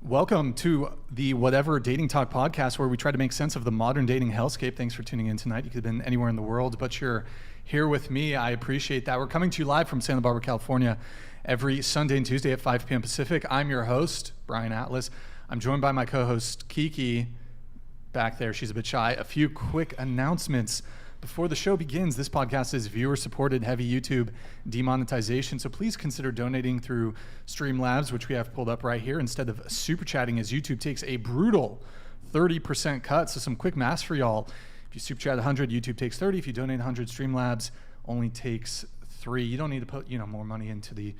Welcome to the Whatever Dating Talk podcast, where we try to make sense of the modern dating hellscape. Thanks for tuning in tonight. You could have been anywhere in the world, but you're here with me. I appreciate that. We're coming to you live from Santa Barbara, California, every Sunday and Tuesday at 5 p.m. Pacific. I'm your host, Brian Atlas. I'm joined by my co-host, Kiki, back there. She's a bit shy. A few quick announcements. Before the show begins, this podcast is viewer-supported, heavy YouTube demonetization, so please consider donating through Streamlabs, which we have pulled up right here, instead of super chatting, as YouTube takes a brutal 30% cut. So some quick math for y'all. If you super chat 100, YouTube takes 30. If you donate 100, Streamlabs only takes 3. You don't need to put more money into the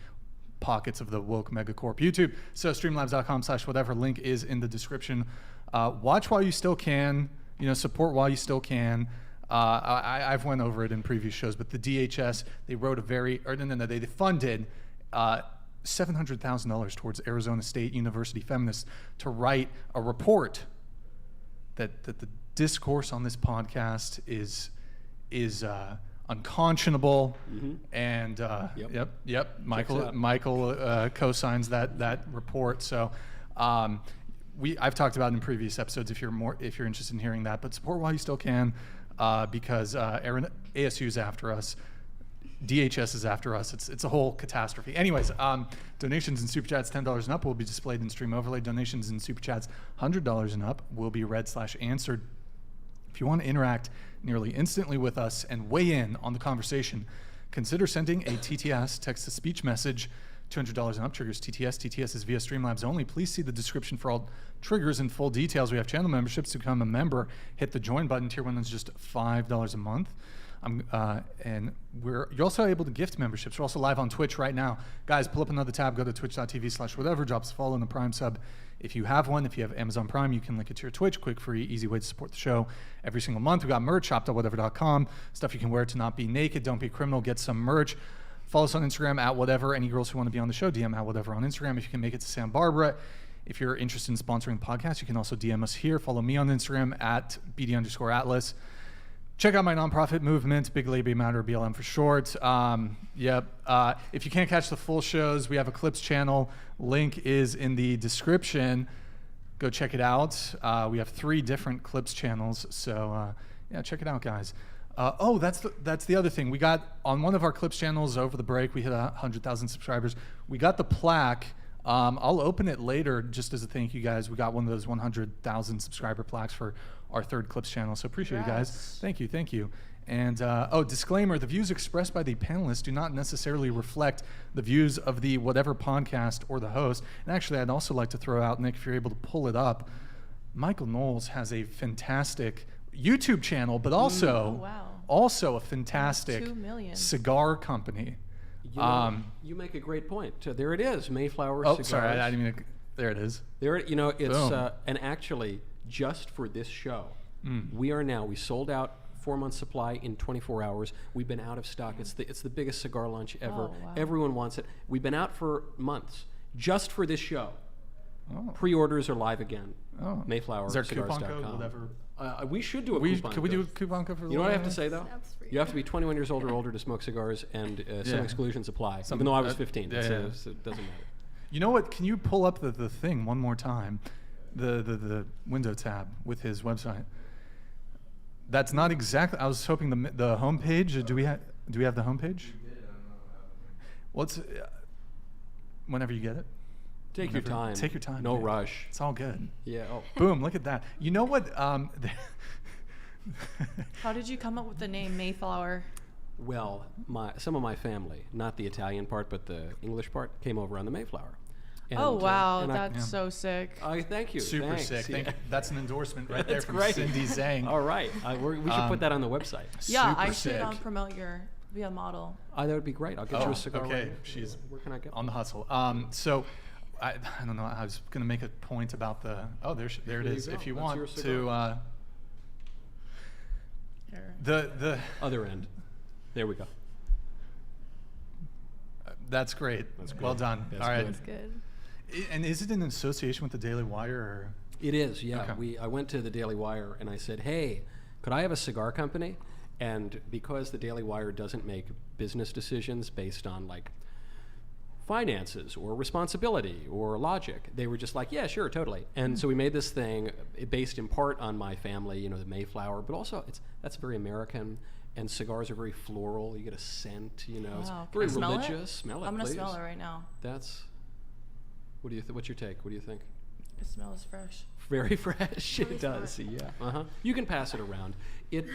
pockets of the woke megacorp YouTube. So streamlabs.com/whatever, link is in the description. Watch while you still can, support while you still can. I've went over it in previous shows, but the DHS, they funded $700,000 towards Arizona State University feminists to write a report that the discourse on this podcast is unconscionable, and yep. Michael co-signs that report. So I've talked about it in previous episodes if you're interested in hearing that, but support while you still can. Because ASU is after us, DHS is after us. It's a whole catastrophe. Anyways, donations and Super Chats $10 and up will be displayed in Stream Overlay. Donations and Super Chats $100 and up will be read/answered. If you want to interact nearly instantly with us and weigh in on the conversation, consider sending a TTS, text-to-speech message. $200 and up triggers TTS. TTS is via Streamlabs only. Please see the description for all triggers and full details. We have channel memberships. To become a member, hit the join button. Tier 1 is just $5 a month. And you're also able to gift memberships. We're also live on Twitch right now. Guys, pull up another tab. Go to twitch.tv/whatever. Drop us a follow in the Prime sub if you have one. If you have Amazon Prime, you can link it to your Twitch. Quick, free, easy way to support the show every single month. We got merch, shop.whatever.com. Stuff you can wear to not be naked. Don't be a criminal. Get some merch. Follow us on Instagram at whatever. Any girls who want to be on the show, DM at whatever on Instagram. If you can make it to Santa Barbara, if you're interested in sponsoring the podcast, you can also DM us here. Follow me on Instagram at BD_Atlas. Check out my nonprofit movement, Big Labia Matter, BLM for short. If you can't catch the full shows, we have a Clips channel. Link is in the description. Go check it out. We have 3 different Clips channels. So check it out, guys. That's the other thing. We got on one of our Clips channels over the break, we hit 100,000 subscribers. We got the plaque. I'll open it later just as a thank you, guys. We got one of those 100,000 subscriber plaques for our 3rd Clips channel. So appreciate it, guys. Thank you. And disclaimer, the views expressed by the panelists do not necessarily reflect the views of the Whatever podcast or the host. And actually, I'd also like to throw out, Nick, if you're able to pull it up, Michael Knowles has a fantastic YouTube channel, but also a fantastic cigar company. You make a great point. There it is, Mayflower Cigars. Sorry, I didn't mean to, there it is. It's and actually just for this show, we sold out 4 months supply in 24 hours. We've been out of stock. It's the biggest cigar launch ever. Oh, wow. Everyone wants it. We've been out for months just for this show. Pre-orders are live again. Mayflower. Is there a coupon code? Whatever. We should do a coupon code. Could we do a coupon code for the You know what I have to say, though? You have to be 21 years old or older to smoke cigars, and some exclusions apply. Even though I was 15. It doesn't matter. You know what? Can you pull up the thing one more time? The window tab with his website. That's not exactly... I was hoping the homepage... Do we have the homepage? Well, it's... whenever you get it. Take your time. Take your time. No dude. rush. It's all good. Yeah. Boom, look at that. You know what? How did you come up with the name Mayflower? Well, some of my family, not the Italian part, but the English part, came over on the Mayflower. And, that's so sick. Thank you. Super sick. Yeah. That's an endorsement right there from great. Cindy Zhang. All right. We should put that on the website. Yeah, I sick. should promote be a model. That would be great. I'll get you a cigar. Okay. Right. She's Where can I get on the hustle. So I don't know. I was going to make a point about the... there it is. If you want to... the other end. There we go. That's great. Well done. All right. That's good. And is it in association with the Daily Wire? Or? It is, yeah. Okay. I went to the Daily Wire and I said, hey, could I have a cigar company? And because the Daily Wire doesn't make business decisions based on like finances or responsibility or logic. They were just like, yeah, sure, totally. And so we made this thing based in part on my family, you know, the Mayflower, but also that's very American. And cigars are very floral. You get a scent, you know. Wow. It's very Can I smell religious. it? Smell it, I'm gonna please. smell it right now. What do you what's your take? What do you think? It smells fresh. Very fresh. It does. Yeah. You can pass it around. It,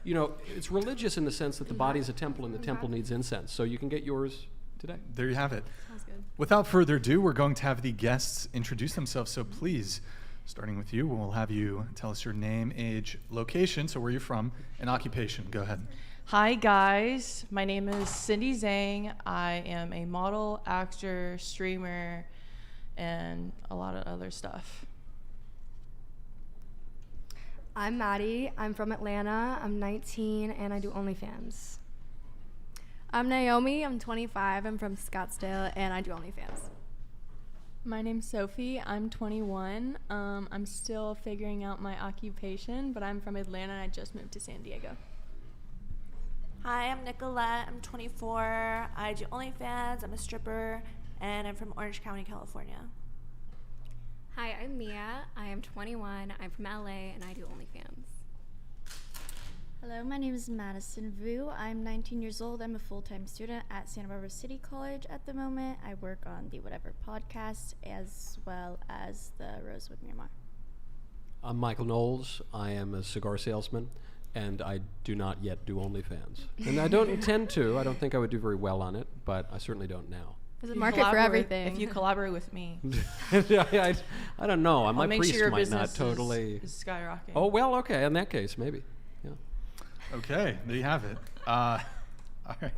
you know, it's religious in the sense that the body is a temple and the temple needs incense. So you can get yours today. There you have it. Sounds good. Without further ado, we're going to have the guests introduce themselves. So please, starting with you, we'll have you tell us your name, age, location, so where you're from, and occupation. Go ahead. Hi guys, my name is Cindy Zhang. I am a model, actor, streamer, and a lot of other stuff. I'm Maddie. I'm from Atlanta. I'm 19 and I do OnlyFans. I'm Naomi. I'm 25. I'm from Scottsdale and I do OnlyFans. My name's Sophie. I'm 21. I'm still figuring out my occupation, but I'm from Atlanta and I just moved to San Diego. Hi, I'm Nicolette. I'm 24. I do OnlyFans. I'm a stripper, and I'm from Orange County, California. Hi, I'm Mia. I am 21. I'm from LA and I do OnlyFans. Hello, my name is Madison Vu. I'm 19 years old. I'm a full-time student at Santa Barbara City College at the moment. I work on the Whatever podcast as well as the Rosewood Miramar. I'm Michael Knowles. I am a cigar salesman, and I do not yet do OnlyFans. And I don't intend to. I don't think I would do very well on it, but I certainly don't now. There's a market for everything. If you collaborate with me, I don't know. My make priest sure your might not business totally. is skyrocketing. Oh, well, okay. In that case, maybe. Yeah. Okay, there you have it. All right.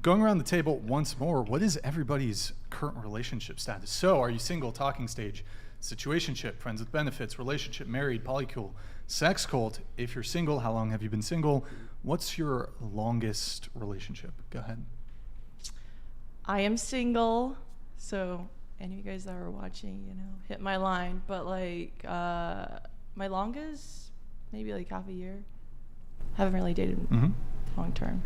Going around the table once more, what is everybody's current relationship status? So, are you single, talking stage, situationship, friends with benefits, relationship, married, polycule, sex cult? If you're single, how long have you been single? What's your longest relationship? Go ahead. I am single, so any of you guys that are watching, you know, hit my line. But like, my longest, maybe like half a year. Haven't really dated long term.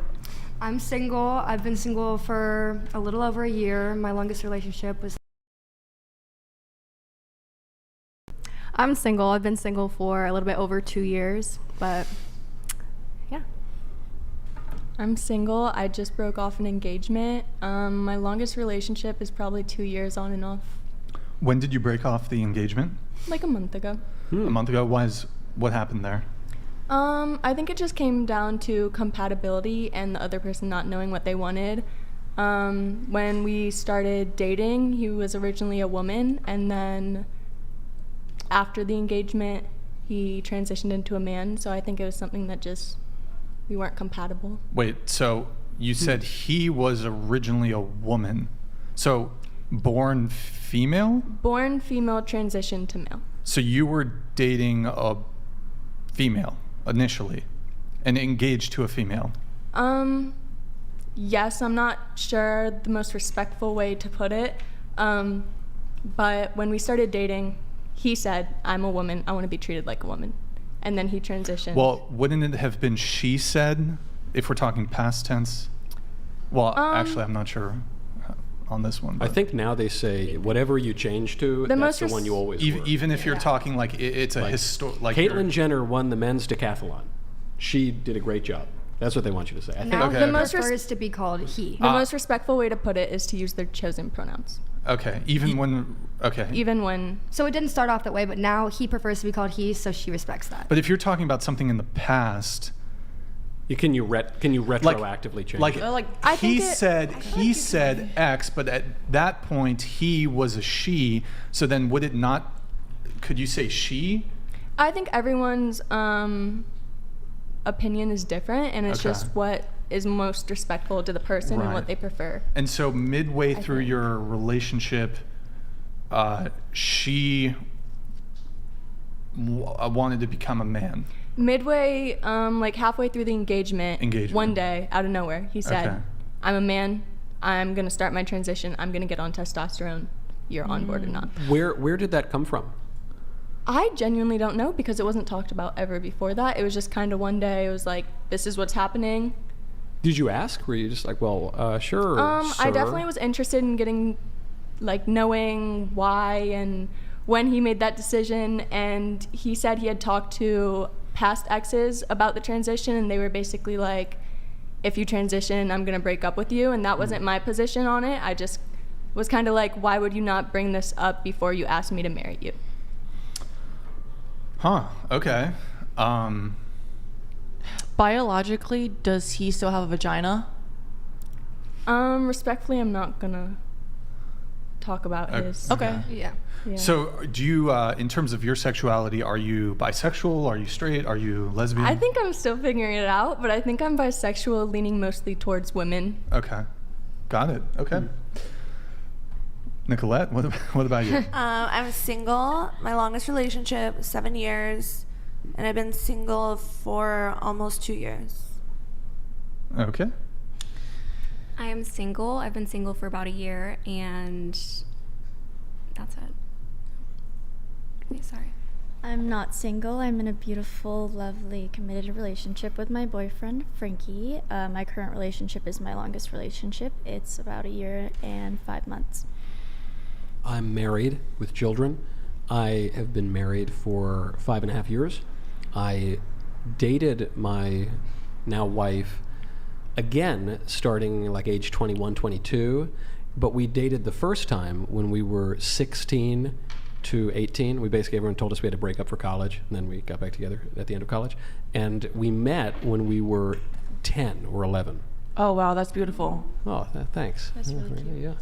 I'm single. I've been single for a little over a year. My longest relationship was. I'm single. I've been single for a little bit over 2 years, but yeah. I'm single. I just broke off an engagement. My longest relationship is probably 2 years on and off. When did you break off the engagement? Like a month ago. A month ago. What happened there? I think it just came down to compatibility and the other person not knowing what they wanted. When we started dating, he was originally a woman, and then after the engagement, he transitioned into a man. So I think it was something that just, we weren't compatible. Wait, so you said he was originally a woman. So born female? Born female, transitioned to male. So you were dating a female initially and engaged to a female? Yes, I'm not sure the most respectful way to put it. But when we started dating, he said, I'm a woman, I want to be treated like a woman. And then he transitioned. Well, wouldn't it have been she said, if we're talking past tense? Well, actually, I'm not sure on this one. I think now they say whatever you change to, that's the one you always were. Even if you're talking like it's a Like like Caitlyn Jenner won the men's decathlon. She did a great job. That's what they want you to say. I think. Now Okay, he okay. prefers to be called he. The most respectful way to put it is to use their chosen pronouns. Okay, even when. So it didn't start off that way, but now he prefers to be called he, so she respects that. But if you're talking about something in the past, Can you retroactively change like, it? I he think he said X, but at that point he was a she. So then would it not? Could you say she? I think everyone's opinion is different, and it's Okay. just what is most respectful to the person and Right. what they prefer. And so midway through your relationship, she wanted to become a man. Midway, like halfway through the engagement, one day out of nowhere, he said, Okay. I'm a man, I'm going to start my transition, I'm going to get on testosterone, you're on board or not. Where did that come from? I genuinely don't know, because it wasn't talked about ever before that. It was just kind of one day, it was like, this is what's happening, Did you ask? Were you just like, well, sure, I definitely was interested in getting, like, knowing why and when he made that decision. And he said he had talked to past exes about the transition, and they were basically like, if you transition, I'm going to break up with you. And that wasn't my position on it. I just was kind of like, why would you not bring this up before you asked me to marry you? Huh, okay. Biologically, does he still have a vagina? Respectfully, I'm not going to talk about his. Okay. Yeah. Yeah. So do you, in terms of your sexuality, are you bisexual? Are you straight? Are you lesbian? I think I'm still figuring it out, but I think I'm bisexual, leaning mostly towards women. Okay. Got it. Okay. Nicolette, what about you? I'm single. My longest relationship, 7 years. And I've been single for almost 2 years. Okay. I am single. I've been single for about a year, and that's it. Sorry. I'm not single. I'm in a beautiful, lovely, committed relationship with my boyfriend, Frankie. My current relationship is my longest relationship. It's about a year and 5 months. I'm married with children. I have been married for 5.5 years. I dated my now wife again starting like age 21, 22, but we dated the first time when we were 16 to 18. We basically, everyone told us we had to break up for college, and then we got back together at the end of college. And we met when we were 10 or 11. Oh, wow, that's beautiful. Oh, thanks. That's really cute. Yeah.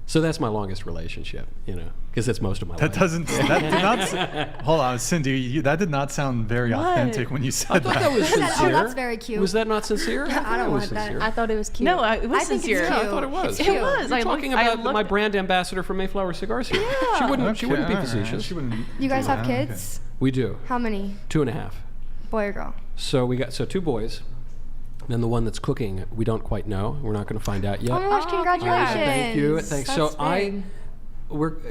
So that's my longest relationship, because that's most of my life. That did not, hold on, Cindy, that did not sound very authentic when you I said thought that. that was sincere. Oh, that's very cute. Was that not sincere? I don't It was want that. sincere. I thought it was cute. No, it was I think it's sincere. cute. I thought it was. It was. You're talking about my brand ambassador for Mayflower Cigars here. She wouldn't be all right. facetious. She wouldn't You guys do have that. kids? We do. How many? 2.5. Boy or girl? So we got 2 boys. Then the one that's cooking, we don't quite know. We're not going to find out yet. Oh my gosh, congratulations. Thank you. Thanks. That's So big.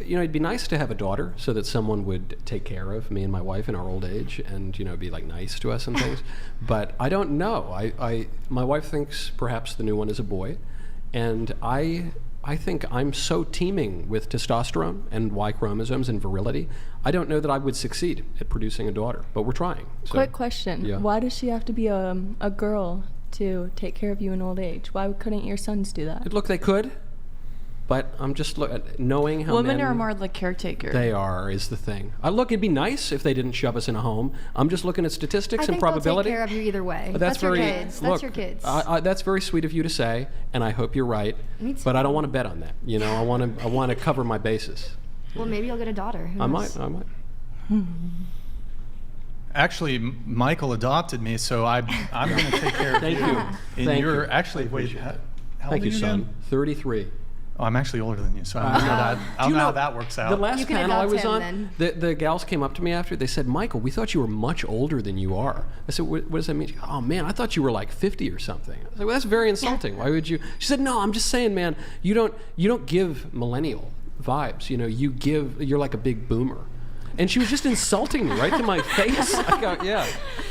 it'd be nice to have a daughter so that someone would take care of me and my wife in our old age and, be like nice to us and things. But I don't know. My wife thinks perhaps the new one is a boy. And I think I'm so teeming with testosterone and Y chromosomes and virility. I don't know that I would succeed at producing a daughter, but we're trying. So, Quick question. Yeah. Why does she have to be a girl to take care of you in old age? Why couldn't your sons do that? Look, they could, but I'm just knowing how Women men are more like caretaker. They are, is the thing. Look, it'd be nice if they didn't shove us in a home. I'm just looking at statistics I and think probability. they'll take care of you either way. But That's your very, kids. Look, That's your kids. that's very sweet of you to say, and I hope you're right. Me But too. I don't want to bet on that. I want to cover my bases. Well, maybe you'll get a daughter. Who I knows? might. Actually, Michael adopted me, so I'm going to take care of Thank you. you. In Thank your you. actually, wait, Appreciate it. how Thank old you, are son. again? 33. Oh, I'm actually older than you, so I don't know that. I don't know how that works out. The last You can panel I adopt was him, on, then. the gals came up to me after. They said, "Michael, we thought you were much older than you are." I said, "What does that mean?" She goes, "Oh man, I thought you were like 50 or something." I was like, "Well, that's very insulting. Why would you?" She said, "No, I'm just saying, man. You don't give millennial vibes. You're like a big boomer." And she was just insulting me right to my face. I go, yeah,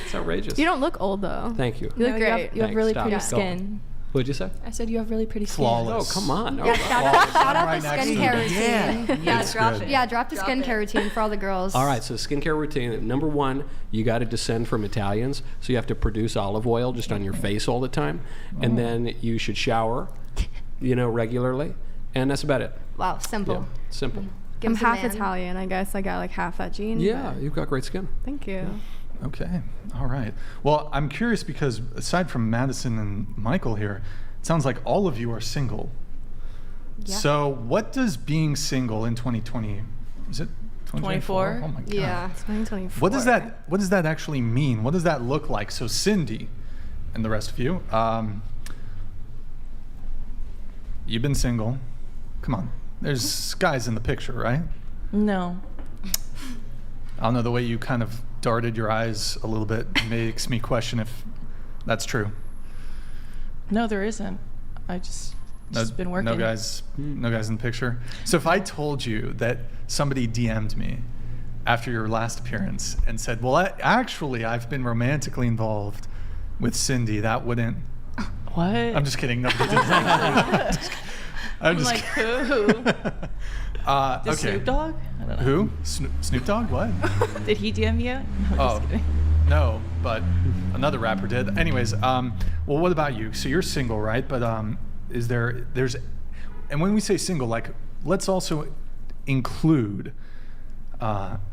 it's outrageous. You don't look old though. Thank you. You look No, great. You have Thanks. really Stop. pretty Go on. skin. What'd you say? I said you have really pretty skin. Flawless. Oh, come on. Yeah, shout out the next to skincare you. routine. Yeah, It's drop good. it. Yeah, drop the skincare routine for all the girls. All right, so skincare routine. Number 1, you got to descend from Italians, so you have to produce olive oil just on your face all the time, and then you should shower, regularly, and that's about it. Wow, simple. Yeah, simple. I'm Gives a half man. Italian. I guess I got like half that gene. Yeah, but you've got great skin. Thank you. Okay. All right. Well, I'm curious because aside from Madison and Michael here, it sounds like all of you are single. Yeah. So what does being single in 2020, is it 2024? 24? Oh my God. Yeah. 2024. What does that actually mean? What does that look like? So Cindy and the rest of you, you've been single. Come on. There's guys in the picture, right? No. I don't know, the way you kind of darted your eyes a little bit makes me question if that's true. No, there isn't. I just been working. No guys in the picture. So if I told you that somebody DM'd me after your last appearance and said, well, actually, I've been romantically involved with Cindy, that wouldn't What? I'm just kidding. Nobody did that. I'm just like, who? okay. Snoop Dogg? I don't know. Who? Snoop Dogg? What? Did he DM you? No, just kidding. No, but another rapper did. Anyways, well, what about you? So you're single, right? But there's, and when we say single, like, let's also include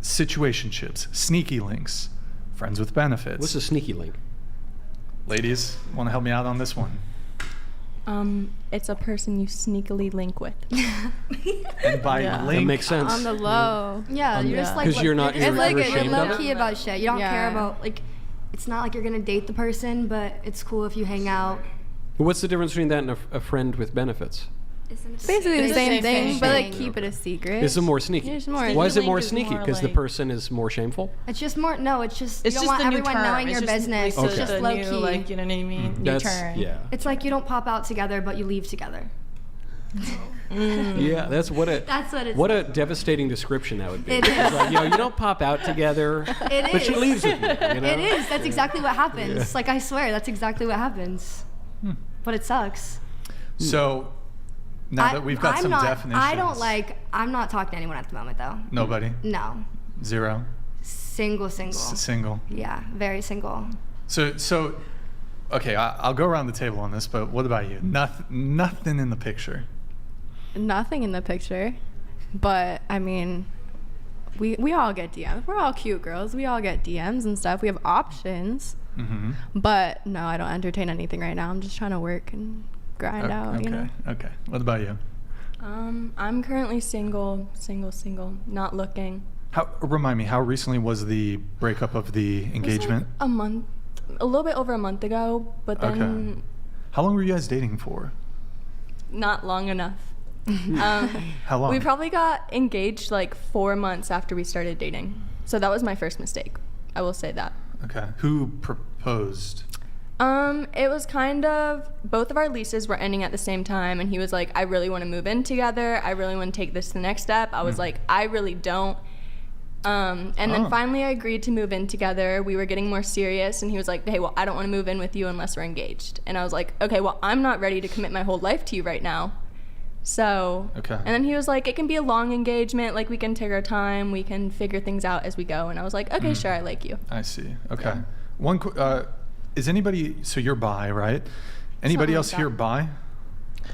situationships, sneaky links, friends with benefits. What's a sneaky link? Ladies, want to help me out on this one? It's a person you sneakily link with. And by link, That makes sense. On the low. Yeah, you're just like 'Cause you're not- you're you're like ashamed you're of low it? key about shit. You don't care Yeah. about like. It's not like you're gonna date the person, but it's cool if you hang out. But what's the difference between that and a friend with benefits? Basically the It's same the thing, same but like thing. keep it a secret. Is it more sneaky? It's more Why is it Sneaky more link is sneaky? more Because the like- person is more shameful? It's just more. No, it's just It's you just don't want the new everyone term. knowing It's your just business. like It's the just new, low key. like, you know what I mean? New That's term. yeah. It's like you don't pop out together, but you leave together. Yeah, that's what a That's what it's. what a devastating description that would be. It It's is. like, you don't pop out together, It but she is. leaves with me. You know? It is. That's exactly what happens. Like I swear, that's exactly what happens. But it sucks. So now that we've got I'm some not, definitions. I don't like. I'm not talking to anyone at the moment though. Nobody. No. Zero. Single. Single. Yeah, very single. So, okay, I'll go around the table on this, but what about you? Nothing in the picture. Nothing in the picture, but I mean, we all get DMs. We're all cute girls. We all get DMs and stuff. We have options, Mm-hmm. but no, I don't entertain anything right now. I'm just trying to work and grind out. Okay. You know. Okay. What about you? I'm currently single, not looking. Remind me, how recently was the breakup of the It was, engagement? like, a little bit over a month ago, but then Okay. How long were you guys dating for? not long enough. How long? We probably got engaged like 4 months after we started dating. So that was my first mistake. I will say that. Okay. Who proposed? It was kind of, both of our leases were ending at the same time, and he was like, I really want to move in together. I really want to take this to the next step. I was like, I really don't. And then finally I agreed to move in together. We were getting more serious, and he was like, hey, well, I don't want to move in with you unless we're engaged. And I was like, okay, well, I'm not ready to commit my whole life to you right now. So, Okay. and then he was like, it can be a long engagement. Like, we can take our time. We can figure things out as we go. And I was like, okay, sure, I like you. I see. Okay. Is anybody, so you're bi, right? Anybody Something else like here that. bi?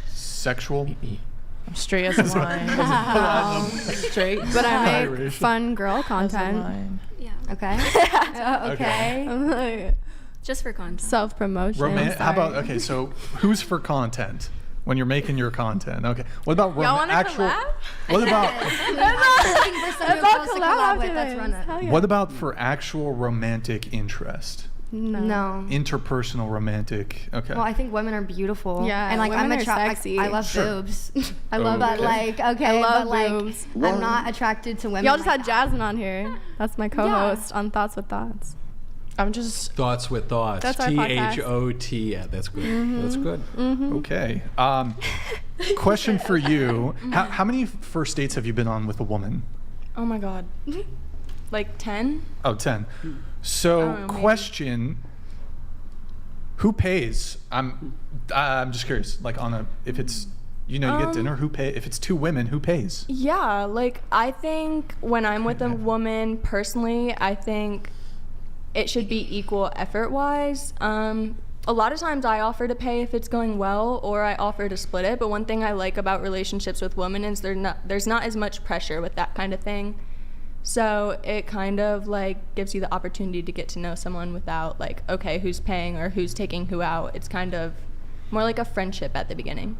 Sexual? I'm straight as a line. Straight. But I make Biracial. fun girl As a content. line. Yeah. Okay. Okay. I'm like Just for content. self promotion. How about, okay, so who's for content when you're making your content? Okay. What about Y'all want to actual? collab? What about I'm looking for someone Let's all else to collab collab after with. Let's this. run it. Hell yeah. what about for actual romantic interest? No. Interpersonal romantic. Okay. Well, I think women are beautiful. Yeah, and like women I'm are attracted. sexy. I love Sure. boobs. I love but Okay. like, okay, I love but like, boobs. I'm not attracted to women. Y'all just like had that. Jasmine on here. That's my co-host on Thoughts with Thoughts. I'm just Thoughts with thoughts. That's our podcast. THOT. Yeah, that's good. That's good. Okay. Question for you: how many first dates have you been on with a woman? Oh my God. Like 10? Oh, 10. I So, don't know, maybe. question: who pays? I'm just curious. Like if it's you get dinner, who pay? If it's two women, who pays? Yeah, like I think when I'm with a woman, personally, I think it should be equal effort-wise. A lot of times I offer to pay if it's going well, or I offer to split it. But one thing I like about relationships with women is there's not as much pressure with that kind of thing. So it kind of like gives you the opportunity to get to know someone without like, okay, who's paying or who's taking who out. It's kind of more like a friendship at the beginning.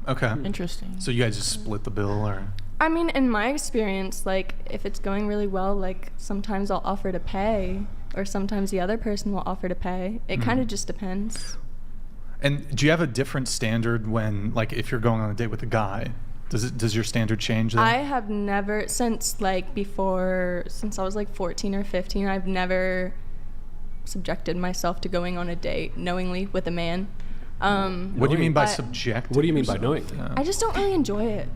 Okay. interesting. So you guys just split the bill, or? I mean, in my experience, like, if it's going really well, like, sometimes I'll offer to pay, or sometimes the other person will offer to pay. It kind of just depends. And do you have a different standard when, like, if you're going on a date with a guy? Does your standard change then? I have never, since I was, like, 14 or 15, I've never subjected myself to going on a date knowingly with a man. What do you mean by I- subject? What do you mean by knowing? I just don't really enjoy it.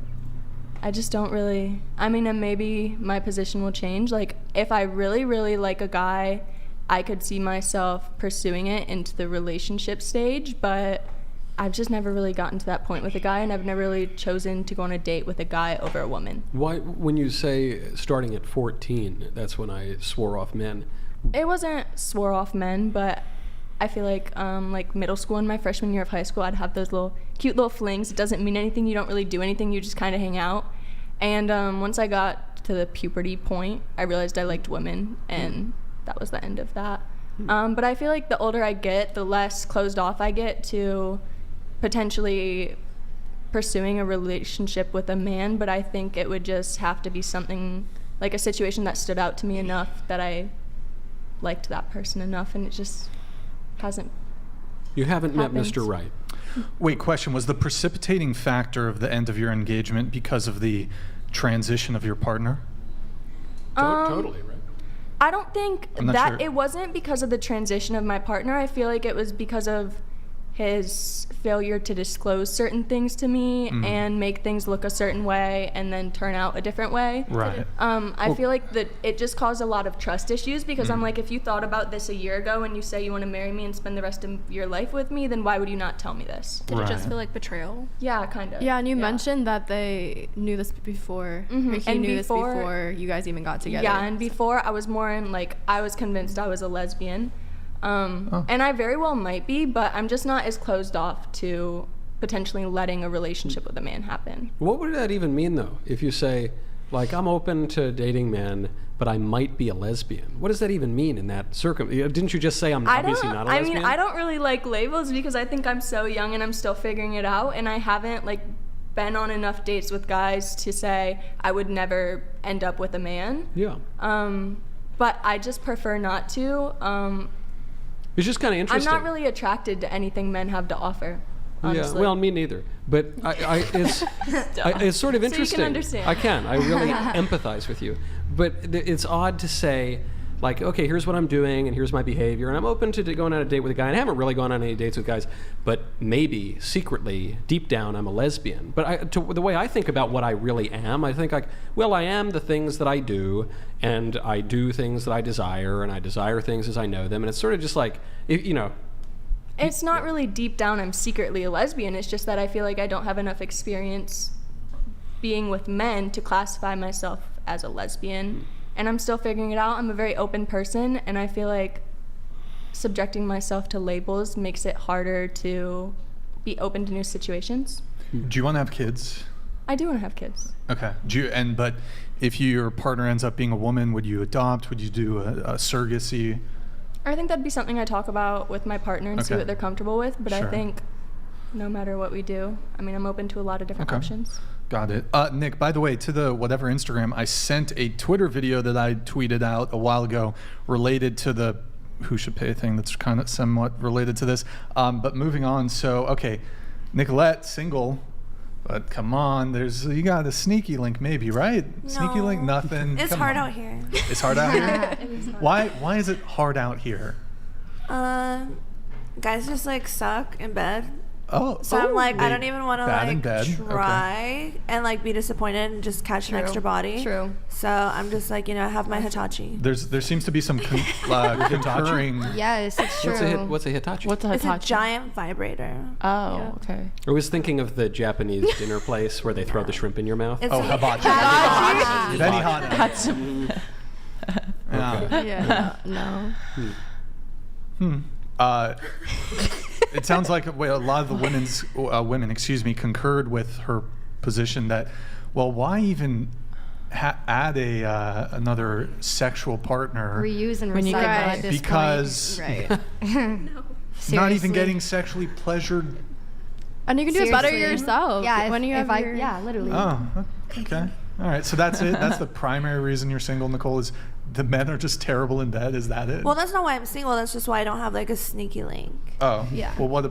I just don't really. I mean, and maybe my position will change. Like, if I really, really like a guy, I could see myself pursuing it into the relationship stage, but I've just never really gotten to that point with a guy, and I've never really chosen to go on a date with a guy over a woman. Why, when you say starting at 14, that's when I swore off men? It wasn't swore off men, but I feel like middle school and my freshman year of high school, I'd have those cute little flings. It doesn't mean anything. You don't really do anything. You just kind of hang out. And once I got to the puberty point, I realized I liked women, and that was the end of that. But I feel like the older I get, the less closed off I get to potentially pursuing a relationship with a man, but I think it would just have to be something like a situation that stood out to me enough that I liked that person enough, and it just hasn't. You haven't happened. met Mr. Right. Wait, question. Was the precipitating factor of the end of your engagement because of the transition of your partner? Totally, right? I don't think I'm not that sure. it wasn't because of the transition of my partner. I feel like it was because of his failure to disclose certain things to me and make things look a certain way and then turn out a different way. Right. I feel like that it just caused a lot of trust issues because I'm like, if you thought about this a year ago and you say you want to marry me and spend the rest of your life with me, then why would you not tell me this? Did it just Right. feel like betrayal? Yeah, kind of. Yeah, and you mentioned that they knew this before. Or he And knew this before- before you guys even got together. Yeah, and before I was more in I was convinced I was a lesbian. And I very well might be, but I'm just not as closed off to potentially letting a relationship with a man happen. What would that even mean, though? If you say, like, I'm open to dating men, but I might be a lesbian. What does that even mean in that circumstance? Didn't you just say I'm obviously not a lesbian? I don't really like labels because I think I'm so young and I'm still figuring it out, and I haven't been on enough dates with guys to say I would never end up with a man. Yeah. But I just prefer not to. It's just kind of I'm interesting. not really attracted to anything men have to offer. Honestly. Yeah, well, me neither. But it's sort of interesting. So you can understand. I can. I really empathize with you. But it's odd to say, like, okay, here's what I'm doing and here's my behavior, and I'm open to going on a date with a guy. And I haven't really gone on any dates with guys, but maybe secretly, deep down, I'm a lesbian. But the way I think about what I really am, I think I am the things that I do, and I do things that I desire, and I desire things as I know them. And it's sort of just like, It's not really deep down I'm secretly a lesbian. It's just that I feel like I don't have enough experience being with men to classify myself as a lesbian. And I'm still figuring it out. I'm a very open person, and I feel like subjecting myself to labels makes it harder to be open to new situations. Do you want to have kids? I do want to have kids. Okay. But if your partner ends up being a woman, would you adopt? Would you do a surrogacy? I think that'd be something I talk about with my partner and see Okay. what they're comfortable with. But Sure. I think no matter what we do, I'm open to a lot of different Okay. options. Got it. Nick, by the way, to the whatever Instagram, I sent a Twitter video that I tweeted out a while ago related to the who should pay thing that's kind of somewhat related to this. But moving on, so, okay, Nicolette, single, but come on, you got a sneaky link maybe, right? Sneaky No. link, nothing. It's Come hard on. out here. It's hard out here? Why is it hard out here? Guys just suck in bed. Oh, So I'm I they don't even want bad in to bed? Okay. try and be disappointed and just catch an extra body. True. So I'm just I have my Hitachi. There seems to be some concurring. Yes, it's true. What's a Hitachi? What's a It's a Hitachi? giant vibrator. Oh, okay. I was thinking of the Japanese dinner place where they throw the shrimp in your mouth. It's Oh, a hibachi. Hibachi. Benihana. That's Yeah. Yeah. No. It sounds like a lot of the women, concurred with her position that, well, why even add another sexual partner? Reuse and When you recycle get at this Because Right. point. not even Seriously. getting sexually pleasured. And you can do it better Seriously. yourself. Yeah, when you have your, literally. Oh, okay. All right. So that's it. That's the primary reason you're single, Nicole, is the men are just terrible in bed. Is that it? Well, that's not why I'm single. That's just why I don't have a sneaky link. Oh. Yeah. Well,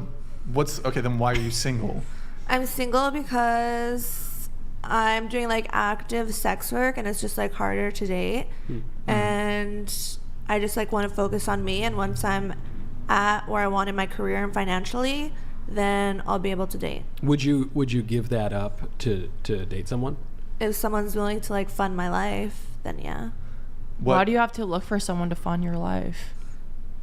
what's okay? Then why are you single? I'm single because I'm doing active sex work and it's just harder to date. And I just want to focus on me. And once I'm at where I want in my career and financially, then I'll be able to date. Would you give that up to date someone? If someone's willing to fund my life, then yeah. Why do you have to look for someone to fund your life?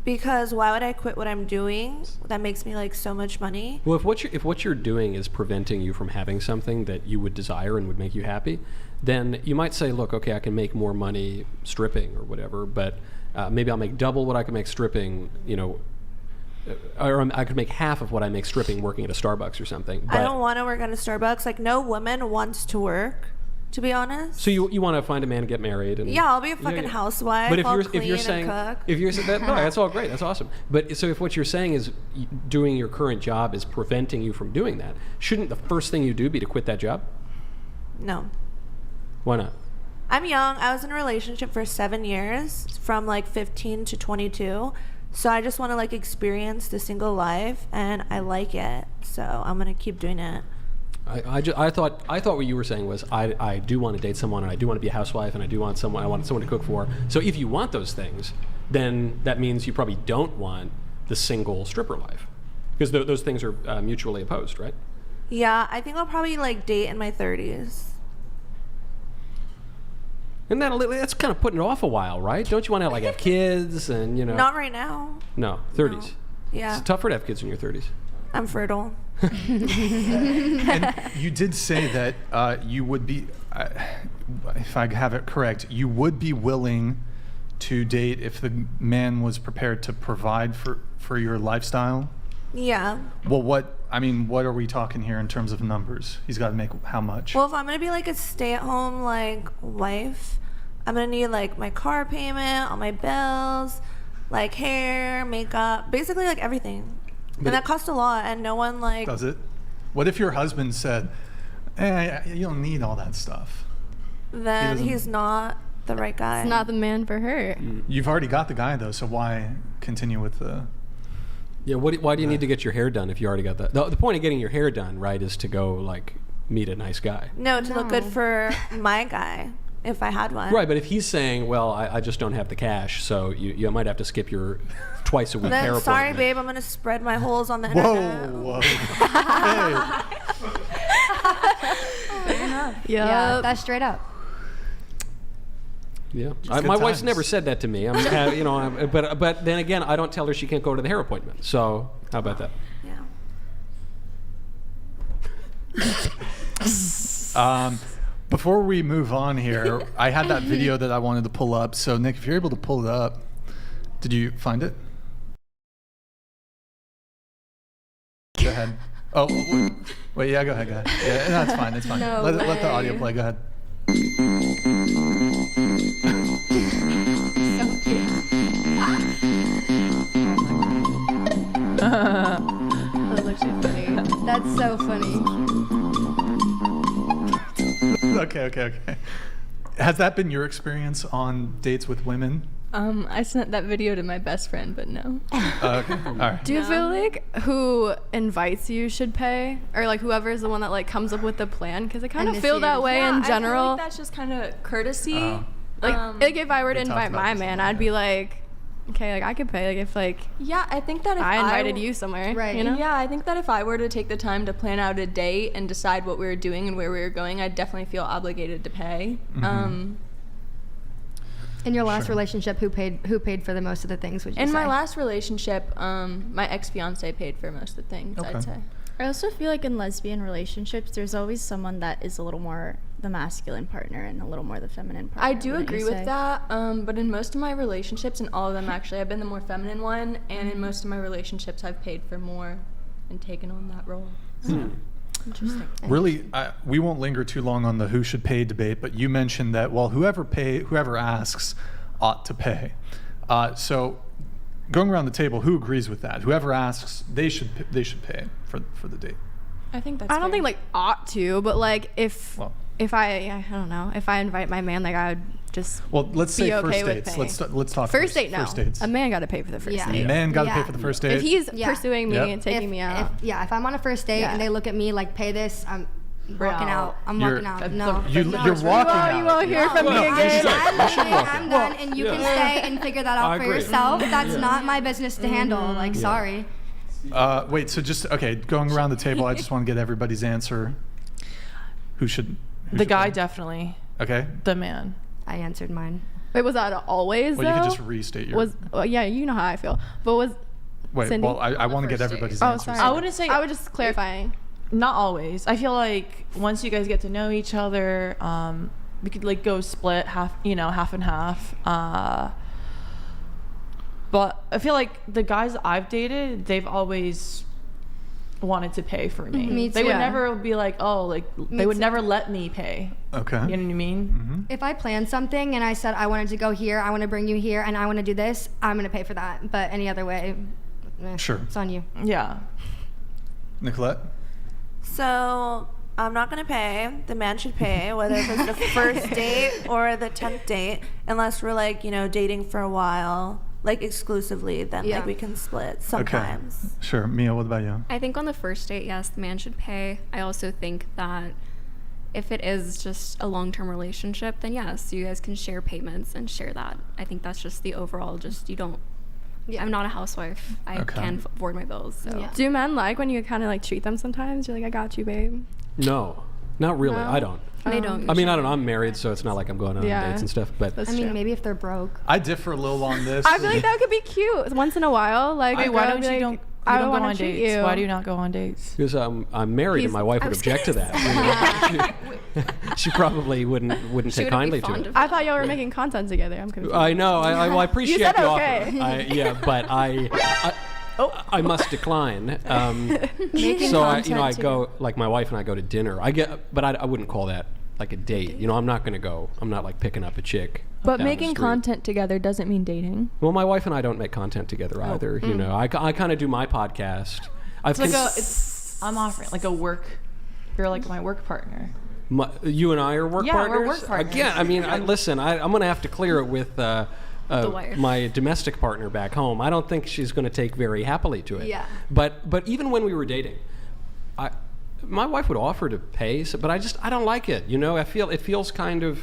Because why would I quit what I'm doing that makes me like so much money? Well, if what you're doing is preventing you from having something that you would desire and would make you happy, then you might say, look, okay, I can make more money stripping or whatever, but maybe I'll make double what I can make stripping, or I could make half of what I make stripping working at a Starbucks or something. But I don't want to work at a Starbucks. Like, no woman wants to work, to be honest. So you want to find a man and get married? And, Yeah, I'll be a fucking housewife. But I'll clean and cook. if you're saying that, no, that's all great, that's awesome. But so if what you're saying is doing your current job is preventing you from doing that, shouldn't the first thing you do be to quit that job? No. Why not? I'm young. I was in a relationship for 7 years, from like 15 to 22. So I just want to like experience the single life, and I like it. So I'm gonna keep doing it. I thought what you were saying was I do want to date someone, and I do want to be a housewife, and I want someone to cook for. So if you want those things, then that means you probably don't want the single stripper life, because those things are mutually opposed, right? Yeah, I think I'll probably like date in my 30s. And that's kind of putting it off a while, right? Don't you want to like have kids and Not right now. No, 30s. No. Yeah. It's tougher to have kids in your 30s. I'm fertile. And you did say that you would be, if I have it correct, you would be willing to date if the man was prepared to provide for your lifestyle? Yeah. Well, what are we talking here in terms of numbers? He's got to make how much? Well, if I'm gonna be like a stay-at-home like wife, I'm gonna need like my car payment, all my bills, like hair, makeup, basically like everything. But and that costs a lot, and no one like. Does it? What if your husband said, you don't need all that stuff? Then he's not the right guy. It's not the man for her. You've already got the guy though, so why continue with the... Yeah, why do you need to get your hair done if you already got that? The point of getting your hair done, right, is to go like meet a nice guy. No, to look good for my guy, if I had one. Right, but if he's saying, well, I just don't have the cash, so you might have to skip your twice a week hair appointment. Sorry, babe, I'm going to spread my holes on the internet. Whoa. Hey. Fair enough. Yep. Yeah, that's straight up. Yeah, good my wife's times. never said that to me. But then again, I don't tell her she can't go to the hair appointment. So how about that? Yeah. Before we move on here, I had that video that I wanted to pull up. So Nick, if you're able to pull it up, did you find it? Go ahead. Oh, wait, yeah, go ahead. Yeah, no, it's fine. It's fine. No Let the way. audio play. Go ahead. That's actually funny. That's so funny. Okay. Has that been your experience on dates with women? I sent that video to my best friend, but no. Okay. All right. Do you feel like who invites you should pay, or like whoever is the one that like comes up with the plan? Because I kind of feel that way in I feel general. like that's just kind of courtesy. Like if I were to We talked invite about my this man, one, I'd be like, okay, like I could pay. Like if like Yeah, I think that if I invited you somewhere, Right. you know? Yeah, I think that if I were to take the time to plan out a date and decide what we were doing and where we were going, I'd definitely feel obligated to pay. In your last Sure. relationship, who paid for the most of the things? Would you In say? my last relationship, my ex-fiance paid for most of the things, Okay. I'd say. I also feel like in lesbian relationships, there's always someone that is a little more the masculine partner and a little more the feminine partner. I do wouldn't you agree with say? that, but in most of my relationships, and all of them actually, I've been the more feminine one, and in most of my relationships, I've paid for more and taken on that role. Interesting. Really, we won't linger too long on the who should pay debate, but you mentioned that, well, whoever asks ought to pay. So going around the table, who agrees with that? Whoever asks, they should pay for the date. I think that's I don't fair. think like ought to, but like if Well, I don't know, if I invite my man, like I would just well, let's be say okay first with dates. paying. Let's talk first date. No, First dates. a man got to pay for the first Yeah. date. Man got to pay Yeah. for the first date. If he's Yeah. pursuing me Yep. and taking me out, If I'm on a first date Yeah. and they look at me like, pay this, I'm walking out. I'm You're- walking out. That's No. you're walking out. you won't hear from me No, again. you should- I'm done, and you can stay and figure that I out for agree. yourself. That's not my business to handle. Like, sorry. Wait, so just going around the table, I just want to get everybody's answer. Who should The should guy pay? definitely. Okay. The man. I answered mine. Wait, was that always? Well, though? you could just restate your. Yeah, you know how I feel. But was Wait, Cindy? well, I want to get everybody's Oh, answers. sorry. I wouldn't say. I was just clarifying. Not always. I feel like once you guys get to know each other, we could like go split half and half. But I feel like the guys I've dated, they've always wanted to pay for me. Me They too. would Yeah. never be like, oh, like they would too. never let me pay. Okay. You know what I mean? If I planned something and I said I wanted to go here, I want to bring you here, and I want to do this, I'm gonna pay for that. But any other way, Sure. it's on you. Yeah. Nicolette? So I'm not gonna pay. The man should pay, whether it's the first date or the 10th date, unless we're like, dating for a while, like exclusively. Then Yeah. like we can split sometimes. Okay. Sure. Mia, what about you? I think on the first date, yes, the man should pay. I also think that if it is just a long-term relationship, then yes, you guys can share payments and share that. I think that's just the overall, just you don't. Yeah. I'm not a housewife. I Okay. can afford my bills. So. Yeah. Do men like when you kind of like treat them sometimes? You're like, I got you, babe. No, not really. No? I don't. They don't. I mean, I don't know. I'm married, so it's not like I'm going on Yeah. dates and stuff. But That's I mean, true. maybe if they're broke. I differ a little on this. I feel like that could be cute once in a while. Like, Wait, a why girl don't be you like, don't? I You don't go wanna on treat dates. you. Why do you not go on dates? because I'm married and my wife would object to that. She probably wouldn't She take wouldn't be kindly to fond it. of I thought y'all were making content together. I'm confused. I know. I appreciate said the okay. offer. Yeah, but I must decline. Making So I content go like my wife and I go to dinner. But I wouldn't call that like a date. I'm not gonna go. I'm not like picking up a chick. But down the making street. content together doesn't mean dating. Well, my wife and I don't make content together either. I kind of do my podcast. I've It's like I'm offering like a work. You're like my work partner. you and I are work Yeah, partners. we're work partners. Again, I mean, listen. I'm gonna have to clear it with. wife. My domestic partner back home. I don't think she's going to take very happily to it. Yeah. But even when we were dating, my wife would offer to pay, but I don't like it. It feels kind of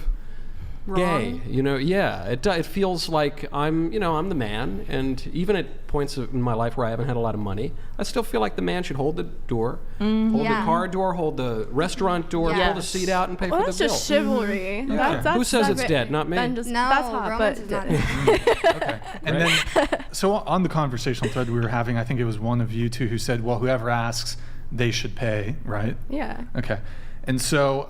gay. Yeah. It feels like I'm the man, and even at points in my life where I haven't had a lot of money, I still feel like the man should hold the door, hold the Yeah. car door, hold the restaurant door, pull the Yes. seat out, and pay Well, for that's the bill. just chivalry. Yeah. Who says it's dead? Not me. Then just, No, that's hot, romance but is not Okay. And then, so on the conversational thread we were having, I think it was one of you two who said, well, whoever asks, they should pay, right? yeah. Okay. And so,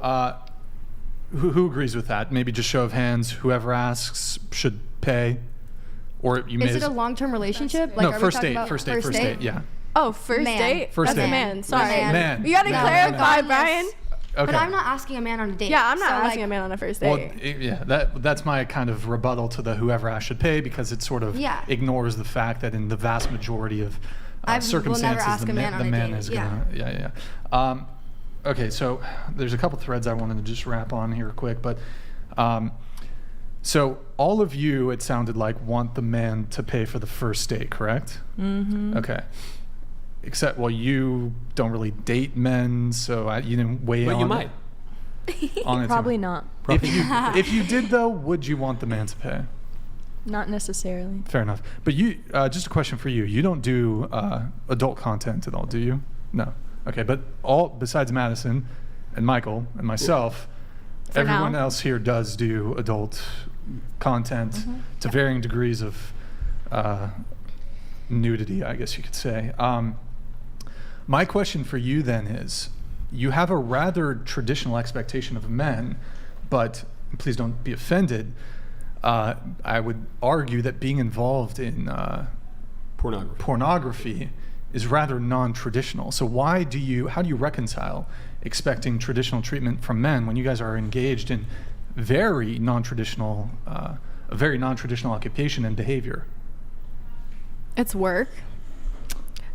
who agrees with that? Maybe just show of hands, whoever asks should pay? Or you may Is it a long-term relationship? No, are we first talking date, about first date, yeah. Oh, first Man. date? First That's date. a man. Sorry. Man. You gotta No, clarify, no. Brian. Okay. But I'm not asking a man on a date. Yeah, I'm not so, asking like, a man on a first Well, date. yeah, that's my kind of rebuttal to the whoever asks should pay, because it sort of Yeah. ignores the fact that in the vast majority of I will never circumstances, ask a man the on a man date, is yeah. gonna, yeah. Okay, so there's a couple threads I wanted to just wrap on here quick, but so all of you, it sounded like, want the man to pay for the first date, correct? Mm-hmm. Okay. Except, well, you don't really date men, so you didn't weigh But on you it. might. On it too. Probably not. If you did though, would you want the man to pay? Not necessarily. Fair enough. But you, just a question for you. You don't do adult content at all, do you? No. Okay, but all besides Madison and Michael and myself, For everyone now. else here does do adult content to varying degrees of nudity, I guess you could say. My question for you then is, you have a rather traditional expectation of men, but please don't be offended. I would argue that being involved in pornography is rather non-traditional. So how do you reconcile expecting traditional treatment from men when you guys are engaged in a very non-traditional occupation and behavior? It's work.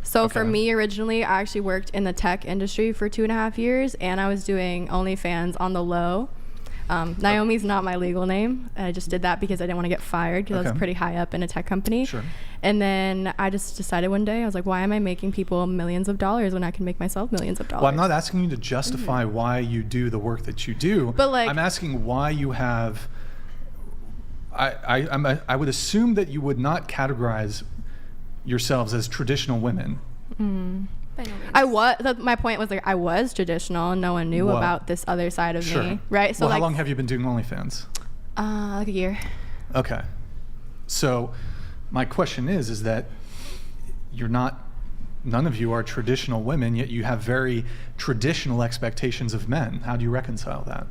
So for Okay. me, originally, I actually worked in the tech industry for 2.5 years, and I was doing OnlyFans on the low. Naomi's not my legal name. I just did that because I didn't want to get fired, because I was Okay. pretty high up in a tech company. Sure. And then I just decided one day, I was like, why am I making people millions of dollars when I can make myself millions of dollars? Well, I'm not asking you to justify why you do the work that you do. But, like- I'm asking why you have. I would assume that you would not categorize yourselves as traditional women. By no means. I was. My point was, like, I was traditional, and no one knew What? about this other side of Sure. me, right? So Well, like, how long have you been doing OnlyFans? like a year. Okay. So my question is that none of you are traditional women, yet you have very traditional expectations of men. How do you reconcile that?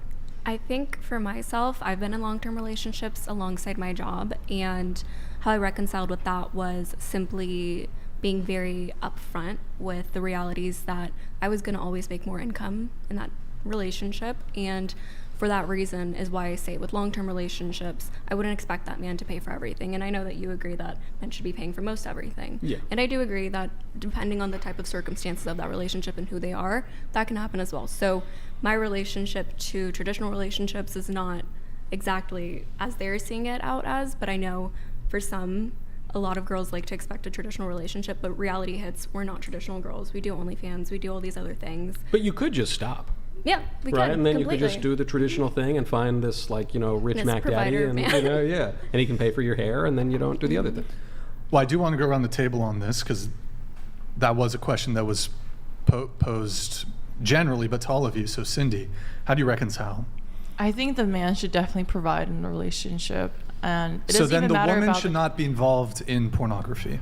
I think for myself, I've been in long-term relationships alongside my job, and how I reconciled with that was simply being very upfront with the realities that I was going to always make more income in that relationship. And for that reason is why I say with long-term relationships, I wouldn't expect that man to pay for everything. And I know that you agree that men should be paying for most everything. Yeah. And I do agree that depending on the type of circumstances of that relationship and who they are, that can happen as well. So my relationship to traditional relationships is not exactly as they're seeing it out as, but I know for some, a lot of girls like to expect a traditional relationship, but reality hits, we're not traditional girls. We do OnlyFans, we do all these other things. But you could just stop. Yeah, we right, could. and then completely. you could just do the traditional thing and find this, like, rich This Mac daddy, provider and man. yeah, and he can pay for your hair, and then you don't do the other thing. Well, I do want to go around the table on this because that was a question that was posed generally, but to all of you. So, Cindy, how do you reconcile? I think the man should definitely provide in a relationship, and it So doesn't then even the matter woman about should not be involved in pornography.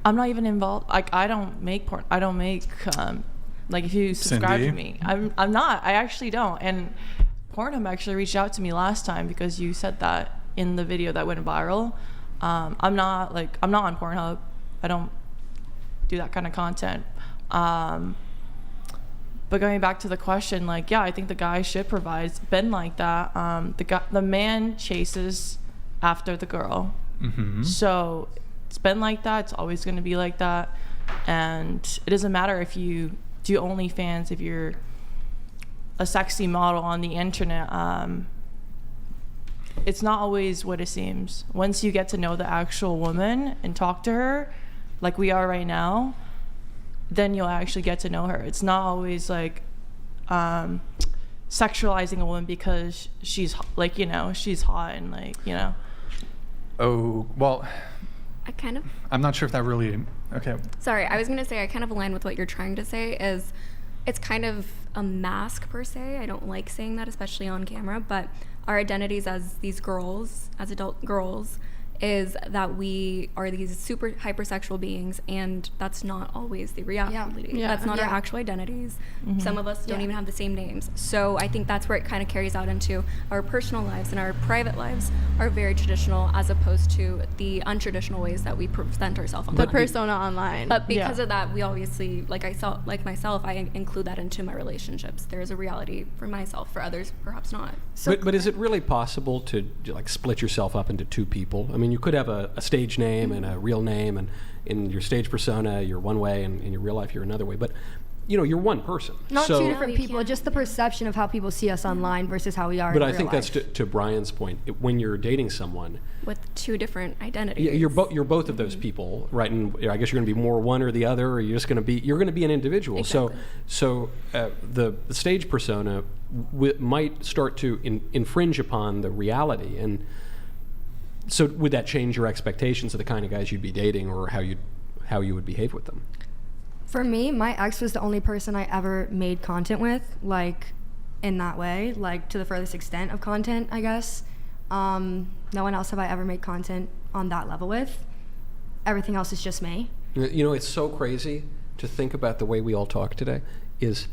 I'm not even involved. Like, I don't make porn. I don't make like, if you subscribe Cindy? to me, I'm not. I actually don't. And Pornhub actually reached out to me last time because you said that in the video that went viral. I'm not on Pornhub. I don't do that kind of content. But going back to the question, like, yeah, I think the guy should provide. It's been like that. The man chases after the girl. Mm-hmm. So it's been like that. It's always going to be like that. And it doesn't matter if you do OnlyFans, if you're a sexy model on the internet. It's not always what it seems. Once you get to know the actual woman and talk to her, like we are right now, then you'll actually get to know her. It's not always like sexualizing a woman because she's like, she's hot and like, Oh, well, I'm not sure if that really, okay. Sorry, I was going to say I kind of align with what you're trying to say is it's kind of a mask per se. I don't like saying that, especially on camera, but our identities as these girls, as adult girls, is that we are these super hypersexual beings, and that's not always the reality. Yeah. That's not Yeah. our actual identities. Mm-hmm. Some of us don't even have the same names. So I think that's where it kind of carries out into our personal lives, and our private lives are very traditional as opposed to the untraditional ways that we present ourselves The online. persona online. But because of that, we obviously, like myself, I include that into my relationships. There's a reality for myself, for others, perhaps not. But is it really possible to like split yourself up into two people? I mean, you could have a stage name and a real name, and in your stage persona, you're one way, and in your real life, you're another way. But you're one person. Not so, two different No, you people, can't. just the perception of how people see us online versus how we are But in I real think life. that's to Brian's point. When you're dating someone, With two different identities. yeah, you're both of those people, right? And I guess you're going to be more one or the other, or you're going to be an individual. Exactly. So the stage persona might start to infringe upon the reality, and so would that change your expectations of the kind of guys you'd be dating, or how you would behave with them? For me, my ex was the only person I ever made content with, like, in that way, like, to the furthest extent of content, I guess. No one else have I ever made content on that level with. Everything else is just me. It's so crazy to think about the way we all talk today. Is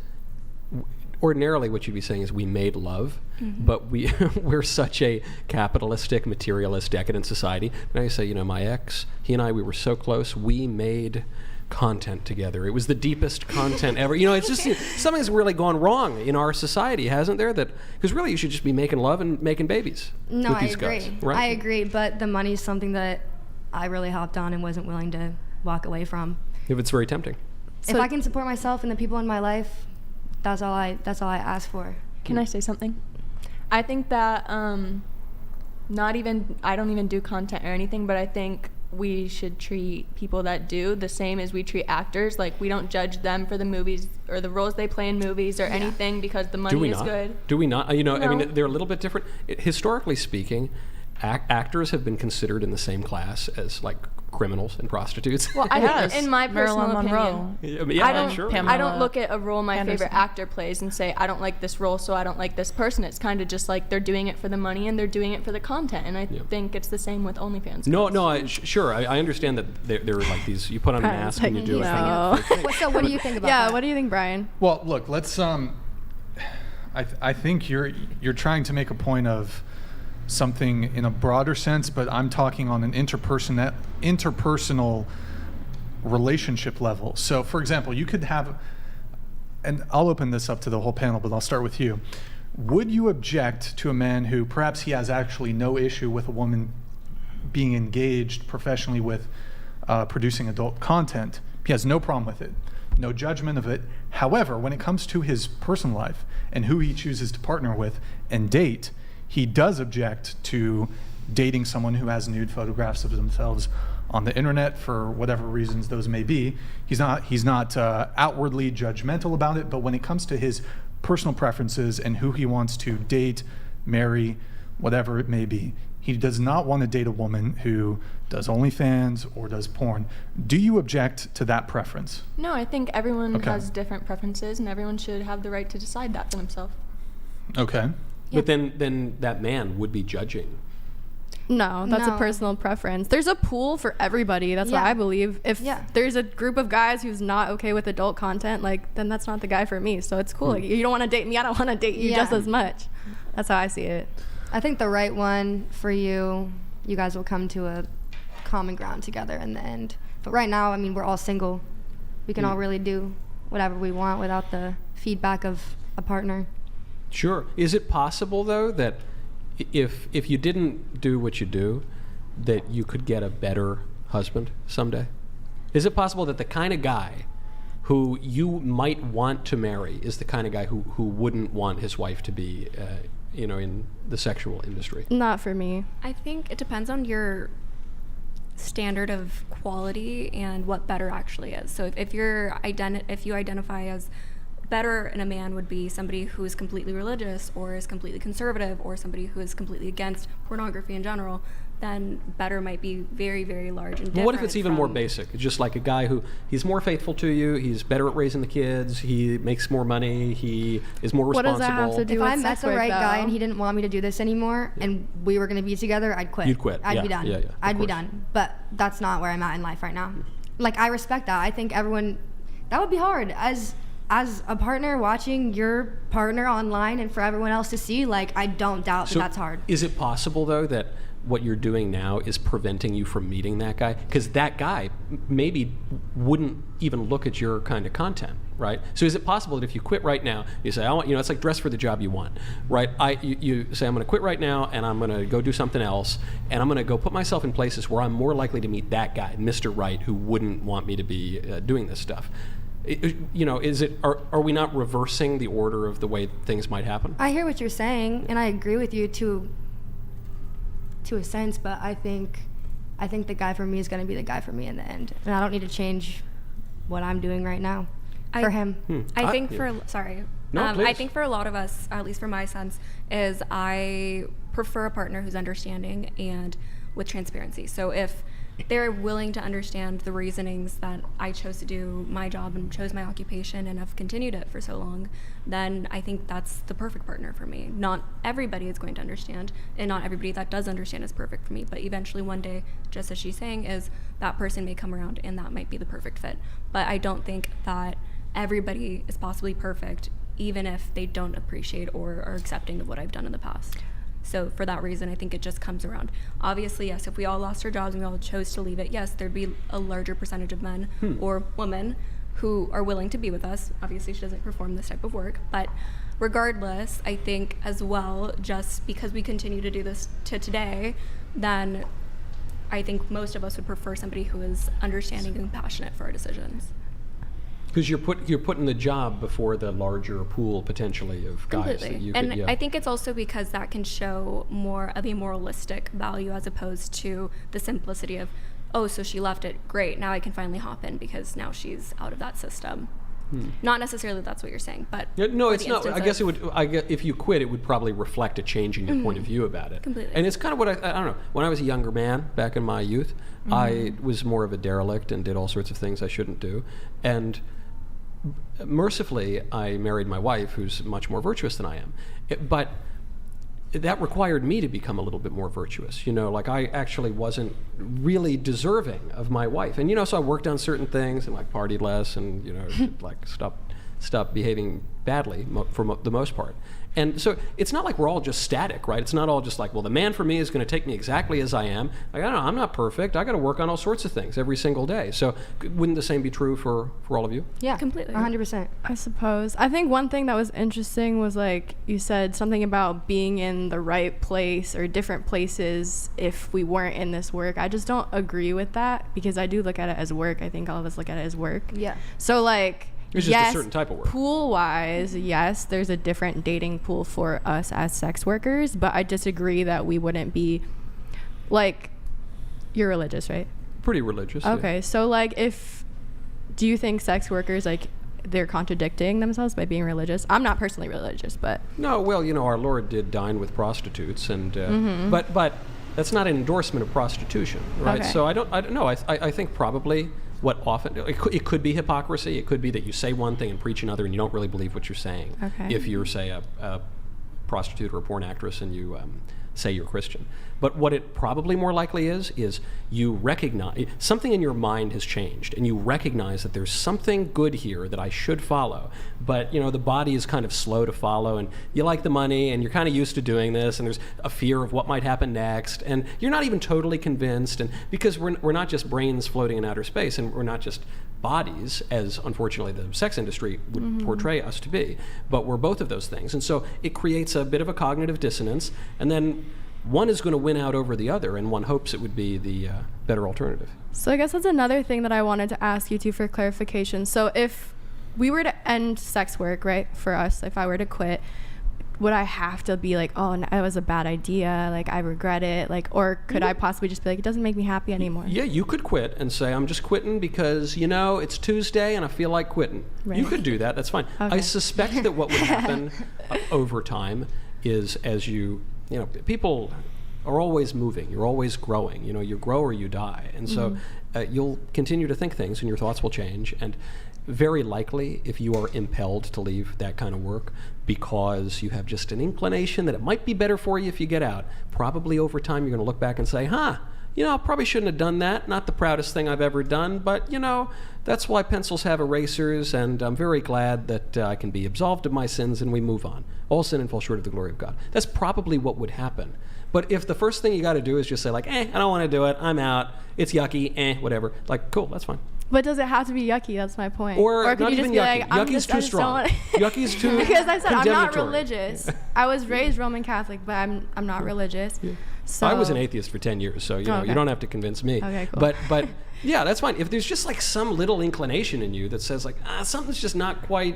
ordinarily what you'd be saying is we made love, but we're such a capitalistic, materialist, decadent society. Now you say, my ex, he and I, we were so close, we made content together. It was the deepest content ever. It's just something's really gone wrong in our society, hasn't there? Because really you should just be making love and making babies No, with I these agree. guys, right? I agree, but the money is something that I really hopped on and wasn't willing to walk away from. If it's very tempting. If I can support myself and the people in my life, that's all I ask for. Can I say something? I think that I don't even do content or anything, but I think we should treat people that do the same as we treat actors. Like, we don't judge them for the movies or the roles they play in movies or anything because the money is good. Do we not? I mean, No. they're a little bit different. Historically speaking, actors have been considered in the same class as, like, criminals and prostitutes. Well, in my personal Marilyn opinion, Monroe. I don't, sure. I don't look at a role my Anderson. favorite actor plays and say, I don't like this role, so I don't like this person. It's kind of just like they're doing it for the money and they're doing it for the content. And I think it's the same with OnlyFans. No, sure. I understand that there are like these, you put on a mask and you do it. No. So what do you think about Yeah, that? what do you think, Brian? Well, look, let's I think you're trying to make a point of something in a broader sense, but I'm talking on an interpersonal relationship level. So, for example, you could have, and I'll open this up to the whole panel, but I'll start with you. Would you object to a man who perhaps he has actually no issue with a woman being engaged professionally with producing adult content? He has no problem with it, no judgment of it. However, when it comes to his personal life and who he chooses to partner with and date, he does object to dating someone who has nude photographs of themselves on the internet for whatever reasons those may be. He's not outwardly judgmental about it, but when it comes to his personal preferences and who he wants to date, marry, whatever it may be, he does not want to date a woman who does OnlyFans or does porn. Do you object to that preference? No, I think everyone has different preferences and everyone should have the right to decide that for themselves. Okay. But then that man would be judging. No, that's No. a personal preference. There's a pool for everybody. That's what Yeah. I believe. If Yeah. there's a group of guys who's not okay with adult content, like, then that's not the guy for me. So it's cool. Like, you don't want to date me, I don't want to date you Yeah. just as much. That's how I see it. I think the right one for you guys will come to a common ground together in the end. But right now, I mean, we're all single. We can all really do whatever we want without the feedback of a partner. Sure. Is it possible though that if you didn't do what you do, that you could get a better husband someday? Is it possible that the kind of guy who you might want to marry is the kind of guy who wouldn't want his wife to be, in the sexual industry? Not for me. I think it depends on your standard of quality and what better actually is. So if you identify as better in a man would be somebody who is completely religious or is completely conservative or somebody who is completely against pornography in general, then better might be very, very large and different. Well, what if it's even more from- basic? It's just like a guy who, he's more faithful to you, he's better at raising the kids, he makes more money, he is more What does responsible. that have to do If with I met sex the work, right guy though? and he didn't want me to do this anymore and we were going to be together, I'd quit. You'd quit, I'd yeah, be done. yeah, of I'd be course. done. But that's not where I'm at in life right now. Like, I respect that. I think everyone, that would be hard as a partner watching your partner online and for everyone else to see. Like, I don't doubt that that's hard. Is it possible though that what you're doing now is preventing you from meeting that guy? Because that guy maybe wouldn't even look at your kind of content, right? So is it possible that if you quit right now, you say, I want, it's like dress for the job you want, right? You say, I'm going to quit right now and I'm going to go do something else and I'm going to go put myself in places where I'm more likely to meet that guy, Mr. Right, who wouldn't want me to be doing this stuff. Are we not reversing the order of the way things might happen? I hear what you're saying, and I agree with you to a sense, but I think the guy for me is going to be the guy for me in the end, and I don't need to change what I'm doing right now for him. I think yeah. No, I please. think for a lot of us, at least for my sense, is I prefer a partner who's understanding and with transparency. So if they're willing to understand the reasonings that I chose to do my job and chose my occupation and have continued it for so long, then I think that's the perfect partner for me. Not everybody is going to understand, and not everybody that does understand is perfect for me, but eventually one day, just as she's saying, is that person may come around and that might be the perfect fit. But I don't think that everybody is possibly perfect, even if they don't appreciate or are accepting of what I've done in the past. So for that reason, I think it just comes around. Obviously, yes, if we all lost our jobs and we all chose to leave it, yes, there'd be a larger percentage of men or women who are willing to be with us. Obviously, she doesn't perform this type of work. But regardless, I think as well, just because we continue to do this to today, then I think most of us would prefer somebody who is understanding and passionate for our decisions. Because you're putting the job before the larger pool potentially of guys. Completely. That you And could, yeah. I think it's also because that can show more of a moralistic value as opposed to the simplicity of, oh, so she left it, great, now I can finally hop in because now she's out of that system. Not necessarily that's what you're saying, but No, for it's the not. instance I guess of- it would. If you quit, it would probably reflect a change in your point of view about it. Completely. And it's kind of what I don't know. When I was a younger man, back in my youth, I was more of a derelict and did all sorts of things I shouldn't do. And mercifully, I married my wife, who's much more virtuous than I am. But that required me to become a little bit more virtuous. Like I actually wasn't really deserving of my wife. And, so I worked on certain things and like partied less and, like stop behaving badly for the most part. And so it's not like we're all just static, right? It's not all just like, well, the man for me is going to take me exactly as I am. Like, I don't know, I'm not perfect. I got to work on all sorts of things every single day. So wouldn't the same be true for all of you? Yeah, Completely. 100%. I suppose. I think one thing that was interesting was like you said something about being in the right place or different places if we weren't in this work. I just don't agree with that because I do look at it as work. I think all of us look at it as work. Yeah. So like, It's just a certain type of work. Pool-wise, yes, there's a different dating pool for us as sex workers, but I disagree that we wouldn't be, like, you're religious, right? Pretty religious. Okay, Yeah. so, like, do you think sex workers, like, they're contradicting themselves by being religious? I'm not personally religious, but... No, well, our Lord did dine with prostitutes, and but that's not an endorsement of prostitution, right? Okay. So I don't know. I think probably... What often it could be hypocrisy. It could be that you say one thing and preach another, and you don't really believe what you're saying. Okay. If you're, say, a prostitute or a porn actress, and you say you're Christian, but what it probably more likely is you recognize something in your mind has changed, and you recognize that there's something good here that I should follow, but the body is kind of slow to follow, and you like the money, and you're kind of used to doing this, and there's a fear of what might happen next, and you're not even totally convinced, and because we're not just brains floating in outer space, and we're not just bodies, as unfortunately the sex industry would portray us to be, but we're both of those things, and so it creates a bit of a cognitive dissonance, and then one is going to win out over the other, and one hopes it would be the better alternative. So I guess that's another thing that I wanted to ask you too for clarification. So if we were to end sex work, right, for us, if I were to quit, would I have to be like, oh, no, it was a bad idea, like I regret it, like, or could I possibly just be like, it doesn't make me happy anymore? Yeah, you could quit and say, I'm just quitting because, it's Tuesday and I feel like quitting. Right. You could do that, that's fine. Okay. I suspect that what would happen over time is as people are always moving, you're always growing, you grow or you die. And so you'll continue to think things and your thoughts will change. And very likely, if you are impelled to leave that kind of work because you have just an inclination that it might be better for you if you get out, probably over time you're going to look back and say, I probably shouldn't have done that. Not the proudest thing I've ever done, but, that's why pencils have erasers, and I'm very glad that I can be absolved of my sins and we move on. All sin and fall short of the glory of God. That's probably what would happen. But if the first thing you got to do is just say, like, I don't want to do it, I'm out, it's yucky, whatever, like, cool, that's fine. But does it have to be yucky? That's my point. Or could not you just even be yucky. like, I'm Yucky's just, too I just strong. don't want Yucky's too because I said I'm not condemnatory. religious. I was raised Roman Catholic, but I'm not religious. Yeah. So I was an atheist for 10 years, so okay. you don't have to convince me. Okay, cool. But yeah, that's fine. If there's just like some little inclination in you that says like, something's just not quite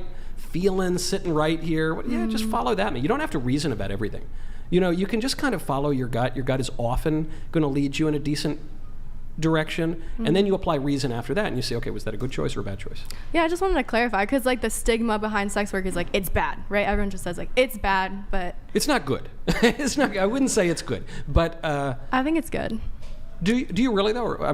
sitting right here, just follow that. You don't have to reason about everything. You can just kind of follow your gut. Your gut is often going to lead you in a decent direction, and then you apply reason after that, and you say, okay, was that a good choice or a bad choice? Yeah, I just wanted to clarify because like the stigma behind sex work is like it's bad, right? Everyone just says like it's bad, but it's not good. It's not. I wouldn't say it's good, but I think it's good. Do you really though? Or,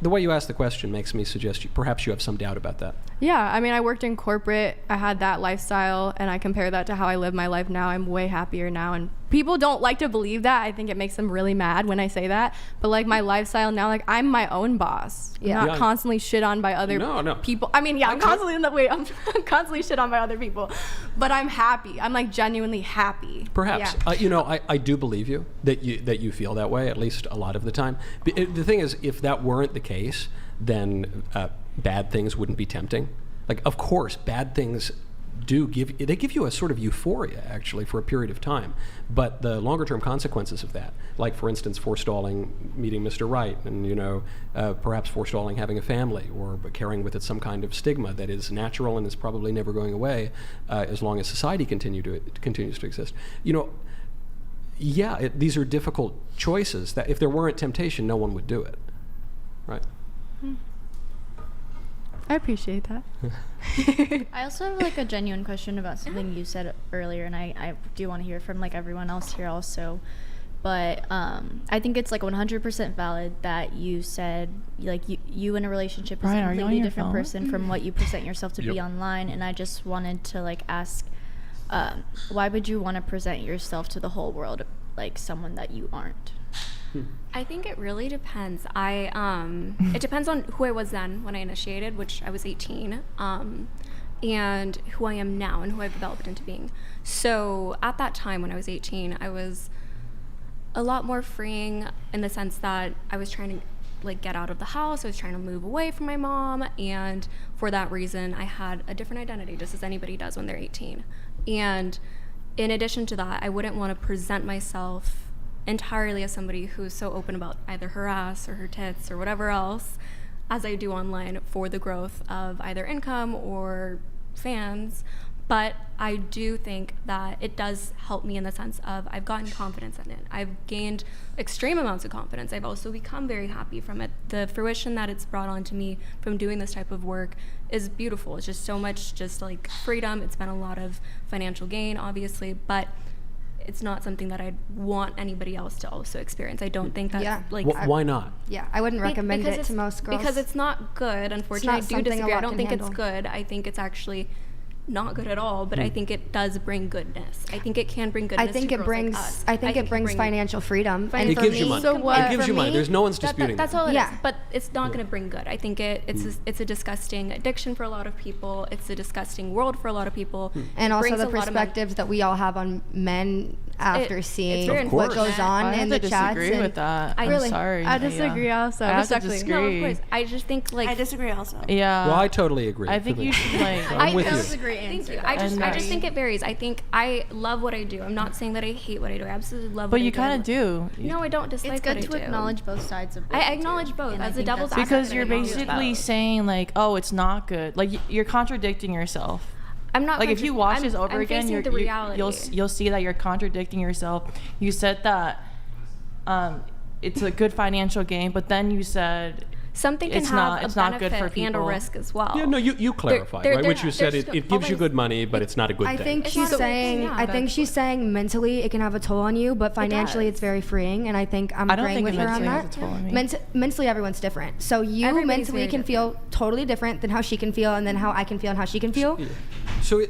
the way you ask the question makes me suggest perhaps you have some doubt about that. Yeah, I worked in corporate. I had that lifestyle, and I compare that to how I live my life now. I'm way happier now, and people don't like to believe that. I think it makes them really mad when I say that. But like my lifestyle now, like I'm my own boss. Yeah. I'm not constantly shit on by other people. I'm constantly I'm constantly shit on by other people, but I'm happy. I'm like genuinely happy. Perhaps. Yeah. I do believe you that you feel that way at least a lot of the time. The thing is, if that weren't the case, then bad things wouldn't be tempting. Like, of course, bad things give you a sort of euphoria actually for a period of time, but the longer term consequences of that, like for instance forestalling meeting Mr. Right, and perhaps forestalling having a family, or carrying with it some kind of stigma that is natural and is probably never going away as long as society continues to exist. These are difficult choices that if there weren't temptation, no one would do it, right? I appreciate that. I also have like a genuine question about something you said earlier, and I do want to hear from like everyone else here also. But I think it's like 100% valid that you said like you in a relationship is a completely different person from what you present yourself to be online. And I just wanted to like ask, why would you want to present yourself to the whole world like someone that you aren't? I think it really depends. It depends on who I was then when I initiated, which I was 18, and who I am now and who I've developed into being. So at that time when I was 18, I was a lot more freeing in the sense that I was trying to like get out of the house. I was trying to move away from my mom, and for that reason I had a different identity, just as anybody does when they're 18. And in addition to that, I wouldn't want to present myself entirely as somebody who's so open about either her ass or her tits or whatever else as I do online for the growth of either income or fans. But I do think that it does help me in the sense of I've gotten confidence in it. I've gained extreme amounts of confidence. I've also become very happy from it. The fruition that it's brought on to me from doing this type of work is beautiful. It's just so much just like freedom. It's been a lot of financial gain, obviously, but it's not something that I'd want anybody else to also experience. I don't think that's like... Why not? Yeah, I wouldn't recommend it to most girls. Because it's not good, unfortunately. I do disagree. I don't think it's good. I think it's actually not good at all, but I think it does bring goodness. I think it can bring goodness. I think to it girls brings. like us. I think it brings financial freedom. And it gives you money. So what? It gives you money. There's no one's disputing that's that. all it is. But it's not going to bring good. I think it's a disgusting addiction for a lot of people. It's a disgusting world for a lot of people. And also the perspectives that we all have on men after seeing what goes on in the chats. I disagree with that. I'm sorry. I disagree also. I have to disagree. No, of course. I just think like I disagree also. Yeah. Well, I totally agree. I think you should like. I'm with you. That was a great answer. Thank you. I just think it varies. I think I love what I do. I'm not saying that I hate what I do. I absolutely love what I do. But you kind of do. No, I don't dislike It's good what to I do. acknowledge both sides of it. I acknowledge both And as I a think devil's that's- advocate. Because you're I acknowledge basically both. saying like, oh, it's not good. Like you're contradicting yourself. I'm not Like if you watch this over I'm again, facing you're, the reality. you'll see that you're contradicting yourself. You said that it's a good financial gain, but then you said something can it's have not- a it's not benefit good for and a people. risk as well. Yeah, no, you clarified, right? Which you said it gives you good money, but it's not a good thing. I think It's she's not a good thing, saying. yeah. I think she's saying mentally it can have a toll on you, but financially does. it's very freeing. And I think I'm I don't agreeing think with it her on mentally that. has a toll on me. Mentally, everyone's different. So you Everybody's mentally very can feel totally different than how she can feel, and then how I can feel and how she can feel. So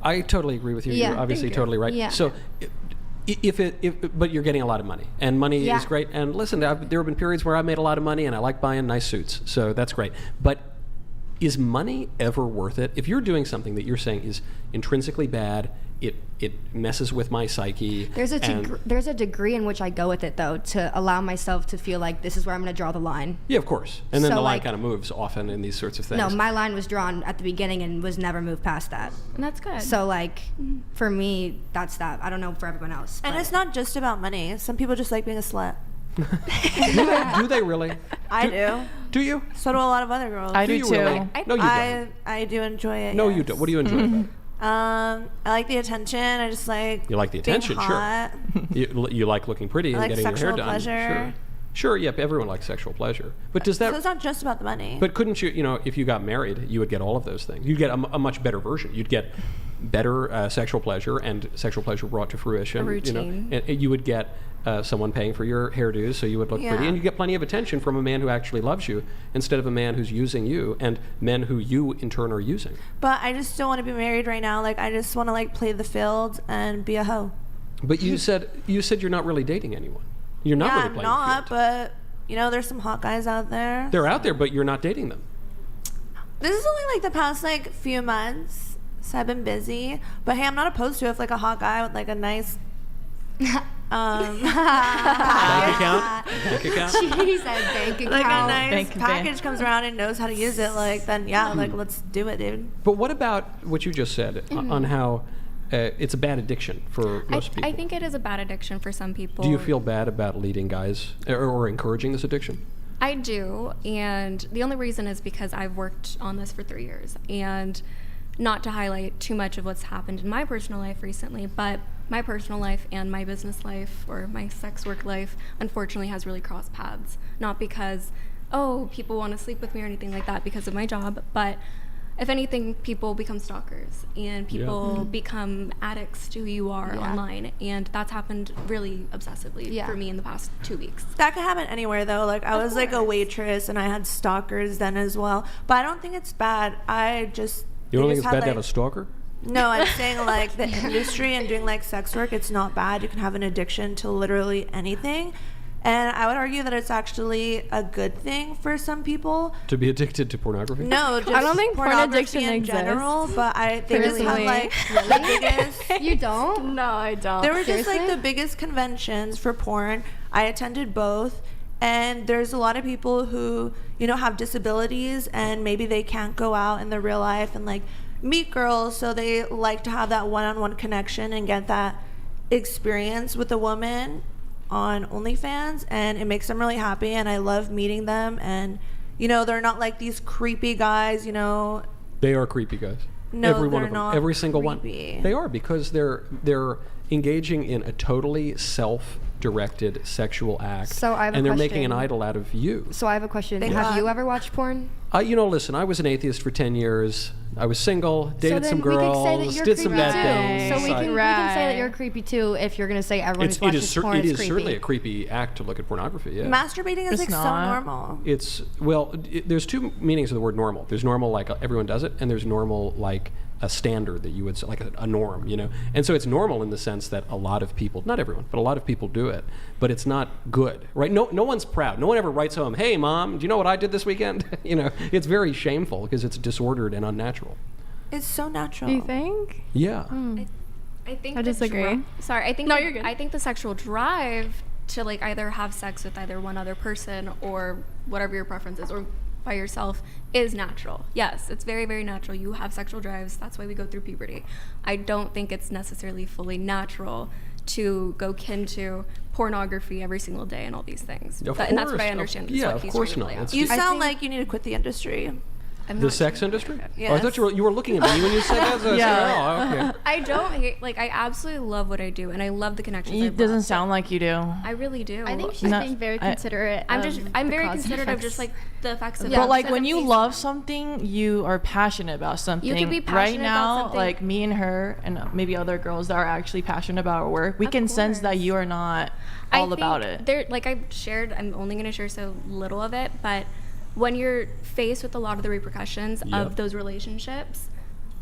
I totally agree with you. Yeah, You're obviously thank you. totally right. Yeah. So but you're getting a lot of money, and money Yeah. is great. And listen, there have been periods where I made a lot of money, and I like buying nice suits, so that's great. But is money ever worth it? If you're doing something that you're saying is intrinsically bad, it messes with my psyche. There's a degree in which I go with it though, to allow myself to feel like this is where I'm going to draw the line. Yeah, of course. And then So, the line like- kind of moves often in these sorts of things. No, my line was drawn at the beginning and was never moved past that. And that's good. So like, for me, that's that. I don't know for everyone else. And but- it's not just about money. Some people just like being a slut. do they really? I do. Do you? So do a lot of other girls. I do you too. really? No, you don't. I do enjoy it. No, yes. you don't. What do you enjoy about it? I like the attention. I just like. You like the being attention, hot. sure. You like looking pretty and I like getting your hair sexual done. pleasure. Sure. Yep. Everyone likes sexual pleasure. But does that? So it's not just about the money. But couldn't you? You know, if you got married, you would get all of those things. You'd get a much better version. You'd get better sexual pleasure and sexual pleasure brought to fruition. A routine. You know, and you would get someone paying for your hairdos, so you would look pretty, Yeah. and you get plenty of attention from a man who actually loves you, instead of a man who's using you, and men who you in turn are using. But I just don't want to be married right now. Like I just want to like play the field and be a hoe. But you said you're not really dating anyone. You're not yeah, really I'm playing not. the field. But you know, there's some hot guys out there. They're out there, but you're not dating them. This is only like the past like few months, so I've been busy. But hey, I'm not opposed to it if like a hot guy with like a nice Bank account. Bank account. She said bank account. like a nice Bank- package comes around and knows how to use it. Like then yeah, like let's do it, dude. But what about what you just said on how it's a bad addiction for most people? I think it is a bad addiction for some people. Do you feel bad about leading guys or encouraging this addiction? I do, and the only reason is because I've worked on this for 3 years, and not to highlight too much of what's happened in my personal life recently, but my personal life and my business life or my sex work life unfortunately has really crossed paths. Not because oh, people want to sleep with me or anything like that because of my job. But if anything, people become stalkers and people become addicts to who you are online. And that's happened really obsessively for me in the past 2 weeks. That could happen anywhere, though. Like, I was like a waitress and I had stalkers then as well. But I don't think it's bad. I just. You don't think it's bad to have a stalker? No, I'm saying like the industry and doing like sex work, it's not bad. You can have an addiction to literally anything. And I would argue that it's actually a good thing for some people. To be addicted to pornography? No, just I don't think porn addiction in exists. general, but they just have like the biggest. You don't? No, I don't. There were just like the biggest conventions for porn. I attended both. And there's a lot of people who, you know, have disabilities and maybe they can't go out in the real life and like meet girls. So they like to have that one-on-one connection and get that experience with a woman on OnlyFans, and it makes them really happy, and I love meeting them. And you know, they're not like these creepy guys, you know. They are creepy guys. No, every one they're of them, not every single creepy. one. They are, because they're engaging in a totally self-directed sexual act, So I have a and they're question. making an idol out of you. So I have a question. Thank Have God. you ever watched porn? You know, listen, I was an atheist for 10 years. I was single, dated then some we can say that girls, you're did some creepy bad too. things. So we I- can say that you're creepy too if you're going to say everyone who's it watching is, porn it is is creepy. certainly a creepy act to look at pornography, yeah. Masturbating is It's like so not. normal. It's, well, there's two meanings of the word normal. There's normal, like everyone does it, and there's normal, like a standard that you would say, like a norm, you know? And so it's normal in the sense that a lot of people, not everyone, but a lot of people do it, but it's not good, right? No one's proud. No one ever writes home, hey, Mom, do you know what I did this weekend? You know, it's very shameful because it's disordered and unnatural. It's so natural. Do you think? Yeah. I think I the disagree. Sorry, I think No, the- you're good. I think the sexual drive to like either have sex with either one other person or whatever your preference is, or by yourself, is natural. Yes, it's very, very natural. You have sexual drives. That's why we go through puberty. I don't think it's necessarily fully natural to go kin to pornography every single day and all these things. Of And that's what I course. understand. Yeah, what of he's course trying to not. lay It's out. You just- sound like you need to quit the industry. I'm The not sex sure. industry? Yes. Oh, I thought you were looking at me when you said that. So I said, oh, okay. I don't hate, like, I absolutely love what I do, and I love the connections I It brought. doesn't sound like you do. I really do. I think she's No, being very I- considerate. I'm of I'm the very cause and considerate of effects. just like the effects of Yeah. it. But like Instead when of you facing love it. something, you are passionate about something. be right passionate about now, something. like me and her and maybe other girls that are actually passionate about our work, we Of can sense that course. you are not I all think about it. There, like I've shared, I'm only going to share so little of it, but when you're faced with a lot of the repercussions Yep. of those relationships,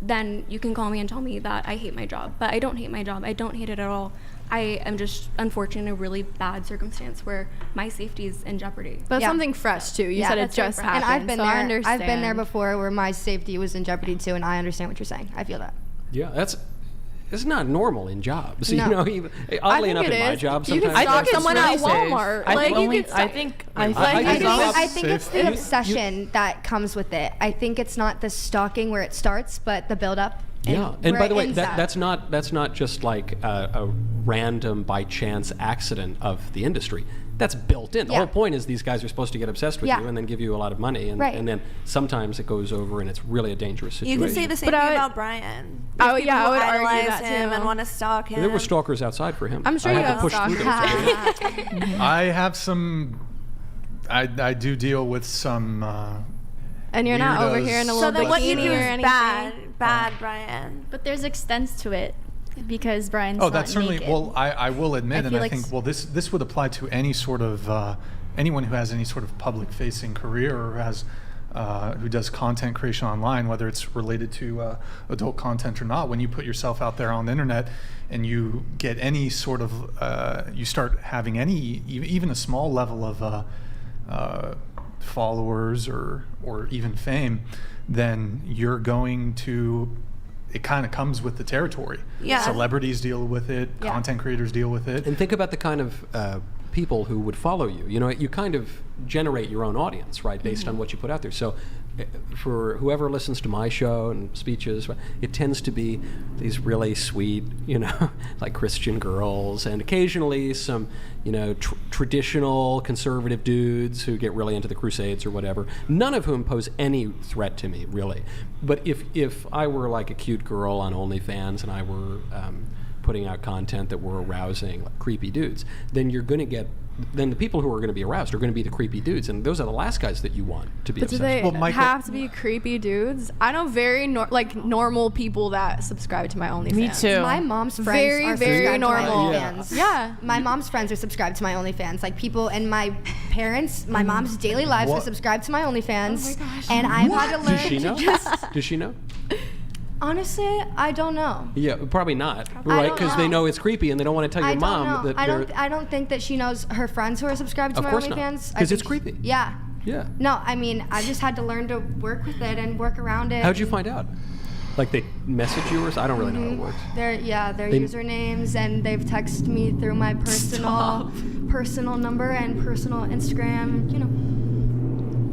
then you can call me and tell me that I hate my job. But I don't hate my job. I don't hate it at all. I am just unfortunately in a really bad circumstance where my safety is in jeopardy. But Yeah. something fresh too. You Yeah, said it that's very just fresh. happened. And I've been so I there. understand. I've been there before where my safety was in jeopardy too, and I understand what you're saying. I feel that. Yeah, it's not normal in jobs. No. You know, even, I oddly think enough, it in my is. job, You can sometimes stalk it's someone really at safe. Walmart. I Like, think, you could I think I I think safe. it's the obsession that comes with it. I think it's not the stalking where it starts, but the build up. Yeah, and where by it the way, ends that's up. not just like a random by chance accident of the industry. That's built in. The Yeah. whole point is these guys are supposed to get obsessed with Yeah. you and then give you a lot of money, and, Right. and then sometimes it goes over and it's really a dangerous You situation. can say the same But thing I would- about Brian. Oh, There's yeah, people I would who argue idolize that him too. and want to stalk him. There were stalkers outside for him. I'm sure I you had to have push through stalkers. those. I have some. I do deal with some. And you're not over Weirdos. here in a So little then what you bikini do or is anything. bad, Brian. But there's extents to it because Brian's Oh, not that's certainly. naked. Well, I will admit, I and feel I like think, well, this would apply to any sort of anyone who has any sort of public-facing career or has who does content creation online, whether it's related to adult content or not. When you put yourself out there on the internet and you get any sort of, you start having any, even a small level of followers or even fame, then you're going to. It kind of comes with the territory. Yeah. Celebrities deal with it. Yeah. Content creators deal with it. And think about the kind of people who would follow you. You know, you kind of generate your own audience, right, based on what you put out there. So for whoever listens to my show and speeches, it tends to be these really sweet, you know, like Christian girls, and occasionally some, you know, traditional conservative dudes who get really into the Crusades or whatever, none of whom pose any threat to me, really. But if I were like a cute girl on OnlyFans and I were putting out content that were arousing like creepy dudes, then you're going to get. Then the people who are going to be aroused are going to be the creepy dudes, and those are the last guys that you want to be But do obsessed they with. have to be creepy dudes? I know very normal people that subscribe to my OnlyFans. Me too. My mom's friends Very, are very subscribed normal. to my OnlyFans. Yeah. My mom's friends are subscribed to my OnlyFans. Like people and my parents, my mom's daily lives are subscribed to my OnlyFans. Oh my gosh. And I've had to learn Does she know? Does she know? Honestly, I don't know. Yeah, probably not. I Right, don't because they know. know it's creepy and they don't want to tell I your don't mom know. that I don't think that she knows her friends who are subscribed to Of my course not. OnlyFans. I 'Cause think it's creepy. Yeah. Yeah. No, I mean, I just had to learn to work with it and work around it. How'd you find out? Like they message you or I don't really know how it works. Their They- usernames, and they've texted me through my personal number and personal Instagram. You know.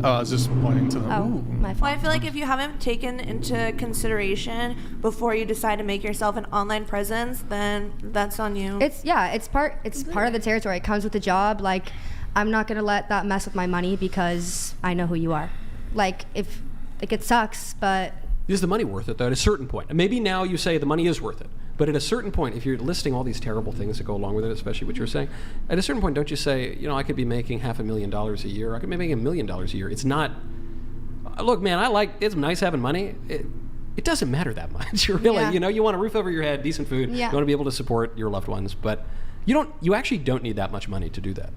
Oh, I was just pointing to them. Oh, my Well, fault. I feel like if you haven't taken into consideration before you decide to make yourself an online presence, then that's on you. It's part of the territory. It comes with the job. Like, I'm not gonna let that mess with my money because I know who you are. Like, if like it sucks, but Is the money worth it though? At a certain point, maybe now you say the money is worth it, but at a certain point, if you're listing all these terrible things that go along with it, especially what you're saying, at a certain point, don't you say, you know, I could be making $500,000 a year. I could be making $1 million a year. It's not. Look, man, it's nice having money. It doesn't matter that much, really. Yeah. You know, you want a roof over your head, decent food. Yeah. You want to be able to support your loved ones, but you actually don't need that much money to do that.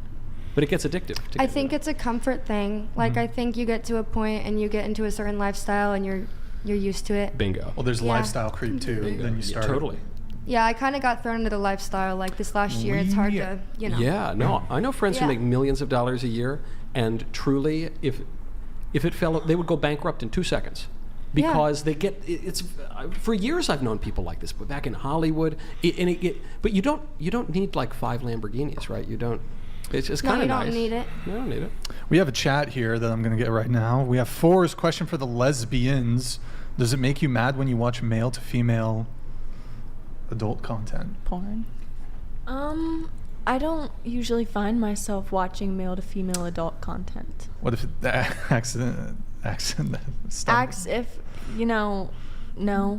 But it gets addictive. I think it's a comfort thing. Like, I think you get to a point and you get into a certain lifestyle and you're used to it. Bingo. Well, there's Yeah. lifestyle creep too. Bingo. Then you Yeah, start. totally. Yeah, I kind of got thrown into the lifestyle like this last year. It's hard to, you know. Yeah, no, I know friends who Yeah. make millions of dollars a year, and truly, if it fell, they would go bankrupt in 2 seconds, Yeah. because they get it's. For years, I've known people like this, but back in Hollywood, but you don't need like 5 Lamborghinis, right? You don't. It's just No, kind of you nice. don't need it. You don't need it. We have a chat here that I'm going to get right now. We have Four's question for the lesbians. Does it make you mad when you watch male to female adult content? Porn. I don't usually find myself watching male to female adult content. What if the accident stop? If no.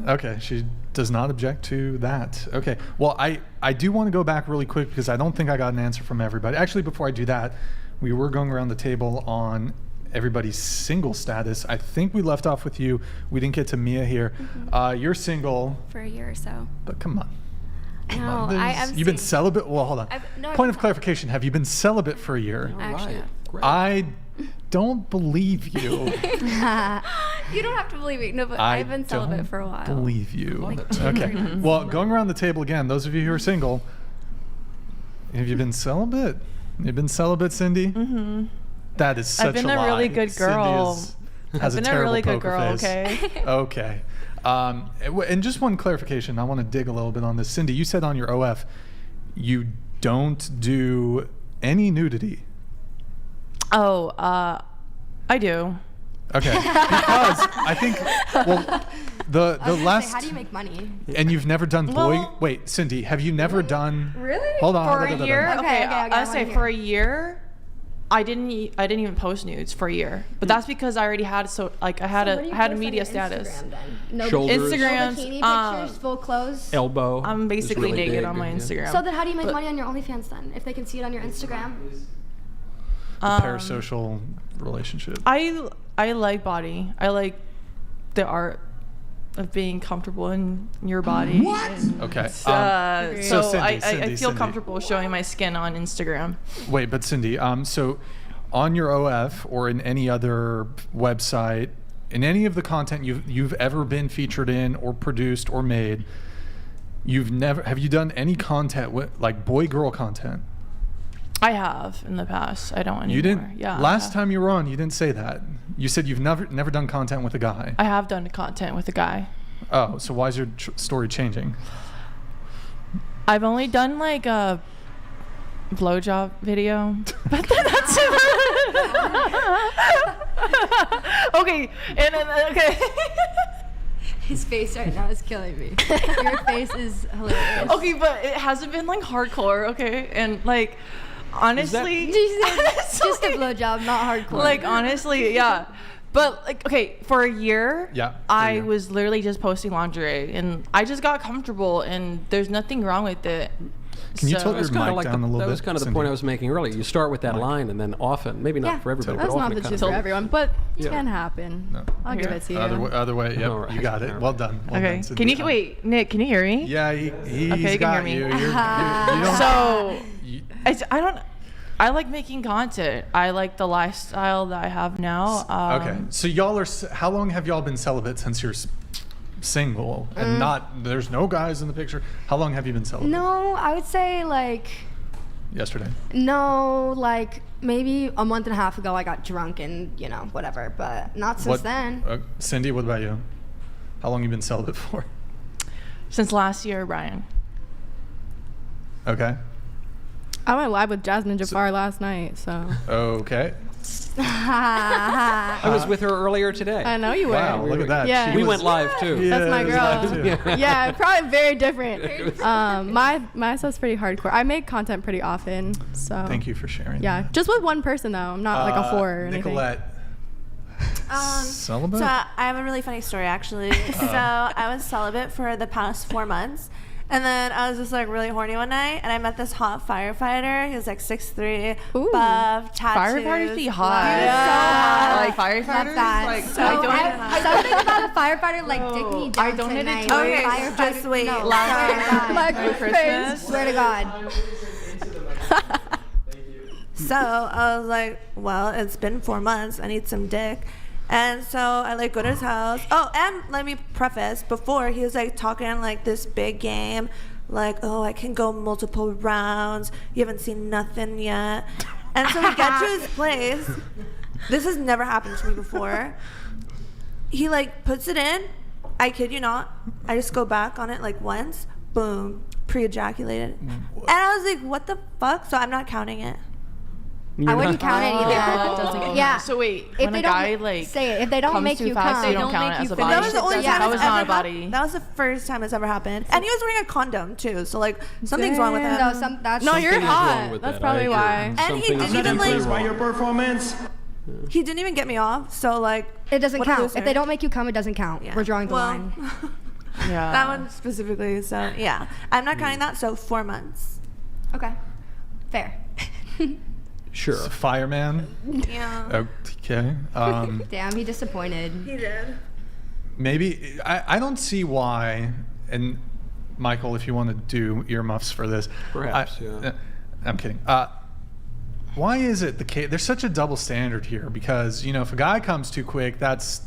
Okay, she does not object to that. Okay, well, I do want to go back really quick because I don't think I got an answer from everybody. Actually, before I do that, we were going around the table on everybody's single status. I think we left off with you. We didn't get to Mia here. You're single, For a year or so. but come on. No, You've been celibate? Well, hold on. no, Point of clarification, have you been celibate for a year? Actually, Right. Great. I don't believe you. you don't have to believe me. No, but I've been celibate don't for a while. believe you. Love it. Okay. Well, going around the table again, those of you who are single, have you been celibate? You've been celibate, Cindy? Mm-hmm. That is such I've been a a lie. really good girl. Has I've been a terrible really good poker girl, face. okay? Okay. And just one clarification. I want to dig a little bit on this. Cindy, you said on your OF you don't do any nudity. Oh, I do. Okay. Because I think, well, the I was gonna last... say, how do you make money? And you've never done boy... Well- Wait, Cindy, have you never done... Really? Hold on. For a year? Okay, okay, I I'll wanna say hear. for a year, I didn't even post nudes for a year. But that's because I already had I had a media status. No Shoulders. Instagram, bikini pictures, full clothes. Elbow. I'm is basically really naked big, on my yeah. Instagram. So then how do you make But- money on your OnlyFans then, if they can see it on your Instagram? Parasocial relationship. I like body. I like the art of being comfortable in your body. What? Okay. So Cindy, I Cindy, feel Cindy. comfortable showing my skin on Instagram. Wait, but Cindy, so on your OF or in any other website, in any of the content you've ever been featured in or produced or made, have you done any content with like boy-girl content? I have in the past. I don't anymore. You didn't. Yeah. Last time you were on, you didn't say that. You said you've never done content with a guy. I have done content with a guy. Oh, so why is your story changing? I've only done like a blowjob video, but then that's okay. And then, okay. His face right now is killing me. Your face is hilarious. Okay, but it hasn't been like hardcore. Okay, and like honestly, Just a blowjob, not hardcore. like honestly, yeah. But like, okay, for a year, Yeah, for a I year. was literally just posting lingerie, and I just got comfortable, and there's nothing wrong with it. Can you So- tilt That's your kind of mic like down a little that bit? was kind of the Cindy? point I was making earlier. You start with that Mic. line, and then often, maybe not Yeah. for everybody, That's but not often the it kind gist of for everyone, but it Yeah. can happen. No. I'll give it to you. Other way, yep, All right. you got it. All Well right. done. Well Okay, done, Cindy. can you wait, Nick? Can you hear me? Yeah, he's you can got hear me. you. You don't. So you- I don't. I like making content. I like the lifestyle that I have now. okay, so y'all are. How long have y'all been celibate since you're single and not? There's no guys in the picture. How long have you been celibate? No, I would say like Yesterday. no, like maybe a month and a half ago I got drunk and whatever, but not since then. Cindy, what about you? How long you been celibate for? Since last year, Brian. Okay. I went live with Jasmine Jafar last night, so Okay. I was with her earlier today. I know you were. Wow, look at that. Yeah. She We was- went live too. Yeah, That's my it was girl. live too. Yeah, probably very different. My stuff's pretty hardcore. I make content pretty often, so Thank you for sharing. Yeah, that. just with one person though. I'm not like a whore or anything. Nicolette. Celibate? So I have a really funny story actually. So I was celibate for the past 4 months. And then I was just like really horny one night, and I met this hot firefighter. He was like 6'3", Ooh. buff, tattoos. Firefighters be hot. He was so hot. Like firefighters. Love that. Like, So I don't. something about a firefighter like dick me down I donated tonight. to Okay, Firefighter- just wait. No, Last swear to God. Like Christmas. Swear to God. So I was like, well, it's been 4 months. I need some dick. And so I like go to his house. Oh, and let me preface, before he was like talking like this big game, like, oh, I can go multiple rounds. You haven't seen nothing yet. And so we get to his place. This has never happened to me before. He like puts it in. I kid you not. I just go back on it like once. Boom. Pre-ejaculated. And I was like, what the fuck? So I'm not counting it. I wouldn't count it either. that doesn't count. Yeah. So wait, If when they a guy don't like say it, if they don't comes make too you fast, come, you They don't don't count make it as you a finish body. That was the only That time That it's was not a ever body. That was the first time it's ever happened. And he was wearing a condom too, so like something's wrong with him. No, that's No, you're Something is wrong hot. with That's that. probably I agree. why. And he Something is didn't even, deeply like- wrong. your performance. He didn't even get me off, so like it doesn't what a count. loser. If they don't make you come, it doesn't count. Yeah. We're drawing the Well, line. Yeah. that one specifically. So yeah, I'm not counting that. So 4 months. Okay. Fair. Sure. Fireman. Yeah. Okay. Damn, he disappointed. He did. Maybe I don't see why. And Michael, if you want to do earmuffs for this, Perhaps, yeah. I'm kidding. Why is it the case? There's such a double standard here because if a guy comes too quick, that's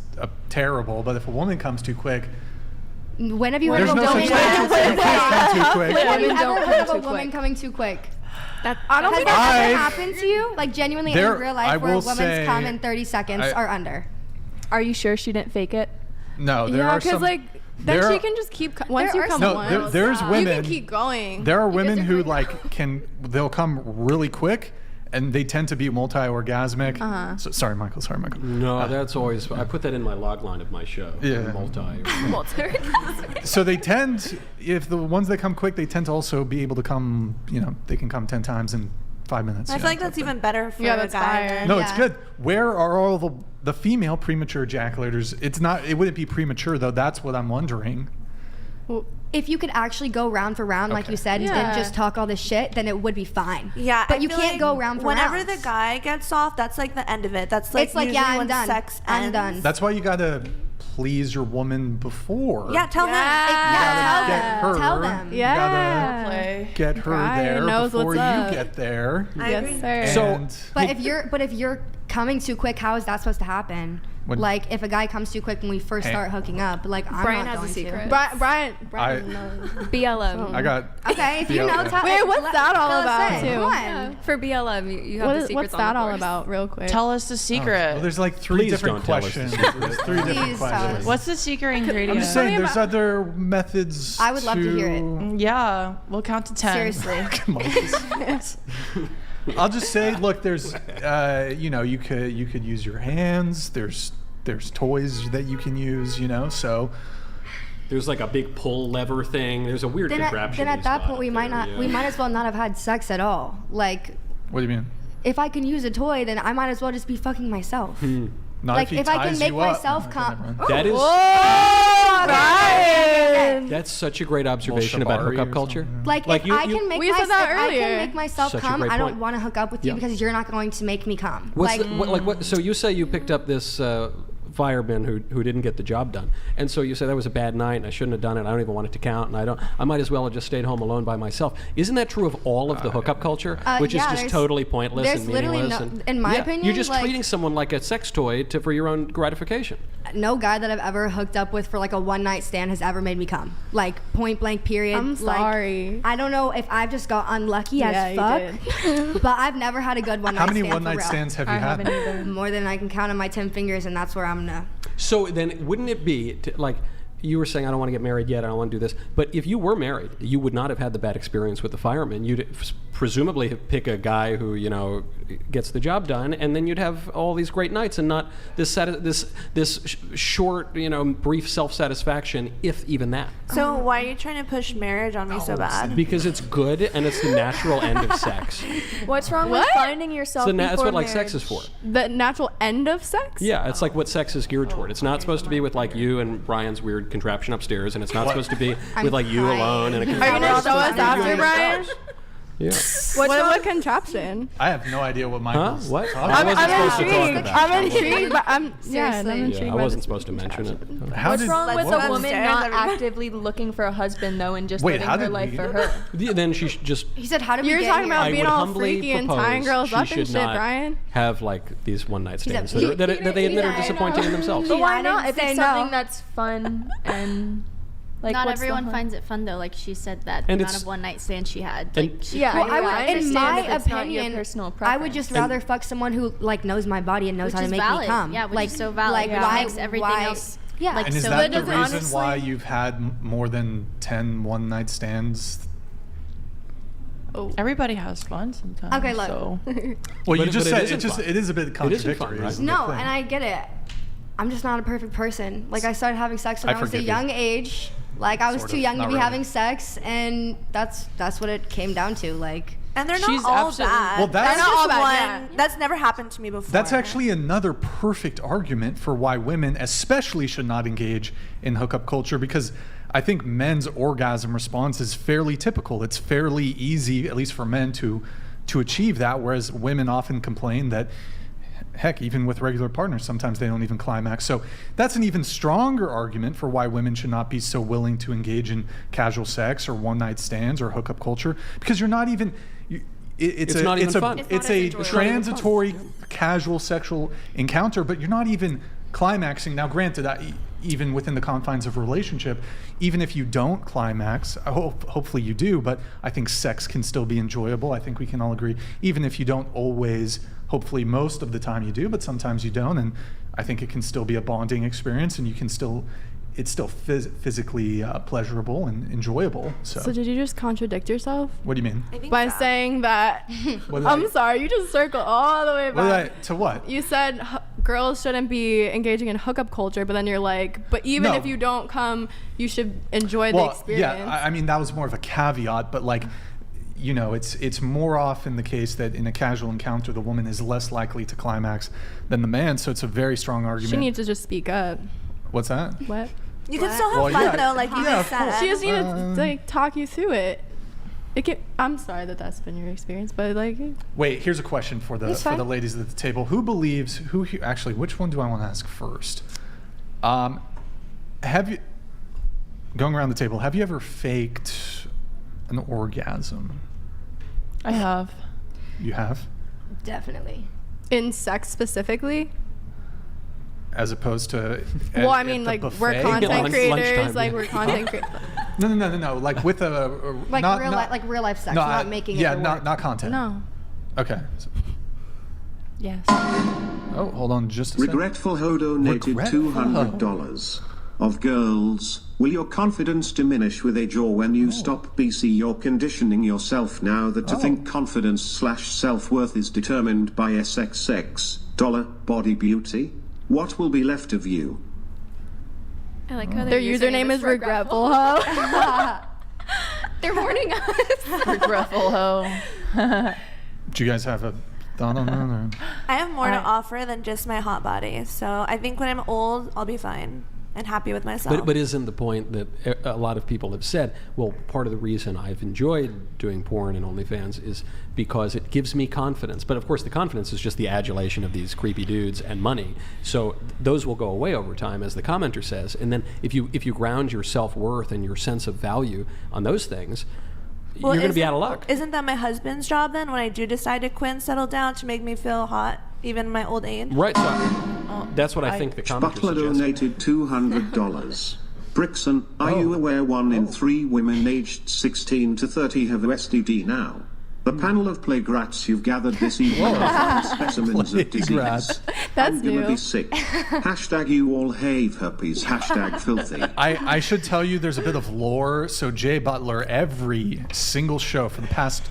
terrible. But if a woman comes too quick, When have you heard there's of a no woman? such thing as a come too quick. Have you Women don't ever come heard of a too woman quick. coming too quick? I don't Has think that ever I've- happened to you? Like genuinely There- in real I life, where a will woman's say- come in 30 seconds I- or under? Are you sure she didn't fake it? No, there yeah, are because some. like then there she are- can just keep once There you are come some- No, once. there's you women. can keep going. There are women who disagree? they'll come really quick, and they tend to be multi-orgasmic. So, sorry, Michael. No, that's always. I put that in my log line of my show. Yeah. Multi. So they tend, if the ones that come quick, they tend to also be able to come. They can come 10 times in 5 minutes. I feel like that's even better for Yeah, a that's guy. fire. than- No, Yeah. it's good. Where are all the female premature ejaculators? It's not. It wouldn't be premature though. That's what I'm wondering. If you could actually go round for round, like Okay. you said, Yeah. and just talk all this shit, then it would be fine. Yeah, But I you feel can't like go round for whenever rounds. the guy gets off, that's like the end of it. That's like It's like, usually yeah, I'm when done. sex I'm ends. done. That's why you gotta please your woman before. Yeah, tell You Yeah, gotta get her. tell them. You gotta Yeah. Play. get her Brian there knows before what's you up. get there. I agree. Yes, sir. So- And But if you're coming too quick, how is that supposed to happen? When- Like if a guy comes too quick when we first Hey. start hooking up, like I'm Brian not has a going secret. to. Brian I, knows. BLM. I got. Okay, if you know, tell Wait, what's let- that all fill us about, in. too? Come on. Yeah. For BLM, you have the secrets What's on the that all course. about, real quick? Tell us the secret. Well, there's like three Please different don't tell us the questions. secret. There's three different Please tell us. questions. What's the secret ingredient? I'm just saying, Something there's other methods. I would love to hear it. Yeah, we'll count to 10. Seriously. Come on. I'll just say, look, there's, you could use your hands. There's toys that you can use, so. There's like a big pull lever thing. There's a weird Then contraption. at you that spot point, we up might there, not. yeah. We might as well not have had sex at all. Like, What do you mean? if I can use a toy, then I might as well just be fucking myself. Not like he if I can ties make you up. myself Okay, come. never mind. That is Ryan! that's such a great observation about shibari hookup or culture. something. Like, Like if you- I you- can make We said myself, that if I earlier. can make myself Such a come, great I don't point. want to hook up with you Yeah. because you're not going to make me come. What's like, what? So you say you picked up this fireman who didn't get the job done, and so you say that was a bad night, and I shouldn't have done it. I don't even want it to count, and I might as well have just stayed home alone by myself. Isn't that true of all of the hookup culture, which is yeah, just there's- totally pointless there's and literally meaningless? no- in my opinion, you're just like- treating someone like a sex toy for your own gratification. no guy that I've ever hooked up with for like a one night stand has ever made me come. Like point blank period. I'm Like, sorry. I don't know if I've just got unlucky Yeah, as you fuck, but I've never had a good one night How stand. many for one-night real. stands have you I had? haven't either. More than I can count on my 10 fingers, and that's where I'm gonna. So then, wouldn't it be like you were saying, I don't want to get married yet, I don't want to do this. But if you were married, you would not have had the bad experience with the fireman. You'd presumably pick a guy who, you know, gets the job done, and then you'd have all these great nights and not this short, you know, brief self-satisfaction, if even that. So why are you trying to push marriage on me so bad? Because it's good and it's the natural end of sex. What's wrong with What? finding yourself So that's before what like marriage? sex is for. The natural end of sex? Yeah, it's like what sex is geared toward. It's not supposed to be with like you and Brian's weird contraption upstairs, and it's not supposed to be with like you crying. alone and a Are you contraption. gonna show us You after, on the Brian? couch. Yeah. What contraption? I have no idea what Michael's What? talking I about. wasn't supposed to talk intrigued. about I'm it. intrigued, but I'm Seriously. intrigued. Yeah, I by wasn't the supposed to mention it. How What's did- wrong with what a was- woman upstairs, not everybody? actively looking for a husband though, and just Wait, living how her did life we- for her? Then she should just. He said, "How did we You're get talking here?" about I being would all humbly freaky and propose tying girls she up should and shit, not Brian. have like these one night stands he- that they admit are he- disappointing in themselves. But why I not? didn't If say it's no. something that's fun and like Not what's the everyone harm? finds it fun though. Like she said that And the amount it's- of one night stands she had. and- Like she Yeah, Well, I in understand my if it's not your opinion, personal I preference. would just rather fuck someone who like knows my body and knows which how to is make valid. me come. Yeah, which like, is so valid. Like, Which why makes everything why, else Yeah. like And is so that it the doesn't reason why you've had more than 10 one-night stands? Everybody has fun sometimes. Okay, look. So. Well, you But just it said isn't fun. it is a bit It isn't contradictory. fun, right? isn't the No, thing? and I get it. I'm just not a perfect person. Like I started having sex when I I was a forgive you. young age. Like I was Sort too of, young to not be really. having sex, and that's what it came down to. Like And they're She's not all absolutely- bad. Well, that's- that's They're just not all one. bad, That's never happened to me before. That's actually another perfect argument for why women especially should not engage in hookup culture, because I think men's orgasm response is fairly typical. It's fairly easy, at least for men, to achieve that, whereas women often complain that, heck, even with regular partners, sometimes they don't even climax. So that's an even stronger argument for why women should not be so willing to engage in casual sex or one-night stands or hookup culture, because you're not even... It's not even fun. It's It's not as a enjoyable. transitory casual sexual encounter, but you're not even climaxing. Now, granted, even within the confines of a relationship, even if you don't climax, hopefully you do, but I think sex can still be enjoyable. I think we can all agree, even if you don't always, hopefully most of the time you do, but sometimes you don't, and I think it can still be a bonding experience, and you can still, it's still physically pleasurable and enjoyable. So did you just contradict yourself What do you mean? by saying that? What did I'm I- sorry, you just circled all the way What did back. to what? You said girls shouldn't be engaging in hookup culture, but then you're like, but even No. if you don't come, you should enjoy the experience. Yeah, I mean, that was more of a caveat, but like, you know, it's more often the case that in a casual encounter, the woman is less likely to climax than the man, so it's a very strong argument. She needs to just speak up. What's that? What? You can still have Well, fun yeah. though, like you Yeah, just of course. said. She just needs to like talk you through it. I'm sorry that that's been your experience, but like, Wait, here's a question for the It's for the fine. ladies at the table. Who believes actually? Which one do I want to ask first? Have you going around the table? Have you ever faked an orgasm? I have. You have, definitely. in sex specifically. as opposed to. Well, I at mean, the like buffet? we're content lunchtime, creators, like yeah. we're content creators. No. Like with a Like not, real not, life, like real life sex, no, not making yeah, it. not content. No. Okay. Yes. Oh, hold on just a second. Regretful Ho donated Regretful $200. Of girls, will your confidence diminish with age, or when you stop BC you're conditioning yourself now that to think confidence/self-worth is determined by SXX body beauty? What will be left of you? I like how Their username is regretful. Huh? They're warning us. Regretful hoe. Do you guys have a I have more to offer than just my hot body. So I think when I'm old, I'll be fine and happy with myself. But isn't the point that a lot of people have said, well, part of the reason I've enjoyed doing porn and OnlyFans is because it gives me confidence. But of course, the confidence is just the adulation of these creepy dudes and money. So those will go away over time, as the commenter says. And then if you ground your self-worth and your sense of value on those things, you're going to be out of luck. Isn't that my husband's job then, when I do decide to quit and settle down, to make me feel hot, even in my old age? Right. So that's what I think the commenter Butler suggested. donated $200. Brixan, are you aware 1 in 3 women aged 16 to 30 have STD now? The panel of plague rats you've gathered this evening are specimens of disease. That's I'm gonna new. be sick. Hashtag you all have herpes. Hashtag filthy. I should tell you there's a bit of lore. So Jay Butler, every single show for the past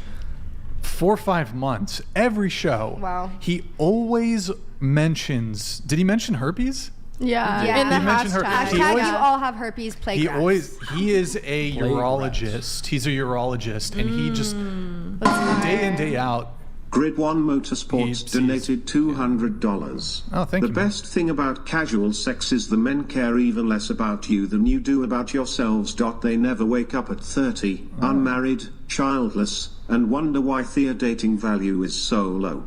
4 or 5 months, every show, Wow. he always mentions, did he mention herpes? Yeah, in the He mentioned her- hashtag. he Hashtag always- you all have herpes, plague He rats. he is a Plague urologist. He's a urologist, and he just day in, day out. Grid 1 Motorsports He's- donated $200. Oh, thank the you, man. best thing about casual sex is the men care even less about you than you do about yourselves. They never wake up at 30, unmarried, childless, and wonder why their dating value is so low.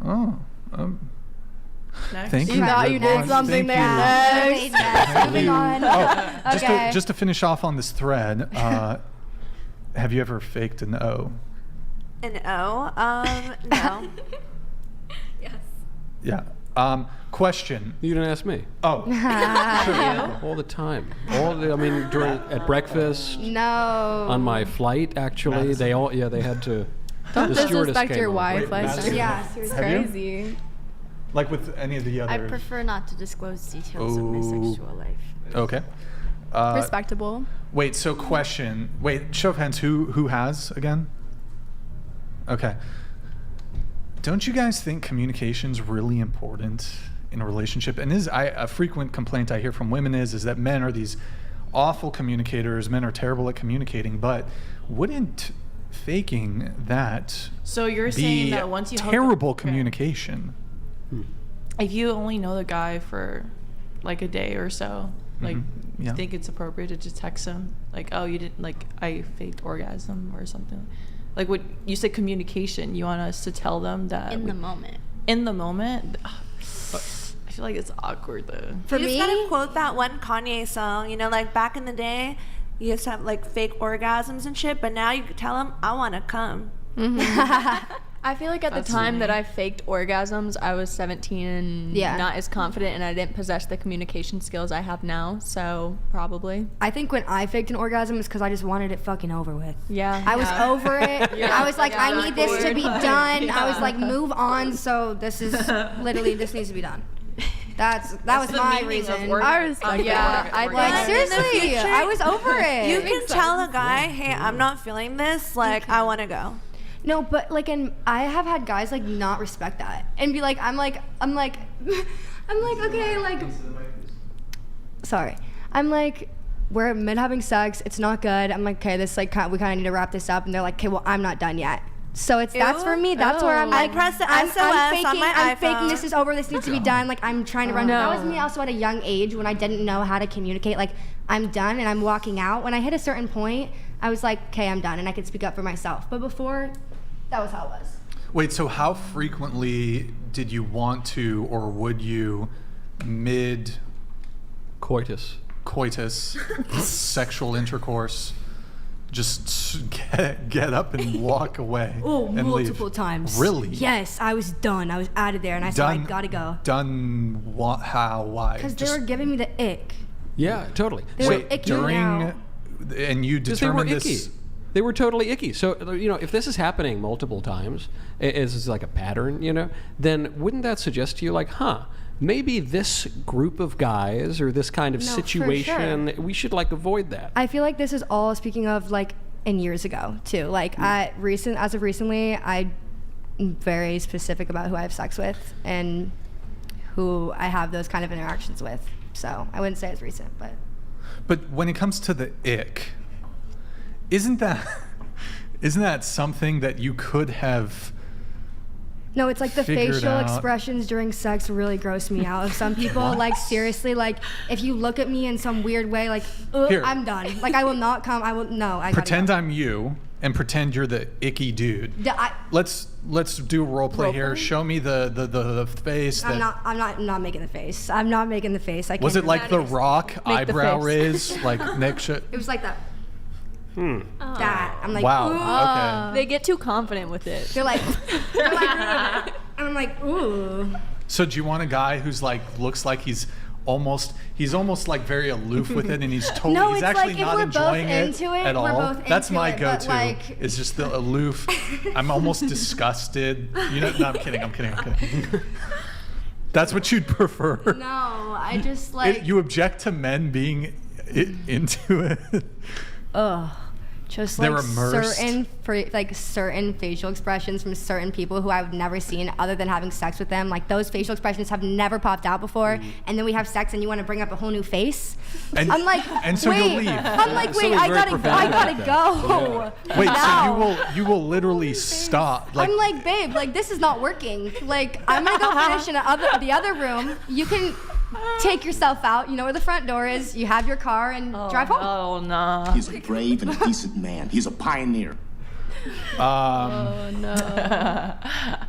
Oh, Next. thank you. You thought Grid you did One. something Thank there. you. Next. Moving on. Just, Okay. just to finish off on this thread, have you ever faked an O? An O? No. Yes. Yeah. Question. You didn't ask me. Oh, All the time. At breakfast, No. on my flight, actually. They had to. Don't the stewardess disrespect came your over. wife. Wait, Like, Madison? Yeah, it's Have you? crazy. like with any of the I other. prefer not to disclose details of my sexual life. Okay. Respectable. Wait. So question. Wait. Show of hands. Who has again? Okay. Don't you guys think communication's really important in a relationship? And a frequent complaint I hear from women is that men are these awful communicators. Men are terrible at communicating. But wouldn't faking that So you're saying be that once you hook up- terrible okay. communication? If you only know the guy for like a day or so, like Yeah. you think it's appropriate to just text him like, oh, you didn't, like, I faked orgasm or something. Like, what you said, communication. You want us to tell them that In the moment. In the moment. I feel like it's awkward though. For You me, just gotta quote that one Kanye song. You know, like back in the day, you used to have like fake orgasms and shit, but now you could tell them, I wanna come. I feel like at the time that I faked orgasms, I was 17 and Yeah. not as confident, and I didn't possess the communication skills I have now. So probably. I think when I faked an orgasm is because I just wanted it fucking over with. Yeah. I was over it. I was like, Yeah, I need this to be awkward. done. I was like, move on. So this is literally, this needs to be done. That was the my meaning of reason. orgasm. I respect yeah, that. I Like, But in the seriously, future, I was over it. You can tell a guy, hey, I'm not feeling this. Like, I wanna go. No, but like, I have had guys like not respect that and be like, I'm like, okay, like, sorry, I'm like, we're mid having sex, it's not good. I'm like, okay, this like, we kind of need to wrap this up, and they're like, okay, well, I'm not done yet. So that's for me. That's where I'm like, press the I'm SOS on faking, my I'm iPhone. faking. This is over. This needs to be done. Like, I'm trying to run. No. That was me also at a young age when I didn't know how to communicate. Like, I'm done and I'm walking out. When I hit a certain point, I was like, okay, I'm done, and I could speak up for myself. But before, that was how it was. Wait, so how frequently did you want to, or would you, Coitus. coitus, sexual intercourse, just get up and walk away? Oh, and multiple leave? times. Really? Yes, I was done. I was out of there, and I said, I gotta go. Done what? How? Why? Because they were giving me the ick. Yeah, totally. They were icky during, out. and you Because they were determined icky. this. They were totally icky. So, if this is happening multiple times, as like a pattern, then wouldn't that suggest to you, like, maybe this group of guys or this kind of No, for situation, sure. we should like avoid that. I feel like this is all speaking of like in years ago too. Like as of recently, I'm very specific about who I have sex with and who I have those kind of interactions with. So I wouldn't say it's recent, but. But when it comes to the ick, isn't that something that you could have No, it's like the figure it facial out. expressions during sex really gross me out. Of some people, like seriously, like if you look at me in some weird way, like Here. I'm done. Like I will not come. I will no. I Pretend gotta I'm you and pretend you're the icky dude. go. Let's do a role play here. Show me the face. I'm that, I'm not making the face. I'm not making the face. I can't was it do like that. The Rock eyebrow face. raise, like Nick should? It was like that. That. I'm like, Wow. ooh. Okay. They get too confident with it. They're like, and I'm like, ooh. So do you want a guy who's like looks like he's almost like very aloof with it, and he's totally No, he's it's actually like if not we're enjoying both into it, at we're all. both That's into my it, but, go-to. like- It's just the aloof. I'm almost disgusted. You know? No, I'm kidding. That's what you'd prefer. No, I just like. You object to men being into it. Ugh. Just They're like immersed. certain facial expressions from certain people who I've never seen other than having sex with them. Like those facial expressions have never popped out before, and then we have sex and you want to bring up a whole new face. And, I'm like, and so wait. you'll leave. I'm like, wait, Something's I very gotta profound go. Wait, No. so you will literally stop. Like, I'm like, babe, like this is not working. Like I'm gonna go finish in the other room. You can take yourself out. You know where the front door is. You have your car and drive home. Oh, nah. He's a brave and decent man. He's a pioneer. Oh, no.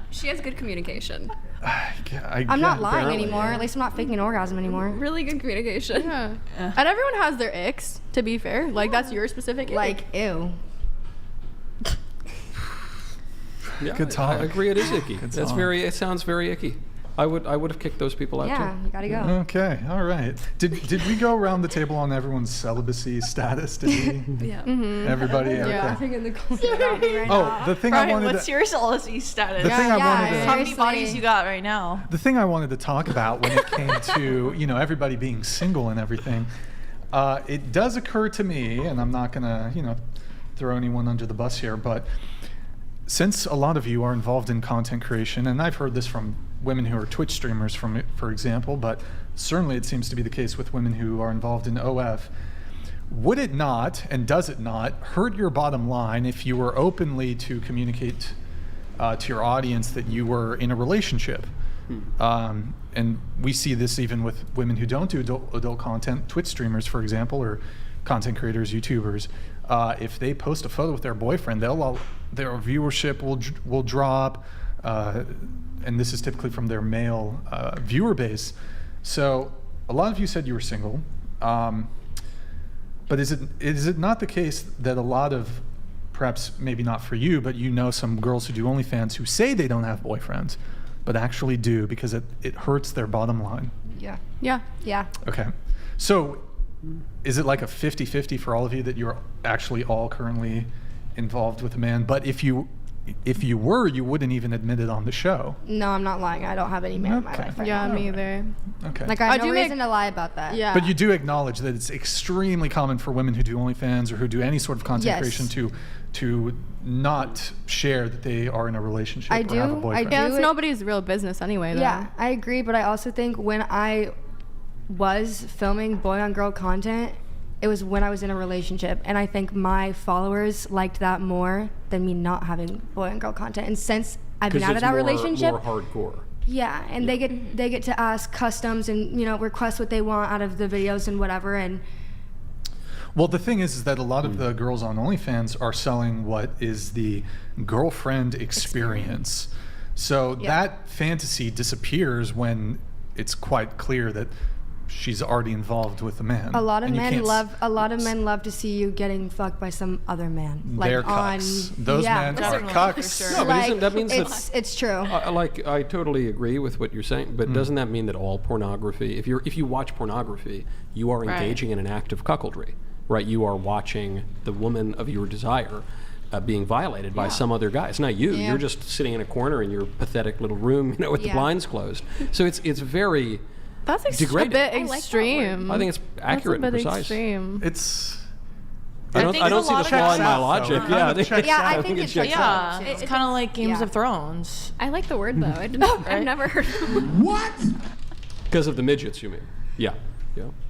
She has good communication. I'm not lying anymore. At least I'm not faking an orgasm anymore. Really good communication. Yeah. And everyone has their icks, to be fair. Like, that's your specific ick. Like, ew. Yeah, Good talk. I agree. It is icky. Good That's talk. It sounds very icky. I would have kicked those people out Yeah, too. you gotta go. Okay, all right. Did we go around the table on everyone's celibacy status? Did we? Yeah. Everybody? Okay. Yeah. I think in the corner about me right now. Oh, the thing I Brian, wanted what's to, your celibacy status? the thing I Yeah, wanted to, How many seriously. bodies you got right now? the thing I wanted to talk about when it came to everybody being single and everything, it does occur to me, and I'm not gonna throw anyone under the bus here, but since a lot of you are involved in content creation, and I've heard this from women who are Twitch streamers, for example, but certainly it seems to be the case with women who are involved in OF. Would it not, and does it not, hurt your bottom line if you were openly to communicate to your audience that you were in a relationship? And we see this even with women who don't do adult content, Twitch streamers, for example, or content creators, YouTubers. If they post a photo with their boyfriend, their viewership will drop, and this is typically from their male viewer base. So a lot of you said you were single, but is it not the case that a lot of, perhaps maybe not for you, but some girls who do OnlyFans who say they don't have boyfriends, but actually do because it hurts their bottom line? Yeah. Yeah. Yeah. Okay. So is it like a 50-50 for all of you that you're actually all currently involved with a man? But if you were, you wouldn't even admit it on the show. No, I'm not lying. I don't have any man in my Okay. life right Yeah, now. me either. Okay. Like I I have no do make- reason to lie about that. Yeah. But you do acknowledge that it's extremely common for women who do OnlyFans or who do any sort of content Yes. creation to not share that they are in a relationship I or have a do. boyfriend. Yeah, do it's it- nobody's real business anyway, though. Yeah, I agree, but I also think when I was filming boy on girl content, it was when I was in a relationship, and I think my followers liked that more than me not having boy on girl content. And since I've been 'Cause out of it's that more relationship, hardcore. yeah, and they get to ask customs and request what they want out of the videos and whatever. And Well, the thing is that a lot of the girls on OnlyFans are selling what is the girlfriend experience. So Yeah. that fantasy disappears when it's quite clear that she's already involved with a man. a lot of And you men can't love to see you getting fucked by some other man. They're cucks. Those men are Definitely, cucks. for sure. No, but isn't that means it's true. I totally agree with what you're saying, but doesn't that mean that all pornography, if you watch pornography, you are Right. engaging in an act of cuckoldry, right? You are watching the woman of your desire being violated by some other guy. It's not you. Yeah. You're just sitting in a corner in your pathetic little room, with the Yeah. blinds closed. So it's very. That's a Degrading. bit I like that extreme. I think it's accurate That's a and bit precise. extreme. It's I don't think a see the lot of flaw in my guys- logic. Checks Yeah, out. Checks Yeah, out. I think it it's checks like- out. Yeah, it's kind of like Games yeah. of Thrones. I like the word though. I've never heard of it. What? Because of the midgets, you mean? Yeah.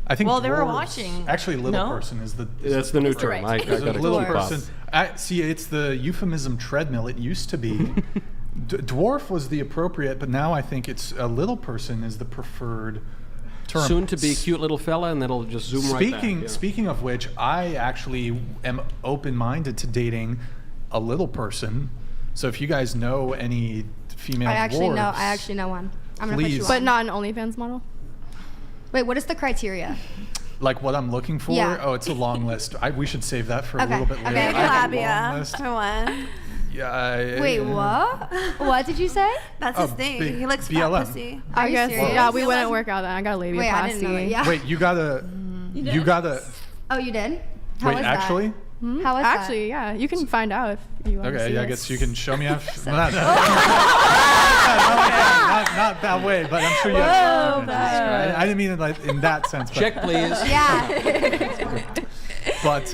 I think Well, they were dwarves- watching- Actually, little No? person is the That's the new term. right. I got to little keep up. person. See, it's the euphemism treadmill. It used to be Dwarf was the appropriate, but now I think it's a little person is the preferred term. Soon to be cute little fella, and that'll just zoom right back. Yeah. Speaking of which, I actually am open-minded to dating a little person. So if you guys know any female dwarves, I actually know one. I'm gonna put you please. on. But not an OnlyFans model? Wait, what is the criteria? like what I'm looking for. Yeah. Oh, it's a long list. We should save that for a Okay. little bit later. Okay, I have a long Calabia list. for one. Yeah. Wait, what? What did you say? That's his thing. big He likes BLM. fat pussy. Are I you guess, serious? yeah, we wouldn't work out that. I got a labiaplasty. Wait, I didn't know that. Yeah. Wait, you gotta. You gotta. Oh, you did? How Wait, was that? actually. How was that? Actually, yeah, you can find out if you want to Okay, see yeah, I it. guess you can show me after. not that way, but I'm sure you have. I didn't mean it like in that sense. But, Check, please. Yeah. But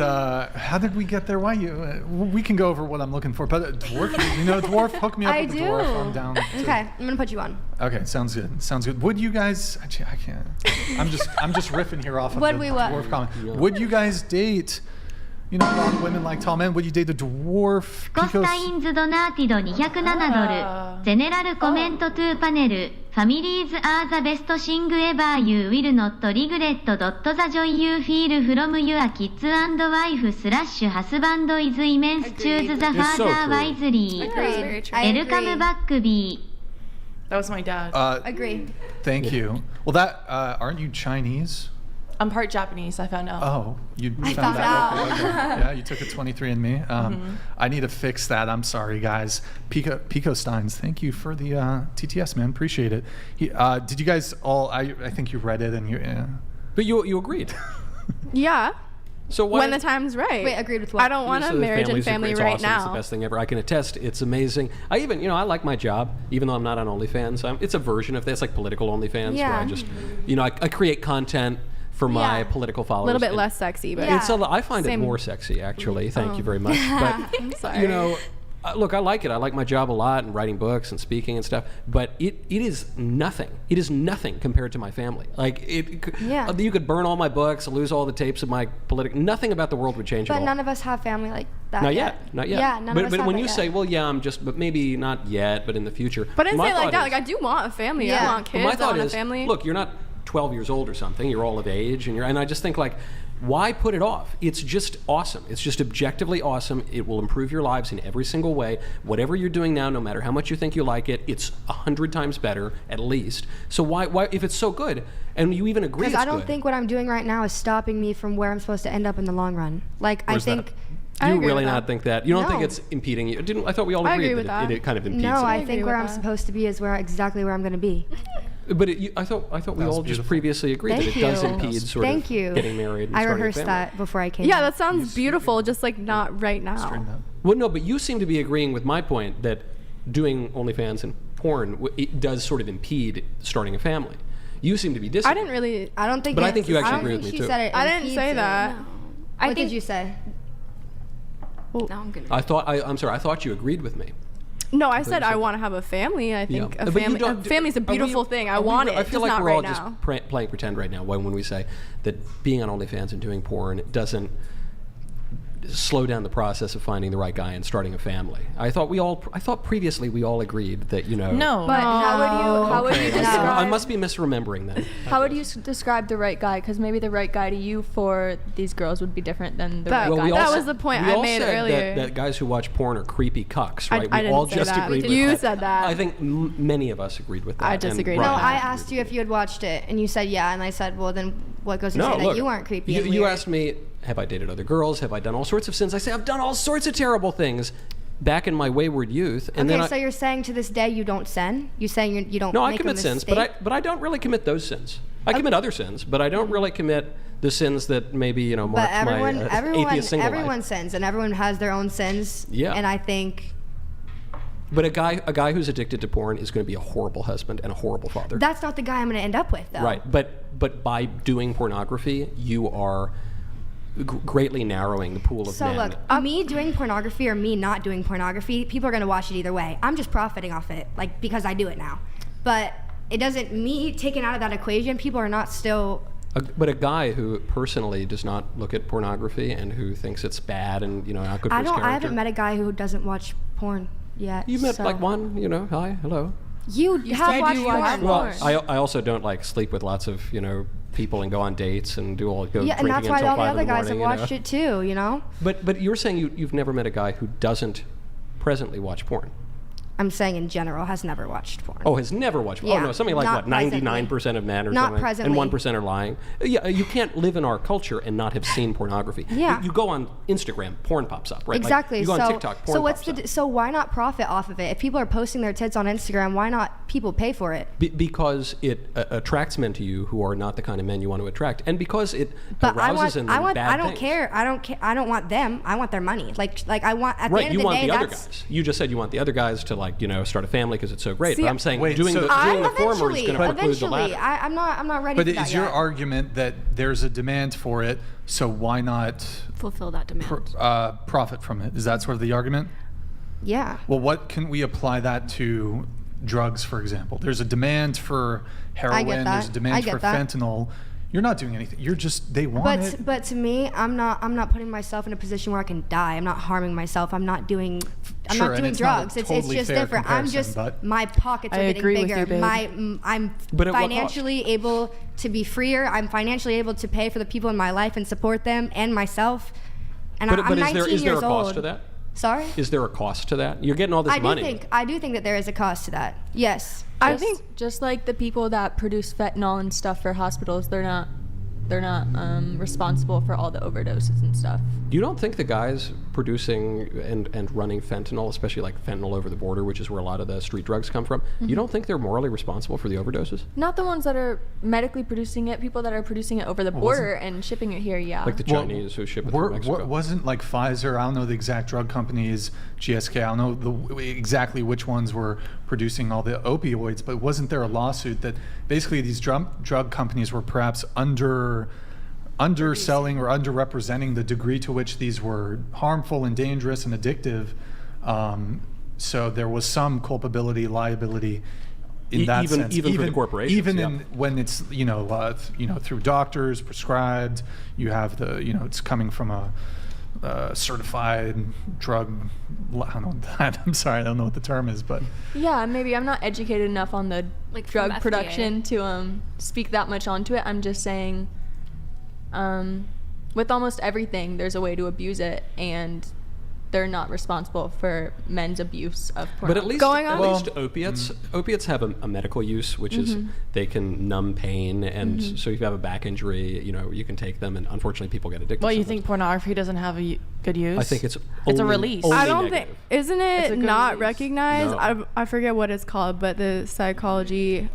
how did we get there? Why you? We can go over what I'm looking for. But dwarf, you know, dwarf, hook me up I with the do. dwarf. I'm down. Okay, I'm gonna put you on. Okay, sounds good. Sounds good. Would you guys? Actually, I can't. I'm just riffing here off of Would the we what? dwarf comment. Would you guys date? You know, a lot of women like tall men. Would you date a dwarf? コスタインズドナーティド207ドルゼネラルコメントトゥーパネルファミリーズアーザベストシングエバーユーウィルノットリグレットドットザジョイユーフィールフロムユアキッズアンドワイフスラッシュハスバンドイズイメンスチューズザファーザーワイズリー I ウェルカム agree. バックビー That was my dad. Agree. Thank you. Well, that aren't you Chinese? I'm part Japanese, I found out. Oh, you I found found that out. out. Okay. Yeah, you took a 23andMe. I need to fix that. I'm sorry, guys. Pico Steins, thank you for the TTS, man. Appreciate it. Did you guys all? I think you read it and you. But you agreed. Yeah, So why? when the time's right. Wait, agreed with what? I don't want a So the marriage and families are family great. It's right awesome. now. It's the best thing ever. I can attest. It's amazing. I even, I like my job, even though I'm not on OnlyFans. It's a version of this, like political OnlyFans, where I Yeah. just, I create content for my Yeah. political A followers. little bit And less sexy, but Yeah. I find it Same. more sexy, actually. Thank you very much. But I'm sorry. look, I like it. I like my job a lot, and writing books and speaking and stuff. But it is nothing. It is nothing compared to my family. Like Yeah. you could burn all my books, lose all the tapes of my political. Nothing about the world would change at But all. none of us have family like that. Not yet. Not yet. Yeah, none but of us but have when that you yet. say, well, yeah, but maybe not yet, but in the future. But I didn't my say it like thought that. is- Like I do want a family. Yeah. I want but kids. my I thought want a is, family. look, you're not 12 years old or something. You're all of age, and I just think like, why put it off? It's just awesome. It's just objectively awesome. It will improve your lives in every single way. Whatever you're doing now, no matter how much you think you like it, it's 100 times better at least. So why if it's so good, and you even agree it's Because I don't good, think what I'm doing right now is stopping me from where I'm supposed to end up in the long run. Like Where's I that? think. I you agree really with not that. think that? You don't think No. it's impeding you? I thought we all I agreed agree with that that. it kind of impedes No, it. I agree think with where I'm that. supposed to be is exactly where I'm going to be. But I thought we was all just beautiful. previously agreed Thank that it does you. impede sort Thank of you. getting married and I starting a rehearsed family. that before I came. Yeah, here. that sounds beautiful. Just like not right now. Straighten up. Well, no, but you seem to be agreeing with my point that doing OnlyFans and porn it does sort of impede starting a family. You seem to be I disagreeing. didn't really. I don't think. But I it- think you actually I don't agree think with me, she too. said it I didn't impedes say it. that. What did you say? No, I'm good. I'm sorry. I thought you agreed with me. No, I said I want to have a family. I think Yeah. a But you family. A don't- family's a are we- beautiful thing. I are we- want it. I feel just like not we're right all now. just playing pretend right now when we say that being on OnlyFans and doing porn doesn't slow down the process of finding the right guy and starting a family. I thought previously we all agreed that No. But how would you Okay, describe? I must be misremembering then. How would you describe the right guy? Because maybe the right guy to you for these girls would be different than the That- right guy. we all- That was the point we I all made said earlier. That guys who watch porn are creepy cucks, right? I we all didn't say just that. agreed with You that. said that. I think many of us agreed with that. I and disagreed Brian with No, that. I agreed asked with you if you had watched it, and you said yeah, and I said, well, then what goes to No, say look, that you weren't creepy? You, and you weird? asked me, have I dated other girls? Have I done all sorts of sins? I say I've done all sorts of terrible things back in my wayward youth. And Okay, then so you're saying to this day you don't sin? You're saying you don't no, I make a commit sins, mistake? but I don't really commit those sins. I commit other sins, but I don't really commit the sins that maybe mark But everyone, my atheist single everyone life. sins, and everyone has their own sins. Yeah. And I think But a guy who's addicted to porn is going to be a horrible husband and a horrible father. that's not the guy I'm going to end up with, though. Right, but by doing pornography, you are greatly narrowing the pool of So men. look, me doing pornography or me not doing pornography, people are going to watch it either way. I'm just profiting off it, like because I do it now. But it doesn't, me taken out of that equation, people are not still. But a guy who personally does not look at pornography and who thinks it's bad and not good for his character. I haven't met a guy who doesn't watch porn. yet. You met so. like one, hi, hello. You have said watched you porn. watched Well, porn. I also don't like sleep with lots of, people and go on dates and go Yeah, and drinking that's why until all the 5 other in the guys have morning, watched it too, But you're saying you've never met a guy who doesn't presently watch porn. I'm saying in general, has never watched porn. Oh, has never watched porn. Yeah, Oh, no, something like not what, 99% of men or Not something? presently. And 1% are lying. Yeah, you can't live in our culture and not have seen pornography. Yeah. You go on Instagram, porn pops up, right? Exactly. Like, you go on TikTok, porn pops up. So why not profit off of it? If people are posting their tits on Instagram, why not people pay for it? Because it attracts men to you who are not the kind of men you want to attract, and because it But arouses in them bad I don't things. care. I don't care. I don't want them. I want their money. Like I want at the Right, end you of the want day, the other that's guys. You just said you want the other guys to start a family because it's so great. See, but I'm saying Wait, doing so- the former is going to preclude the latter. I'm not ready But for that is your yet. argument that there's a demand for it, so why not Fulfill that demand. profit from it? Is that sort of the argument? Yeah. Well, what can we apply that to drugs, for example? There's a demand for heroin. that. There's a demand I get for that. fentanyl. You're not doing anything. You're just they want it. But to me, I'm not putting myself in a position where I can die. I'm not harming myself. I'm not doing Sure, and it's not a drugs. It's totally just fair different. I'm comparison, just but- my pockets are I getting agree with bigger. you, babe. I'm But at what cost? financially able to be freer. I'm financially able to pay for the people in my life and support them and myself. And But I'm 19 is there years a cost old. to that? Sorry? Is there a cost to that? You're getting all this money. I do think that there is a cost to that. Yes. I think just like the people that produce fentanyl and stuff for hospitals, they're not responsible for all the overdoses and stuff. You don't think the guys producing and running fentanyl, especially like fentanyl over the border, which is where a lot of the street drugs come from, you don't think they're morally responsible for the overdoses? Not the ones that are medically producing it, people that are producing it over the border and shipping it here, yeah. Like the Chinese who ship it through Mexico. Wasn't like Pfizer, I don't know the exact drug companies, GSK, I don't know exactly which ones were producing all the opioids, but wasn't there a lawsuit that basically these drug companies were perhaps underselling or underrepresenting the degree to which these were harmful and dangerous and addictive? So there was some culpability, liability in that sense. Even for the corporations. Even when it's through doctors prescribed, you have it's coming from a certified drug. I don't know that. I'm sorry, I don't know what the term is, but yeah, maybe I'm not educated enough on the Like from drug FDA. production to speak that much onto it. I'm just saying with almost everything there's a way to abuse it, and they're not responsible for men's abuse of pornography. But at least, Going on? at least opiates have a medical use, which is they can numb pain, and so if you have a back injury, you can take them, and unfortunately people get addicted. Well, you sometimes. think pornography doesn't have a good use? I think it's a release. I don't negative. think, isn't It's a it good not release. recognized? No. I forget what it's called, but the psychology.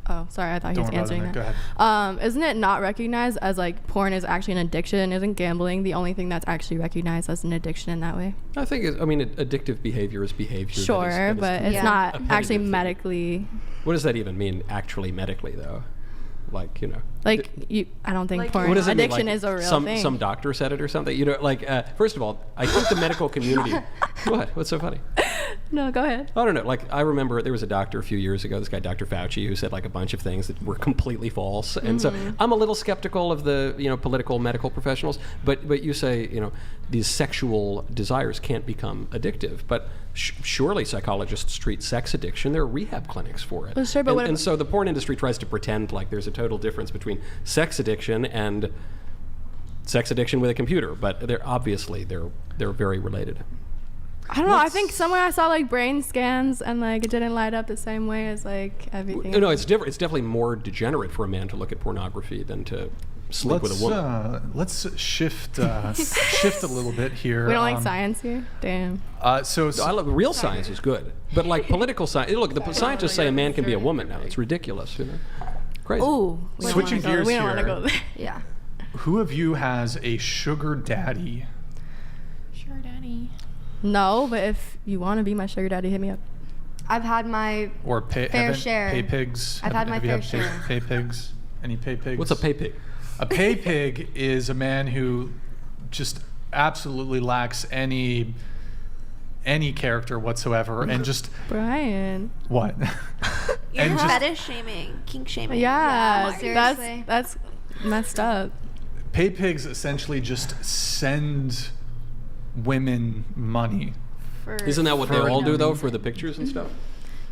Oh, sorry, I thought he Don't was worry about it, answering Nick. that. Go ahead. Isn't it not recognized as like porn is actually an addiction? Isn't gambling the only thing that's actually recognized as an addiction in that way? I think addictive behavior is behavior. Sure, that is but it's Yeah. not appetitive actually thing. medically. What does that even mean? Actually, medically, though, like Like I don't think Like, porn What does it mean? addiction Like is a real some thing. Some doctor said it or something. First of all, I think the medical community. What? What's so funny? No, go ahead. I don't know. Like, I remember there was a doctor a few years ago, this guy, Dr. Fauci, who said like a bunch of things that were completely false. And so I'm a little skeptical of the, political medical professionals. But you say, these sexual desires can't become addictive. But surely psychologists treat sex addiction. There are rehab clinics for it. Well, sure, but and so the porn industry tries to pretend like there's a total difference between sex addiction and sex addiction with a computer. But they're very related. I don't know. I think somewhere I saw like brain scans and like it didn't light up the same way as like everything. No, it's different. It's definitely more degenerate for a man to look at pornography than to sleep with a woman. Let's shift a little bit here. We don't like science here. Damn. So I love real science is good, but like political science. Look, the scientists say a man can be a woman now. It's ridiculous, Crazy. Ooh. Switching gears We don't want to here. go there. Yeah. who of you has a sugar daddy? Sugar daddy. No, but if you want to be my sugar daddy, hit me up. I've had my Or pay share. Pay pigs? I've had my have you fair had share. Pay pigs? Any pay pigs? What's a pay pig? A pay pig is a man who just absolutely lacks any character whatsoever, and just Brian. what? You're And just- fetish shaming, kink shaming. Yeah, seriously. that's messed up. Pay pigs essentially just send women money for. Isn't that what they all do though for the pictures and stuff?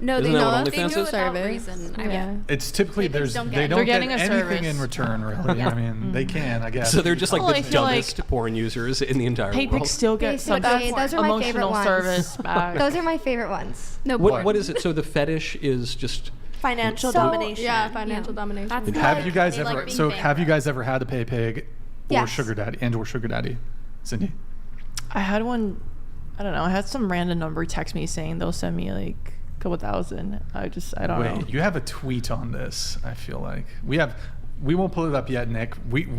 No, Isn't they that know what they OnlyFans do it is? without Service. reason. I Yeah. mean, It's typically They just they don't don't get it. They're get getting a anything in service. return, really. I mean, they can, I guess. So they're just like Well, I the feel like dumbest porn users in the entire PayPix world. still gets some Basically, those are my favorite emotional ones. service back. Those are my favorite ones. no, What is it? So the fetish is just Financial So- domination. Yeah, financial domination. That's And the- have you guys they like ever? being So have you guys ever had a pay pig, or Yes. sugar daddy, or sugar daddy, Cindy? I had one. I don't know. I had some random number text me saying they'll send me like a couple thousand. I don't know. Wait, you have a tweet on this? I feel like we won't pull it up yet, Nick. We've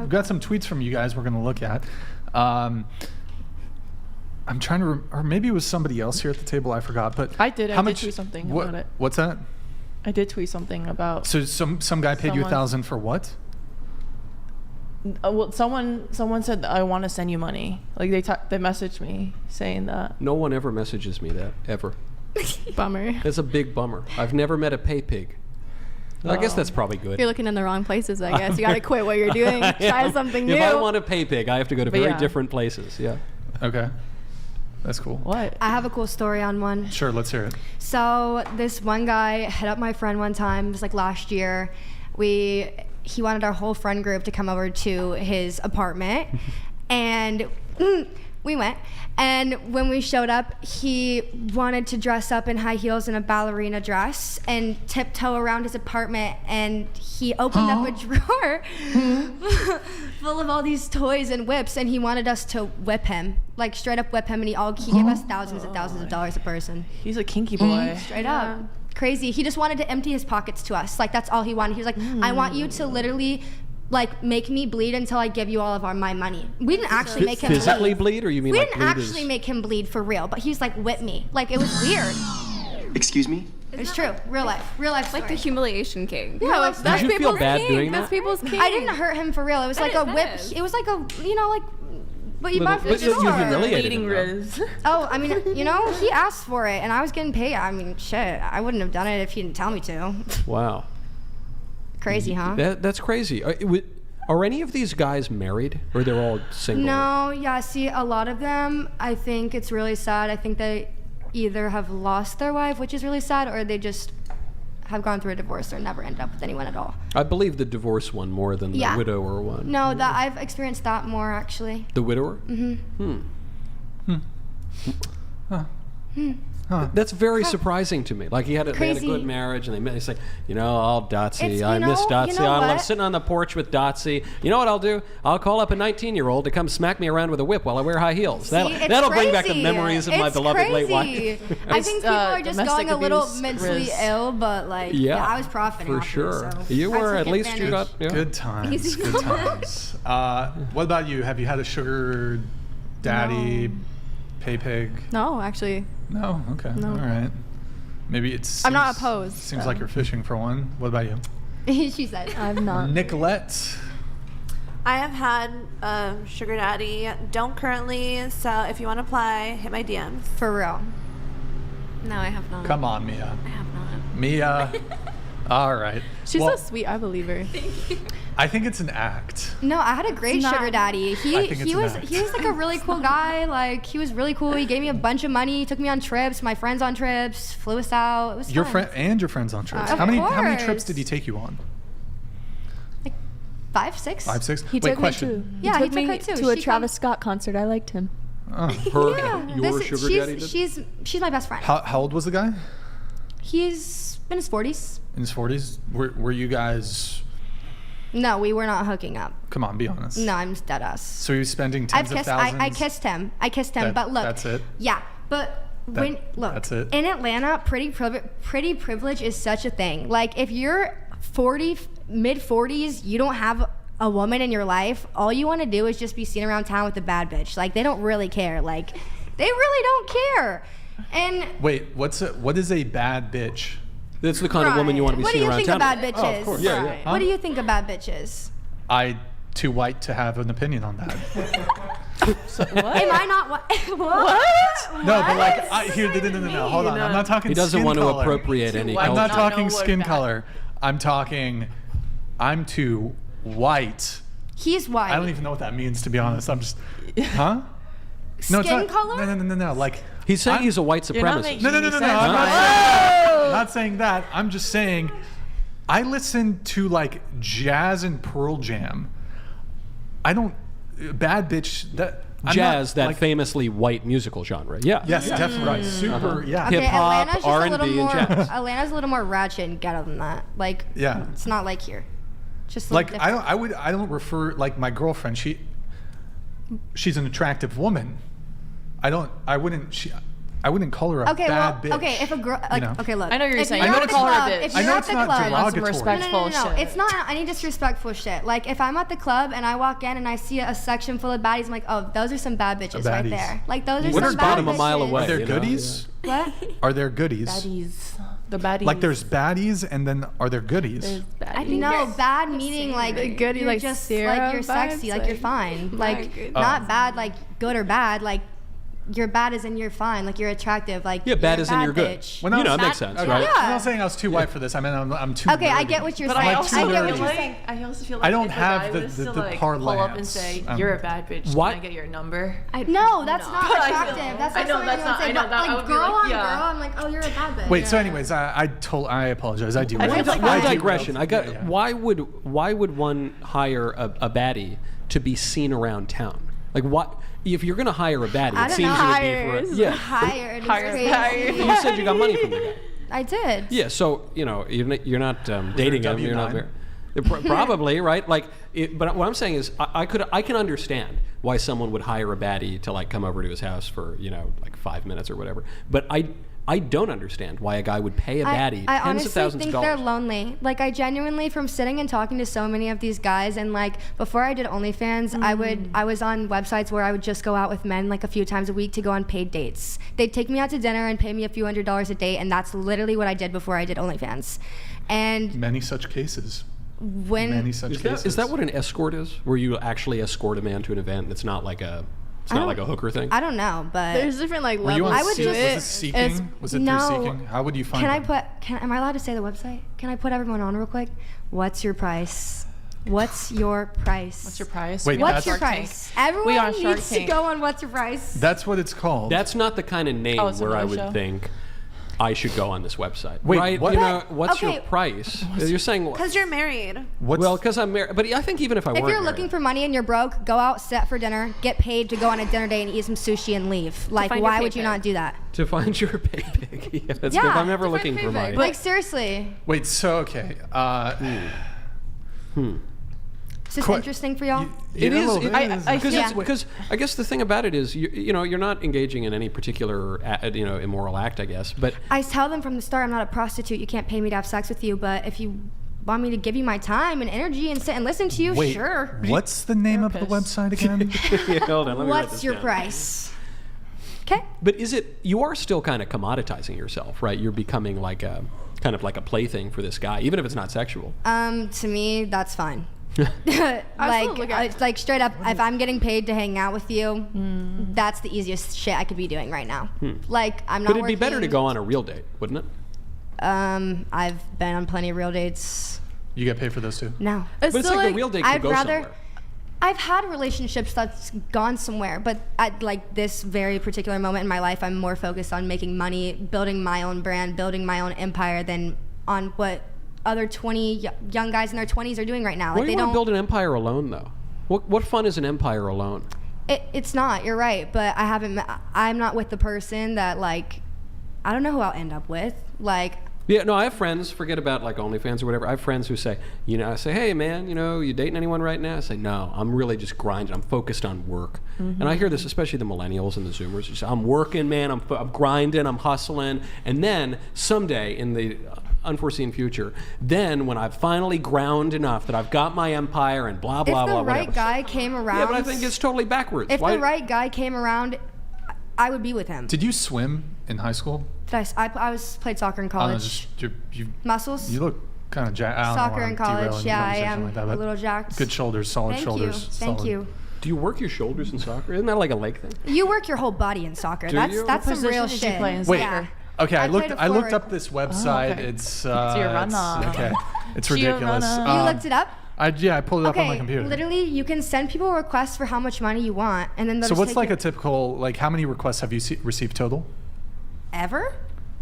got some tweets from you guys we're gonna look at. I'm trying to, or maybe it was somebody else here at the table. I forgot. But I did. How I did much? tweet something What, about it. What's that? I did tweet something about. So some guy paid you Someone- 1,000 for what? Well, someone said I want to send you money. Like they messaged me saying that. no one ever messages me that ever. Bummer. That's a big bummer. I've never met a pay pig. I guess that's probably good. You're looking in the wrong places, I guess. You gotta quit what you're doing. Try something new. If I want a pay pig, I have to go to But very yeah. different places. Yeah. Okay, that's cool. What? I have a cool story on one. Sure, let's hear it. So this one guy hit up my friend one time. It was like last year. He wanted our whole friend group to come over to his apartment, and we went. And when we showed up, he wanted to dress up in high heels and a ballerina dress and tiptoe around his apartment. And he opened up a drawer full of all these toys and whips, and he wanted us to whip him, like straight up whip him. And he gave us thousands and thousands of dollars a person. He's a kinky boy. Straight up. Crazy. He just wanted to empty his pockets to us. Like, that's all he wanted. He was like, I want you to literally, like, make me bleed until I give you all of my money. We didn't actually make him Physically bleed. bleed, or you mean We like didn't bleed actually make him bleed for real, but he's like, whip me. Like, it was weird. Excuse me? It's true. Real life. Real life like the story. humiliation king. Yeah, like, That's Did you feel people's bad king. doing That's that? people's king. I didn't hurt him for real. It was like a whip. It was like a, like, what you buy from the But you store. humiliated him, though. Riz. Oh, I mean, he asked for it, and I was getting paid. I mean, shit, I wouldn't have done it if he didn't tell me to. Wow. Crazy, huh? That's crazy. Are any of these guys married, or they're all single? No, yeah, see, a lot of them, I think it's really sad. I think they either have lost their wife, which is really sad, or they just have gone through a divorce or never ended up with anyone at all. I believe the divorce one more than the Yeah. widower one. No, that I've experienced that more, actually. The widower? That's very surprising to me. Like they had a Crazy. good marriage, and they met. He's like, I'll Dotsie. It's- I you miss know- Dotsie. you know I love what? sitting on the porch with Dotsie. You know what I'll do? I'll call up a 19-year-old to come smack me around with a whip while I wear high heels. It's That'll bring back the crazy. memories of my It's beloved late crazy. wife. I think people are just domestic going a little abuse mentally risk. ill, but like, yeah, I was profiting for off sure. It, so You I were took at least you advantage. got yeah. Good times. Good times. What about you? Have you had a sugar daddy, pay pig? No, actually. No. Okay. No. All right. Maybe it's. I'm not opposed, Seems so. like you're fishing for one. What about you? She said. I'm not. Nicolette. I have had sugar daddy. Don't currently. So if you want to apply, hit my DMs. For real. No, I have not. Come on, Mia. I have not. Mia. All right. She's Well, so sweet. I believe her. I think it's an act. No, I had a great not- sugar daddy. I think it's He an was act. like a really cool guy. Like he was really cool. He gave me a bunch of money. He took me on trips. My friends on trips. Flew us out. It was Your fun. friend and your friends on trips. Of How many trips course. did he take you on? Like 5, 6. 5, 6. He Wait, took question. me too. Yeah, he took took me her too. to a She Travis Scott concert. I liked him. Oh. Your sugar daddy did? She's my best friend. How old was the guy? He's in his 40s. In his 40s. Were you guys? No, we were not hooking up. Come on, be honest. No, I'm dead ass. So he was spending tens of thousands. I kissed him. But look. That's it. Yeah, but that's it. in Atlanta, pretty privilege is such a thing. Like if you're 40, mid 40s, you don't have a woman in your life. All you want to do is just be seen around town with a bad bitch. Like they don't really care. Like they really don't care. And Wait, what is a bad bitch? That's the kind of woman you want to be what do seen you around think town. about with. bitches? Oh, of course. Yeah, yeah. Huh? What do you think about bitches? Too white to have an opinion on that. Am I not what? No, but like, no. Hold on. I'm not talking. He doesn't skin want to color. appropriate any I'm not culture. talking know what skin that- color. I'm talking. I'm too white. He's white. I don't even know what that means, to be honest. I'm just. Huh? No, it's Skin not, color? No. Like He's saying he's a white You're not supremacist. making no. any I'm sense, not Mike. saying, I'm not saying that. I'm just saying, I listen to like jazz and Pearl Jam. I don't bad bitch that. I'm Jazz, not, that like, famously white musical genre. Yeah. Yes, definitely. Super. Yeah. Hip hop, Atlanta's just R&B, a little and more. jazz. Atlanta's a little more ratchet and ghetto than that. Like, Yeah. it's not like here. Just a Like little different. I don't refer like my girlfriend. She's an attractive woman. I wouldn't call her a Okay, bad well, bitch. okay, if a girl, you like, know? okay, look. I know what you're if saying. you're I know at it's the not- club, I if know you're at it's the not club, derogatory. Want some respectful No, shit. it's not any disrespectful shit. Like, if I'm at the club and I walk in and I see a section full of baddies, I'm like, oh, those are some bad bitches right Baddies. there. Like, those are What some is bad bottom bitches. a mile away? Are there you know, goodies? What? Are there goodies? Baddies. The baddies. Like there's baddies, and then are there goodies? There's I baddies. no, bad meaning like The goodie, you're like just Sarah like you're vibes, sexy, like you're like, fine. my Like goodness. not bad, like good or bad, like you're bad as in you're fine, like you're attractive, like Yeah, bad you're as a in bad you're good. bitch. When I You know, was- it makes sense, Okay, right? Yeah. I'm not saying I was too white for this. I mean, I'm too. Okay, I nerdy. get what you're But saying. I like also too feel nerdy. like I also feel like I don't if have a guy the- was the- to the like pull up and parlance. say I'm- you're a bad bitch. What? Can I get your number? No, that's not But I attractive. feel- That's I not know, something that's anyone not- say. I know, But that I like would be girl like, on yeah. girl, I'm like, oh, you're a bad bitch. Wait. So, anyways, I apologize. I do. One, I do one know. digression. I got. Yeah. Why would one hire a baddie to be seen around town? Like what? If you're gonna hire a baddie, I it don't seems know. it would be for yeah. Hired. is Hired. crazy. You said you got money from the guy. I did. Yeah, so you're not dating him. You're not W-9? probably right. Like, but what I'm saying is, I can understand why someone would hire a baddie to like come over to his house for like 5 minutes or whatever. But I don't understand why a guy would pay a baddie I tens honestly of thousands think of they're dollars. lonely. Like I genuinely, from sitting and talking to so many of these guys, and like before I did OnlyFans, I was on websites where I would just go out with men like a few times a week to go on paid dates. They'd take me out to dinner and pay me a few $100s a date, and that's literally what I did before I did OnlyFans. And Many such cases. when Many such cases. Is that what an escort is? Where you actually escort a man to an event that's not like a hooker thing? I don't know, but There's different like Were you levels on I would to just- it. Was it seeking? It's- Was it No. through seeking? How would you find can I them? am I allowed to say the website? Can I put everyone on real quick? What's your price? What's your price? What's your price? Wait, We on What's your Shark Tank. price? Everyone We on Shark needs to Tank. go on What's Your Price. That's what it's called. That's not the kind of name Oh, it's where I another would show? think I should go on this website. Wait, right? what? You know, what's your okay. price? You're saying Because you're married. What's well, because I'm married. But I think even if I If weren't you're looking married, for money and you're broke, go out, sit for dinner, get paid to go on a dinner date and eat some sushi and leave. Like, find your why pay would you pig. not do that? to find your pay pig, yeah, that's Yeah, good. I'm never to find looking pay for pig. money. But- Like, seriously. Wait, so okay. Is this Qu- interesting for y'all? It is I because feel- because I guess the thing about it is you're not engaging in any particular immoral act, I guess. But I tell them from the start, I'm not a prostitute. You can't pay me to have sex with you. But if you want me to give you my time and energy and sit and listen to you, Wait, sure. what's the name of the Therapist. website again? yeah, hold on, let me write What's this your down. price? Okay. But you are still kind of commoditizing yourself, right? You're becoming like a kind of like a plaything for this guy, even if it's not sexual. To me, that's fine. look at- like straight up, if I'm getting paid to hang out with you, that's the easiest shit I could be doing right now. Like I'm not. But it'd be better to working- go on a real date, wouldn't it? I've been on plenty of real dates. You get paid for those too? No. But it's like the real date could I'd go rather. somewhere. I've had relationships that's gone somewhere, but at like this very particular moment in my life, I'm more focused on making money, building my own brand, building my own empire than on what other 20 young guys in their 20s are doing right now. Why Like do you want to build an empire alone, though? What fun is an empire alone? It's not. You're right, but I'm not with the person that like. I don't know who I'll end up with. Like. Yeah, no, I have friends, forget about like OnlyFans or whatever. I have friends who say, I say, hey man, you dating anyone right now? I say, no, I'm really just grinding. I'm focused on work. And I hear this, especially the millennials and the Zoomers. Just, I'm working, man. I'm grinding. I'm hustling. And then someday in the unforeseen future, then when I've finally ground enough that I've got my empire and blah, blah, If the blah, right whatever. guy came around. Yeah, but I think it's totally backwards. If the right guy came around, I would be with him. Did you swim in high school? I played soccer in I don't know, college. just you Muscles. look kind of jacked. Soccer in college. Yeah, I am like that, a but little jacked. Good shoulders, solid Thank shoulders. you. Thank solid. you. Do you work your shoulders in soccer? Isn't that like a leg thing? You work your whole body in soccer. Do That's you? that's What some real position did you shit. play in Wait. soccer? Okay, I played looked. a I looked forward. up this website. okay. It's Giovanna. okay. It's ridiculous. Giovanna. You looked it up? I pulled it up on my computer. Literally, you can send people requests for how much money you want, and then they'll So just what's take like your- a typical, like how many requests have you received total? Ever?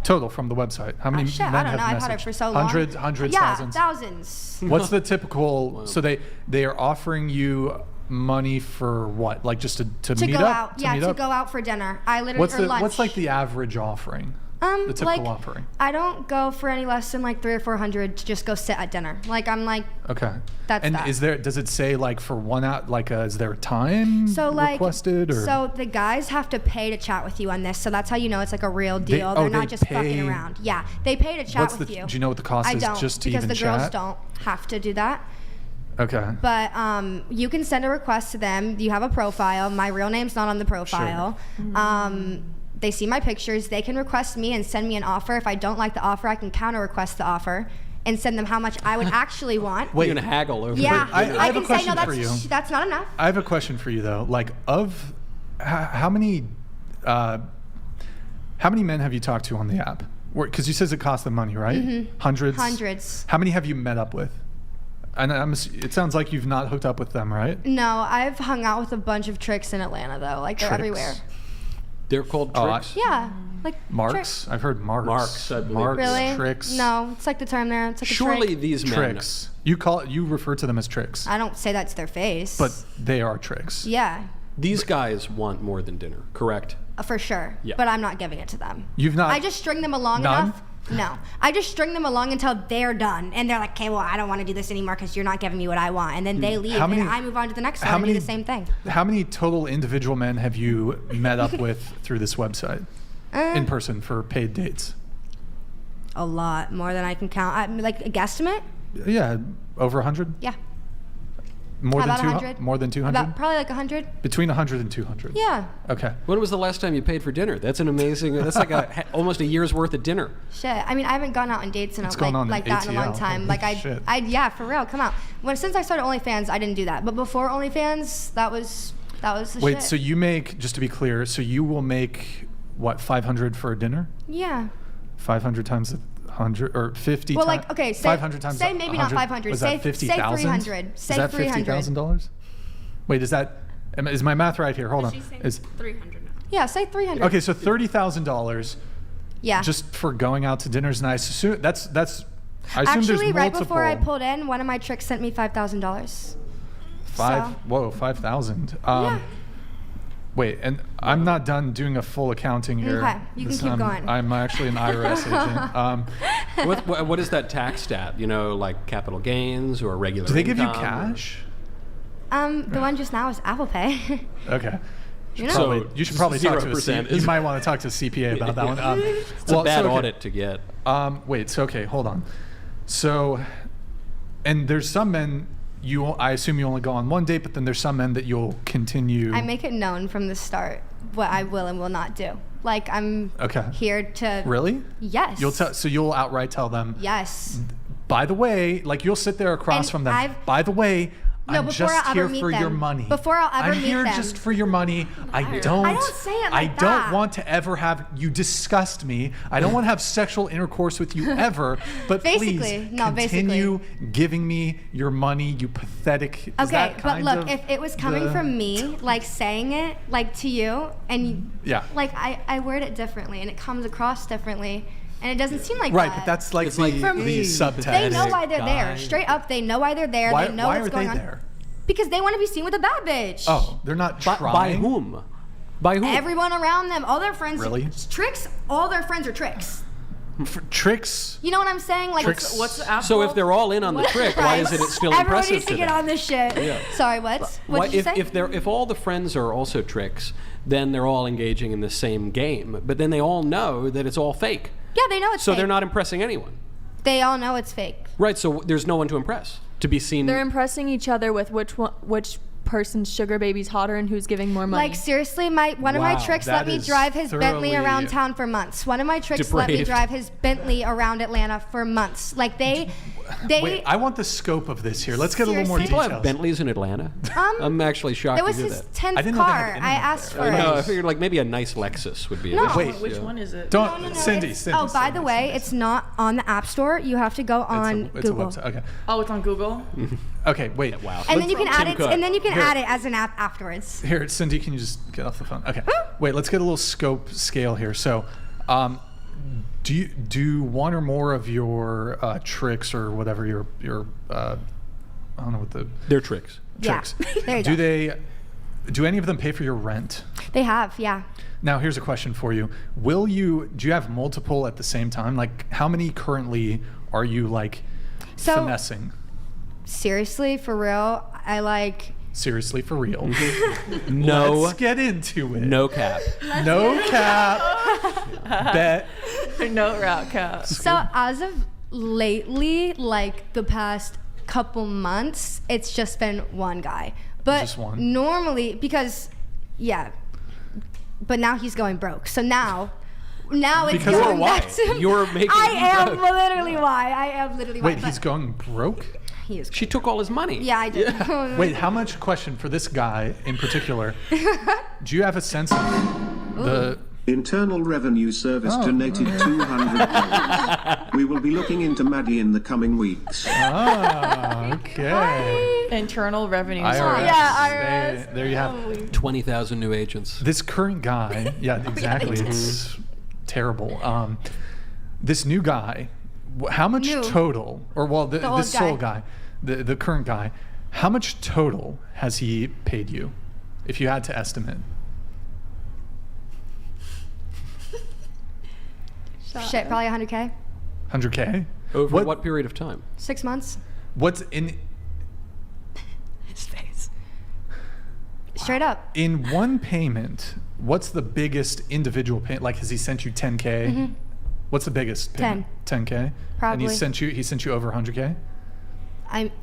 Total from the website. How many Shit, men I don't know. have I've had it messaged? for so long. Hundreds, yeah, thousands? thousands. What's the typical, so they are offering you money for what? Like just to To meet go up? out, yeah, meet to up? go out for dinner. I literally or lunch. What's like the average offering? The typical like, offering. I don't go for any less than like 300 or 400 to just go sit at dinner. Like I'm like, Okay. That's and that. does it say like for one out, like is there a time so like, requested or? so the guys have to pay to chat with you on this. So that's how you know it's like a real deal. They're not just fucking around. Yeah, they pay to chat with you. Do you know what the cost is just to even because the girls chat? don't have to do that. Okay. But you can send a request to them. You have a profile. My real name's not on the profile. Sure. They see my pictures. They can request me and send me an offer. If I don't like the offer, I can counter request the offer and send them how much I would actually want. Wait, you're gonna haggle over yeah, it. I have a can say question no. for you. That's not enough. I have a question for you though. Like how many men have you talked to on the app? Because you says it costs them money, right? Mm-hmm. Hundreds. Hundreds. How many have you met up with? And it sounds like you've not hooked up with them, right? No, I've hung out with a bunch of tricks in Atlanta though. Like they're Tricks. everywhere. They're called tricks. Yeah, like Marks? tricks. I've heard marks. Marks, I believe. Marks, Really? tricks. No, it's like the term there. It's like Surely a trick. these men. Tricks. You refer to them as tricks. I don't say that to their face. But they are tricks. yeah, These guys want more than dinner, correct? for sure. Yeah. But I'm not giving it to them. You've not. I just string them along None? enough. No, I just string them along until they're done, and they're like, "Okay, well, I don't want to do this anymore because you're not giving me what I want." And then they leave, How many- and I move on to the next one how and many- do the same thing. How many total individual men have you met up with through this website in person for paid dates? A lot more than I can count. Like a guesstimate. Yeah, over 100. Yeah. More About than 100. More than 200. About probably like 100. Between 100 and 200. Yeah. Okay. When was the last time you paid for dinner? That's an amazing. That's like almost a year's worth of dinner. Shit. I mean, I haven't gone out on dates in What's going on in like that in a long ATL? time. Like Shit. yeah, for real. Come on. Since I started OnlyFans, I didn't do that. But before OnlyFans, that was the Wait, shit. so you make, just to be clear, so you will make what, 500 for a dinner? Yeah. 500 times 100 or 50 Well, times like, okay, say 500 times say maybe not 500. Was Say that 50,000? 300. Say Is that 300. $50,000? Wait, is my math right here? Hold on. Is 300 now. Yeah, say 300. Okay, so $30,000 Yeah. just for going out to dinner is nice. I assume there's Actually, right multiple. before I pulled in, one of my tricks sent me $5,000. Whoa, 5,000. Yeah. Wait, and I'm not done doing a full accounting here. Okay, you can keep going. I'm actually an IRS agent. What is that taxed at? You know, like capital gains or regular. Do they give you income? cash? The one just now is Apple Pay. Okay. You know? You should probably talk to a 0% You might want to talk to a CPA about that one. It's a bad audit to get. Wait, so okay, hold on. So, and there's some men I assume you only go on one date, but then there's some men that you'll continue. I make it known from the start what I will and will not do. Like I'm here to. Really? Yes. You'll outright tell them. Yes. By the way, like you'll sit there across from them. By the way, I'm just here for your money. Before I'll ever I'm meet here them. just for your money. I don't say it like I that. don't want to ever have you disgust me. I don't want to have sexual intercourse with you ever. But please continue giving me your money, you pathetic. Okay, but look, if it was coming from me, like saying it like to you, and like I word it differently, and it comes across differently. And it doesn't seem like right, that. but that's like the subtext. They know why they're there. Straight up, they know why they're there. They know what's going on. Why are they there? Because they want to be seen with a bad bitch. Oh, they're not trying. By whom? By whom? Everyone around them. All their friends. Really? Tricks. All their friends are tricks. Tricks? You know what I'm saying? Like, what's the app So called? if they're all in on the trick, why isn't it still Everyone impressive needs to get them? on this shit. Yeah. Sorry, what? What did you say? If all the friends are also tricks, then they're all engaging in the same game. But then they all know that it's all fake. Yeah, they know it's so fake. they're not impressing anyone. They all know it's fake. Right. So there's no one to impress. To be seen. They're impressing each other with which person's sugar baby's hotter and who's giving more money. Like seriously, one of my tricks let me drive his Bentley around town for months. One of my tricks let me drive his Bentley around Atlanta for months. Like they Wait, I want the scope of this here. Let's get a little more People details. have Bentleys in Atlanta? I'm actually shocked It was to hear his that. 10th car. I asked for it. No, I figured like maybe a nice Lexus would be No. a Wait, Which one is it? Don't, Cindy. Oh, by the way, it's not on the App Store. You have to go on It's a Google. website. Okay. Oh, it's on Google. Okay. Wait. Wow. And then you can add Tim it. Cook. And then you can Here. add it as an app afterwards. Here, Cindy, can you just get off the phone? Okay. Wait, let's get a little scope scale here. So, do one or more of your tricks or whatever your I don't know what They're tricks. tricks. Yeah. There you go. Do any of them pay for your rent? They have, yeah. Now, here's a question for you. Do you have multiple at the same time? Like, how many currently are you finessing? Seriously, for real, Seriously, for real. No. Let's get into it. No cap. No cap. Bet. No route cap. So as of lately, like the past couple months, it's just been one guy. But Just one? normally, because, yeah, but now he's going broke. So now it's Because going why? back to You're making I him am broke. literally why. I am literally why. Wait, he's going broke? He is. She took all his money. Yeah, I did. Wait, how much, question for this guy in particular, do you have a sense of the... Internal Revenue Service donated $200. We will be looking into Maddie in the coming weeks. Okay. Internal revenue. IRS. Yeah, IRS. There you have it. 20,000 new agents. This current guy, yeah, exactly. It's terrible. This new guy, how much total, or well, this sole guy, the current guy, how much total has he paid you, if you had to estimate? Shit, probably 100K. 100K? Over what period of time? 6 months. What's in His face. Straight up. in one payment? What's the biggest individual payment? Like, has he sent you 10K? What's the biggest payment? 10K. Probably. And he sent you over 100K.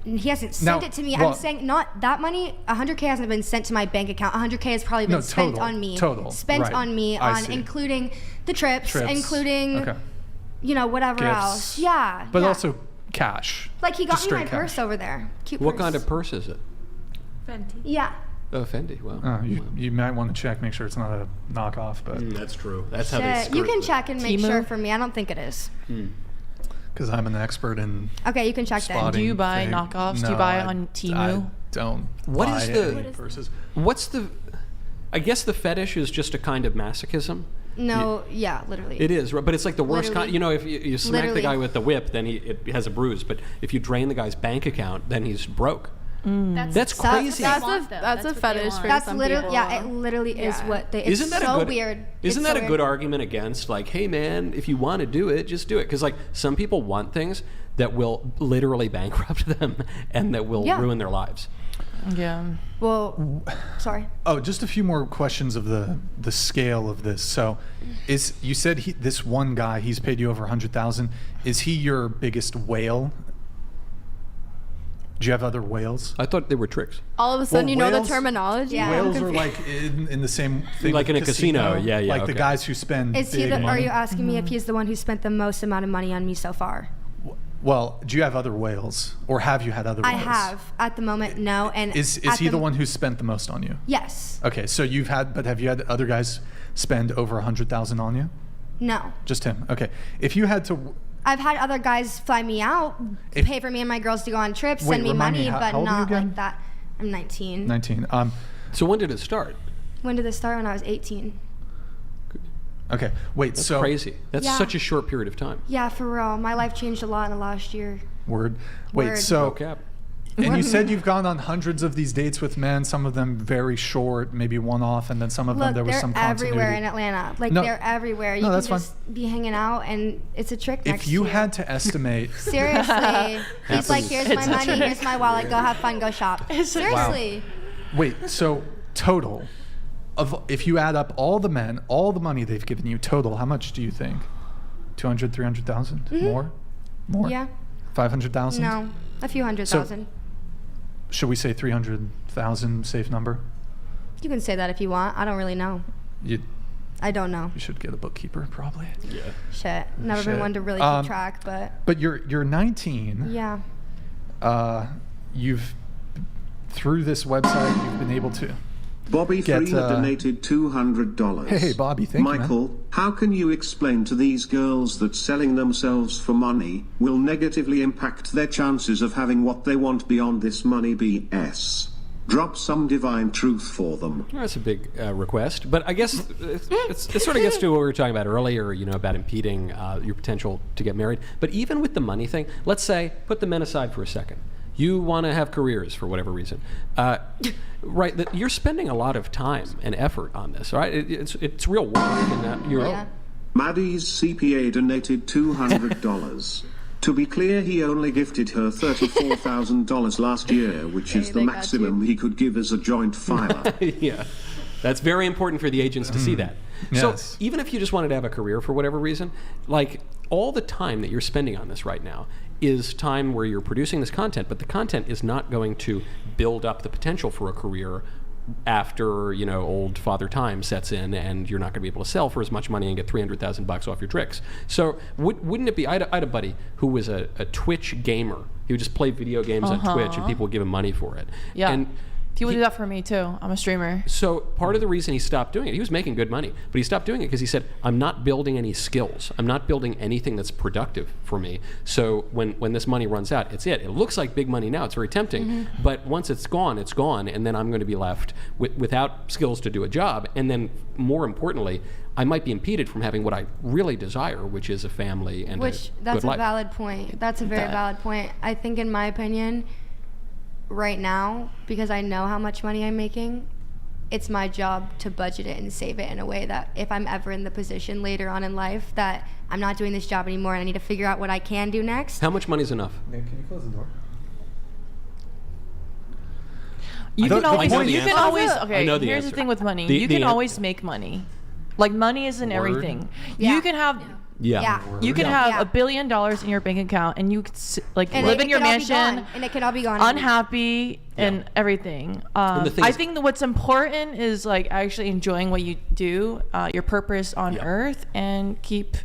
He hasn't sent it to me. I'm saying not that money. 100K hasn't been sent to my bank account. 100K has probably been spent total, on me. total, Spent right. on me, I on see. including the trips, including Okay. whatever Gifts. else. Yeah. But yeah. also cash. like he got just me my straight purse cash. over there. Cute What purse. kind of purse is it? Yeah. Oh, Fendi. Wow. Oh, you might want to check, make sure it's not a knockoff, but That's true. That's how they Shit. skirt You can the- check and make Temu? sure for me. I don't think it is. because I'm an expert in Okay, you can check that. spotting Do you buy fake- knockoffs? Do No, you buy I- on Temu? I don't. What buy is the- any purses. What's the... I guess the fetish is just a kind of masochism. No, yeah, literally. It is, right? But it's like the worst kind. Literally. If you smack the Literally. guy with the whip, then it has a bruise. But if you drain the guy's bank account, then he's broke. That's crazy. That's want, a though. that's a That's what they fetish want. for That's some literally, people. yeah, it literally is Yeah. what they, it's Isn't that so a good, weird. Isn't It's that so a weird. good argument against, like, hey man, if you want to do it, just do it? Because like some people want things that will literally bankrupt them and that will Yeah. ruin their lives. Yeah. Well, sorry. Oh, just a few more questions of the scale of this. So, you said this one guy, he's paid you over 100,000. Is he your biggest whale? Do you have other whales? I thought they were tricks. All of a sudden, Well, you know the whales- terminology. Yeah. Whales I'm are confused. like in the same thing. Like with in a casino. Yeah, yeah, Like the okay. guys who spend Is he big the, are money. you asking me if he's the one who spent the most amount of money on me so far? Well, do you have other whales, or have you had other I whales? have. At the moment, no. And Is at he the one who spent the most on you? Yes. Okay, so have you had other guys spend over 100,000 on you? No. Just him. Okay. If you had to, I've had other guys fly me out, pay for me and my girls to go on trips, Wait, send me remind me, money, how but old are you not again? like that. I'm 19. 19. So when did it start? When did this start? When I was 18. Okay. Wait. That's so crazy. That's Yeah. such a short period of time. Yeah, for real. My life changed a lot in the last year. Word. Wait. Word. No So, cap. and you said you've gone on hundreds of these dates with men. Some of them very short, maybe one off, and then some of them Look, there was they're some continuity. everywhere in Atlanta. Like, No. they're everywhere. You No, can that's fine. just be hanging out, and it's a trick next If you to had to estimate, Seriously. He's like, here's my It's a money, trick. here's my wallet, go have fun, go shop. Seriously. wait. So total of if you add up all the men, all the money they've given you, total, how much do you think? 200, 300,000? More? More? Yeah. 500,000? No. A few hundred So- thousand. should we say 300,000 safe number? You can say that if you want. I don't really know. I don't know. You should get a bookkeeper, probably. Yeah. Shit. Never been one to really keep track, but. But you're 19. Yeah. You've through this website you've been able to. Bobby 3 had donated $200. Hey, Bobby, thank you, Michael, man. how can you explain to these girls that selling themselves for money will negatively impact their chances of having what they want beyond this money BS? Drop some divine truth for them. That's a big request, but I guess it sort of gets to what we were talking about earlier, about impeding your potential to get married. But even with the money thing, let's say, put the men aside for a second. You want to have careers for whatever reason, right? You're spending a lot of time and effort on this, right? It's real work, and you're. Maddie's CPA donated $200. To be clear, he only gifted her $34,000 last year, which is the maximum he could give as a joint filer. Yeah, that's very important for the agents to see that. Yes. So even if you just wanted to have a career for whatever reason, like all the time that you're spending on this right now is time where you're producing this content, but the content is not going to build up the potential for a career after old Father Time sets in, and you're not going to be able to sell for as much money and get $300,000 off your tricks. So wouldn't it be? I had a buddy who was a Twitch gamer. He would just play video games on Twitch, and people would give him money for it. Yeah. And he would do that for me too. I'm a streamer. So part of the reason he stopped doing it, he was making good money, but he stopped doing it because he said, I'm not building any skills. I'm not building anything that's productive for me. So when this money runs out, it's it. It looks like big money now. It's very tempting. But once it's gone, and then I'm going to be left without skills to do a job. And then more importantly, I might be impeded from having what I really desire, which is a family and that's good life. A valid point. That's a very valid point. I think, in my opinion, right now, because I know how much money I'm making, it's my job to budget it and save it in a way that if I'm ever in the position later on in life that I'm not doing this job anymore and I need to figure out what I can do next. How much money is enough? Nick, can you close the door? You can always. Okay, Okay. I know the Here's answer. the thing with money. The You can answer. always make money. Like, money isn't everything. Yeah. You can have. Yeah. You can have $1 billion in your bank account, and you could live in your mansion, and it can all be gone. unhappy and everything. I think that what's important is like actually enjoying what you do, your purpose on Earth, and keep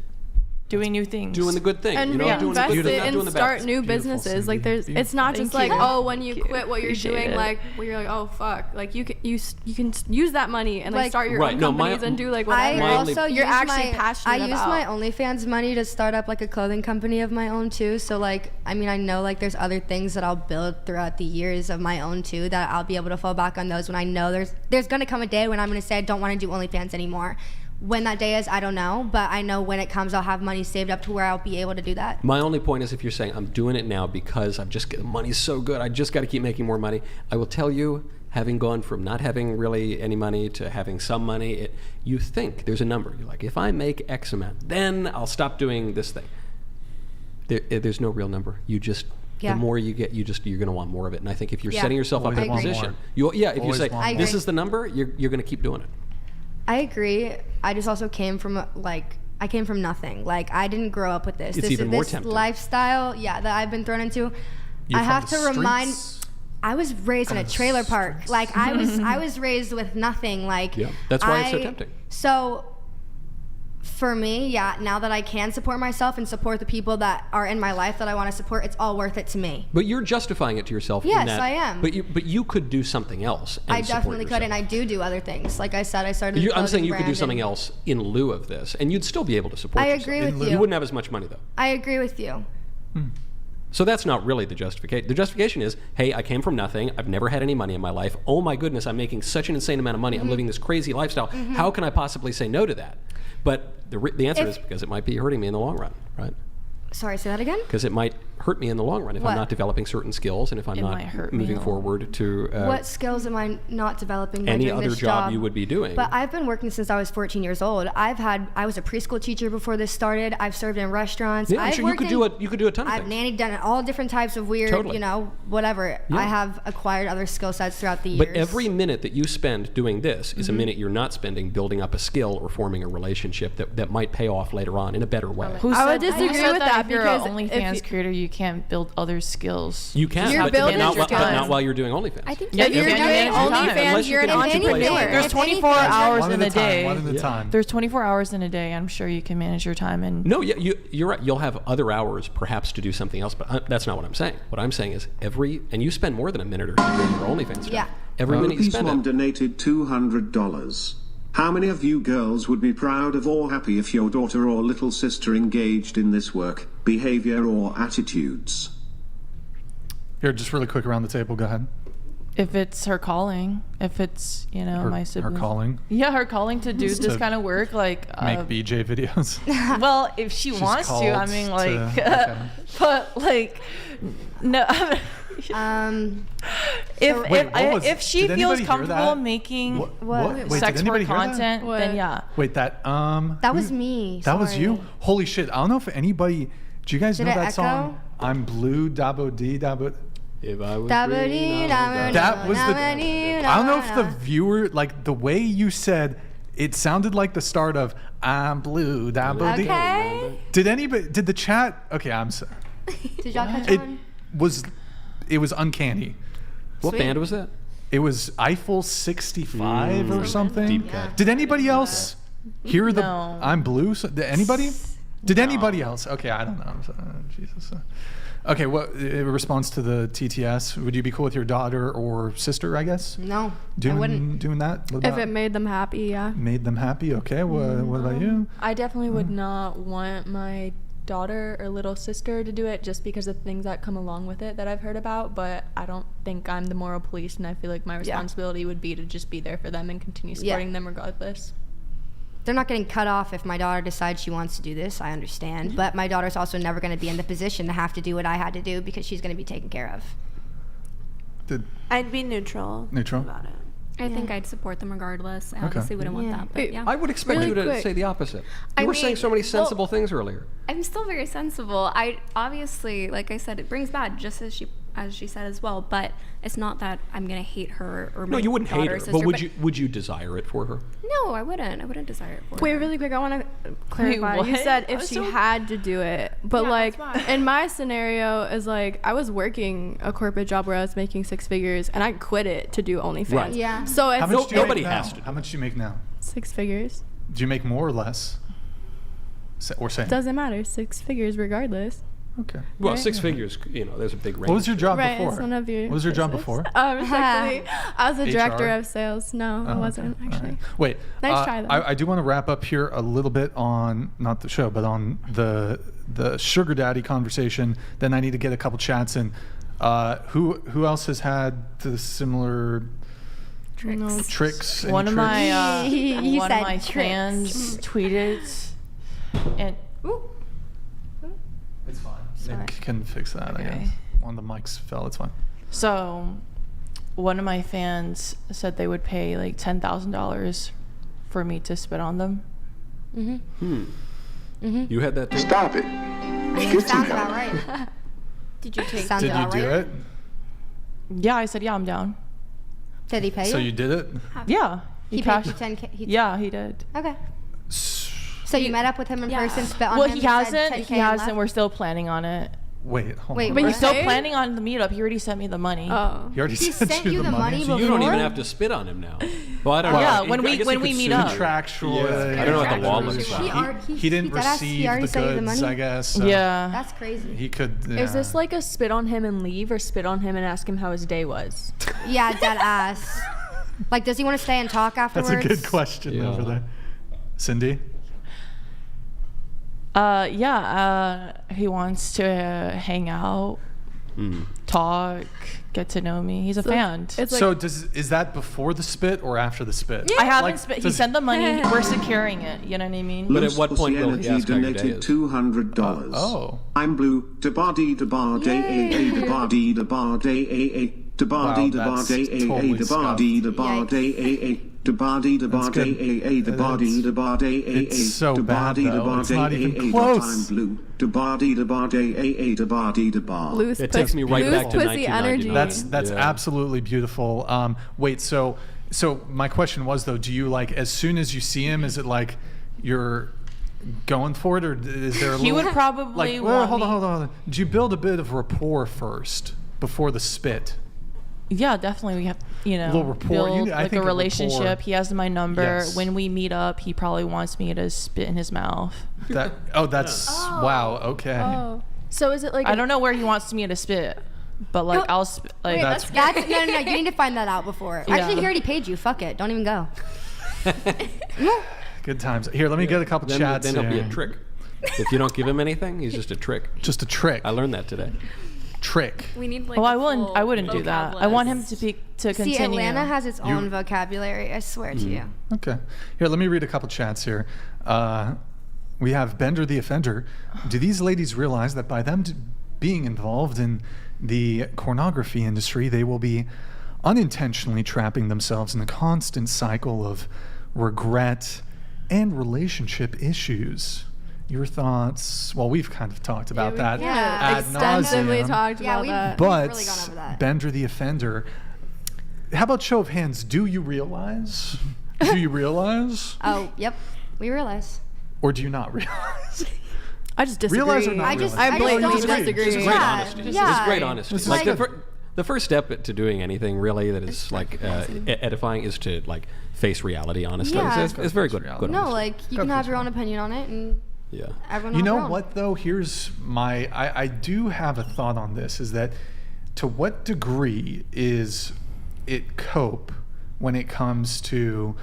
doing new things. Doing the good thing. And doing the reinvest good thing, it not doing and the start bad. new Beautiful, businesses. Cindy. Like it's not just like, when you quit what you're Appreciate doing, it. like where you're like, oh fuck, like you can use that money and like start your own companies and do like whatever. I also you're use actually passionate I use about. my OnlyFans money to start up like a clothing company of my own too. So like, I mean, I know like there's other things that I'll build throughout the years of my own too that I'll be able to fall back on those when I know there's gonna come a day when I'm gonna say I don't want to do OnlyFans anymore. When that day is, I don't know, but I know when it comes, I'll have money saved up to where I'll be able to do that. My only point is if you're saying, I'm doing it now because the money's so good, I just got to keep making more money. I will tell you, having gone from not having really any money to having some money, you think there's a number. You're like, if I make X amount, then I'll stop doing this thing. There's no real number. You just... The more you get, you're going to want more of it. And I think if you're setting yourself up in a position, if you say, this is the number, you're going to keep doing it. I agree. I just also came from nothing. Like, I didn't grow up with this. It's even more tempting. Lifestyle, that I've been thrown into. I have to remind. I was raised in a trailer park. Like, I was raised with nothing. Like, that's why it's so tempting. So, for me, now that I can support myself and support the people that are in my life that I want to support, it's all worth it to me. But you're justifying it to yourself. Yes, in that, I am. But you could do something else. And I definitely could, and I do other things. Like I said, I started. I'm saying you could do something else in lieu of this, and you'd still be able to support yourself. I agree with you. You wouldn't have as much money though. I agree with you. So that's not really the justification. The justification is, hey, I came from nothing. I've never had any money in my life. Oh my goodness, I'm making such an insane amount of money. I'm living this crazy lifestyle. How can I possibly say no to that? But the answer is because it might be hurting me in the long run, right? Sorry, say that again? Because it might hurt me in the long run if I'm not developing certain skills and if I'm not moving forward to... what skills am I not developing by any doing other this job you would be doing. But I've been working since I was 14 years old. I was a preschool teacher before this started. I've served in restaurants. Yeah, I'm sure you could do a ton of I've things. nannied, done all different types of weird, whatever. Yeah. I have acquired other skill sets throughout the years. But every minute that you spend doing this is a minute you're not spending building up a skill or forming a relationship that might pay off later on in a better way. I would disagree with that if you're because an OnlyFans creator, you can't build other skills. You can, You're but building not, your but not time. while you're doing OnlyFans. I think Yeah, if you you're can doing manage your time. OnlyFans, Unless you're you an can entrepreneur. entrepreneur. There's If 24 anything, hours One in at a a time. day. One at a time. There's 24 hours in a day. I'm sure you can manage your time and No, you're right. You'll have other hours perhaps to do something else, but that's not what I'm saying. What I'm saying is and you spend more than a minute or two doing your OnlyFans stuff. Yeah. Every minute you This spend one it. donated $200. How many of you girls would be proud of or happy if your daughter or little sister engaged in this work, behavior, or attitudes? Here, just really quick around the table. Go ahead. if it's her calling, if it's, you know, my Her sibling. calling. Yeah, her calling to do this kind of work, like Make BJ videos. well, if she She's wants to, I called mean, to- like, okay. but like, no. If she did feels anybody hear comfortable that? making Wait, did sex anybody work hear that? content, then yeah. Wait, that That was me. That was you? sorry. Holy shit! I don't know if anybody. Do you guys Did know it that echo? song? I'm blue, dabo dee, dabo. If I was That was the. I don't know if the viewer, like the way you said, it sounded like the start of "I'm blue, dabo dee." Okay. Did anybody? Did the chat? Okay, I'm sorry. Did y'all catch It on? was. It was uncanny. What Sweet. band was that? It was Eiffel 65 or something. Deep cut. Did anybody else hear the No. I'm blue? Did anybody? Did anybody else? Okay, I don't know. I'm sorry. Jesus. Okay, what in response to the TTS? Would you be cool with your daughter or sister? I guess No, I doing wouldn't. that. What If about- it made them happy, yeah. made them happy. Okay, what about you? I definitely would not want my daughter or little sister to do it just because of things that come along with it that I've heard about, but I don't think I'm the moral police, and I feel like my responsibility would be to just be there for them and continue supporting them regardless. They're not getting cut off if my daughter decides she wants to do this. I understand, but my daughter's also never going to be in the position to have to do what I had to do because she's going to be taken care of. I'd be neutral. Neutral? About it. I think I'd support them regardless. I obviously wouldn't want that, but yeah. I would expect Really you to quick. say the opposite. I You were saying mean, so many well- sensible things earlier. I'm still very sensible. I obviously, like I said, it brings bad, just as she said as well. But it's not that I'm gonna hate her or my No, you wouldn't hate daughter or her, sister, but would you desire it for her? No, I wouldn't. I wouldn't desire it for Wait, her. really quick, I want to clarify. You what? said I if was she so- had to do it, but Yeah, like that's fine. in my scenario is like I was working a corporate job where I was making 6 figures and I quit it to do OnlyFans. Right. Yeah. So if How much do you nobody make has now? to do How much do you make now? 6 figures, Do you make more or less? Or same? doesn't matter. 6 figures regardless. Okay. Well, Right. 6 figures, there's a big range. What was your job Right, before? it's none of your What was your job business. before? Respectfully, I was a director HR? of sales. No, I Oh, wasn't okay. All actually. right. Wait. Nice try, though. I do want to wrap up here a little bit on not the show, but on the sugar daddy conversation. Then I need to get a couple chats in. Who else has had the similar tricks? Any One of tricks? my He one of said my tricks. fans tweeted, and It's fine. Nick can fix that. I Okay. guess. One of the mics fell. It's fine. so one of my fans said they would pay like $10,000 for me to spit on them. You had that too? Stop it. I mean, sounds about right. Did you take? Sounds Did you about do right. it? Yeah, I said, yeah, I'm down. Did he pay So you? you did it? Yeah, He paid cashed- you 10K. Yeah, he did. Okay. So you met up with him in person, spit on Well, him. he said hasn't. 10K He and hasn't. left? We're still planning on it. Wait. Hold Wait, on. wait, We're you still saying? planning on the meetup. He already sent me the money. Oh. He already He sent sent you the money. So you don't even Before? have to spit on him now. Well, I don't know. Yeah, I when guess we you could meet sue up. him. Contractual. I don't know what the law looks like. He didn't deadass, receive he already the sent you the goods, money? I guess. So Yeah. That's crazy. He could. Is this yeah. like a spit on him and leave, or spit on him and ask him how his day was? Yeah, dead ass. Like, does he want to stay and talk That's afterwards? a good question Yeah. over there. Cindy? He wants to hang out, talk, get to know me. He's a fan. It's like So is that before the spit or after the spit? I haven't Like, spit. He does- sent the money. We're securing it. You know what I mean? But at Loose what point Pussy will he Energy ask how your day donated is? $200. Oh. I'm blue. Da ba dee da ba day a da ba dee da ba day a da ba dee da ba that's day a totally da ba dee da ba Yikes. day a da ba dee da ba That's day good. a da ba dee da ba day a It's so da ba bad, dee da though. ba It's day not even a close. I'm blue. Da ba dee da ba day a da ba dee da ba. loose It takes me right loose back to pussy 1999. energy. That's Yeah. absolutely beautiful. Wait, so my question was though, do you like as soon as you see him, is it like you're going for it, or is there a He little, would probably want hold me- on. Did you build a bit of rapport first before the spit? Yeah, definitely. We have, Little rapport. build I like think a a relationship. rapport- He has my number. Yes. When we meet up, he probably wants me to spit in his mouth. That's wow. Okay. Oh. So is it like I don't know where he wants me to spit, but like I'll spit. Like That's no. You need to find that out before. Yeah. Actually, he already paid you. Fuck it. Don't even go. Good times. Here, let me get a couple Then chats he'll be here. a trick. If you don't give him anything, he's just a trick. Just a trick. I learned that today. Trick. We need like. Oh, a I wouldn't. full I wouldn't do that. vocab I want him list. to continue. See, Atlanta has its own vocabulary. I swear to you. Okay. Here, let me read a couple chats here. We have Bender the Offender. Do these ladies realize that by them being involved in the pornography industry, they will be unintentionally trapping themselves in a constant cycle of regret and relationship issues? Your thoughts? Well, we've kind of talked about that ad extensively nauseum. talked about that. But really gone over that. Bender the Offender, how about show of hands? Do you realize? Do you realize? Oh, yep. We realize. Or do you not realize? I just disagree. Realize or not realize? I blatantly disagree. disagree. It's great honesty. Yeah. It's great honesty. This is Like good. the first step to doing anything really that is like edifying is to like face reality honestly. Yeah. It's very good. Reality. Good No, honesty. like you can have your own opinion on it, and Yeah. everyone. You will know have their own. what though? Here's my I do have a thought on this, is that to what degree is it cope when it comes to,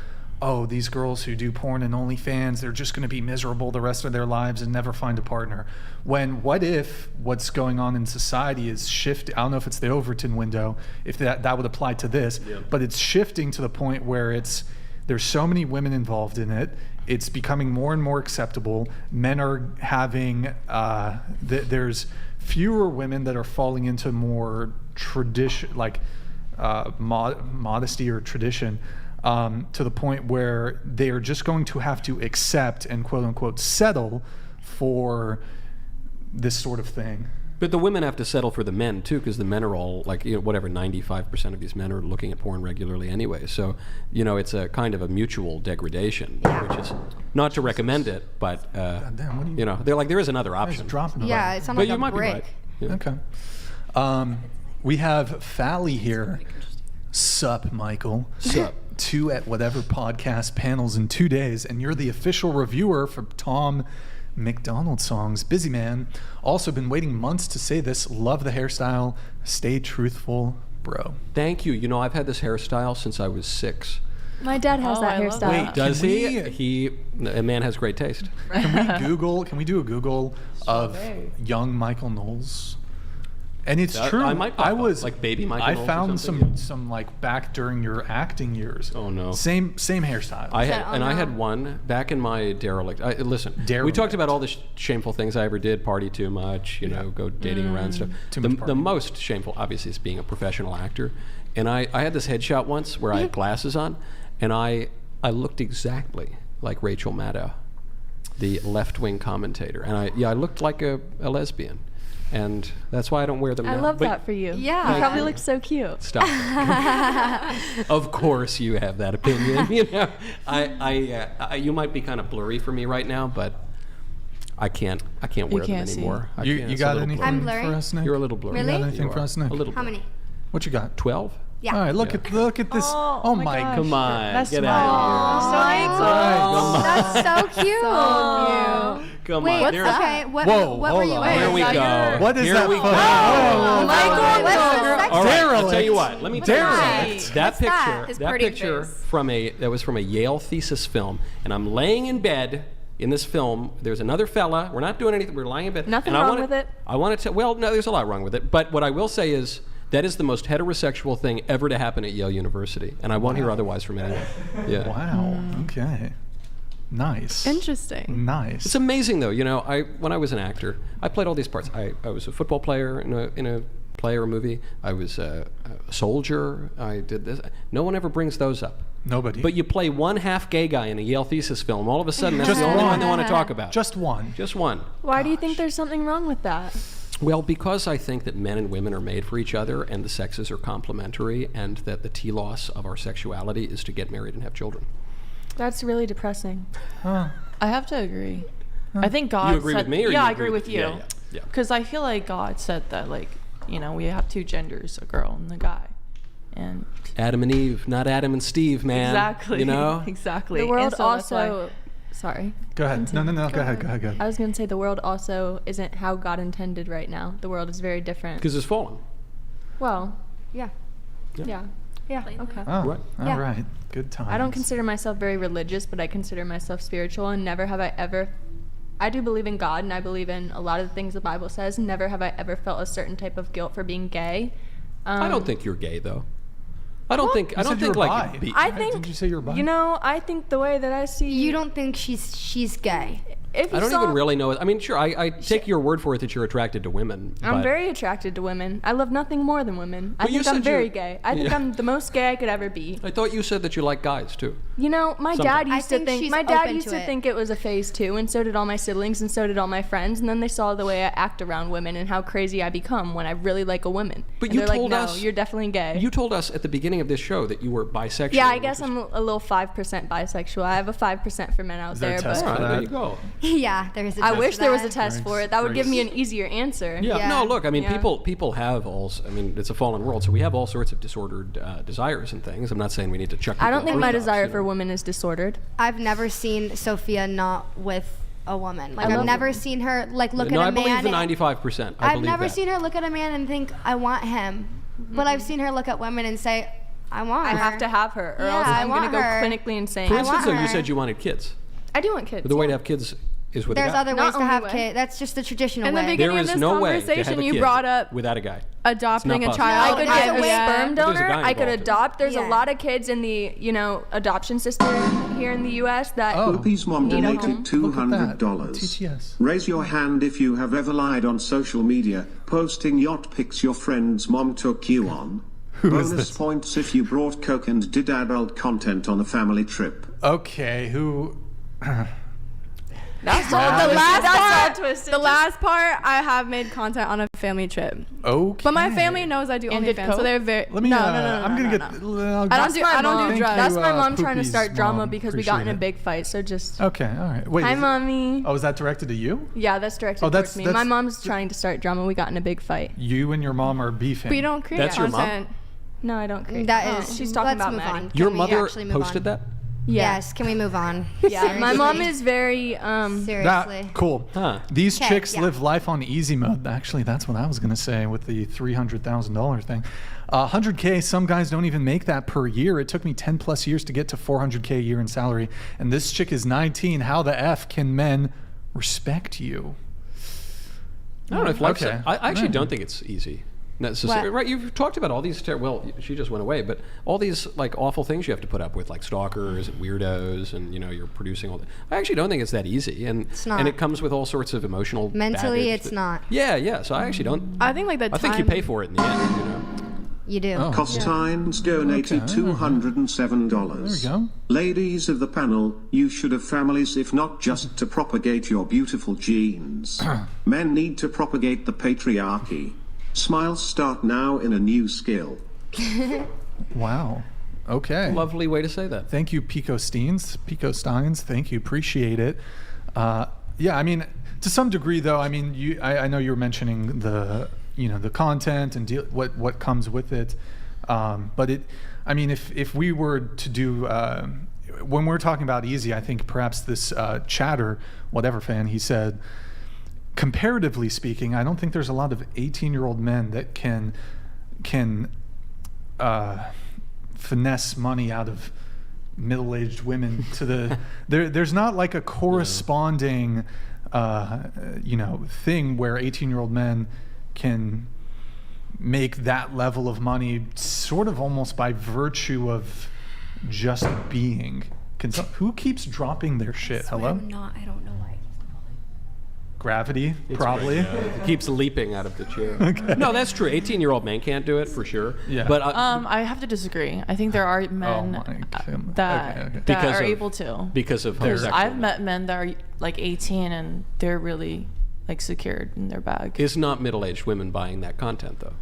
oh, these girls who do porn and OnlyFans, they're just going to be miserable the rest of their lives and never find a partner. When what if what's going on in society is shift? I don't know if it's the Overton window, if that would apply to this, but it's shifting to the point where there's so many women involved in it. It's becoming more and more acceptable. Men are having, there's fewer women that are falling into more tradition, like modesty or tradition, to the point where they are just going to have to accept and quote unquote settle for this sort of thing. But the women have to settle for the men too, because the men are all like, whatever, 95% of these men are looking at porn regularly anyway. So, it's a kind of a mutual degradation, which is not to recommend it, but Damn, what do you they're like, there is another option. dropping the Yeah, button. it sounds But like you a might brick. be right. Yeah. Okay. We have Fally here. Sup, Michael. Sup. 2 at whatever podcast panels in 2 days, and you're the official reviewer for Tom McDonald songs. Busy man. Also been waiting months to say this. Love the hairstyle. Stay truthful, bro. Thank you. I've had this hairstyle since I was 6. My dad has Oh, that I love hairstyle. that. Wait, Does Can he? A man has great taste. Can we do a Google of young Michael Knowles? And it's I true. might pop I up, was like baby Michael I Knowles or found something. some like back during your acting years. Oh, no. Same hairstyle. I that had, and I had one back in my derelict. Listen, we Derelict. talked about all the shameful things I ever did: party too much, go dating around stuff. Too much The partying. most shameful, obviously, is being a professional actor. And I had this headshot once where I had glasses on, and I looked exactly like Rachel Maddow, the left-wing commentator, and I looked like a lesbian. And that's why I don't wear them I now. love But that for you. Yeah. You probably look so cute. Stop. Of course you have that opinion. You might be kind of blurry for me right now, but I can't wear them can't see. anymore. I You can't. you It's a got little anything blurry. I'm blurry. for us, Nick? You're a little blurry. Really? You got anything You for are. us, Nick? A little How blurry. many? What you got? 12? Yeah. All right, look at this. Oh, my gosh. Come on, That's get my- out So That's so cute. Come Wait, on. There's- okay. What Whoa, were you hold on. wearing? Here we Is that go. your- What is Here that we photo? go. Oh, Michael, what's the sex? All right, I'll tell Derelict. you what. Let me tell you Derelict. something. That What's that? picture, His that pretty picture face. that was from a Yale thesis film, and I'm laying in bed in this film. There's another fella. We're not doing anything. We're lying in bed. Nothing and I wrong wanna- with it? I want to. Well, no, there's a lot wrong with it. But what I will say is that is the most heterosexual thing ever to happen at Yale University, and I won't hear otherwise from anyone. Yeah. Wow. Okay. Nice. Interesting. Nice. It's amazing though. When I was an actor, I played all these parts. I was a football player in a play or a movie. I was a soldier. I did this. No one ever brings those up. Nobody. But you play one half gay guy in a Yale thesis film. All of a sudden, that's Just the only one. one they want to talk about. Just one. Just one. Why do you think there's something wrong with that? Well, because I think that men and women are made for each other, and the sexes are complementary, and that the telos of our sexuality is to get married and have children. That's really depressing. Huh. I have to agree. I think God You agree said, with me, or yeah, you I agree with you. Yeah. Because I feel like God said that, like, you know, we have two genders, a girl and a guy. And Adam and Eve, not Adam and Steve, man. exactly. You know? Exactly. The world And so that's why- also. Sorry. Go ahead. No. Go ahead. I was going to say the world also isn't how God intended right now. The world is very different. Because it's fallen. Well, Yeah. yeah. Yeah, okay. Oh, Right. all right. Good times. I don't consider myself very religious, but I consider myself spiritual, and never have I ever. I do believe in God, and I believe in a lot of the things the Bible says. Never have I ever felt a certain type of guilt for being gay. I don't think you're gay, though. I don't think. You I don't said you think were like. bi. Be, I Right? think. Didn't you say you're bi? You know, I think the way that I see. You don't think she's gay? If you I don't saw, even really know it. I mean, sure, I take your word for it that you're attracted to women. I'm but very attracted to women. I love nothing more than women. I But you think I'm said very you're- gay. I think Yeah. I'm the most gay I could ever be. I thought you said that you like guys too. You know, my Sometimes. dad I used to think think she's my dad open used to to it. think it was a phase too, and so did all my siblings, and so did all my friends. And then they saw the way I act around women and how crazy I become when I really like a woman. But and you they're told like, no, us you're definitely gay. You told us at the beginning of this show that you were bisexual. Yeah, I which guess is- I'm a little 5% bisexual. I have a 5% for men out Is there a there, test but for All right, that? there you go. Yeah, there's a I test wish for there was a that. test for it. That would give me an easier answer. Yeah. Yeah. No, look. I mean, Yeah. people have all. I mean, it's a fallen world, so we have all sorts of disordered desires and things. I'm not saying we need to chuck. I don't people think in my rooftops, desire you for know. women is disordered. I've never seen Sophia not with a woman. Like I I've love never seen her like look No, at I a man. believe the and- 95%. I've believe never that. seen her look at a man and think I want him, but I've seen her look at women and say I want I her. have to have her, or Yeah, else I I'm going to want go her. clinically insane. For I instance, want though, you her. said you wanted kids. I do want kids. But the way to have kids is with There's a guy. other Not ways to only have way. kids. That's just the traditional In the way. beginning There of is this no way to have conversation, a you kid brought up without a guy. adopting a possible. child. I could as get a a way- sperm But there's a donor. guy I could involved. adopt. There's Yeah. a lot of kids in the, adoption system here in the U.S. that Poopy's mom need a home. donated $200. TTS. Raise your hand if you have ever lied on social media, posting yacht pics your friend's mom took you on. Who is Bonus this? points if you brought coke and did adult content on a family trip. Okay, who? That's all. The last part, twisted. the last part, I have made content on a family trip, Okay. but my family knows I do And did OnlyFans, so coke? they're very. Let me. no, I'm gonna no, get. no. I'll I don't get- do. I don't do Thank drugs. That's you, my mom trying to Poopy's start drama mom. because we got in a Appreciate big fight. So just. Okay, all right. Wait. Hi, is it- mommy. Oh, is that directed to you? Yeah, that's directed Oh, that's- towards me. that's- My mom's trying to start drama. We got in a big fight. You and your mom are beefing. But you don't create That's your mom? content. No, I don't create. That is. She's talking let's about move Maddie. on. Your Can we mother actually move posted on? that? Yeah. Yes. Can we move on? Yeah, my mom Seriously. is very Seriously. That cool. Huh. These 'Kay, chicks yeah. live life on easy mode. Actually, that's what I was gonna say with the $300,000 thing. 100K. Some guys don't even make that per year. It took me 10 plus years to get to 400K a year in salary, and this chick is 19. How the f can men respect you? I don't know if life's. Okay. I actually Right. don't think it's easy. Necessarily. What? Right, you've talked about all these. Well, she just went away, but all these like awful things you have to put up with, like stalkers and weirdos, and you're producing all that. I actually don't think it's that easy, and It's not. and it comes with all sorts of emotional. Mentally, baggage it's that- not. Yeah. So I actually don't. I think like the I think you pay for it in the end. You do. Oh. Costines donated Okay. $207. There we go. Ladies of the panel, you should have families if not just to propagate your beautiful genes. Men need to propagate the patriarchy. Smiles start now in a new skill. Wow. Okay. Lovely way to say that. Thank you, Pico Steins. Thank you. Appreciate it. Yeah, I mean, to some degree, though. I mean, I know you were mentioning the content and what comes with it. But I mean, if we were to do when we're talking about easy, I think perhaps this chatter, whatever fan, he said, comparatively speaking, I don't think there's a lot of 18-year-old men that can finesse money out of middle-aged women to the there's not like a corresponding thing where 18-year-old men can make that level of money sort of almost by virtue of just being. Who keeps dropping their shit? Hello? I don't know why. Gravity, probably. It keeps leaping out of the chair. No, that's true. 18-year-old men can't do it for sure. Yeah. But I have to disagree. I think there are men that Because are of- able to. because of Because homosexual. I've met men that are like 18 and they're really like secured in their bag. Is not middle-aged women buying that content though?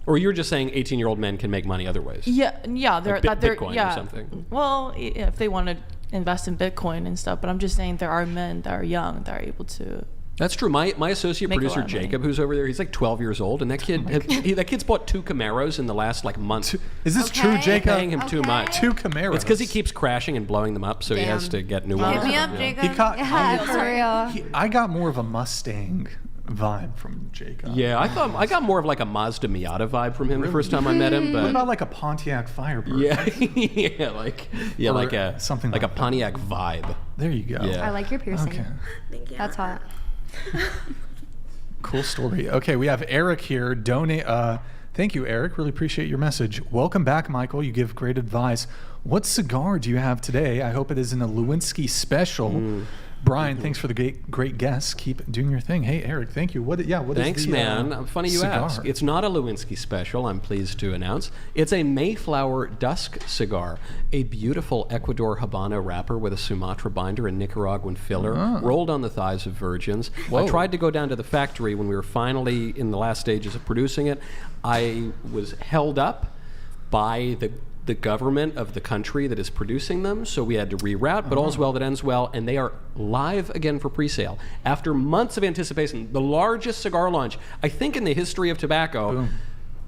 Or you're just saying 18-year-old men can make money other ways? Yeah, they're Like that they're Bitcoin or yeah. something. Well, if they want to invest in Bitcoin and stuff. But I'm just saying there are men that are young that are able to. That's true. My associate Make a producer lot of money. Jacob, who's over there, he's like 12 years old, and that kid that kid's bought 2 Camaros in the last like month. Is this true, Jacob? Paying him too much. 2 Camaros. It's because he keeps crashing and blowing them up, so he has to get new ones. Hit me up, Yeah. Jacob. He caught, For real. I got more of a Mustang vibe from Jacob. Yeah, I got more of like a Mazda Miata vibe from him the first time I met him. But What about like a Pontiac Firebird? yeah, Or like a something like like a Pontiac vibe. There you go. Yeah. I like your piercing. Okay. Thank you. That's hot. Cool story. Okay, we have Eric here. Thank you, Eric. Really appreciate your message. Welcome back, Michael. You give great advice. What cigar do you have today? I hope it is an Lewinsky special. Brian, thanks for the great guest. Keep doing your thing. Hey, Eric, thank you. What is Thanks, the, man. Funny you cigar? ask. It's not a Lewinsky special, I'm pleased to announce. It's a Mayflower Dusk cigar, a beautiful Ecuador Habano wrapper with a Sumatra binder and Nicaraguan filler, rolled on the thighs of virgins. I tried to go down to the factory when we were finally in the last stages of producing it. I was held up by the government of the country that is producing them, so we had to reroute, but all's well that ends well, and they are live again for pre-sale. After months of anticipation, the largest cigar launch, I think, in the history of tobacco. Boom.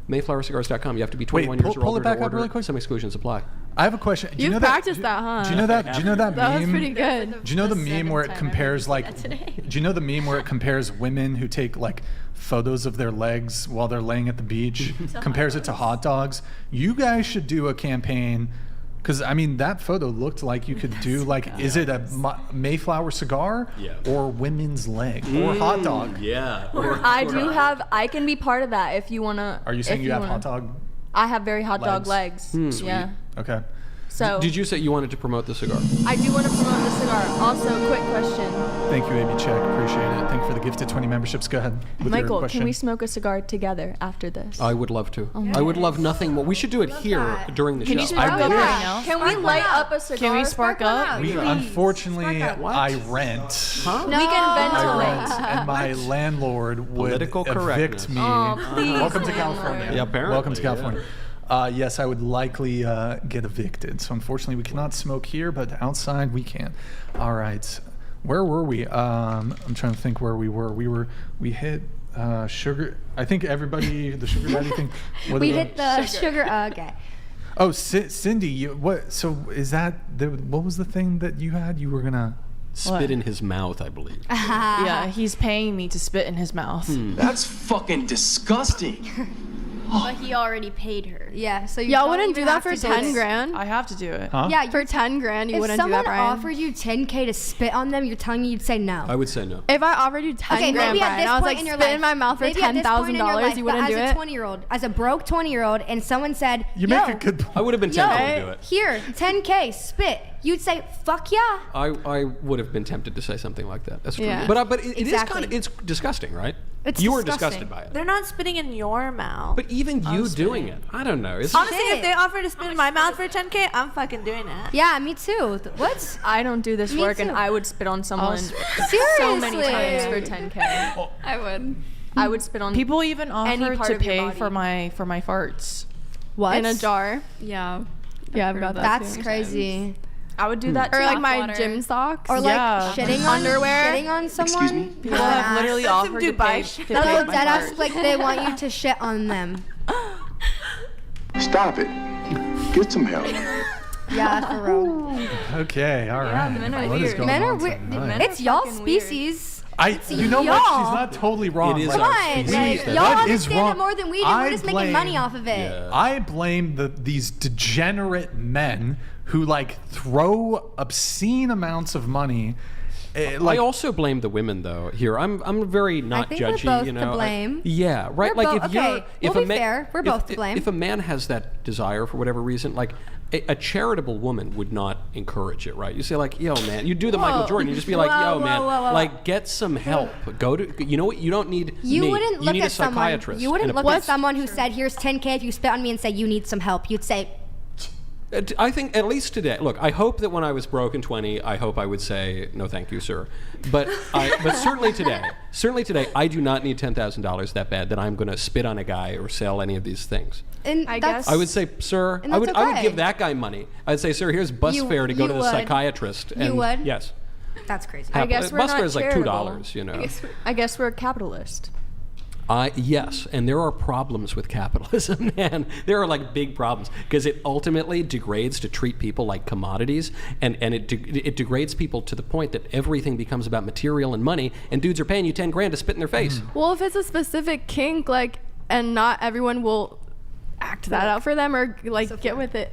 MayflowerCigars.com. You have to be 21 years or pull older it back to up order. really quick. Some exclusions apply. I have a question. Do you You know practiced that, huh? Do you know that? Do you know that That was meme? pretty good. Do you know the meme where it compares like? Do you know the meme where it compares women who take like photos of their legs while they're laying at the beach? Compares it to hot dogs. You guys should do a campaign. Because, I mean, that photo looked like you could do, like, is it a Mayflower cigar or women's leg or hot dog? Yeah. I can be part of that if you want to. Are you saying you have hot dog? I have very hot dog legs. Sweet. Yeah. Okay. So Did you say you wanted to promote the cigar? I do want to promote the cigar. Also, quick question. Thank you, AB Check. Appreciate it. Thank you for the gifted 20 memberships. Go ahead with your Michael, question. can we smoke a cigar together after this? I would love to. I would love nothing more. We should do it here during the Can show. you spark up right now? Can we light up a cigar? Can we spark up? Unfortunately, I rent. We can I ventilate. rent, and my landlord would Political evict correctness. me. Oh, please, Welcome to landlord. California. Yeah, apparently, Welcome to yeah. California. Yes, I would likely get evicted. So unfortunately, we cannot smoke here, but outside we can. All right, where were we? I'm trying to think where we were. We hit sugar. I think everybody the sugar daddy thing. We hit the sugar. Okay. Oh, Cindy, what? So is that what was the thing that you had? You were gonna. Spit in his mouth, I believe. Yeah, he's paying me to spit in his mouth. That's fucking disgusting. But he already paid her. Yeah. So Y'all wouldn't do that for 10 grand? I have to do it. Huh? Yeah, for 10 grand, you If wouldn't do that, someone Brian. offered you 10K to spit on them, you're telling me you'd say no. I would say no. If I offered you 10 Okay, grand, maybe at Brian, this I was point like, in your spit life, in my mouth for maybe at this point in your life, $10,000, you wouldn't but do as it? a 20-year-old, as a broke 20-year-old, and someone said, You yo, make a good point. I would have been yo, tempted to do it. here, 10K, spit. You'd say, fuck yeah. I would have been tempted to say something like that. That's true. Yeah. But it is Exactly. kind of, it's disgusting, right? It's you were disgusting. disgusted by it. They're not spitting in your mouth. But even you doing it, I don't know. It's Honestly, Shit. if they offer to spit in my mouth for 10K, I'm fucking doing it. Yeah, me too. What? I don't do this Me work, and too. I would spit on someone so many Seriously. times for 10K. I would. I would spit on People even Any offer part to of your pay body. for my farts. What? In a jar. Yeah. Yeah, I've got that That's too. crazy. I would do that Or too. like my water. gym socks. Or like Yeah. shitting on Underwear. shitting on someone. me? People have literally That's some offered to pay. Dubai shit. To No, pay no, my dead ass, farts. like they want you to shit on them. Stop it. Get some help. Yeah, for real. Okay, all right. men are What is weird. going Men are on weird. tonight? It's y'all fucking weird. species. You know what? y'all. She's not totally wrong. It is Like, our Come on, species. like, That y'all is understand wrong. it more than we do. I We're just making money off of it. Yeah. I blame these degenerate men who like throw obscene amounts of money. I also blame the women though. Here, I'm very not think we're judgy. both you to know, blame. yeah, right. We're like both- if you're, okay, if we'll a be man, fair. We're both to blame. If a man has that desire for whatever reason, like a charitable woman would not encourage it, right? You say like, yo, man, you do the Michael Jordan. You just be like, yo, man, like get some help. Go to, you know what? You don't need You me. wouldn't you look need at a someone. psychiatrist. You wouldn't and a look at someone who said, "Here's 10K if you spit on me," and say, "You need some help." You'd say, I think at least today. Look, I hope that when I was broke in 20, I hope I would say no, thank you, sir. But certainly today, I do not need $10,000 that bad that I'm going to spit on a guy or sell any of these things. And I would say, sir, I would give that guy money. I'd say, sir, here's bus fare to go to the psychiatrist. And you would? Yes. That's crazy. I guess we're bus not fare is like charitable. $2, you know. I guess we're a capitalist. Yes, and there are problems with capitalism, man. There are like big problems because it ultimately degrades to treat people like commodities, and it degrades people to the point that everything becomes about material and money, and dudes are paying you $10,000 to spit in their face. Well, if it's a specific kink, like, and not everyone will act that out for them or like get with it.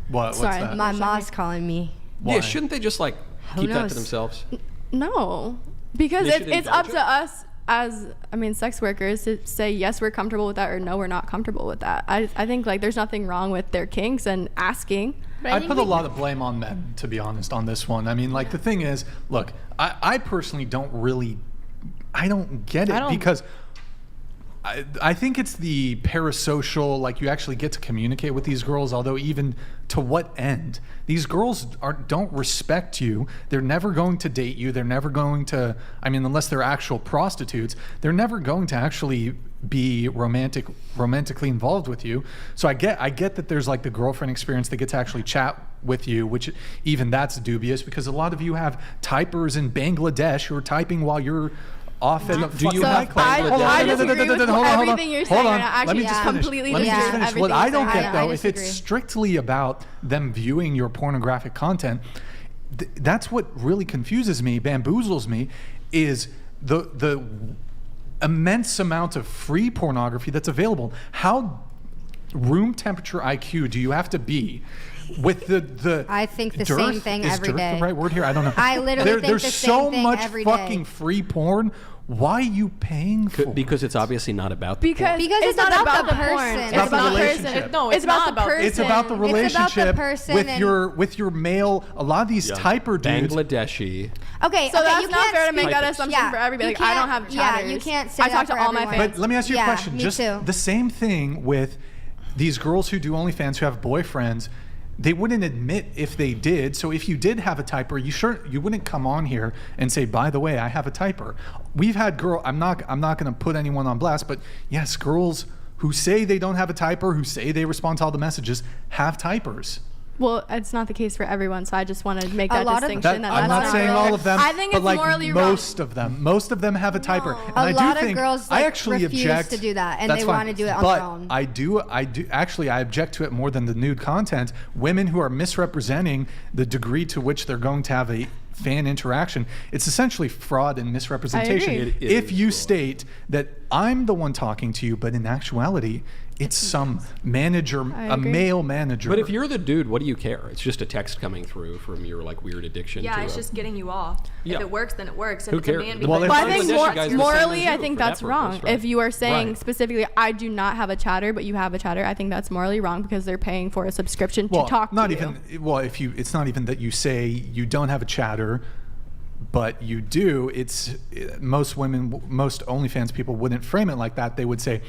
What's sorry, that? My mom's calling me. Yeah, shouldn't they just like keep that to themselves? No, because it's up to us as sex workers to say yes, we're comfortable with that, or no, we're not comfortable with that. I think like there's nothing wrong with their kinks and asking. I put a lot of blame on men, to be honest, on this one. I mean, like, the thing is, look, I personally don't get it because I think it's the parasocial, like, you actually get to communicate with these girls, although even to what end? These girls don't respect you. They're never going to date you. They're never going to, unless they're actual prostitutes, they're never going to actually be romantically involved with you. So I get that there's like the girlfriend experience. They get to actually chat with you, which even that's dubious because a lot of you have typers in Bangladesh who are typing while you're off at Do you have I disagree with everything you're saying. Hold on. Actually, Let me just finish. completely Let me just disagree with finish. What everything I you're don't saying. get though, if it's disagree. strictly about them viewing your pornographic content, that's what really confuses me, bamboozles me, is the immense amount of free pornography that's available. How room temperature IQ do you have to be? With the I think the dearth, same thing is every dearth day. the right word here? I don't know. I literally think there's the so same thing much every day. fucking free porn. Why are you paying for it? Because it's obviously not about the Because it's not about the porn. person. It's about the about the relationship. person. No, it's about the not about- person. It's about the relationship person with and- your male. A lot of these typer dudes. Bangladeshi. Okay, So that's you not can't fair to make speak- that assumption yeah, for everybody. you Like, I don't can't- have chatters. Yeah, you can't say I that talk to for all my everyone. But let me ask you a question. Me Just too. the same thing with these girls who do OnlyFans who have boyfriends. They wouldn't admit if they did. So if you did have a typer, you wouldn't come on here and say, by the way, I have a typer. We've had I'm not going to put anyone on blast, but yes, girls who say they don't have a typer, who say they respond to all the messages, have typers. Well, it's not the case for everyone, so I just want to make A that lot of- distinction. I'm not saying all of them, I think but it's like morally wrong. most of them have a typer. And A I do lot of think, girls, I like, actually refuse object to do that, and That's they fine. wanna do it on but their own. I do actually I object to it more than the nude content. Women who are misrepresenting the degree to which they're going to have a fan interaction, it's essentially fraud and misrepresentation. I agree. It If is you fraud. state that I'm the one talking to you, but in actuality, it's some manager, I a agree. male manager. But if you're the dude, what do you care? It's just a text coming through from your like weird addiction. Yeah, to it's a, just getting you off. Yeah. If it works, then it works. If Who it's cares? a man Well, being But I like, think Bangladeshi guys are the same morally, as I you think for that that's purpose, wrong. right? If you are saying Right. specifically, I do not have a chatter, but you have a chatter, I think that's morally wrong because they're paying for a subscription to talk not to even you. well if you it's not even that you say you don't have a chatter but you do. It's most OnlyFans people wouldn't frame it like that. They would say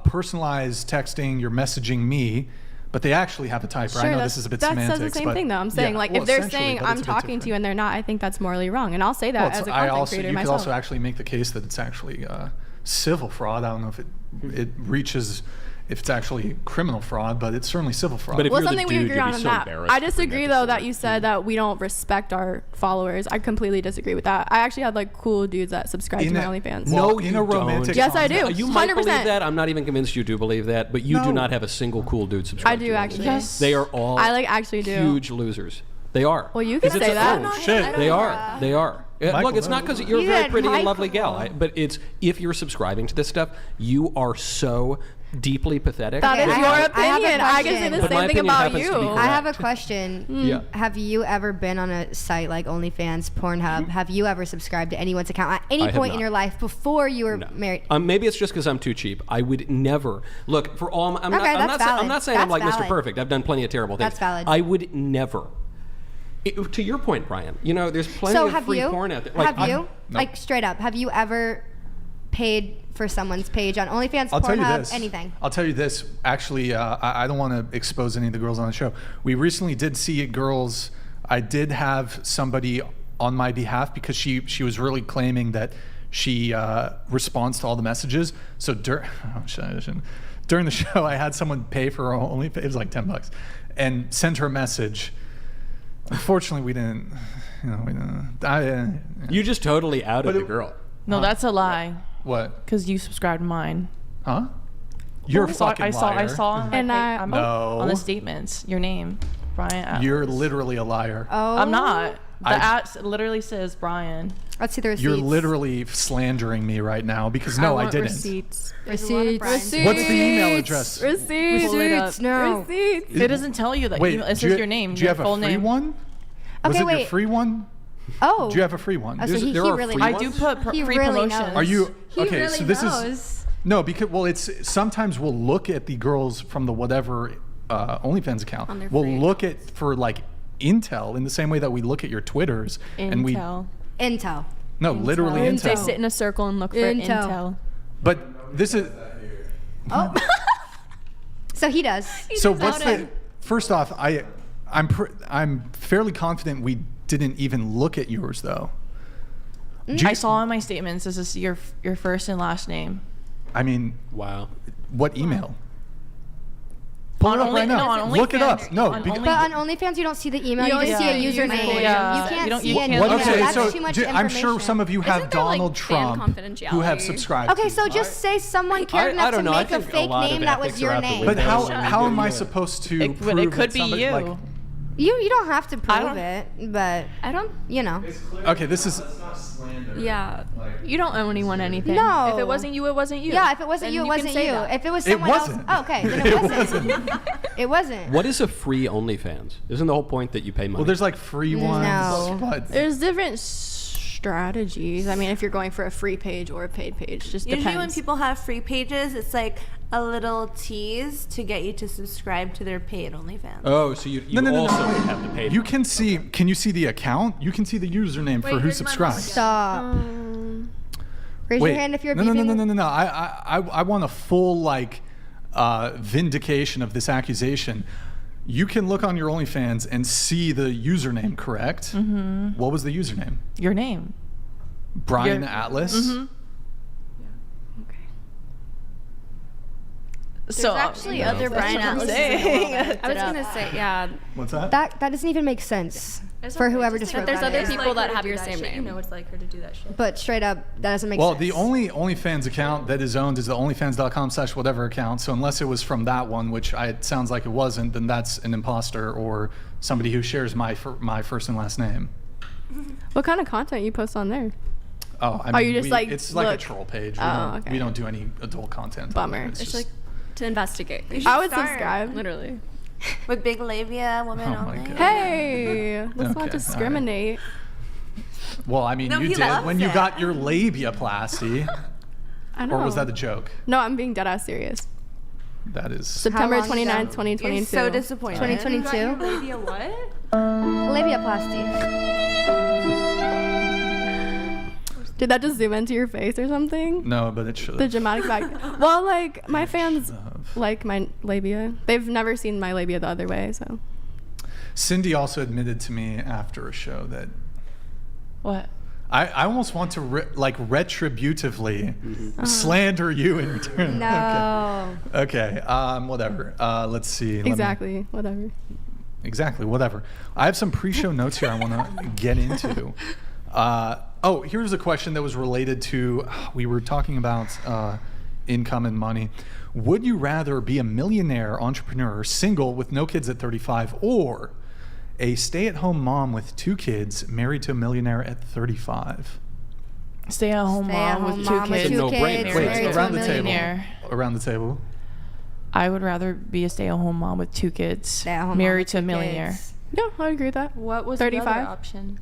personalized texting, you're messaging me, but they actually have a typer. I know this is a bit that semantics. says the same but thing though. I'm saying yeah, like well, if they're essentially, saying but I'm it's a bit talking to you and they're not, I think that's morally wrong. And I'll say that as a I content also, creator you myself. could also actually make the case that it's actually civil fraud. I don't know if it reaches if it's actually criminal fraud, but it's certainly civil fraud. But if Well, you're the something we dude, agree you'd on be in so that. embarrassed I to bring disagree that though to that you said that we don't respect our followers. I completely disagree with that. I actually have like cool dudes that subscribe to my OnlyFans. Well, No, in you a romantic don't. Yes, I do. You might 100%. believe that. I'm not even convinced you do believe that, but you do No. not have a single cool dude subscribe I to do your actually. OnlyFans. Yes. They are all I like actually do. huge losers. They are. Well, you can 'Cause it's say a- that. Oh, shit. I don't They know are. that. They are. Michael, Look, it's not because you're a You very did, pretty and lovely Michael. gal, but it's if you're subscribing to this stuff, you are so deeply pathetic. That is Okay, your I have a opinion. I can say question. the But my same thing opinion about happens to be you. correct. I have a question. Yeah. Have you ever been on a site like OnlyFans, Pornhub? Have you ever subscribed to anyone's account at any I have point in not. your life before you were No. married? Maybe it's just because I'm too cheap. I would never look for all. I'm Okay, that's not valid. saying I'm That's like Mr. valid. Perfect. I've done plenty of terrible things. That's valid. I would never. To your point, Brian. There's plenty So of have free you? porn out there. Have you? Nope. Like straight up, have you ever paid for someone's page on OnlyFans, I'll tell you Pornhub, this. anything. I'll tell you this. Actually, I don't want to expose any of the girls on the show. We recently did see girls. I did have somebody on my behalf because she was really claiming that she responds to all the messages. So during the show, I had someone pay for her OnlyFans. It was like $10, and send her a message. Unfortunately, we didn't. You just totally outed the girl. No, that's a lie. What? Because you subscribed to mine. Huh? You're a fucking I liar. saw on No. the statements your name, Brian Atlas. You're literally a liar. Oh. I'm not. The at literally says Brian. Let's see the receipts. You're literally slandering me right now because no, I didn't. Receipts. Receipts. What's the email address? Receipts. Pull it up. No. Receipts. It doesn't tell you that. Wait, It says your name. Do you have your full a free name. one? Was Okay, it your wait. free one? Oh. Do you have a free one? Oh, so he there are really free I knows. do put He free really promotions. knows. Are you He okay? really So this knows. is no, because it's sometimes we'll look at the girls from the whatever OnlyFans account. On their We'll free look at for like intel in the same way that we look at your Twitters and we Intel. no literally They intel. sit in a circle and look for intel. But this is Oh. So he does. so what's the first off I'm fairly confident we didn't even look at yours though. I saw in my statements. This is your first and last name. I mean, Wow. what email? Pull it up right now. Look it up. No, on because, But on OnlyFans, you don't see the email. You only just see a see the username. username. Yeah. You can't You don't- see you any can't of look that. at it. That's so too much I'm sure information. some of you have Isn't there, like, Donald Trump confidentiality? who have subscribed. Okay, to so you. just say someone cared I enough to don't know. I make a think a fake lot of name that was ethics your are out the name. But window. how am I supposed to But prove it could that be somebody, you. like, You don't have to I prove don't- it, but I don't. you know. okay, this is Yeah. You don't owe anyone anything. No. If it wasn't you, it wasn't you. Yeah, if it wasn't Then you, it can wasn't say you. that. If it was It someone else, wasn't. oh, okay, then it wasn't. It wasn't. What is a free OnlyFans? Isn't the whole point that you pay money? well, there's like free ones, No. but There's different strategies. I mean, if you're going for a free page or a paid page, just Usually when depends. people have free pages, it's like a little tease to get you to subscribe to their paid OnlyFans. Oh, so you No. also have to pay. You can see. Can you see the account? You can see the username for who subscribes. Stop. Raise Wait, your hand if you're no. beefing. I want a full like vindication of this accusation. You can look on your OnlyFans and see the username, correct? Mm-hmm. What was the username? Your name. Brian Atlas. Mm-hmm. So actually other Brian Atlas. I was gonna say, yeah. What's that? That doesn't even make sense for whoever just wrote There's that other in. people that have your same You name. know it's like her to do that shit. But straight up, that doesn't make Well, sense. the only OnlyFans account that is owned is the OnlyFans.com/whatever account. So unless it was from that one, which it sounds like it wasn't, then that's an imposter or somebody who shares my first and last name. What kind of content you post on there? Oh, I mean, you just like, it's like look- a troll page. Okay. We don't do any adult content. Bummer. It's It's just, like to investigate. I would start. subscribe. Literally. With big labia, women Oh my only. God. Hey, let's Okay, all not right. discriminate. well, I mean, No, you he did loves when you it. got your labiaplasty, I know. or was that a joke? No, I'm being dead ass serious. That is. September long ago? 29th, 2022. You're so disappointed. 2022. Labia what? Labiaplasty. Did that just zoom into your face or something? No, but it should. The dramatic back. Well, like my fans like my labia. They've never seen my labia the other way, so. Cindy also admitted to me after a show that what? I almost want to retributively slander you in return. No. Okay. Whatever. Let's see. Let me- Exactly. Whatever. Exactly. Whatever. I have some pre-show notes here I want to get into. Here's a question that was related to. We were talking about income and money. Would you rather be a millionaire entrepreneur, single with no kids at 35, or a stay-at-home mom with 2 kids, married to a millionaire at 35? Stay-at-home mom with 2 kids. It's a no-brainer. Married Wait, to a around the millionaire. table. Around the table. I would rather be a stay-at-home mom with 2 kids, Stay-at-home mom married with to a 2 millionaire. kids. Yeah, I agree with that. What was 35? the other option?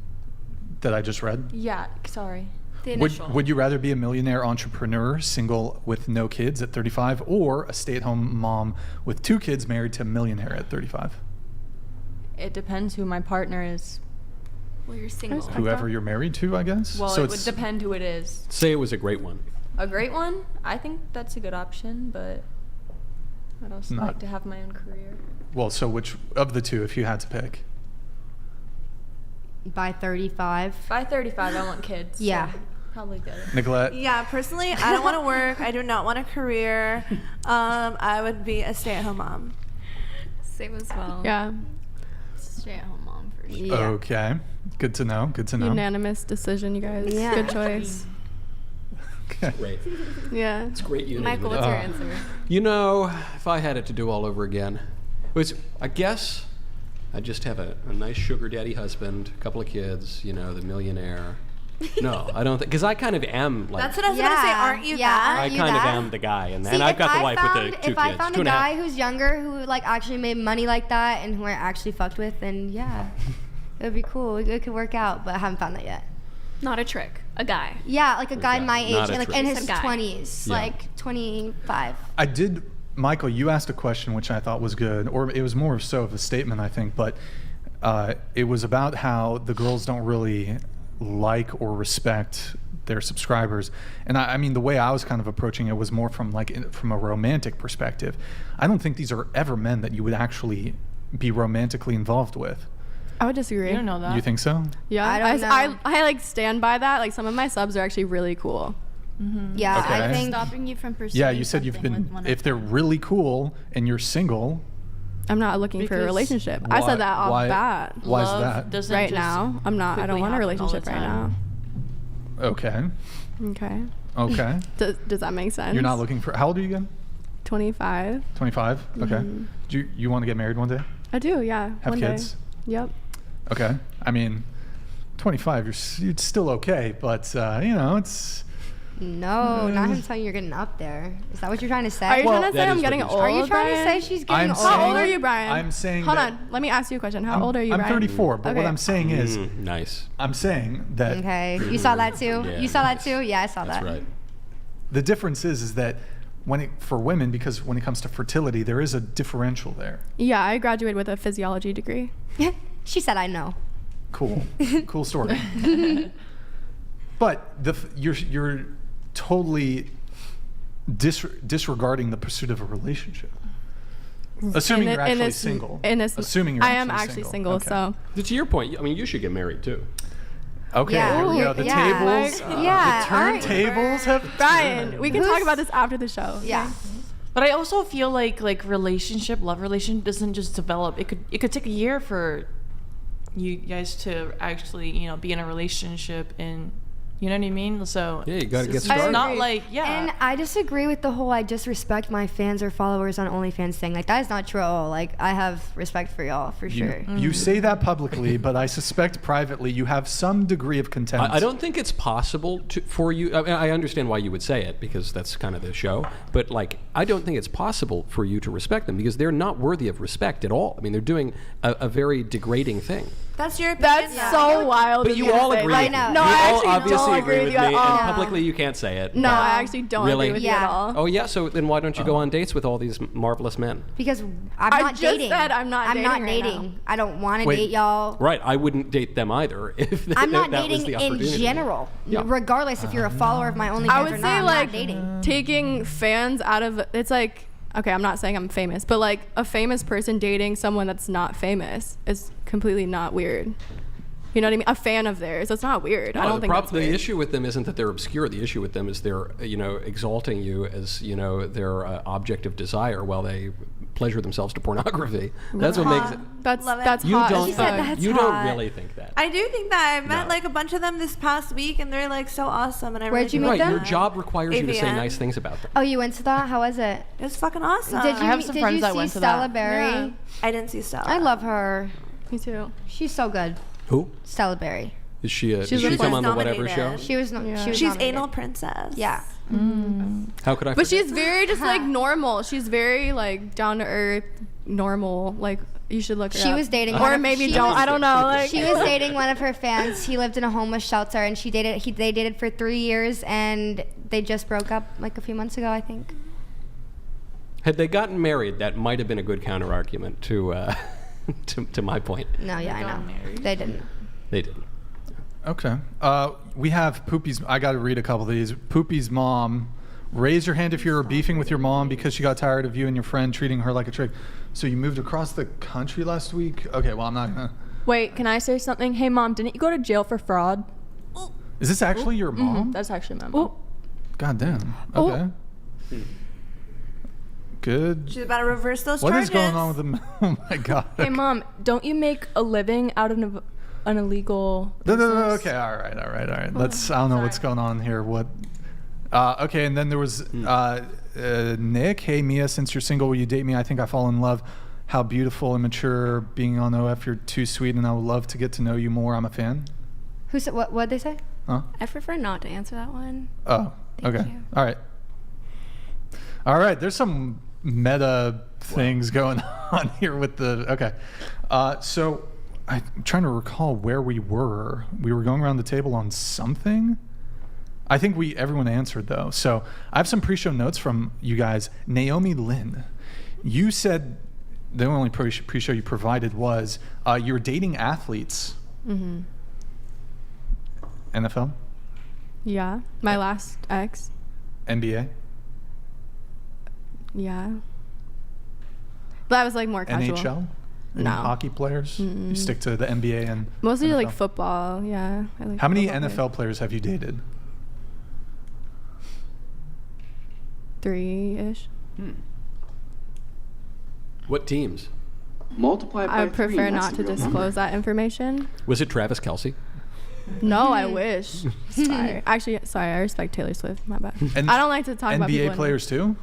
That I just read. Yeah, sorry. The initial. Would you rather be a millionaire entrepreneur, single with no kids at 35, or a stay-at-home mom with 2 kids, married to a millionaire at 35? It depends who my partner is. Well, you're single. Whoever you're married to, I guess. Well, So it would depend who it is. Say it was a great one. a great one. I think that's a good option, but I'd also like to have my own career. Well, so which of the two, if you had to pick? By 35. By 35, I want kids. Yeah. So probably good. Nicolette? Yeah, personally, I don't want to work. I do not want a career. I would be a stay-at-home mom. Same as well. Yeah. Stay-at-home mom for sure. Yeah. Okay. Good to know. Good to know. Unanimous decision, you guys. Yeah. Good choice. Okay. Great. Yeah. It's great unity. Michael, what's your answer? You know, if I had it to do all over again, I guess I'd just have a nice sugar daddy husband, a couple of kids, the millionaire. No, I don't think, because I kind of am like. That's what I was going to say. Aren't you that? I kind of am the guy, and I've got the wife with the 2 kids. If I found a 2.5. guy who's younger who like actually made money like that and who I actually fucked with, then yeah, it would be cool. It could work out, but I haven't found that yet. Not a trick. A guy. Yeah, like a guy my age, Not a and like trick. in his Some guy. 20s, Yeah. like 25. I did, Michael, you asked a question which I thought was good, or it was more so of a statement, I think, but it was about how the girls don't really like or respect their subscribers. And I mean, the way I was kind of approaching it was more from from a romantic perspective. I don't think these are ever men that you would actually be romantically involved with. I would disagree. You don't know that. You think so? Yeah. I don't know. I like stand by that. Like some of my subs are actually really cool. Yeah, Okay. I think. Stopping you from pursuing Yeah, you said you've something been, with one if of they're them. really cool and you're single, I'm not looking for a Because relationship. I why- said that off why- bat. why is Love that? doesn't Right just now, I'm not. I don't quickly want a happen all the relationship right now. time. Okay. Okay. Okay. Does that make sense? You're not looking for, how old are you again? 25. 25? Okay. Do you want to get married one day? I do. Yeah. Have one kids? Day. Yep. Okay. I mean, 25, you're still okay, but, it's... No, not him telling you you're getting up there. Is that what you're trying to say? Are you Well, trying to that say is I'm what getting he's old? Are you trying to Brian? say she's getting I'm old? How old saying- are you, Brian? I'm saying Hold that- on. Let me ask you a question. How old are you, I'm Brian? 34, but what Okay. I'm saying is, Nice. I'm saying that Okay, you saw that too? Yeah, You saw that nice. too? Yeah, I saw That's that. right. the difference is that for women, because when it comes to fertility, there is a differential there. Yeah, I graduated with a physiology degree. She said I know. Cool. Cool story. But you're totally disregarding the pursuit of a relationship. Assuming you're actually single. Assuming you're I am actually single, Okay. so. To your point, I mean, you should get married too. Okay, Yeah. here we go. Ooh, The yeah. tables, Yeah, the alright. turntables have Brian, turned. we can talk about this after the show. Yeah. But I also feel like love relation doesn't just develop. It could take a year for you guys to actually be in a relationship, and you know what I mean. So Yeah, you gotta get it's started. not like And I disagree with the whole I disrespect my fans or followers on OnlyFans thing. Like, that is not true at all. Like, I have respect for y'all, for sure. You say that publicly, but I suspect privately you have some degree of contempt. I don't think it's possible for you. I mean, I understand why you would say it because that's kind of the show. But I don't think it's possible for you to respect them because they're not worthy of respect at all. I mean, they're doing a very degrading thing. That's your opinion. That's so wild. But of you to all say. agree. Right with now. me. No, you I all actually obviously don't agree agree with with me, you at all. and publicly you can't say it. No, but- I actually don't Really? agree with you at Yeah. all. Oh yeah. So then why don't you go on dates with all these marvelous men? Because I I'm not just dating. said I'm not dating right dating. now. I don't want to Wait. date y'all. Right. I wouldn't date them either if I'm not that was dating the in opportunity. general. Yeah. Regardless if you're a follower of my OnlyFans I or would not, say I'm like not dating. taking fans out of it's like okay, I'm not saying I'm famous, but like a famous person dating someone that's not famous is completely not weird. You know what I mean? A fan of theirs. It's not weird. I don't think that's the weird. issue with them isn't that they're obscure. The issue with them is they're exalting you as their object of desire while they pleasure themselves to pornography. That's what makes it. That's Love it. that's You hot. don't as fuck. That's you don't hot. really think that. I do think that. I met No. like a bunch of them this past week, and they're like so awesome. And I Where'd really you do meet Right, like them? your that. job requires you to say AVN. nice things about them. Oh, you went to that? How was it? It was fucking awesome. Did you have some did friends you that see went to Stella that. Berry? Yeah. I didn't see Stella. I love her. Me too. She's so good. Who Stella Berry. is she? Did She's she like come on the whatever show? nominated. She was. No, Yeah. she was She's nominated. anal princess. Yeah. How could I? But forget? she's very just like normal. She's very like down to earth, normal. Like you should look her She up. was dating or one of- maybe she don't. was- I don't know. Like She was dating one of her fans. He lived in a homeless shelter, and they dated for 3 years, and they just broke up like a few months ago, I think. Had they gotten married, that might have been a good counter argument to to my point. No, yeah, I know. They didn't. They didn't. Okay. We have Poopy's. I got to read a couple of these. Poopy's mom. Raise your hand if you're beefing with your mom because she got tired of you and your friend treating her like a trick. So you moved across the country last week? Okay, well, I'm not gonna. Wait, can I say something? Hey, Mom, didn't you go to jail for fraud? Is this actually your mom? That's actually my mom. God damn. Okay. Good. She's about to reverse those What charges. is going on with them? Oh my God. Hey, Mom, don't you make a living out of an illegal No. business? Okay. All right. I don't know what's going on here. What? Okay. And then there was Nick. Hey, Mia, since you're single, will you date me? I think I fall in love. How beautiful and mature being on OF. You're too sweet, and I would love to get to know you more. I'm a fan. Who said what? What'd they say? Huh? I prefer not to answer that one. Oh. Okay. you. All right. There's some meta things going on here with the. Okay. So I'm trying to recall where we were. We were going around the table on something. I think everyone answered though. So I have some pre-show notes from you guys. Naomi Lynn, you said the only pre-show you provided was you were dating athletes. Mm-hmm. NFL? Yeah. My last ex. NBA? Yeah. But that was like more casual. NHL? Any No. hockey players? You stick to the NBA and Mostly NFL? like football. Yeah. I like How many football NFL players have you dated? 3-ish. What teams? Multiply by I would 3, prefer that's not the to real disclose number. that information. Was it Travis Kelce? No, I wish. Sorry. Actually, sorry. I respect Taylor Swift. My bad. And I don't like to talk about people. NBA players too?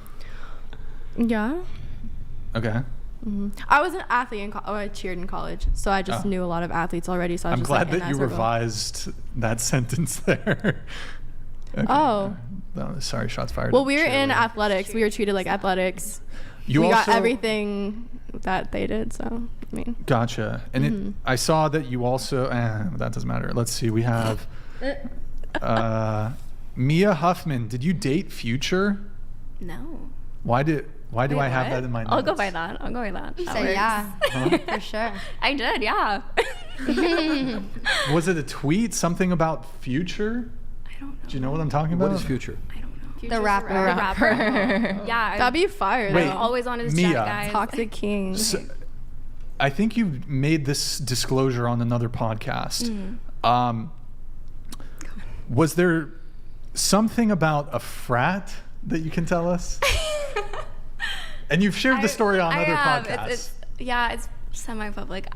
Yeah. Okay. I was an athlete I cheered in college, so I just knew a lot of athletes already. So I was I'm just glad like, in that you circle. revised that sentence there. Okay. Oh. No, sorry, shots fired. Well, we were in athletics. We were treated like athletics. You we got also- everything that they did. So I mean. Gotcha. And I saw that you also. That doesn't matter. Let's see. We have Mia Huffman. Did you date Future? No. Why do I have What? that in my notes? I'll go by that. I'll go by that. He That said works. yeah, for sure. I did, yeah. Was it a tweet? Something about Future? I don't know. Do you know what I'm talking about? What is Future? I don't know. The rapper. The rapper. Yeah. That'd be fire. Wait, though. always on his Mia. chat, guys. Toxic King. So, I think you made this disclosure on another podcast. Was there something about a frat that you can tell us? And you've shared the story on other podcasts. It's semi-public.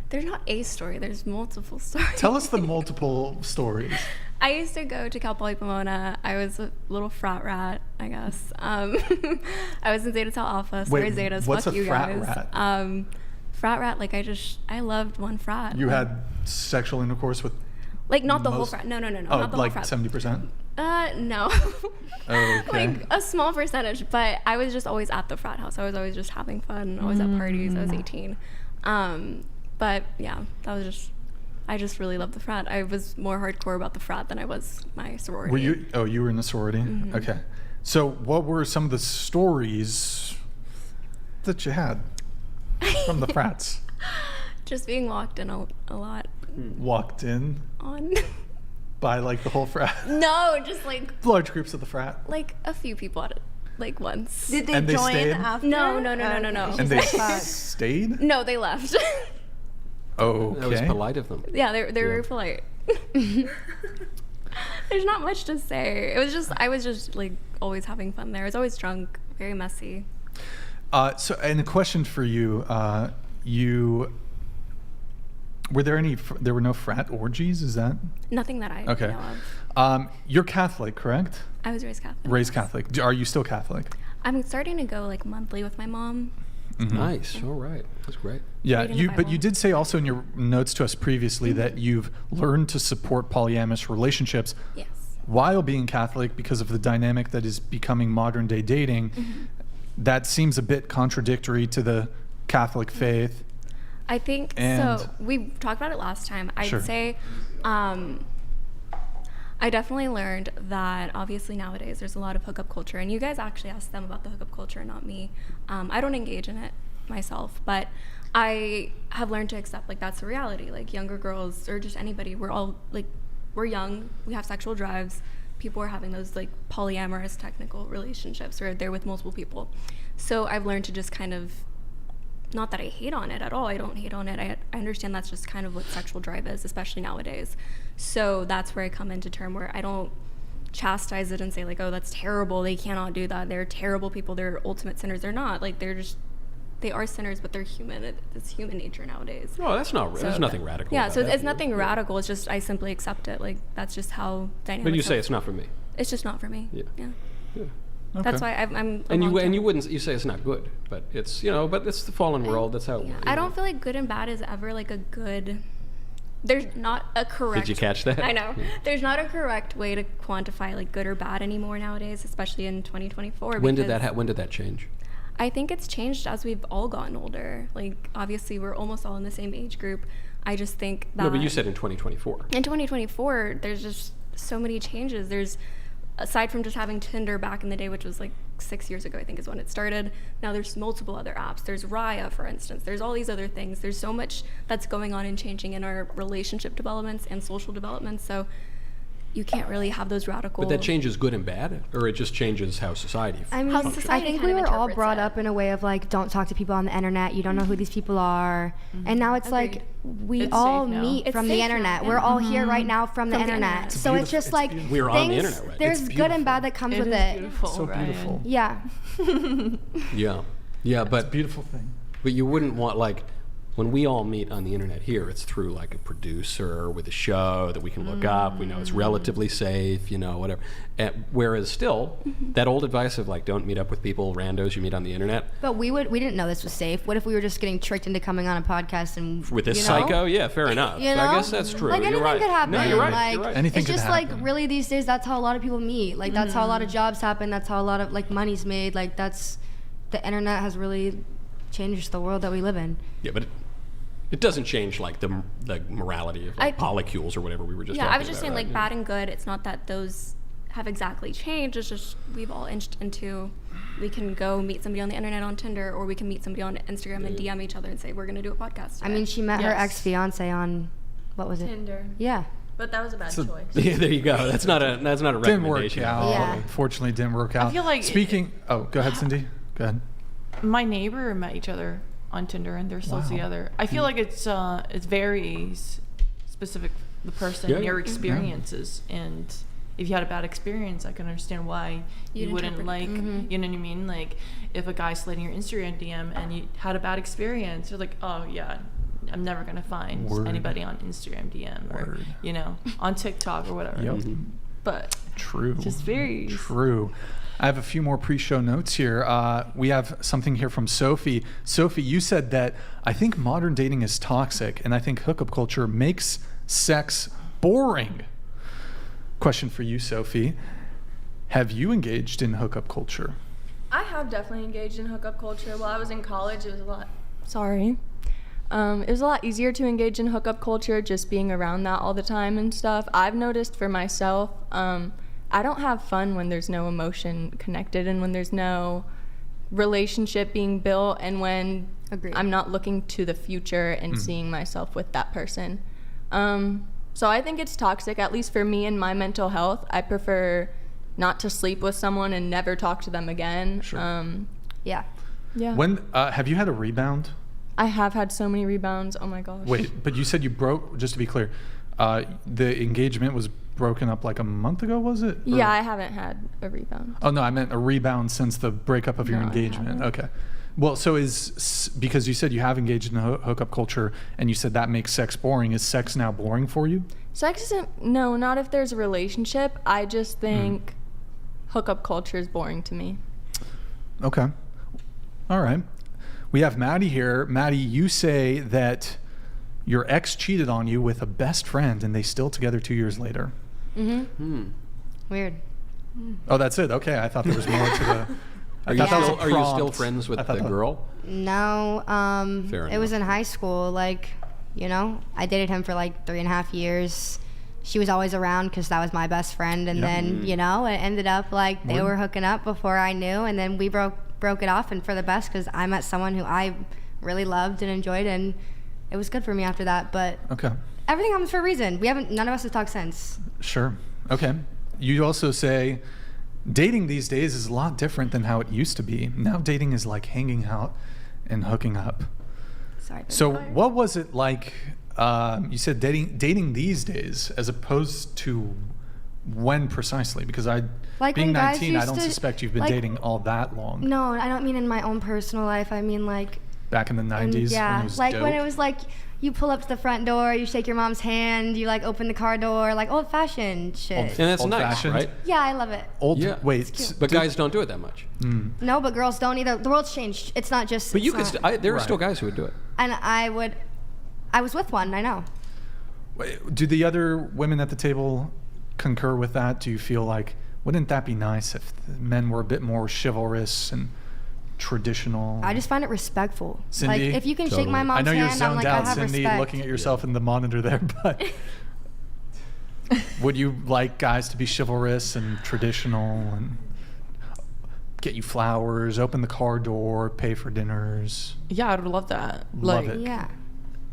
There's not a story. There's multiple stories. Tell us the multiple stories. I used to go to Cal Poly Pomona. I was a little frat rat, I guess. I was in Zeta Tau Alpha. Sorry, Wait, Zetas. what's Fuck a you frat guys. rat? Frat rat, like I loved one frat. You had sexual intercourse with like not the whole most- frat. No, oh, not the like whole frat. 70%? No. Okay. Like a small percentage, but I was just always at the frat house. I was always just having fun, always at parties. I was 18. But yeah, I just really loved the frat. I was more hardcore about the frat than I was my sorority. Were you? Oh, you were in the sorority? Okay. So what were some of the stories that you had from the frats? Just being walked in a lot Walked in on. by like the whole frat? No, just like Large groups of the frat? like a few people at it, like once. Did they And they join stayed? after? No. And they stayed? No, they left. Okay. That was polite of them. Yeah, they were very polite. There's not much to say. I was just like always having fun there. I was always drunk, very messy. So, and a question for you. Were there there were no frat orgies? Is that? Nothing that I Okay. know of. You're Catholic, correct? I was raised Catholic. Raised Catholic. Are you still Catholic? I'm starting to go like monthly with my mom. Nice. All right. That's great. Yeah, Reading the but Bible. you did say also in your notes to us previously that you've learned to support polyamorous relationships Yes. while being Catholic because of the dynamic that is becoming modern day dating. That seems a bit contradictory to the Catholic faith. I think And- so. We talked about it last time. I'd Sure. say I definitely learned that obviously nowadays there's a lot of hookup culture, and you guys actually asked them about the hookup culture, not me. I don't engage in it myself, but I have learned to accept like that's the reality. Like younger girls or just anybody, we're all like, we're young, we have sexual drives. People are having those like polyamorous technical relationships where they're with multiple people. So I've learned to just kind of, not that I hate on it at all, I don't hate on it. I understand that's just kind of what sexual drive is, especially nowadays. So that's where I come into term where I don't chastise it and say like, oh, that's terrible, they cannot do that, they're terrible people, they're ultimate sinners. They're not. Like they are sinners, but they're human. It's human nature nowadays. No, that's not. There's nothing radical. Yeah, about so that. it's nothing radical. It's just I simply accept it. Like that's just how dynamics. But you say are. it's not for me. It's just not for me. Yeah. Yeah. Okay. That's why I'm. And you wouldn't. You say it's not good, but it's but it's the fallen world. That's how. Yeah. I don't feel like good and bad is ever like a good. There's not a correct. Did you catch that? I know. Yeah. There's not a correct way to quantify like good or bad anymore nowadays, especially in 2024. When did that change? I think it's changed as we've all gotten older. Like, obviously, we're almost all in the same age group. I just think that... No, but you said in 2024. In 2024, there's just so many changes. There's, aside from just having Tinder back in the day, which was like 6 years ago, I think is when it started, now there's multiple other apps. There's Raya, for instance. There's all these other things. There's so much that's going on and changing in our relationship developments and social developments. So you can't really have those radical... But that changes good and bad? Or it just changes how society I mean, functions? I think we were all brought up in a way of like, don't talk to people on the internet. You don't know who these people are. And now it's like, we all meet from the internet. We're all here right now from the internet. So it's just like, we're on the internet, right? There's good and bad that comes with it. Beautiful, So beautiful. Yeah. Yeah, but... It's a beautiful thing. But you wouldn't want, like, when we all meet on the internet here, it's through, like, a producer with a show that we can look up. We know it's relatively safe, whatever. Whereas still, that old advice of, like, don't meet up with people, randos you meet on the internet. But we didn't know this was safe. What if we were just getting tricked into coming on a podcast and... With this psycho? Yeah, fair enough. You know? I guess that's true. Like, anything You're right. could happen. No, you're right. Like, you're right. Anything it's could just happen. like, really, these days, that's how a lot of people meet. Like, that's how a lot of jobs happen. That's how a lot of, like, money's made. Like, that's... The internet has really changed the world that we live in. Yeah, but it doesn't change, like, the morality of, like, polycules or whatever we were just talking about. Yeah, I was just saying, right? like, bad and good. It's not that those have exactly changed. It's just we've all inched into, we can go meet somebody on the internet on Tinder, or we can meet somebody on Instagram and DM each other and say, we're going to do a podcast today. I mean, she met her ex-fiance on, what was it? Tinder. Yeah. But that was a bad choice. Yeah, there you go. That's not a recommendation. Didn't work out. Yeah. Unfortunately, didn't work out. I feel like Speaking... Oh, go ahead, Cindy. Go ahead. My neighbor met each other on Tinder and they're still together. I feel like it varies specific the person, your experiences, and if you had a bad experience, I can understand why you wouldn't like. You know what I mean? Like if a guy's sliding your Instagram DM and you had a bad experience, you're like, oh yeah, I'm never gonna find anybody on Instagram DM or on TikTok or whatever. Yep. But True. just varies. True. I have a few more pre-show notes here. We have something here from Sophie. Sophie, you said that I think modern dating is toxic, and I think hookup culture makes sex boring. Question for you, Sophie. Have you engaged in hookup culture? I have definitely engaged in hookup culture. While I was in college, it was a lot... Sorry. It was a lot easier to engage in hookup culture just being around that all the time and stuff. I've noticed for myself... I don't have fun when there's no emotion connected and when there's no relationship being built and when I'm not looking to the future and seeing myself with that person. So I think it's toxic, at least for me and my mental health. I prefer not to sleep with someone and never talk to them again. Sure. Yeah. When have you had a rebound? I have had so many rebounds. Oh my gosh. Wait, but you said you broke, just to be clear, the engagement was broken up like a month ago, was it? Yeah, I haven't had a rebound. Oh no, I meant a rebound since the breakup of your engagement. Okay. Well, so because you said you have engaged in hookup culture and you said that makes sex boring, is sex now boring for you? Sex isn't, no, not if there's a relationship. I just think hookup culture is boring to me. Okay. All right. We have Maddie here. Maddie, you say that your ex cheated on you with a best friend and they still together 2 years later. Weird. Oh, that's it. Okay. I thought there was more to the... Are you still friends with the girl? No. Fair it was enough. in high school. Like, I dated him for like 3.5 years. She was always around because that was my best friend. And then, it ended up like they were hooking up before I knew. And then we broke it off and for the best because I met someone who I really loved and enjoyed, and it was good for me after that. But Okay. everything happens for a reason. None of us have talked since. Sure. Okay. You also say dating these days is a lot different than how it used to be. Now dating is like hanging out and hooking up. Sorry. So what was it like? You said dating these days as opposed to when precisely? Because Like being when guys 19, I used don't to- suspect you've been like- dating all that long. No, I don't mean in my own personal life. I mean like Back in the 90s when yeah, it was like dope. when it was like you pull up to the front door, you shake your mom's hand, you like open the car door, like old fashioned shit. And that's nice, Old-fashioned? right? Yeah, I love it. Wait, But guys don't do it that much. No, but girls don't either. The world's changed. It's not just. But you it's could. not- There are still guys who would do it. And I was with one. I know. Do the other women at the table concur with that? Do you feel like, wouldn't that be nice if the men were a bit more chivalrous and traditional? I just find it respectful. Cindy? Like if you can shake my mom's I know you're hand, I'm zoned like out, I have Cindy, respect. looking at yourself in the monitor there, but would you like guys to be chivalrous and traditional and get you flowers, open the car door, pay for dinners? Yeah, I would love that. Love Like, it. Yeah.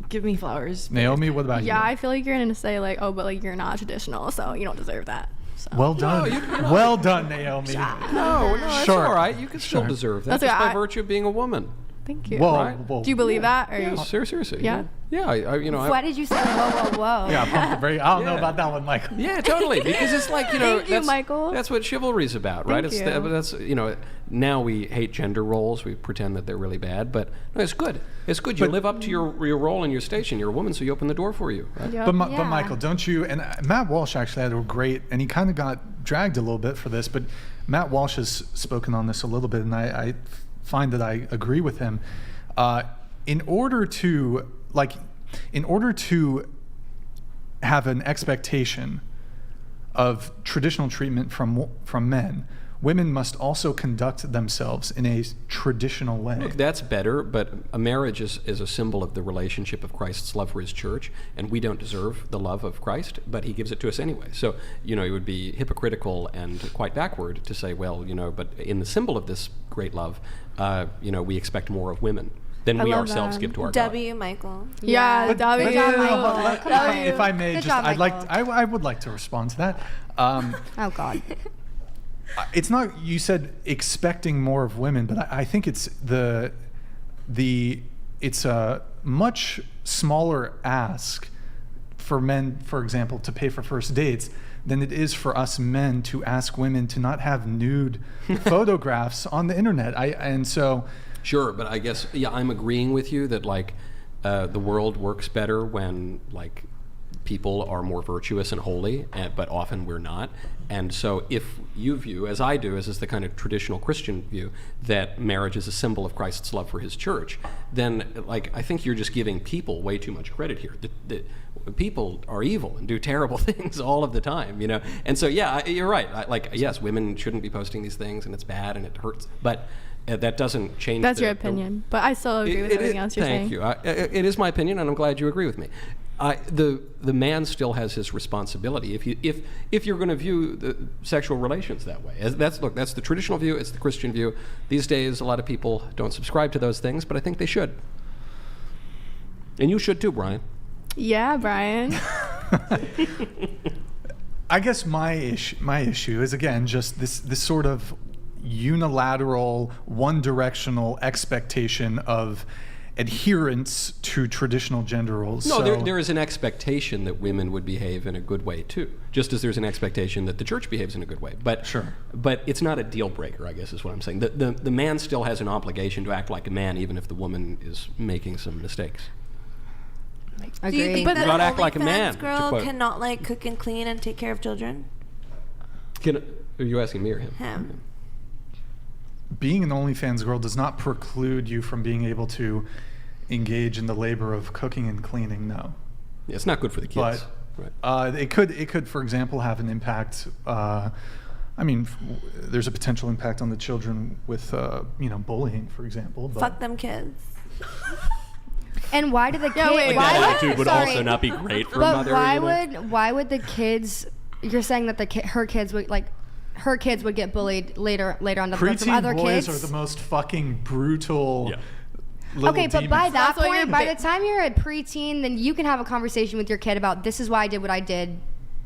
give me flowers. Naomi, what about you? Yeah, I feel like you're gonna say like, oh, but like you're not traditional, so you don't deserve that. So. Well done. Well done, Naomi. No, that's Sure. all right. You can still deserve that That's just okay, by I- virtue of being a woman. Thank you. Whoa, Right? whoa. Do you believe that? Or Yeah, seriously. Yeah? Yeah, Why did you say whoa, whoa, whoa? Yeah, pump the brake. I don't know about that one, Michael. Yeah, totally. Because it's like, Thank you, that's, Michael. that's what chivalry's about, right? Thank It's you. that's now we hate gender roles. We pretend that they're really bad, but no, it's good. It's good. You live up to your role and your station. You're a woman, so you open the door for you. Right? Yep. But Yeah. Michael, don't you? And Matt Walsh actually had a great, and he kind of got dragged a little bit for this, but Matt Walsh has spoken on this a little bit, and I find that I agree with him. In order to have an expectation of traditional treatment from men, women must also conduct themselves in a traditional way. Look, that's better, but a marriage is a symbol of the relationship of Christ's love for his church, and we don't deserve the love of Christ, but he gives it to us anyway. So, it would be hypocritical and quite backward to say, well, but in the symbol of this great love, we expect more of women than I we love ourselves that. give to our God. W, Michael. Yeah, But- W. Good job, Michael. Come on. If I may, Good just job, I'd like Michael. I would like to respond to that. Oh God. It's not, you said expecting more of women, but I think it's it's a much smaller ask for men, for example, to pay for first dates than it is for us men to ask women to not have nude photographs on the internet. Sure, but I guess, I'm agreeing with you that the world works better when people are more virtuous and holy, but often we're not. And so if you view, as I do, as is the kind of traditional Christian view, that marriage is a symbol of Christ's love for his church, then I think you're just giving people way too much credit here. The people are evil and do terrible things all of the time, And so, you're right. Yes, women shouldn't be posting these things, and it's bad and it hurts, but that doesn't change. That's your opinion, but I still agree with everything else you're saying. Thank you. It is my opinion, and I'm glad you agree with me. The man still has his responsibility. If you're going to view the sexual relations that way, that's the traditional view. It's the Christian view. These days, a lot of people don't subscribe to those things, but I think they should. And you should too, Brian. Yeah, Brian. I guess my issue is, again, just this sort of unilateral, one-directional expectation of adherence to traditional gender roles. No, So- there is an expectation that women would behave in a good way too, just as there's an expectation that the church behaves in a good way. But Sure. But it's not a deal breaker, I guess, is what I'm saying. The man still has an obligation to act like a man, even if the woman is making some mistakes. Do you think But that not an act like a man, OnlyFans to girl quote. cannot cook and clean and take care of children? Are you asking me or him? Him. Being an OnlyFans girl does not preclude you from being able to engage in the labor of cooking and cleaning. No. Yeah, it's not good for the kids. But it could, for example, have an impact. There's a potential impact on the children with, bullying, for example. But Fuck them kids. And why do the kids? wait, why that would- attitude would sorry, also not be great for a But mother. why would the kids? You're saying that her kids would get bullied later on from preteen other boys kids. are the most fucking brutal. Yeah. little Okay, but by demons. that what you're point, by the time you're a preteen, then you can have a conversation with your kid about this is why I did what I did.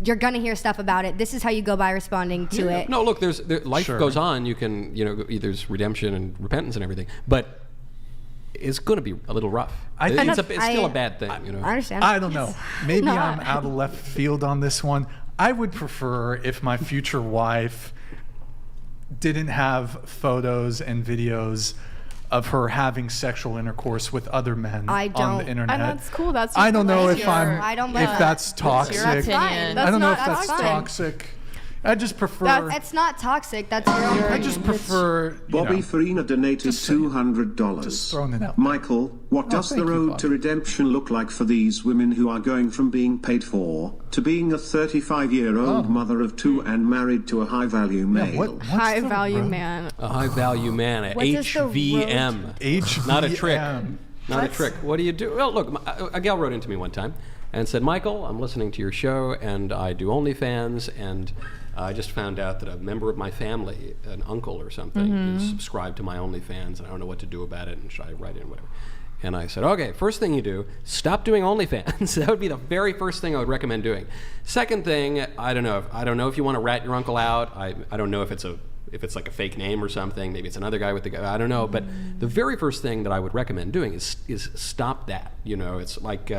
You're gonna hear stuff about it. This is how you go by responding to it. No, look, life Sure. goes on. You can, there's redemption and repentance and everything, but it's going to be a little rough. It's still a bad thing, I understand. I don't know. Maybe No. I'm out of left field on this one. I would prefer if my future wife didn't have photos and videos of her having sexual intercourse with other men I on don't. the internet. And that's cool. That's I don't know that's if your- I don't believe that's toxic. your opinion. I don't know if That's that's fine. toxic. I just prefer. It's not toxic. That's your own I just opinion. prefer. Bobby Farina donated just saying. $200. Just throwing it out. Michael, what does the thank you, road to Bobby. redemption look like for these women who are going from being paid for to being a 35-year-old mother of 2 and married to a high-value male? What's High the value road? man. a high value man, a What does the HVM. HVM. Not a trick. Not a trick. What do you do? Well, look, a gal wrote into me one time and said, Michael, I'm listening to your show and I do OnlyFans, and I just found out that a member of my family, an uncle or something, is subscribed to my OnlyFans, and I don't know what to do about it, and should I write in, whatever. And I said, okay, first thing you do, stop doing OnlyFans. That would be the very first thing I would recommend doing. Second thing, I don't know if you want to rat your uncle out. I don't know if it's like a fake name or something. Maybe it's another guy with the guy. I don't know. But the very first thing that I would recommend doing is stop that. It's like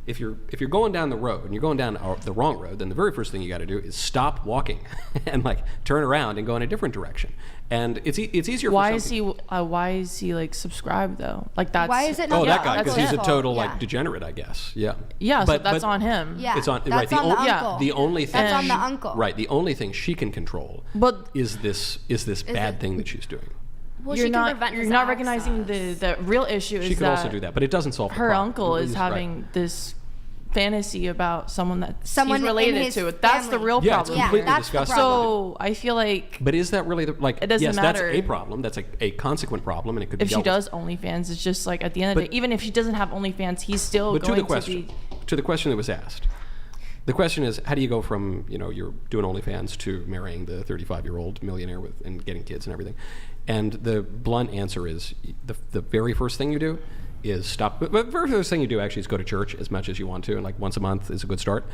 if you're going down the road and you're going down the wrong road, then the very first thing you got to do is stop walking and turn around and go in a different direction. And it's easier. Why for is some he? people. Why is he subscribed though? That's Why is it not? Oh, that Yeah, guy, because that's he's a his total fault. Yeah. degenerate, I guess. Yeah. Yeah, so that's on him. Yeah, It's on that's right. on the uncle. The only thing That's on the uncle. Right. The only thing she can control But is this bad thing that she's doing. Well, you're she not can prevent you're his not recognizing access. the real issue is She could that also do that, but it doesn't solve the her problem. uncle is He's right. having this fantasy about someone that Someone he's in related his to. That's the family. real Yeah, it's problem. completely that's the disgusting. So I feel like But is that really It doesn't yes, matter. that's a problem. That's a consequent problem, and it could if be she dealt with. does OnlyFans, it's just like at the end of the But- day, even if she doesn't have OnlyFans, he's still But going to the question, to the question that was asked, the question is, how do you go from you're doing OnlyFans to marrying the 35-year-old millionaire and getting kids and everything? And the blunt answer is the very first thing you do is stop. But the very first thing you do actually is go to church as much as you want to, and once a month is a good start.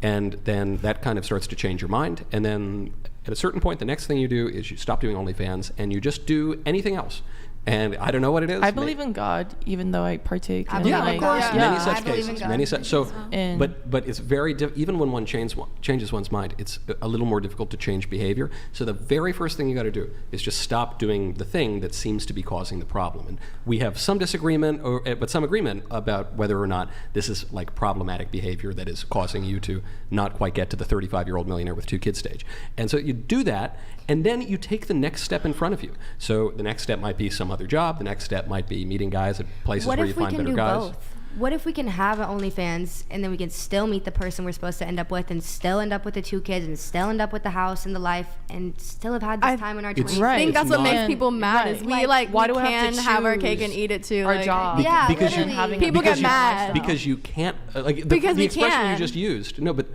And then that kind of starts to change your mind. And then at a certain point, the next thing you do is you stop doing OnlyFans and you just do anything else. And I don't know what it is. I believe in God, even though I partake in believe in like, God. yeah. Many I such believe in cases. God. Many such. So, And- but it's very even when one changes one's mind, it's a little more difficult to change behavior. So the very first thing you got to do is just stop doing the thing that seems to be causing the problem. And we have some disagreement, but some agreement about whether or not this is problematic behavior that is causing you to not quite get to the 35-year-old millionaire with 2 kids stage. And so you do that, and then you take the next step in front of you. So the next step might be some other job. The next step might be meeting guys at places What where if you we find can better do guys. both? What if we can have an OnlyFans and then we can still meet the person we're supposed to end up with and still end up with the 2 kids and still end up with the house and the life and still have had this time in our 20s? I think that's what not- makes people mad is we why we do we have can to have our cake choose and eat it too. our job? Yeah, because you- literally. People because get you- mad. because you can't Because the we expression can. you just used. No, but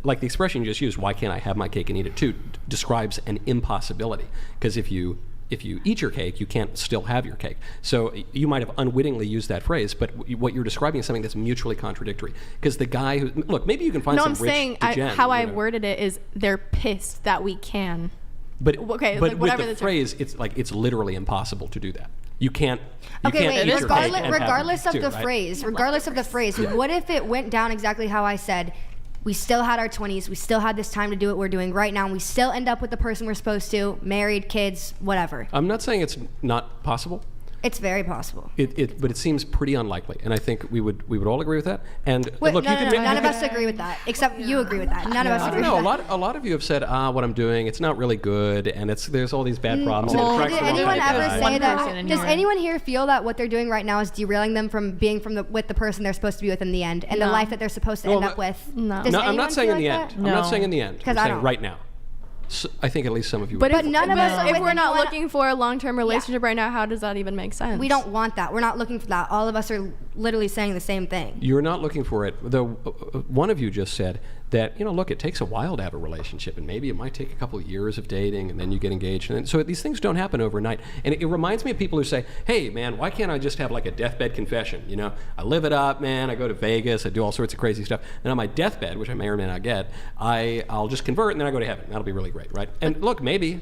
the expression you just used, why can't I have my cake and eat it too, describes an impossibility. Because if you eat your cake, you can't still have your cake. So you might have unwittingly used that phrase, but what you're describing is something that's mutually contradictory. Because the guy who look, maybe you can find No, some I'm rich saying degen, how I you know. worded it is they're pissed that we can. But okay, but like, with whatever the the term- phrase, it's literally impossible to do that. You can't. You Okay, can't wait. eat your cake and have Regardless it of too, the right? phrase, what if it went down exactly how I said? We still had our 20s. We still had this time to do what we're doing right now. And we still end up with the person we're supposed to, married, kids, whatever. I'm not saying it's not possible. It's very possible. But it seems pretty unlikely, and I think we would all agree with that. And Wait, look, no, you can no, make, none of us agree with that, except you agree with that. None of us I agree don't know. with that. A lot of you have said, what I'm doing, it's not really good, and there's all these bad problems. Well, and it attracts did the wrong anyone kind of ever guy. say One person that? in Does here. anyone here feel that what they're doing right now is derailing them from being with the person they're supposed to be with in the end, and the No. life that they're supposed to Well, end up with? No. Does No, I'm anyone not saying feel in the like end. that? I'm not No. saying in the end. I'm 'Cause I saying don't. right now. So I think at least some of you. But would. none of us are if with we're not anyone- looking for a long-term relationship right now, how does that even make sense? We don't want that. We're not looking for that. All of us are literally saying the same thing. You're not looking for it, though. One of you just said that, look, it takes a while to have a relationship, and maybe it might take a couple of years of dating, and then you get engaged. And so these things don't happen overnight. And it reminds me of people who say, hey, man, why can't I just have like a deathbed confession? I live it up, man. I go to Vegas. I do all sorts of crazy stuff. And on my deathbed, which I may or may not get, I'll just convert, and then I go to heaven. That'll be really great, right? And look, maybe.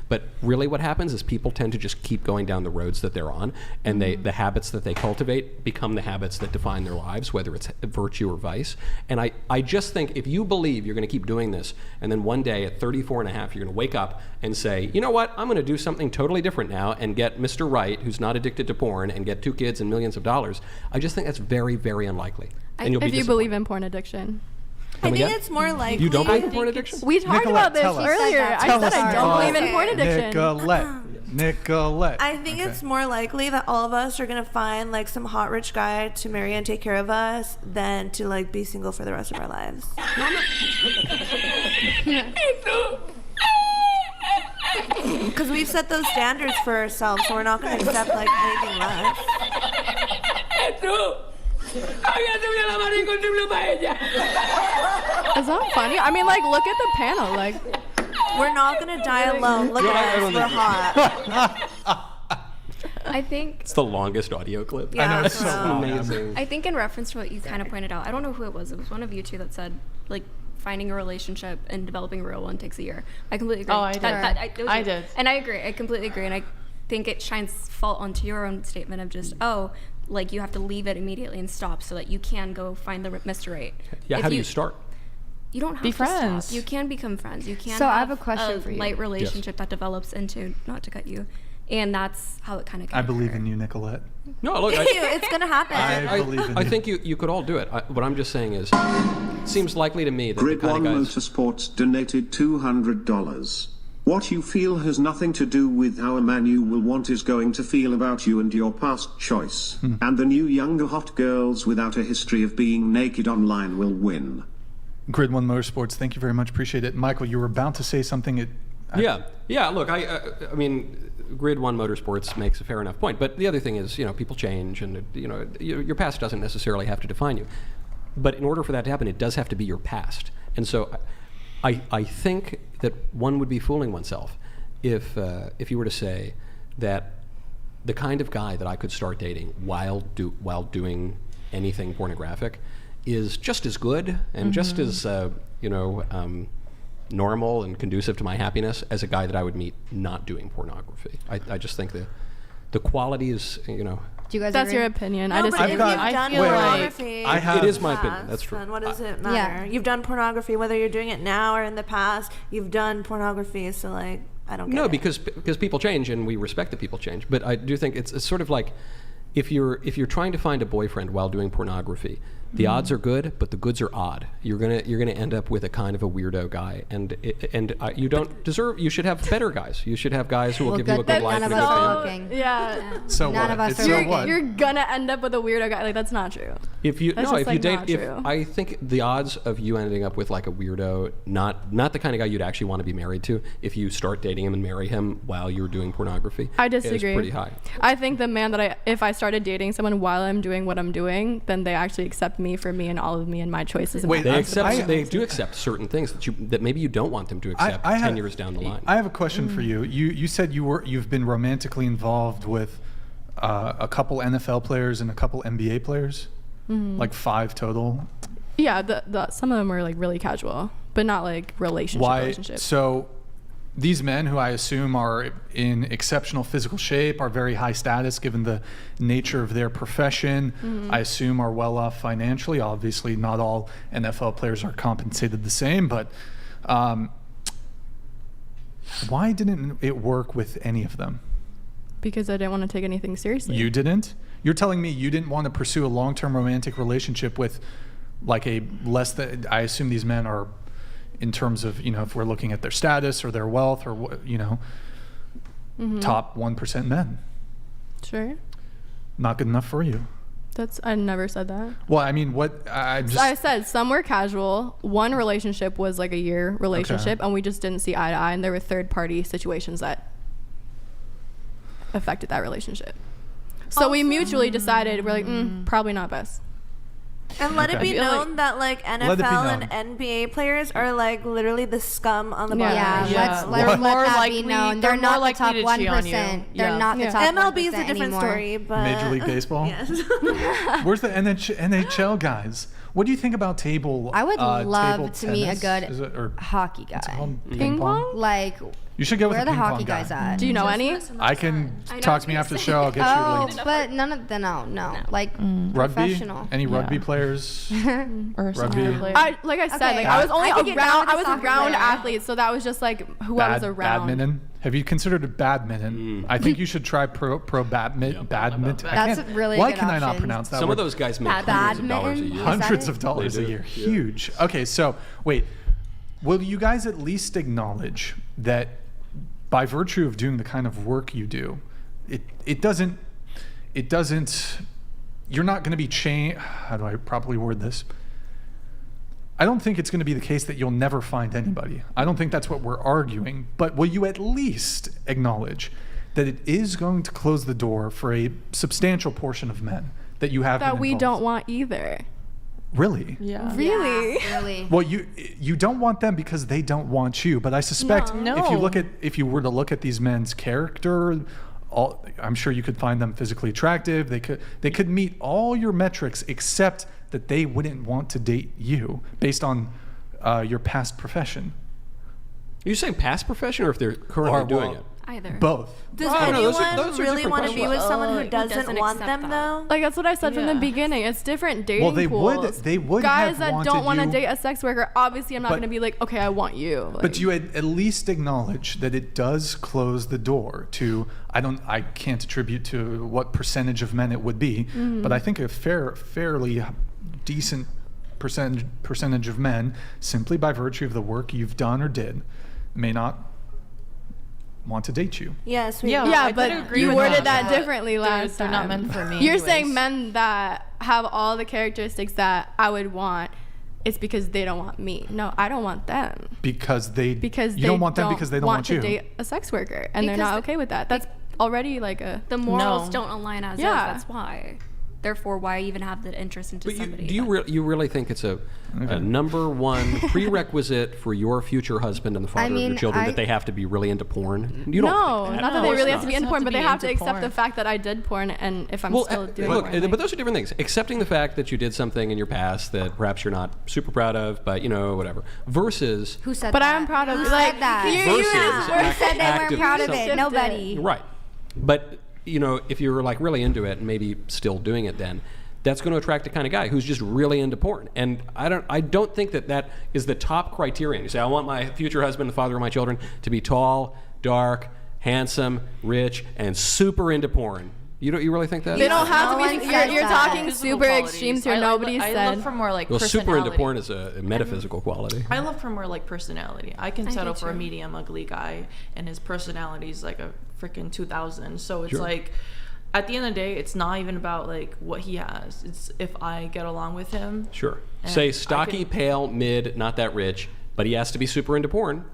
But really what happens is people tend to just keep going down the roads that they're on, and the habits that they cultivate become the habits that define their lives, whether it's virtue or vice. And I just think if you believe you're going to keep doing this, and then one day at 34 and a half, you're going to wake up and say, you know what, I'm going to do something totally different now and get Mr. Right, who's not addicted to porn, and get 2 kids and millions of dollars, I just think that's very, very unlikely. And if you believe in porn addiction. I think it's more likely. You don't believe in porn addiction? We talked about this earlier. I said I don't believe in porn addiction. Nicolette. I think it's more likely that all of us are gonna find like some hot rich guy to marry and take care of us than to like be single for the rest of our lives. Because we've set those standards for ourselves, so we're not gonna accept like anything less. Is that funny? I mean, like, look at the panel. Like, we're not gonna die alone. Look at us, we're hot. I think it's the longest audio clip. Yeah, I know, it's so amazing. I think in reference to what you kind of pointed out, I don't know who it was. It was one of you two that said, like, finding a relationship and developing a real one takes a year. I completely agree. Oh, I did. I did. And I agree. I completely agree. And I think it shines fault onto your own statement of just, like, you have to leave it immediately and stop so that you can go find the Mr. Right. Yeah, how do you start? You don't have be to friends. stop. You can become friends. You can So I have a question for you. Light relationship that develops into, not to cut you, and that's how it kind of. I believe in you, Nicolette. No, look, It's gonna happen. I believe in I you. think you could all do it. What I'm just saying is, it seems likely to me that Grid the kind 1 of guys. Motorsports donated $200. What you feel has nothing to do with how a man you will want is going to feel about you and your past choice. And the new younger hot girls without a history of being naked online will win. Grid 1 Motorsports, thank you very much. Appreciate it. Michael, you were about to say something. Yeah. Look, I mean, Grid 1 Motorsports makes a fair enough point. But the other thing is, people change, and your past doesn't necessarily have to define you. But in order for that to happen, it does have to be your past. And so, I think that one would be fooling oneself if you were to say that the kind of guy that I could start dating while doing anything pornographic is just as good and just as normal and conducive to my happiness as a guy that I would meet not doing pornography. I just think the quality is, Do you guys that's agree? your opinion. No, I but disagree. if you've done pornography, it is my opinion. That's true. Then what does it matter? Yeah. You've done pornography, whether you're doing it now or in the past. You've done pornography, so like I don't get No, it. because people change, and we respect that people change. But I do think it's sort of like if you're trying to find a boyfriend while doing pornography, the odds are good, but the goods are odd. You're gonna end up with a kind of a weirdo guy, and you don't deserve. You should have better guys. You should have guys who will give you a good life none and of a us good are family. looking. Yeah. So None what? of us It's are so looking. what? You're gonna end up with a weirdo guy. Like, that's not true. If you That's no, just, if you like, date, not if true. I think the odds of you ending up with like a weirdo, not the kind of guy you'd actually want to be married to, if you start dating him and marry him while you're doing pornography, I disagree. is pretty high. I think the man that if I started dating someone while I'm doing what I'm doing, then they actually accept me for me and all of me and my choices. Wait, They do accept certain things that maybe you don't want them to accept 10 years down the line. I have a question for you. You said you've been romantically involved with a couple NFL players and a couple NBA players, like 5 total. Yeah, some of them were like really casual, but not like relationship. So these men, who I assume are in exceptional physical shape, are very high status given the nature of their profession, I assume are well off financially. Obviously, not all NFL players are compensated the same, but why didn't it work with any of them? Because I didn't want to take anything seriously. You didn't? You're telling me you didn't want to pursue a long-term romantic relationship with like a less than, I assume these men are, in terms of, if we're looking at their status or their wealth or, top 1% men. Sure. Not good enough for you. I never said that. Well, I mean, I said some were casual. One relationship was like a year relationship, and we just didn't see eye to eye, and there were third-party situations that affected that relationship. So we mutually decided, we're like, probably not best. And let it be known that like NFL known. and NBA players are like literally the scum on the bottom. Let's let that be known. They're not the top 1%. They're not the top 1% MLB is a different anymore. story, but Major League Baseball. Yes. Where's the NHL guys? What do you think about table? I would love table to meet a tennis? good hockey What's it guy. called? Ping pong? Like, You should go with where are the the ping hockey pong guy. guys at? Do you know any? I can talk to me after the show. I'll get you a link. But none of the no. Like Rugby? professional. Any rugby players? Or Rugby? Like I said, Okay. like I was only I could get down with I was a soccer ground player. athlete, so that was just like who I was around. Badminton? Have you considered a badminton? I think you should try pro badminton. Badminton. That's a really Why good can I not option. pronounce that Some word? of those guys make hundreds of dollars a year. Hundreds of dollars They a do, year. yeah. Huge. Okay, so wait. Will you guys at least acknowledge that by virtue of doing the kind of work you do, it doesn't, you're not going to be changed. How do I properly word this? I don't think it's going to be the case that you'll never find anybody. I don't think that's what we're arguing. But will you at least acknowledge that it is going to close the door for a substantial portion of men that you have That been we involved? don't want either. Really? Yeah. Really? Yeah, really. Well, you don't want them because they don't want you. But I suspect No. if you were to look at these men's character, I'm sure you could find them physically attractive. They could meet all your metrics except that they wouldn't want to date you based on your past profession. Are you saying past profession or if they're currently doing it? Either. Both. Does Oh, no, those are- anyone those are really different want to be with questions. someone who doesn't doesn't want accept them that. though? Like that's what I said from the Yeah. beginning. It's different dating Well, they pools. would guys have that wanted don't want to you- date a sex worker. Obviously, I'm not But- going to be like, okay, I want you. Like, But you at least acknowledge that it does close the door to I can't attribute to what percentage of men it would be, but I think a fairly decent percentage of men, simply by virtue of the work you've done or did, may not want to date you. Yes. Yeah, yeah, I could but agree you with worded that. that differently last They're time. not meant for me You're anyways. saying men that have all the characteristics that I would want. It's because they don't want me. No, I don't want them. Because You you don't want them because they don't want to you. date a sex worker, and they're Because not okay with that. That's already like a. The morals No. don't align as Yeah. is. That's why. Therefore, why even have the interest into But somebody? do you really think it's a number one prerequisite for your future husband and the father of your mean, children that they have to be really into porn? You don't No, think that. not that they No, really it's have to be not. in It porn, doesn't but have they to be have to into accept the porn. fact that I did porn, and if I'm still doing look, porn. but those are different things. Accepting the fact that you did something in your past that perhaps you're not super proud of, but whatever. Versus Who said But that? I'm proud of Who like said that? you Versus just were act- Who said they weren't active proud of it? something. Nobody. Right. But, if you're like really into it and maybe still doing it then, that's going to attract the kind of guy who's just really into porn. And I don't think that is the top criterion. You say, I want my future husband, the father of my children, to be tall, dark, handsome, rich, and super into porn. You really think that? They don't have No to one be. said You're that. talking Physical super qualities. extremes here. I Nobody I said. look for more like Well, super into personality. porn is a metaphysical quality. I look for more like personality. I can settle do for a too. medium ugly guy, and his personality is like a freaking 2000. So it's Sure. like, at the end of the day, it's not even about like what he has. It's if I get along with him. Sure. And Say I stocky, can- pale, mid, not that rich, but he has to be super into porn.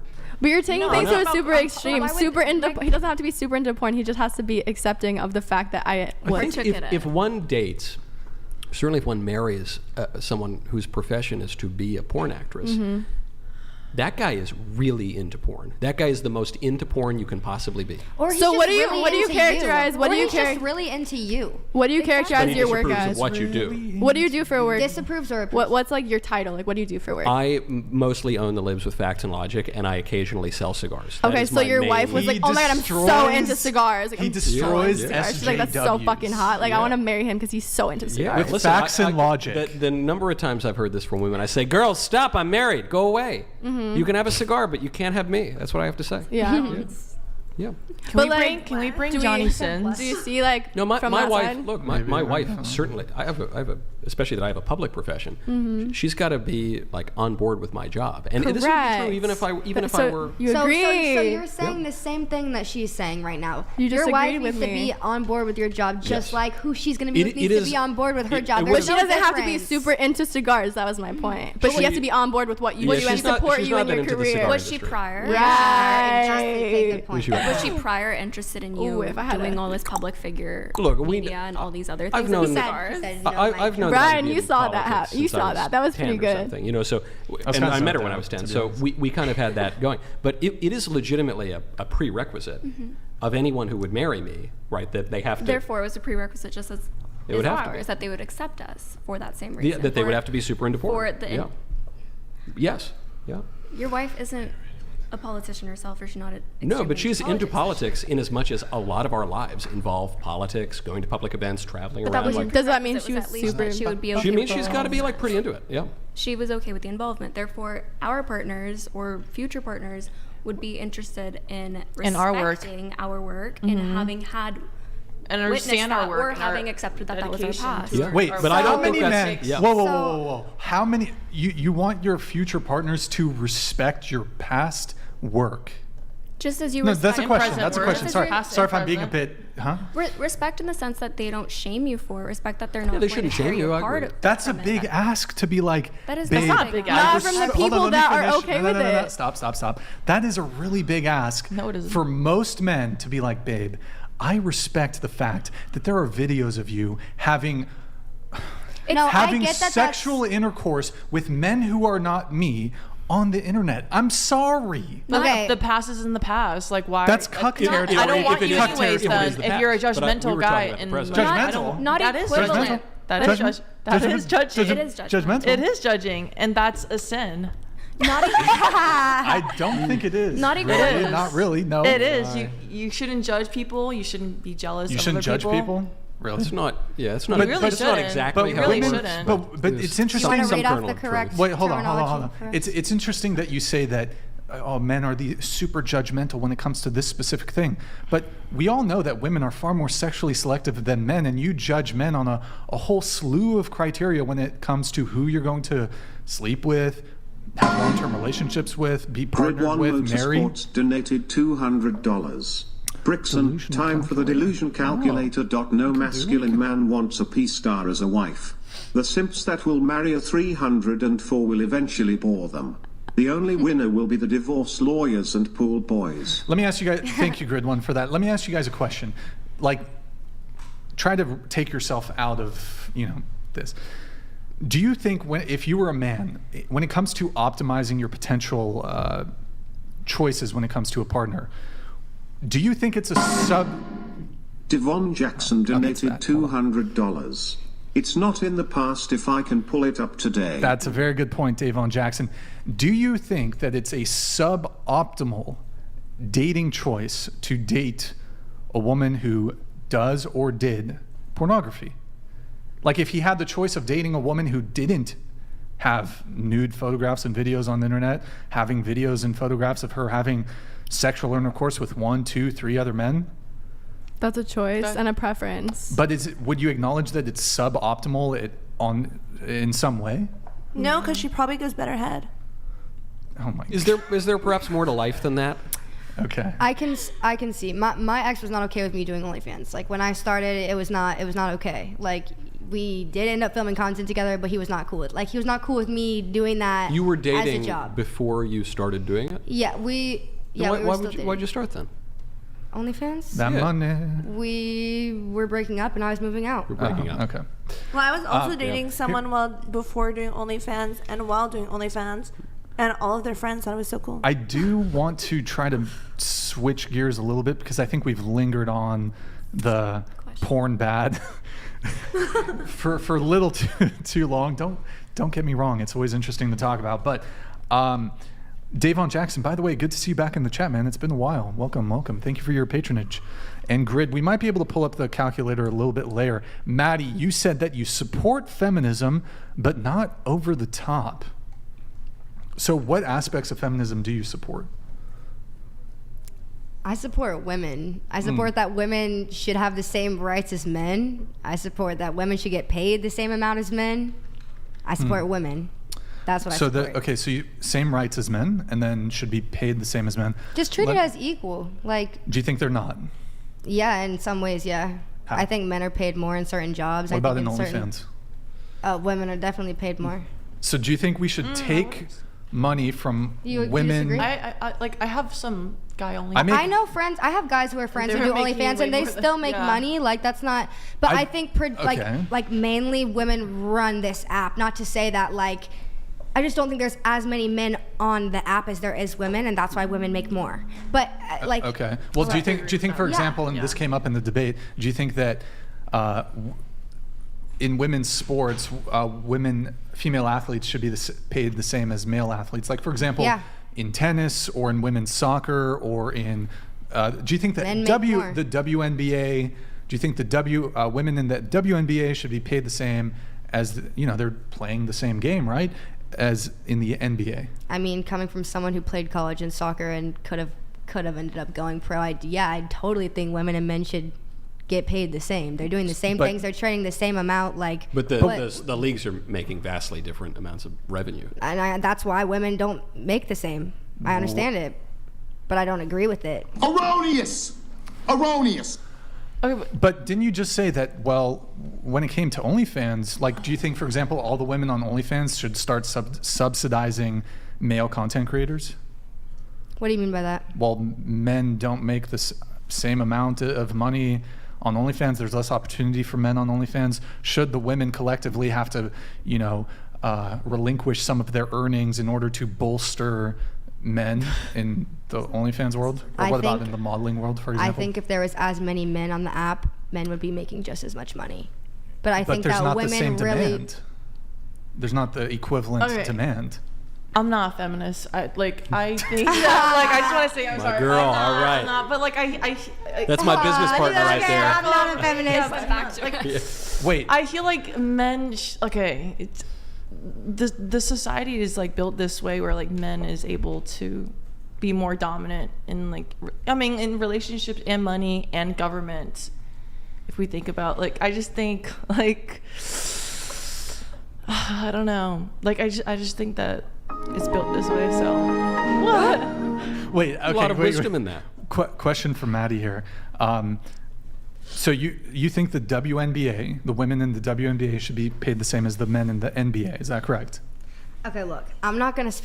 But you're taking No, things no. to a super extreme. why would- Super into. He doesn't have to be super into porn. He just has to be accepting of the fact that I I would. think if one dates, certainly if one marries someone whose profession is to be a porn actress, that guy is really into porn. That guy is the most into porn you can possibly be. Or he's So what just do you- really what do you into characterize- what Or do you he's just really into you. What do you But characterize he your work disapproves as? of what you do. What do you do for work? Disapproves or approves? What's like your title? Like what do you do for work? I mostly own the Libs with Facts and Logic, and I occasionally sell cigars. That Okay, is so my your main- wife was He like, "Oh my god, I'm so destroys- into cigars." Like, he I'm so destroys into cigars. She's like, "That's so SJWs. fucking hot." Like, I Yeah. want to marry him because he's so into cigars. With facts and logic. The number of times I've heard this from women, I say, "Girls, stop! I'm married. Go away. You can have a cigar, but you can't have me." That's what I have to say. Yeah. Yeah. Can we bring do Johnny Sins? Do you see like No, my from wife. outside? Look, my wife certainly. I have a especially that I have a public profession. She's got to be like on board with my job, and this would be Correct. true even if I So were. You So agree? you're saying the same thing that she's saying right now. You just your wife agreed needs with to me. be on board with your job, just Yes. like who she's going to be with It needs to is- be on board with her it- job. it There's was- But she no doesn't have to be difference. super into cigars. That was my point. But she has to be on board with what you Yeah, do and she's not- support she's you not in that your into the career. cigar Was she industry. prior? Exactly. Okay, good point. She was. Was she prior interested in you Ooh, if I had doing a- all this public figure Look, media and all these other things? I've known I've known Brian, that you saw that. You saw that. That was pretty good. You know, so and kinda I met her stoked when on I it, was 10, to be so honest. we kind of had that going. But it is legitimately a prerequisite of anyone who would marry me, right? That they have to. Therefore, it was a prerequisite just as It would have to ours, be. that they would accept us for that same Yeah, reason. that they would For- have to be super into porn. for the- yeah. Yes. Yeah. Your wife isn't a politician herself, or she's not a No, but extremely she's into politics. politics in as much as a lot of our lives involve politics, going to public events, traveling But that around. was like, Does that mean it she was at least super? that she would be okay she means with she's the- got to be like pretty into it. Yeah. She was okay with the involvement. Therefore, our partners or future partners would be interested in In our work. respecting our work and having had And witnessed understand our that work or and our having accepted that was our dedication past. to our- Wait, our but I don't how think many that's... Yeah. Whoa, whoa, whoa, whoa, whoa. How many... You want your future partners to respect your past work? Just as you No, respect that's a question. present That's a work. question. Just Sorry, as you're- sorry if I'm being a bit... Huh? Respect in the sense that they don't shame you for it. Respect that they're not they going shouldn't to tear shame you, I apart agree. That's a from it. big ask to be like, That is babe, not a big I ask. Not from the res- hold on, people let me that are finish. okay No, with no. it. Stop. That is a really big ask No, it isn't. for most men to be like, babe, I respect the fact that there are videos of you having No, I having get that sexual intercourse with men who are not me on the internet. I'm sorry. But Okay. the past is in the past. Like, why? That's cuck territory. I don't If want it you is- anyways. if it is Then, the if you're a past. But we judgmental were guy talking about the and present. I Judgmental? don't- Not that is equivalent. judgmental. That is Judgment? judge. That is judging. It is judgmental. Judgmental? It is judging, and that's a sin. Not I don't think it is. Not really, equivalent. Not really. No. It is. You shouldn't judge people. You shouldn't be jealous. You of shouldn't other judge people. people. Really? It's not. Yeah, it's not. You really it's not shouldn't. exactly You how really it works, shouldn't. But there's it's interesting. You want to some read off kernel the of correct truth. Wait, hold on. terminology for us? It's interesting that you say that men are the super judgmental when it comes to this specific thing. But we all know that women are far more sexually selective than men, and you judge men on a whole slew of criteria when it comes to who you're going to sleep with, have long-term relationships with, be Grid partnered 1 with, marry. Motorsports donated $200. Brixan, Delusion time for the calculator. delusion calculator. No masculine man wants a P-star as a wife. The simps that will marry a 304 will eventually bore them. The only winner will be the divorce lawyers and pool boys. Let me ask you guys, thank you, Grid One, for that. Let me ask you guys a question. Like, try to take yourself out of, this. Do you think if you were a man, when it comes to optimizing your potential choices when it comes to a partner, do you think it's a Devon Jackson donated that. Hold $200. It's not in the past if I can pull it up today. That's a very good point, Davon Jackson. Do you think that it's a suboptimal dating choice to date a woman who does or did pornography? Like, if he had the choice of dating a woman who didn't have nude photographs and videos on the internet, having videos and photographs of her having sexual intercourse with 1, 2, 3 other men, That's a choice and a preference. but would you acknowledge that it's suboptimal in some way? No, because she probably gives better head. Oh my! Is there perhaps more to life than that? Okay. I can see. My ex was not okay with me doing OnlyFans. Like, when I started, it was not okay. Like, we did end up filming content together, but he was not cool with. Like, he was not cool with me doing that. You were as dating a job. before you started doing it? Yeah, we Then were still why'd dating. you start then? OnlyFans? That money. We were breaking up and I was moving out. We're breaking up. Okay. Well, I was also yeah. dating someone before doing OnlyFans and while doing OnlyFans, and all of their friends thought it was so cool. I do want to try to switch gears a little bit because I think we've lingered on the porn bad for a little too long. Don't get me wrong; it's always interesting to talk about. But Davon Jackson, by the way, good to see you back in the chat, man. It's been a while. Welcome. Thank you for your patronage. And Grid, we might be able to pull up the calculator a little bit later. Maddie, you said that you support feminism, but not over the top. So what aspects of feminism do you support? I support women. I support that women should have the same rights as men. I support that women should get paid the same amount as men. I support women. That's what I support. So you same rights as men, and then should be paid the same as men. Just treated as equal. Like, Do you think they're not? yeah, in some ways, yeah. How? I think men are paid more in certain jobs. What about in think OnlyFans? Women are definitely paid more. So do you think we should take money from Do you women? disagree? I have some guy only. I know friends. I have guys who are friends who do OnlyFans, and they still make money. Like that's not. But I think like mainly women run this app. Not to say that like. I just don't think there's as many men on the app as there is women, and that's why women make more. But like, okay. Well, do you think, for example, and this came up in the debate, do you think that in women's sports, female athletes should be paid the same as male athletes? Like, for example, in tennis or in women's soccer or in, do you think that the WNBA? Do you think the women in the WNBA should be paid the same as they're playing the same game, right? As in the NBA. I mean, coming from someone who played college and soccer and could have ended up going pro, I totally think women and men should get paid the same. They're doing the same things. They're training the same amount. Like, but the leagues are making vastly different amounts of revenue, and that's why women don't make the same. I understand it, but I don't agree with it. Erroneous. Okay, but didn't you just say that, well, when it came to OnlyFans, like, do you think, for example, all the women on OnlyFans should start subsidizing male content creators? What do you mean by that? Well, men don't make the same amount of money on OnlyFans. There's less opportunity for men on OnlyFans. Should the women collectively have to, relinquish some of their earnings in order to bolster men in the OnlyFans world? Or what about in the modeling world, for example? I think if there was as many men on the app, men would be making just as much money. But I think that women really... There's not the equivalent demand. I'm not a feminist. I think that, I just want to say, I'm sorry. Girl, all right. I'm not, but I that's my business partner right there. I'm not a feminist. Wait. I feel like men, it's, the society is like built this way where like men is able to be more dominant in in relationships and money and government. If we think about I just think I don't know. I just think that it's built this way. So what? Wait. Okay. A lot of wisdom in that. Question for Maddie here. So you think the WNBA, the women in the WNBA, should be paid the same as the men in the NBA? Is that correct? Okay, look, I'm not gonna dive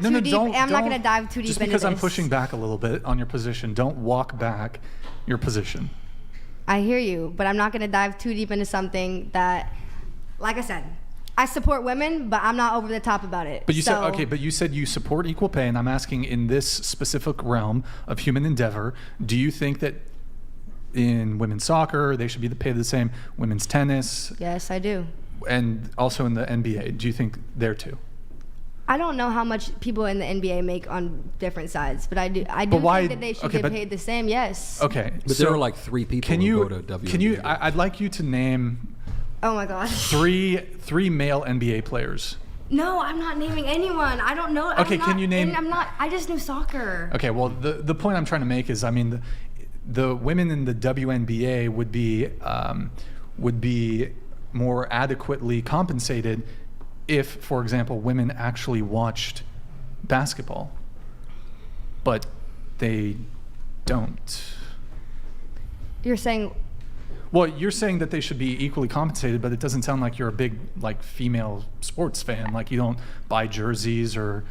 too deep. I'm not gonna dive too deep into this. Just because I'm pushing back a little bit on your position, don't walk back your position. I hear you, but I'm not gonna dive too deep into something that, like I said, I support women, but I'm not over the top about it. But you said you support equal pay, and I'm asking, in this specific realm of human endeavor, do you think that in women's soccer they should be paid the same? Women's tennis? Yes, I do. And also in the NBA, do you think there too? I don't know how much people in the NBA make on different sides, but I do think that they should get paid the same. Yes. Okay, but there are like 3 people who go to WNBA. I'd like you to name. Oh my God. Three male NBA players. No, I'm not naming anyone. I don't know. Okay, can you name? I just knew soccer. Okay, well the point I'm trying to make is, I mean, the women in the WNBA would be more adequately compensated if, for example, women actually watched basketball, but they don't. You're saying? Well, you're saying that they should be equally compensated, but it doesn't sound like you're a big female sports fan. Like, you don't buy jerseys or.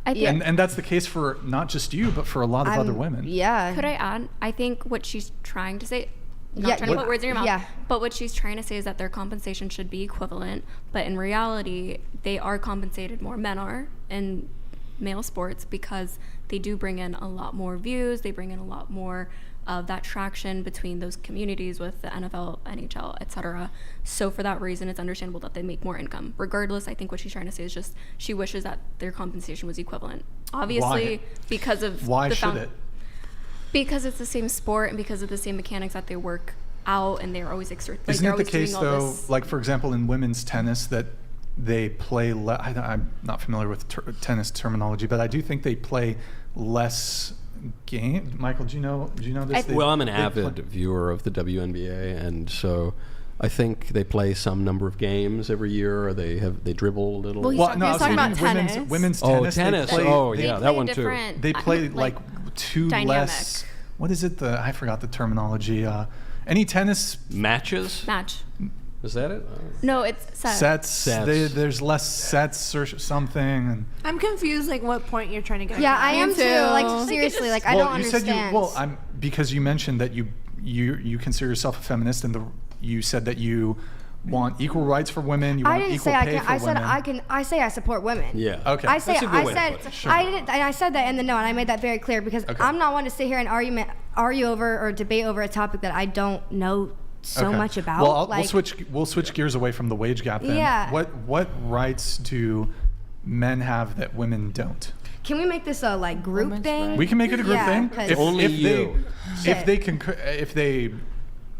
And that's the case for not just you, but for a lot of other women. Yeah. Could I add? I think what she's trying to say. Not trying to put words in your mouth. Yeah. But what she's trying to say is that their compensation should be equivalent. But in reality, they are compensated more. Men are in male sports because they do bring in a lot more views. They bring in a lot more of that traction between those communities with the NFL, NHL, etc. So for that reason, it's understandable that they make more income. Regardless, I think what she's trying to say is just she wishes that their compensation was equivalent. Obviously, why? Because of why should it? Because it's the same sport and because of the same mechanics that they work out, and they're always exerting. Isn't it the case though, like for example in women's tennis, that they play I'm not familiar with tennis terminology, but I do think they play less game. Michael, do you know this? Well, I'm an avid viewer of the WNBA, and so I think they play some number of games every year, or they dribble a little. Well, no, I was talking about tennis. Women's tennis. Tennis. That one too. They play two dynamic. less. What is it? I forgot the terminology. Any tennis matches? Match. Is that it? No, it's Sets. There's less sets or something. And I'm confused, like what point you're trying to get. Yeah, at. I am too. Like seriously, like I don't understand. Because you mentioned that you consider yourself a feminist, and you said that you want equal rights for women. You want equal pay for women. I say I support women. Yeah. Okay. I said I said that in the note, and I made that very clear because I'm not one to sit here and argue over or debate over a topic that I don't know so much about. Well, we'll switch gears away from the wage gap then. Yeah. What rights do men have that women don't? Can we make this a like group thing? We can make it a group thing. If they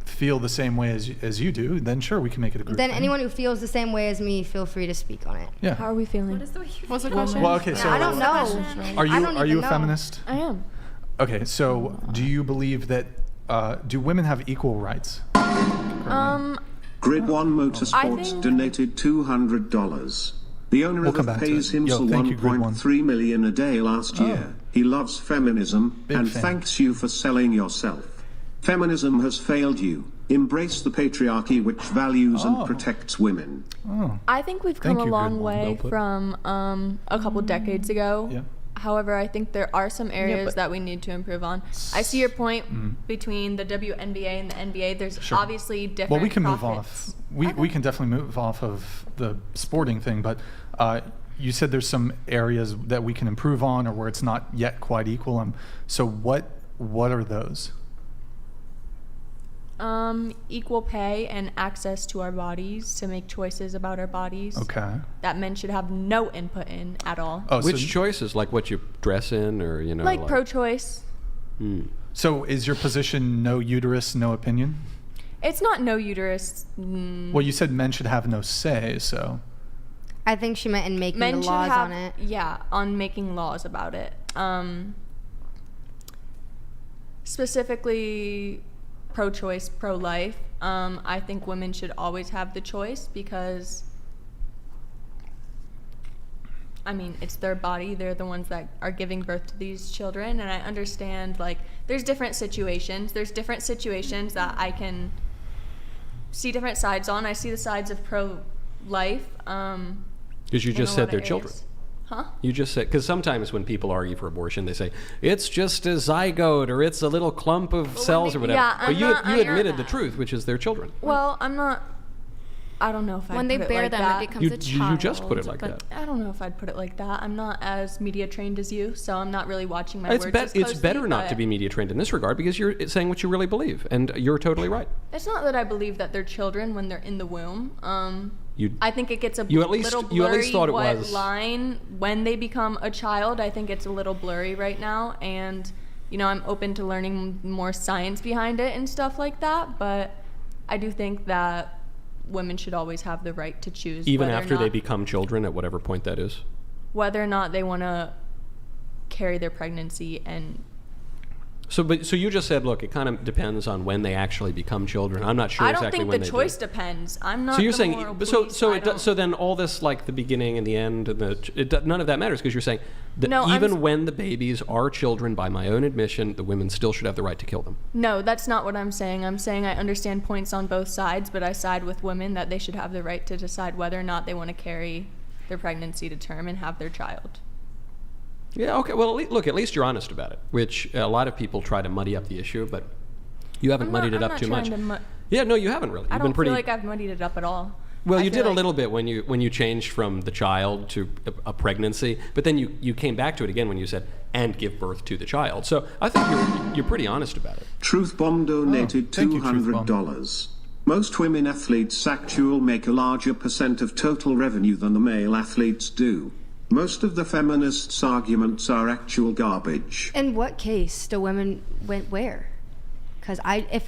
feel the same way as you do, then sure, we can make it a group Then thing. anyone who feels the same way as me, feel free to speak on it. Yeah. How are we feeling? What's the question? Well, okay, so I don't know. Are you a feminist? I am. Okay, so do you believe that do women have equal rights? Grid One Motorsports donated $200. The owner of pays himself 1.3 million a day last year. He loves feminism and thanks you for selling yourself. Feminism has failed you. Embrace the patriarchy which values and protects women. I think we've come a long way from a couple decades ago. Yeah. However, I think there are some areas that we need to improve on. I see your point between the WNBA and the NBA. There's obviously different. Well, we can profits. move off. We can definitely move off of the sporting thing, but you said there's some areas that we can improve on, or where it's not yet quite equal. So what are those? Equal pay and access to our bodies to make choices about our bodies. Okay. That men should have no input in at all. Which choices? Like what you dress in, or like pro-choice. So is your position no uterus, no opinion? It's not no uterus. Well, you said men should have no say, so. I think she meant in making the laws on it. Yeah, on making laws about it. Specifically pro-choice, pro-life. I think women should always have the choice because, I mean, it's their body. They're the ones that are giving birth to these children. And I understand, like, there's different situations. There's different situations that I can see different sides on. I see the sides of pro-life. Because you just said they're children. Huh? You just said, because sometimes when people argue for abortion, they say, it's just a zygote, or it's a little clump of cells, or whatever. Yeah, but you admitted the truth, which is their children. Well, I don't know if I'd when they put it bear like them, that. it becomes a child. You just put it like that. I don't know if I'd put it like that. I'm not as media trained as you, so I'm not really watching my words as closely. It's better not to be media trained in this regard because you're saying what you really believe, and you're totally right. It's not that I believe that they're children when they're in the womb. I think it gets little blurry you at least thought it what was. line when they become a child. I think it's a little blurry right now, and I'm open to learning more science behind it and stuff like that. But I do think that women should always have the right to choose, even after they become children, at whatever point that is, whether or not they want to carry their pregnancy. And so you just said, look, it kind of depends on when they actually become children. I'm not sure exactly when they do. I don't think the choice depends. I'm not. So you're saying, moral police, so then all this, like the beginning and the end, and none of that matters because you're saying that even when the babies are children, by my own admission, the women still should have the right to kill them. No, that's not what I'm saying. I'm saying I understand points on both sides, but I side with women that they should have the right to decide whether or not they want to carry their pregnancy to term and have their child. Yeah, okay. Well, look, at least you're honest about it, which a lot of people try to muddy up the issue, but you haven't muddied it up too much. Yeah, no, you haven't really. I don't feel like I've muddied it up at all. Well, you did a little bit when you changed from the child to a pregnancy, but then you came back to it again when you said, and give birth to the child. So I think you're pretty honest about it. Truth Bomb donated $200. Most women athletes actually make a larger percent of total revenue than the male athletes do. Most of the feminists' arguments are actual garbage. In what case do women where? Because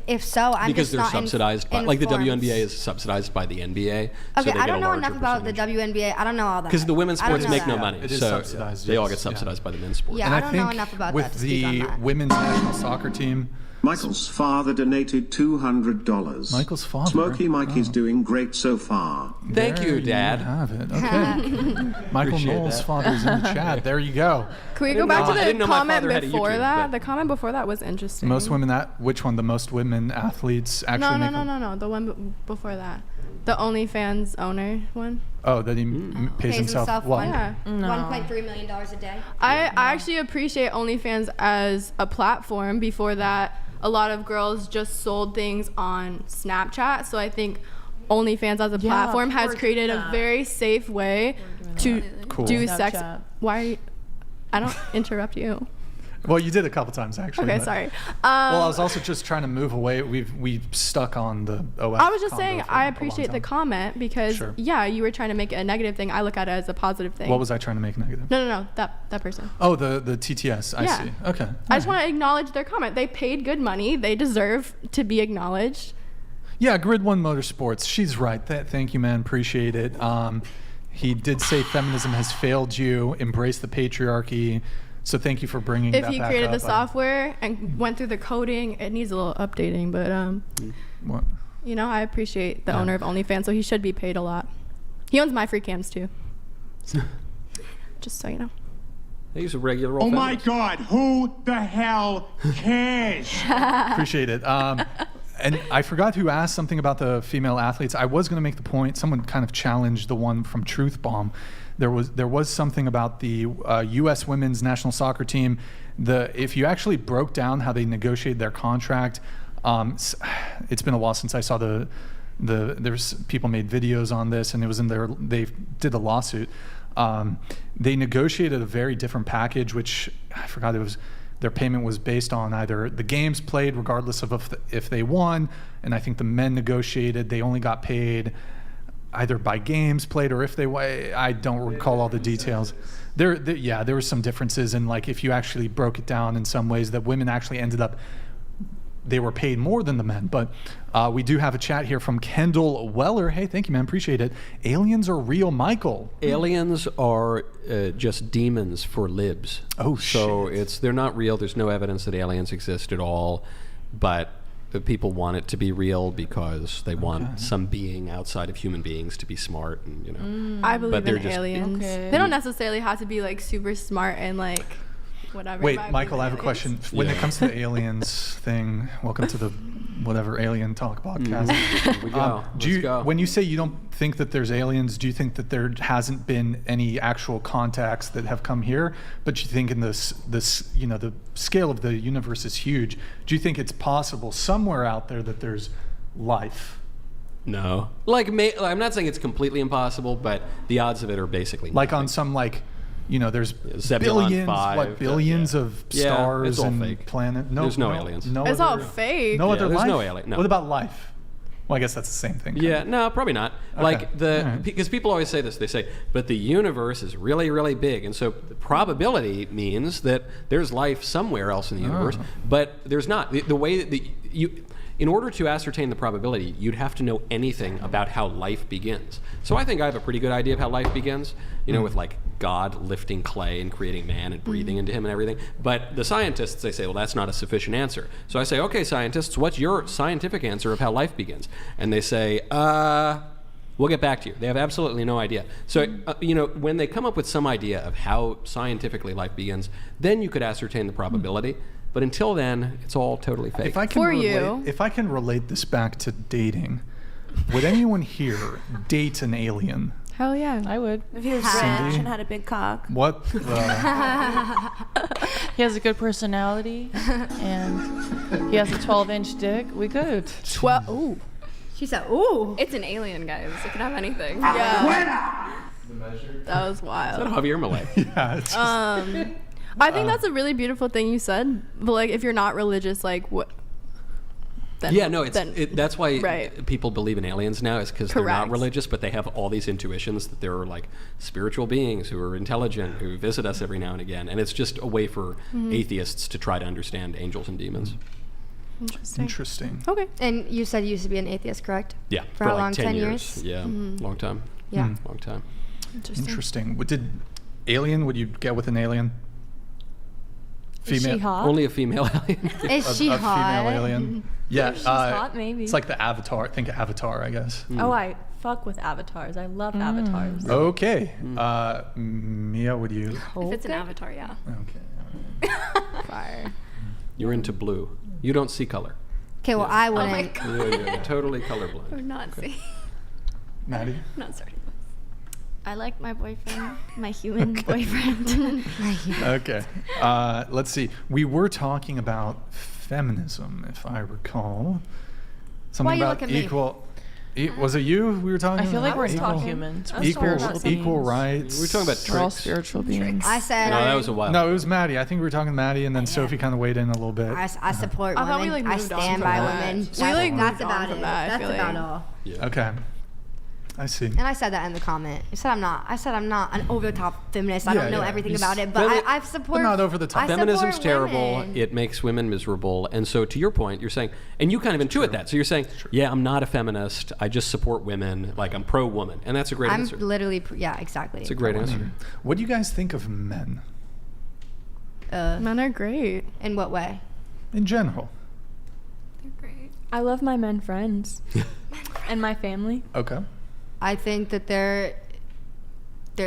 if so, I'm because just they're not subsidized by, like the WNBA is subsidized by the NBA. Okay, so I don't know enough about the WNBA. I don't know all that. Because the women's sports make no money, it is so subsidized, they all get subsidized by the men's sports. Yeah, and I don't know enough about with that to speak on the that. women's national soccer team. Michael's father donated $200. Michael's father? Smokey Mike is doing great so far. Thank you, Dad. You have it. Okay. Michael Knowles' father's in the chat. There you go. Can we go back to the comment before YouTube, that? The comment before that was interesting. Most women which one? The most women athletes actually make No. The one before that. The OnlyFans owner one. Oh, that he pays himself what? Yeah. $1.3 million a day. I actually appreciate OnlyFans as a platform. Before that, a lot of girls just sold things on Snapchat. So I think OnlyFans as a platform has created a very safe way to do sex. Why? I don't interrupt you. Well, you did a couple times actually. Okay, sorry. Well, I was also just trying to move away. We've stuck on the OF. I was just saying I appreciate the comment because Sure. you were trying to make it a negative thing. I look at it as a positive thing. What was I trying to make negative? No. That person. Oh, the TTS. I see. Okay. I just want to acknowledge their comment. They paid good money. They deserve to be acknowledged. Yeah, Grid One Motorsports. She's right. Thank you, man. Appreciate it. He did say feminism has failed you. Embrace the patriarchy. So thank you for bringing that back up. If he created the software and went through the coding, it needs a little updating. But what? You know, I appreciate the owner of OnlyFans, so he should be paid a lot. He owns my free cams too. Just so you know. He's a regular old my God, who the hell cares? Appreciate it. And I forgot who asked something about the female athletes. I was going to make the point. Someone kind of challenged the one from Truth Bomb. There was something about the U.S. women's national soccer team. If you actually broke down how they negotiated their contract, it's been a while since I saw there's people made videos on this, and it was they did a lawsuit. They negotiated a very different package, which I forgot their payment was based on either the games played, regardless of if they won, and I think the men negotiated they only got paid either by games played or if they I don't recall all the details. There were some differences in, like, if you actually broke it down in some ways, that women actually ended up, they were paid more than the men. But we do have a chat here from Kendall Weller. Hey, thank you, man. Appreciate it. Aliens are real, Michael. Aliens are just demons for libs. Oh, so they're not real. There's no evidence that aliens exist at all. But people want it to be real because they want some being outside of human beings to be smart, and you know. I believe in aliens. They don't necessarily have to be like super smart and like whatever. Wait, Michael, I have a question. When it comes to the aliens thing, welcome to the whatever alien talk podcast. Here we go. When you say you don't think that there's aliens, do you think that there hasn't been any actual contacts that have come here? But you think in this the scale of the universe is huge. Do you think it's possible somewhere out there that there's life? No. I'm not saying it's completely impossible, but the odds of it are basically like nothing. On some there's billions of stars and planets. No, there's no aliens. It's all fake. No other there's life? no alien. No. What about life? Well, I guess that's the same thing. Yeah, no, probably not. Okay. Because people always say this. They say, but the universe is really, really big, and so the probability means that there's life somewhere else in the universe, but there's not. The way that in order to ascertain the probability, you'd have to know anything about how life begins. So I think I have a pretty good idea of how life begins, with like God lifting clay and creating man and breathing into him and everything. But the scientists, they say, well, that's not a sufficient answer. So I say, okay, scientists, what's your scientific answer of how life begins? And they say, we'll get back to you. They have absolutely no idea. So, when they come up with some idea of how scientifically life begins, then you could ascertain the probability. But until then, it's all totally fake. If I can relate this back to dating, would anyone here date an alien? Hell yeah, I would. If he was rich and had a big cock. What? He has a good personality, and he has a 12-inch dick. We could. 12. Ooh. She said, ooh. It's an alien, guys. It could have anything. Yeah. That was wild. Is that Javier Malay? Yeah. It's just, I think that's a really beautiful thing you said. But like, if you're not religious, like what? Then, that's why people believe in aliens now, is because they're not religious, but they have all these intuitions that there are like spiritual beings who are intelligent, who visit us every now and again, and it's just a way for atheists to try to understand angels and demons. Interesting. Okay. And you said you used to be an atheist, correct? Yeah. For how long? 10 years? Yeah. Long time. Yeah. Long time. Interesting. Would you get with an alien? Female. Is she hot? Only a female alien. Is she hot? Female alien. Yeah. She's hot, maybe. It's like the Avatar. Think of Avatar, I guess. Oh, I fuck with avatars. I love avatars. Okay. Mia, would you? If it's an avatar, yeah. Okay. Fire. You're into blue. You don't see color. Okay, well, I wouldn't. You're totally colorblind. Or not see. Maddie? Not starting with. I like my boyfriend, my human boyfriend. Okay. Let's see. We were talking about feminism, if I recall. Something Why you about look at me? equal. Was it you we were talking I feel like about? we're not humans. We're Equal, spiritual equal beings. rights. We were talking about We're all tricks. spiritual beings. I said. No, that was a while. No, it was Maddie. I think we were talking to Maddie, and then Sophie kind of weighed in a little bit. I support I thought we, women. like, I moved on stand from by that. women. We, That's, like, that's moved on about from it. that, I That's feel about like. all. Yeah. Okay. I see. And I said that in the comment. I said I'm not an over the top feminist. I Yeah, don't know yeah. everything He's about it, but femi- I support. But not over the top. I support Feminism's terrible. women. It makes women miserable. And so, to your point, you're saying, and you kind of intuit that. So you're saying, yeah, I'm not a feminist. I just support women. Like, I'm pro-woman. And that's a great I'm answer. literally, yeah, exactly. It's a great answer. What do you guys think of men Men are great. In what way? in general? They're great. I love my men friends and my family. Okay. I think that there's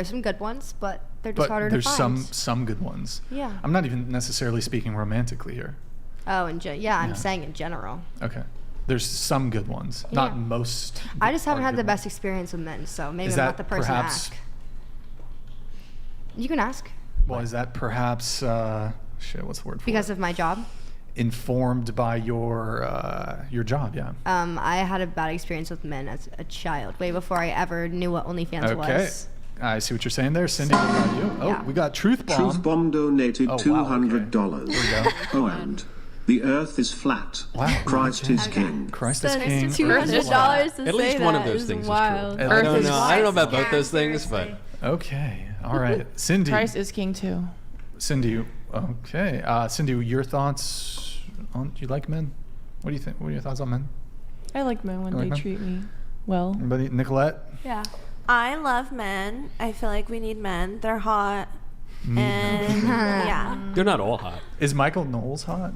some good ones, but they're just But harder there's to find. some good ones. Yeah. I'm not even necessarily speaking romantically here. Oh, I'm Yeah. saying in general. Okay. There's some good ones, not Yeah. most. I just haven't are had the good best ones. experience with men, so maybe Is I'm that not the person perhaps? to ask. You can ask. Well, is that perhaps? What's the word for Because it? of my job. Informed by your job, yeah. I had a bad experience with men as a child, way before I ever knew what OnlyFans Okay. was. I see what you're saying there, Cindy. What about you? Oh, Yeah. we got Truth Bomb. Truth Bomb donated Oh, wow, okay. $200. There we go. Oh, and the earth is flat. Wow. Christ is king. Christ is That's king. $200 to At say least one of that those is things is wild. true. I Earth don't is know. I don't know about Yeah, both those things, seriously. but Okay. All right. Cindy. Christ is king too. Cindy. Okay. Cindy, your thoughts on? Do you like men? What do you think? What are your thoughts on men? I like men when You like they men? treat me well. Anybody? Nicolette? Yeah. I love men. I feel like we need men. They're hot. Need men. And yeah. they're not all hot. Is Michael Knowles hot?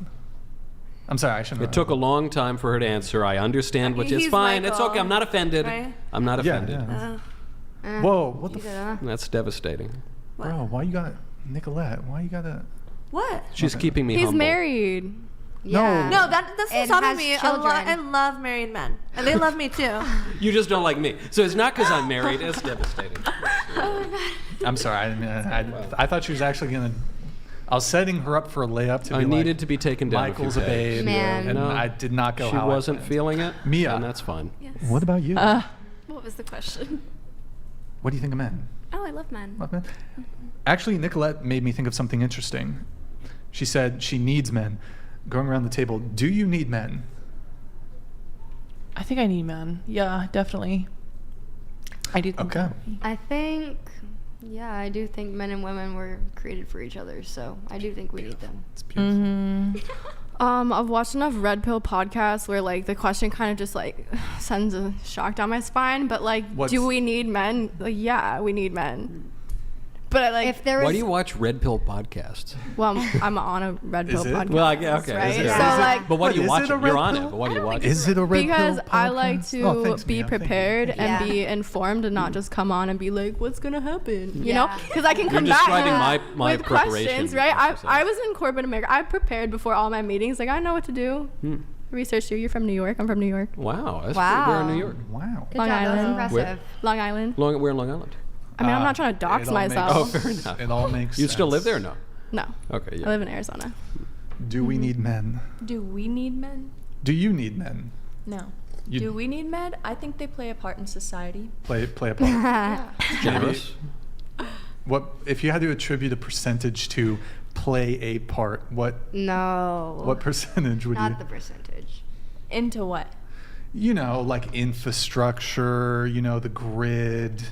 I'm sorry, I shouldn't. It took a long time for her to answer. I understand, which is He's fine. It's Michael, okay. I'm not offended. right? I'm not Yeah, offended. yeah. Whoa! What the? You did, That's devastating. Bro, why you got Nicolette? Why you gotta? What? She's keeping me He's humble. married. Yeah. No, that's And not has me. children. I love married men, and they love me too. You just don't like me. So it's not because I'm married. It's devastating. I'm sorry. I thought she was actually gonna. I was setting her up for a layup to I be needed like, to be taken down. Michael's a a few pegs. babe, Man. and No. I did not go. She how I wasn't planned. feeling it. Mia. And that's fine. Yes. What about you? What was the question? What do you think of men? Oh, I love men. Love men? Actually, Nicolette made me think of something interesting. She said she needs men. Going around the table, do you need men? I think I need men. Yeah, definitely. I do. Think Okay. I think, yeah, I do think men and women were created for each other, so I do think we need them. It's beautiful. I've watched enough Red Pill podcasts where like the question kind of just like sends a shock down my spine. But like, do we need men? Like, yeah, we need men. But I like. If there Why was, do you watch Red Pill podcasts? Well, I'm on a Red Pill Is it? podcast. Well, yeah, okay. Right? Is it? So Is it- like, but what do you is watch? it a You're Red on it. Pill? But what do you watch? Is it a red because pill I like podcast? to Oh, thanks, be Mia. Thank you. prepared Yeah. and be informed and not just come on and be like, what's gonna happen? You Yeah. know, because I can You're come back describing my with preparation questions, right? exercise. I was in corporate America. I prepared before all my meetings. Like I know what to do. Researched you. You're from New York. I'm from New York. Wow. That's Wow. We're in New York. Wow. good Long job, that was Island. impressive. Long Island. We're in Long Island. I mean, I'm not trying to dox it all makes- myself. Oh, fair enough. It all makes You sense. still live there or no? No, Okay, yeah. I live in Arizona. Do we need men? Do we need men? Do you need men? No. You- Do we need men? I think they play a part in society. Play a part. Generous. What if you had to attribute a percentage to play a part? What No. percentage would Not you? the percentage. Into what? You know, like infrastructure. You know, the grid.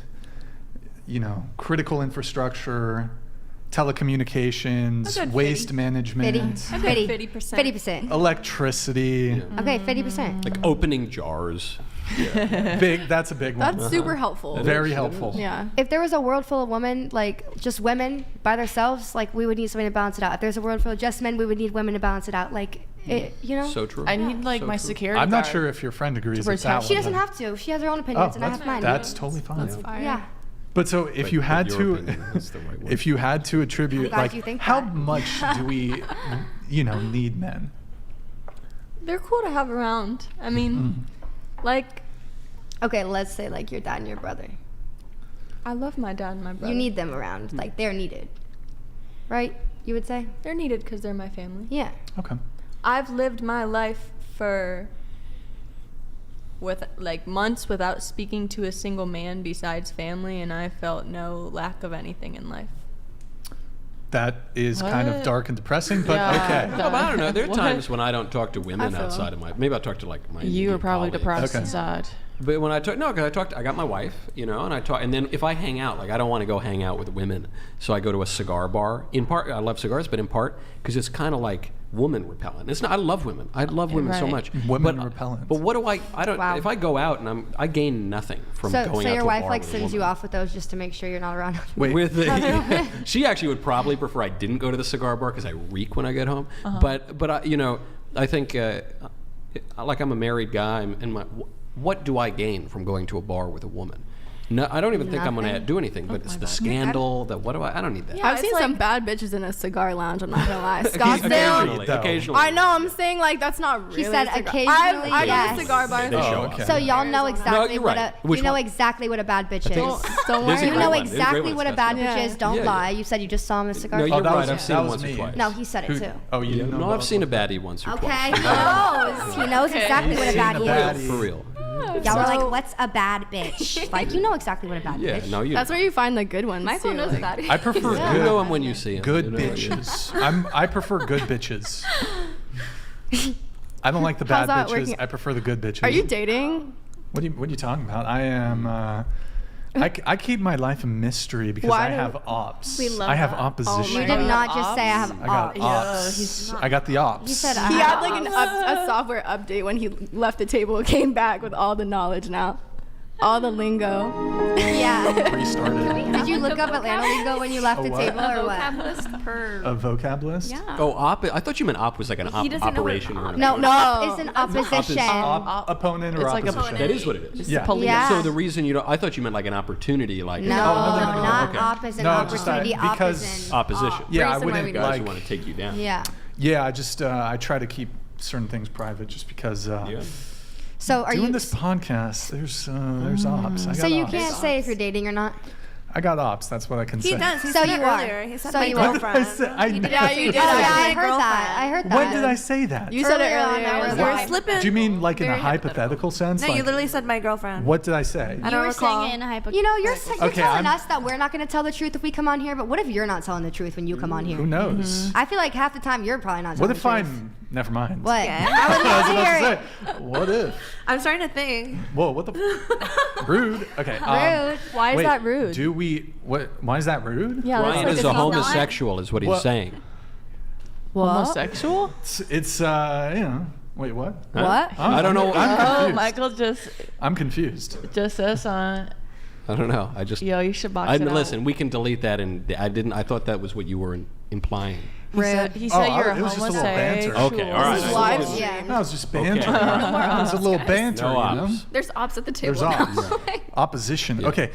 You know, critical infrastructure, telecommunications, A good waste 50. management, 50%. 50%. electricity. Okay, 50%. Like opening jars. Big. That's a big one. That's super helpful. Very is, it helpful. Yeah. If there was a world full of women, like just women by themselves, like we would need somebody to balance it out. If there's a world full of just men, we would need women to balance it out. Like, it, you know? So true. I need like So my true. security. I'm not guard. sure if your friend agrees with protect- that She one. doesn't have to. She has her own Oh, opinions, and I have mine. that's totally fine. That's fire. Yeah. But so if But- you had but to, your opinion is the right one. if you had to attribute, I'm glad like, you think how that. much do we, need men? They're cool to have around. I mean, like, Okay, let's say like your dad and your brother. I love my dad and my brother. You need them around. Like they're needed, right? You would say? They're needed because they're my family. Yeah. Okay. I've lived my life with like months without speaking to a single man besides family, and I felt no lack of anything in life. That is kind of What? dark and depressing, but okay. No, but I don't know. There are What? times when I don't talk to women I feel- outside of maybe I talk to like my You were probably colleagues. depressed Okay. inside. But when I talk, no, because I got my wife, and I talk, and then if I hang out, like I don't want to go hang out with women, so I go to a cigar bar. In part, I love cigars, but in part because it's kind of like woman repellent. It's not. I love women. I love women so Right. much. Women but, repellent. But what do I don't. Wow. If I go out and I gain nothing from So, going so out your to a wife bar like with a sends you woman. off with those just to make sure you're not around. Wait. With the, she actually would probably prefer I didn't go to the cigar bar because I reek when I get home. But I, I think like I'm a married guy, and what do I gain from going to a bar with a woman? No, I don't even think I'm going to Nothing. do anything. But it's the scandal. What do I don't need that. Yeah, I've it's seen some like- bad bitches in a cigar lounge. I'm not gonna lie. Occasionally, Scottsdale. though. Occasionally. I know. I'm saying like that's not really. He said a cigar. occasionally, I yes. go to cigar bars. They show Oh, up. okay. So y'all know exactly you're what right. a Which you know one? exactly what a bad bitch think is. Don't There's a worry. You great know one. There's a great exactly one, what a Scottsdale. bad Yeah. bitch is. Don't Yeah, lie. yeah. You said you just saw him in a cigar. No, Oh, you're that right. was- I've seen that him was once or me. twice. No, he said it Who- too. Oh, you didn't know? No, about I've seen a one? baddie once or Okay, twice. he knows. He knows exactly what a Seen a baddie baddie. is. For real. Y'all were like, "What's a bad bitch?" Like, you know exactly what a bad Yeah. bitch. No, you. That's where you find the good ones. Michael too. knows like- that. I prefer You good, know him when you see him. good You know, bitches. I prefer good bitches. I don't like the bad How's that bitches. working? I prefer the good bitches. Are you dating? What are you talking about? I am. I keep my life a mystery because Why I do- have ops. We love I have that. opposition. You my did God. not just say I have I got ops. ops. I got the ops. He said He I had like a software update when he left the table, came back with all the knowledge now, all the lingo. Yeah. restarted. Did you look up Atlanta lingo when you left the what? table or what? Vocab list per. A vocab list. Yeah. Oh, op. I thought you meant op was like an He doesn't know what operation. or an No, operation. op is an opposition. Opponent or It's like a- opposition. That is what it is. Yeah. Yeah. So the reason you don't, I thought you meant like an opportunity, like No, no, not okay. op as an No, just opportunity. because- opposition. Yeah, I Very similar wouldn't we Guys like. who want to take you down. Yeah. Yeah, I just I try to keep certain things private just because. Yeah. So are Doing you? this podcast, there's ops. I got So you ops. can't say if you're dating or not. I got ops. That's what I can He say. does. He So said you it are. earlier. He said So my you are. What did I girlfriend. say? I Yeah, you did. Oh, yeah, I My heard that. I heard that. When did I say that? You said it Earlier on, earlier. I was You were like- slipping. Do you mean like in a Very hypothetical sense? No, like, you literally said my girlfriend. What did I say? I You don't were recall. saying it in a hypothetical. You know, you're Okay, telling I'm- us that we're not going to tell the truth if we come on here, but what if you're not telling the truth when you come on here? Who knows? I feel like half the time you're probably not What telling if the truth. I'm? Never mind. What? Yeah. I would I love was to about hear to it. say. What if? I'm starting to think. Whoa! What the? Rude. Okay. Rude. Why is wait, that rude? Do we? What? Why is that rude? Yeah, that's Ryan like is it's a not- homosexual, is what he's What? saying. Homosexual? It's Wait, what? What? I don't know. I'm Oh, confused. Michael I'm confused. just says on. I don't know. I just. Yo, you should box it out. Listen, we can delete that, and I didn't. I thought that was what you were implying. He said you're a it was just a little banter. homosexual. Okay, all right. This is I live suppose. stream. That was just banter. Okay. That was a little banter. No you know? ops. There's ops at the table. There's now. ops. Opposition. Yeah. Okay.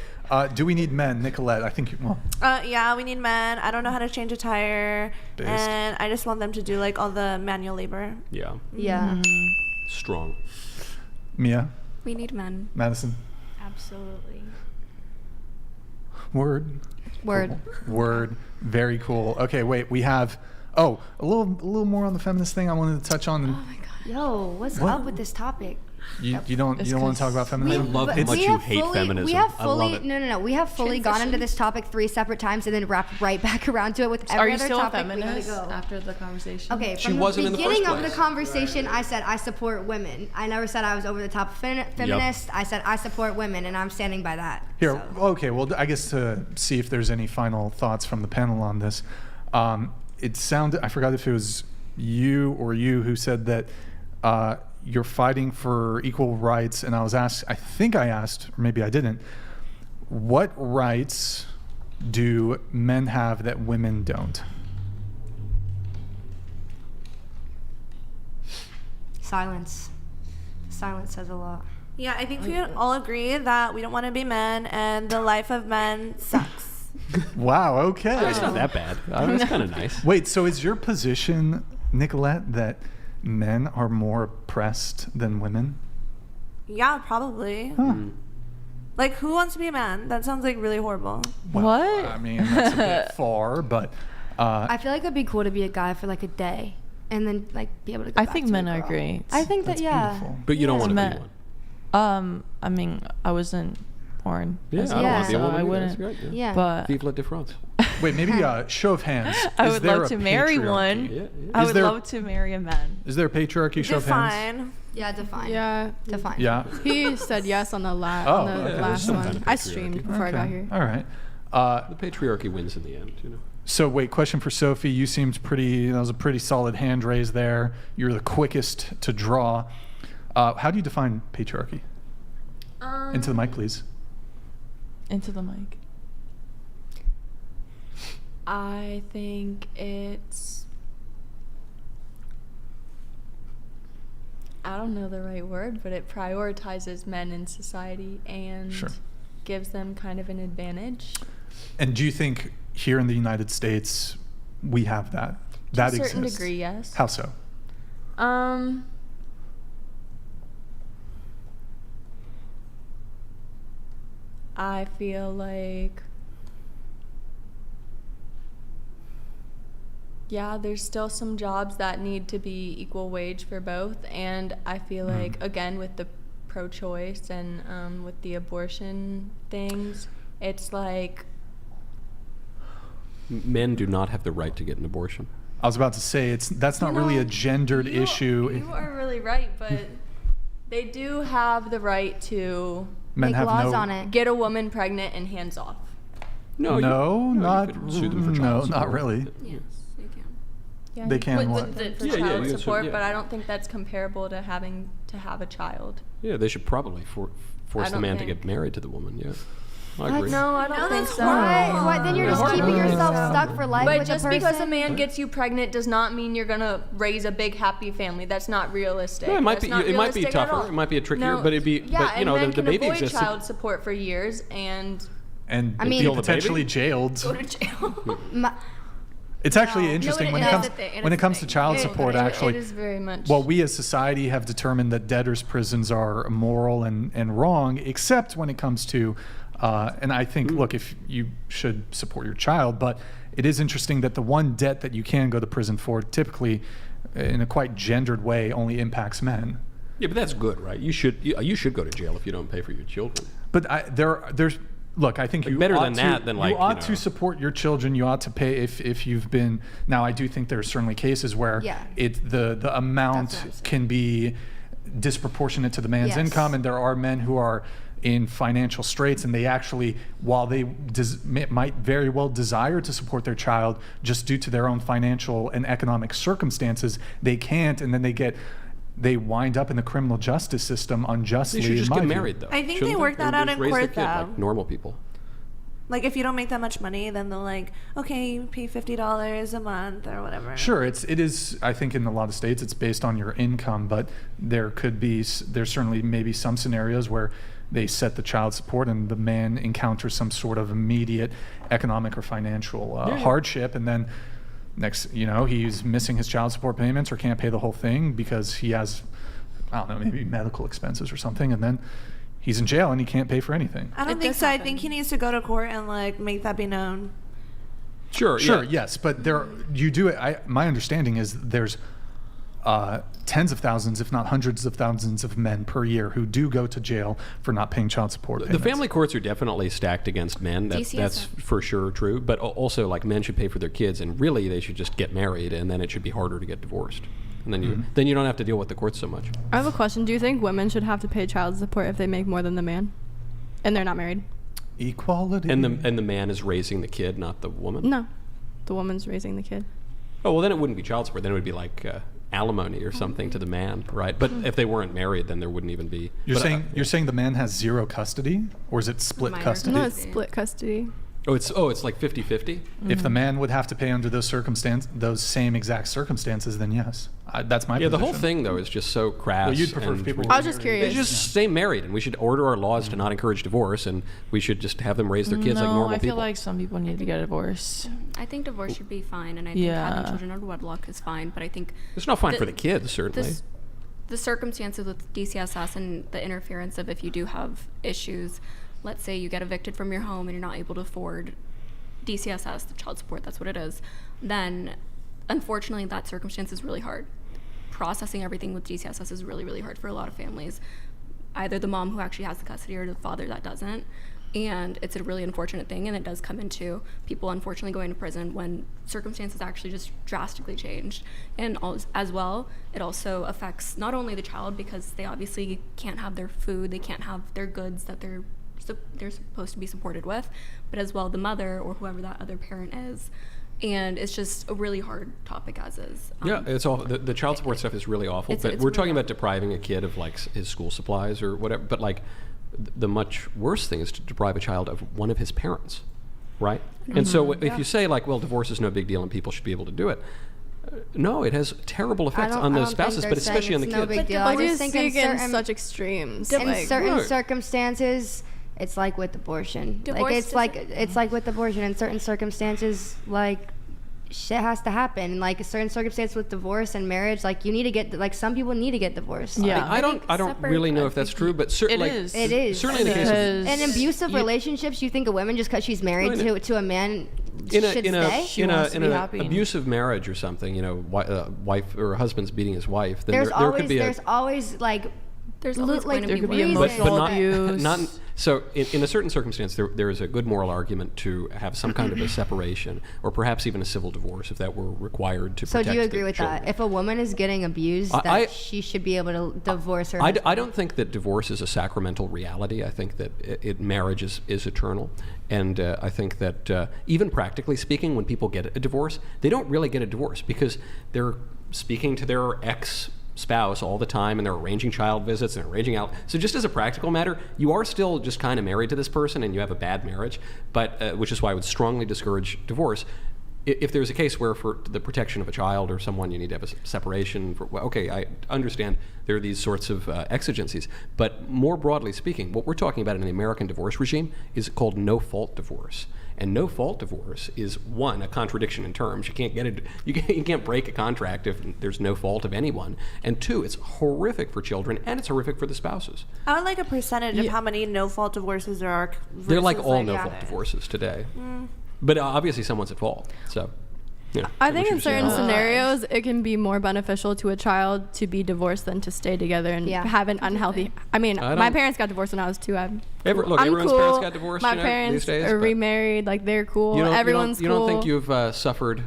Do we need men, Nicolette? I think. Well, Yeah, we need men. I don't know how to change a tire, Based. and I just want them to do like all the manual labor. Yeah. Yeah. Strong. Mia, We need men. Madison. Absolutely. Word. Word. Word. Very cool. Okay, wait. We have. Oh, a little more on the feminist thing. I wanted to touch on. Oh my god. Yo, what's What? up with this topic? You don't want to talk about feminism? I love how But much we you have hate fully- feminism. We have I love fully it. no. We have fully gone into this topic 3 separate times and then wrapped right back around to it with Are every you other still a topic. We gotta feminist go. after the conversation? Okay, She from wasn't the in the beginning first of the place. conversation, I said I support women. I never said I was over the top feminist. I said I support women, and I'm standing by that. Here, so. okay. Well, I guess to see if there's any final thoughts from the panel on this, it sounded. I forgot if it was you who said that you're fighting for equal rights, and I was asked. I think I asked, or maybe I didn't. What rights do men have that women don't? Silence. Silence says a lot. Yeah, I think we can all agree that we don't want to be men, and the life of men sucks. Wow. Okay. It's not that bad. That's kind of nice. Wait. So is your position, Nicolette, that men are more oppressed than women? Yeah, probably. Like, who wants to be a man? That sounds like really horrible. Well, What? I mean, that's a bit far, but I feel like it'd be cool to be a guy for like a day and then like be able to go I back think to men a are girl. great. I think that, That's yeah. beautiful. But you don't want to be Men- one. I mean, I wasn't born. Yeah, as I don't want to be a so woman. I either. wouldn't. That's great. Yeah. Yeah. But Vive la différence. Wait, maybe show of hands. I Is would there love a to marry patriarchy? one. Yeah, I Is would there- love to marry a man. Is there a patriarchy? Show of hands. Define. Yeah, define. Yeah. Define. Yeah. He said yes on the Oh, on the okay, there's last some one. kind of I patriarchy. streamed before I got here. All right. The patriarchy wins in the end, you know. So wait, question for Sophie. You seemed pretty. That was a pretty solid hand raise there. You're the quickest to draw. How do you define patriarchy? Into the mic, please. Into the mic. I think it's, I don't know the right word, but it prioritizes men in society and Sure. gives them kind of an advantage. And do you think here in the United States we have that? That To a certain exists? degree, yes. How so? I feel like, yeah, there's still some jobs that need to be equal wage for both, and I feel like, again, with the pro-choice and with the abortion things, it's like, Men do not have the right to get an abortion. I was about to say that's not really a gendered you issue. are really right, but they do have the right to Men Make have laws no. on it. get a woman pregnant and hands off. No, you not could sue them for no, child not support. really. Yes, you can. Yeah, They you can could what? sue them for Yeah, yeah, child you can sue- support, yeah. but I don't think that's comparable to having to have a child. Yeah, they should probably force the don't man to think- get married to the woman. Yeah, I agree. No, I don't think so. Why? Then you're just keeping yourself stuck for life But with just a because a person? man gets you pregnant does not mean you're gonna raise a big happy family. That's not realistic. No, it might That's be. not It might be realistic at tougher. all. It might be a trickier, No, but it'd be. Yeah, but you and know, men the can baby avoid exists. child support for years, and And I mean- be Kill the potentially baby? jailed. go to jail. It's actually interesting when it comes to child support. Actually, it is very much. well, we as society have determined that debtors' prisons are immoral and wrong, except when it comes to, and I think, look, if you should support your child, but it is interesting that the one debt that you can go to prison for, typically, in a quite gendered way, only impacts men. Yeah, but that's good, right? You should go to jail if you don't pay for your children. But there's. Look, I think Like, you better ought than to, that than, like, you you ought know. to support your children. You ought to pay if you've been. Now, I do think there are certainly cases where Yeah. the amount That's what I'm saying. can be disproportionate to the man's Yes. income, and there are men who are in financial straits, and they actually, while they might very well desire to support their child, just due to their own financial and economic circumstances, they can't, and then they wind up in the criminal justice system unjustly. They should just in my get view. married, though. I think shouldn't they work that out Just in raise their court, kid though. like normal people. Like, if you don't make that much money, then they'll like, okay, you pay $50 a month or whatever. Sure, it is. I think in a lot of states it's based on your income, but there's certainly maybe some scenarios where they set the child support and the man encounters some sort of immediate economic or financial hardship, and then he's missing his child support payments or can't pay the whole thing because he has, I don't know, maybe medical expenses or something, and then he's in jail and he can't pay for anything. I don't think so. I think he needs to go to court and like make that be known. Sure, yes, but you do it. My understanding is there's tens of thousands, if not hundreds of thousands of men per year who do go to jail for not paying child support The payments. family courts are definitely stacked against men. That's for sure true. But also, like, men should pay for their kids, and really they should just get married, and then it should be harder to get divorced. And then you don't have to deal with the courts so much. I have a question. Do you think women should have to pay child support if they make more than the man, and they're not married? Equality. And the man is raising the kid, not the woman. No, the woman's raising the kid. Oh well, then it wouldn't be child support. Then it would be like alimony or something to the man, right? But if they weren't married, then there wouldn't even be. You're saying the man has zero custody, or is it split custody? No, it's split custody. Oh, it's like 50-50? If the man would have to pay under those same exact circumstances, then yes. That's my position. The whole thing, though, is just so crass. Well, you'd prefer if people I was just curious. They just stay married, and we should order our laws to not encourage divorce, and we should just have them raise their kids like normal I feel people. like some people need to get divorced. I think divorce should be fine, and I think having children out of wedlock is fine. But I think It's not fine for the kids, certainly. the circumstances with DCSS and the interference of if you do have issues, let's say you get evicted from your home and you're not able to afford DCSS, the child support, that's what it is, then unfortunately that circumstance is really hard. Processing everything with DCSS is really, really hard for a lot of families. Either the mom who actually has the custody or the father that doesn't. And it's a really unfortunate thing, and it does come into people unfortunately going to prison when circumstances actually just drastically changed. And as well, it also affects not only the child because they obviously can't have their food, they can't have their goods that they're supposed to be supported with, but as well the mother or whoever that other parent is. And it's just a really hard topic as is. Yeah, it's all the child support stuff is really awful. But we're talking about depriving a kid of like his school supplies or whatever. But like the much worse thing is to deprive a child of one of his parents, right? Mm-hmm. And so if you say like, well, divorce is no big deal and people should be able to do it, no, it has terrible effects on the spouses, but especially on the kids. No big deal. I just think in such extremes. In certain circumstances, it's like with abortion. It's like with abortion. In certain circumstances, like shit has to happen. Like a certain circumstance with divorce and marriage, like you need to get like some people need to get divorced. Yeah, I don't really know if that's true, but certainly it is. Certainly in the case of in abusive relationships, you think a woman just because she's married to a man should stay? In an abusive marriage or something, you know, wife or husband's beating his wife, then there could be there's always like there's always going to there be could be ways. emotional abuse. So in a certain circumstance, there is a good moral argument to have some kind of a separation, or perhaps even a civil divorce if that were required to protect So do you agree with children. that? If a woman is getting abused, she should be able to divorce her husband? I don't think that divorce is a sacramental reality. I think that marriage is eternal. And I think that even practically speaking, when people get a divorce, they don't really get a divorce because they're speaking to their ex-spouse all the time and they're arranging child visits and arranging out. So just as a practical matter, you are still just kind of married to this person and you have a bad marriage, but which is why I would strongly discourage divorce. If there's a case where for the protection of a child or someone you need to have a separation, okay, I understand there are these sorts of exigencies, but more broadly speaking, what we're talking about in the American divorce regime is called no-fault divorce. And no-fault divorce is, one, a contradiction in terms. You can't break a contract if there's no fault of anyone. And two, it's horrific for children and it's horrific for the spouses. I would like a percentage of how many no-fault divorces there are. They're like all no-fault divorces today. But obviously someone's at fault. So, yeah. I think in certain scenarios, it can be more beneficial to a child to be divorced than to stay together and have an unhealthy. I mean, my parents got divorced when I was 2. Everyone's cool. parents got divorced. My parents these days, are remarried. Like they're cool. Everyone's cool. You don't think you've suffered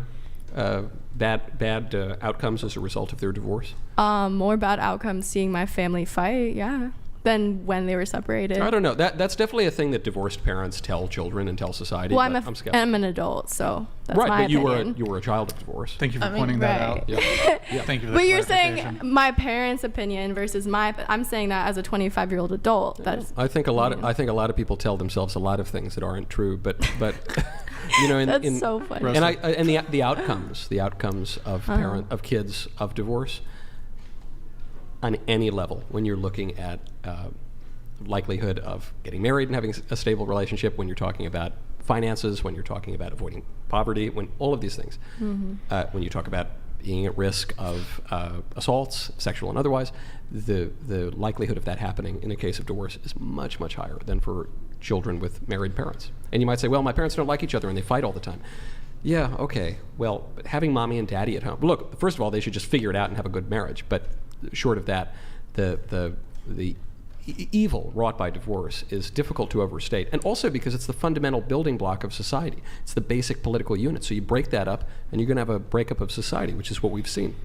bad outcomes as a result of their divorce? More bad outcomes seeing my family fight. Yeah. Than when they were separated. I don't know. That's definitely a thing that divorced parents tell children and tell society. Well, I'm skeptical. I'm an adult, so that's right. my But opinion. you were a child of divorce. Thank you for pointing that out. Yeah. Thank you for that. But you're saying my parents' opinion versus I'm saying that as a 25-year-old adult. That's. I think a lot of people tell themselves a lot of things that aren't true. But you know, that's so funny. And the outcomes of kids of divorce. On any level, when you're looking at likelihood of getting married and having a stable relationship, when you're talking about finances, when you're talking about avoiding poverty, when all of these things, when you talk about being at risk of assaults, sexual and otherwise, the likelihood of that happening in a case of divorce is much, much higher than for children with married parents. And you might say, well, my parents don't like each other and they fight all the time. Yeah, okay. Well, but having mommy and daddy at home, look, first of all, they should just figure it out and have a good marriage. But short of that, the evil wrought by divorce is difficult to overstate, and also because it's the fundamental building block of society. It's the basic political unit. So you break that up, and you're going to have a breakup of society, which is what we've seen.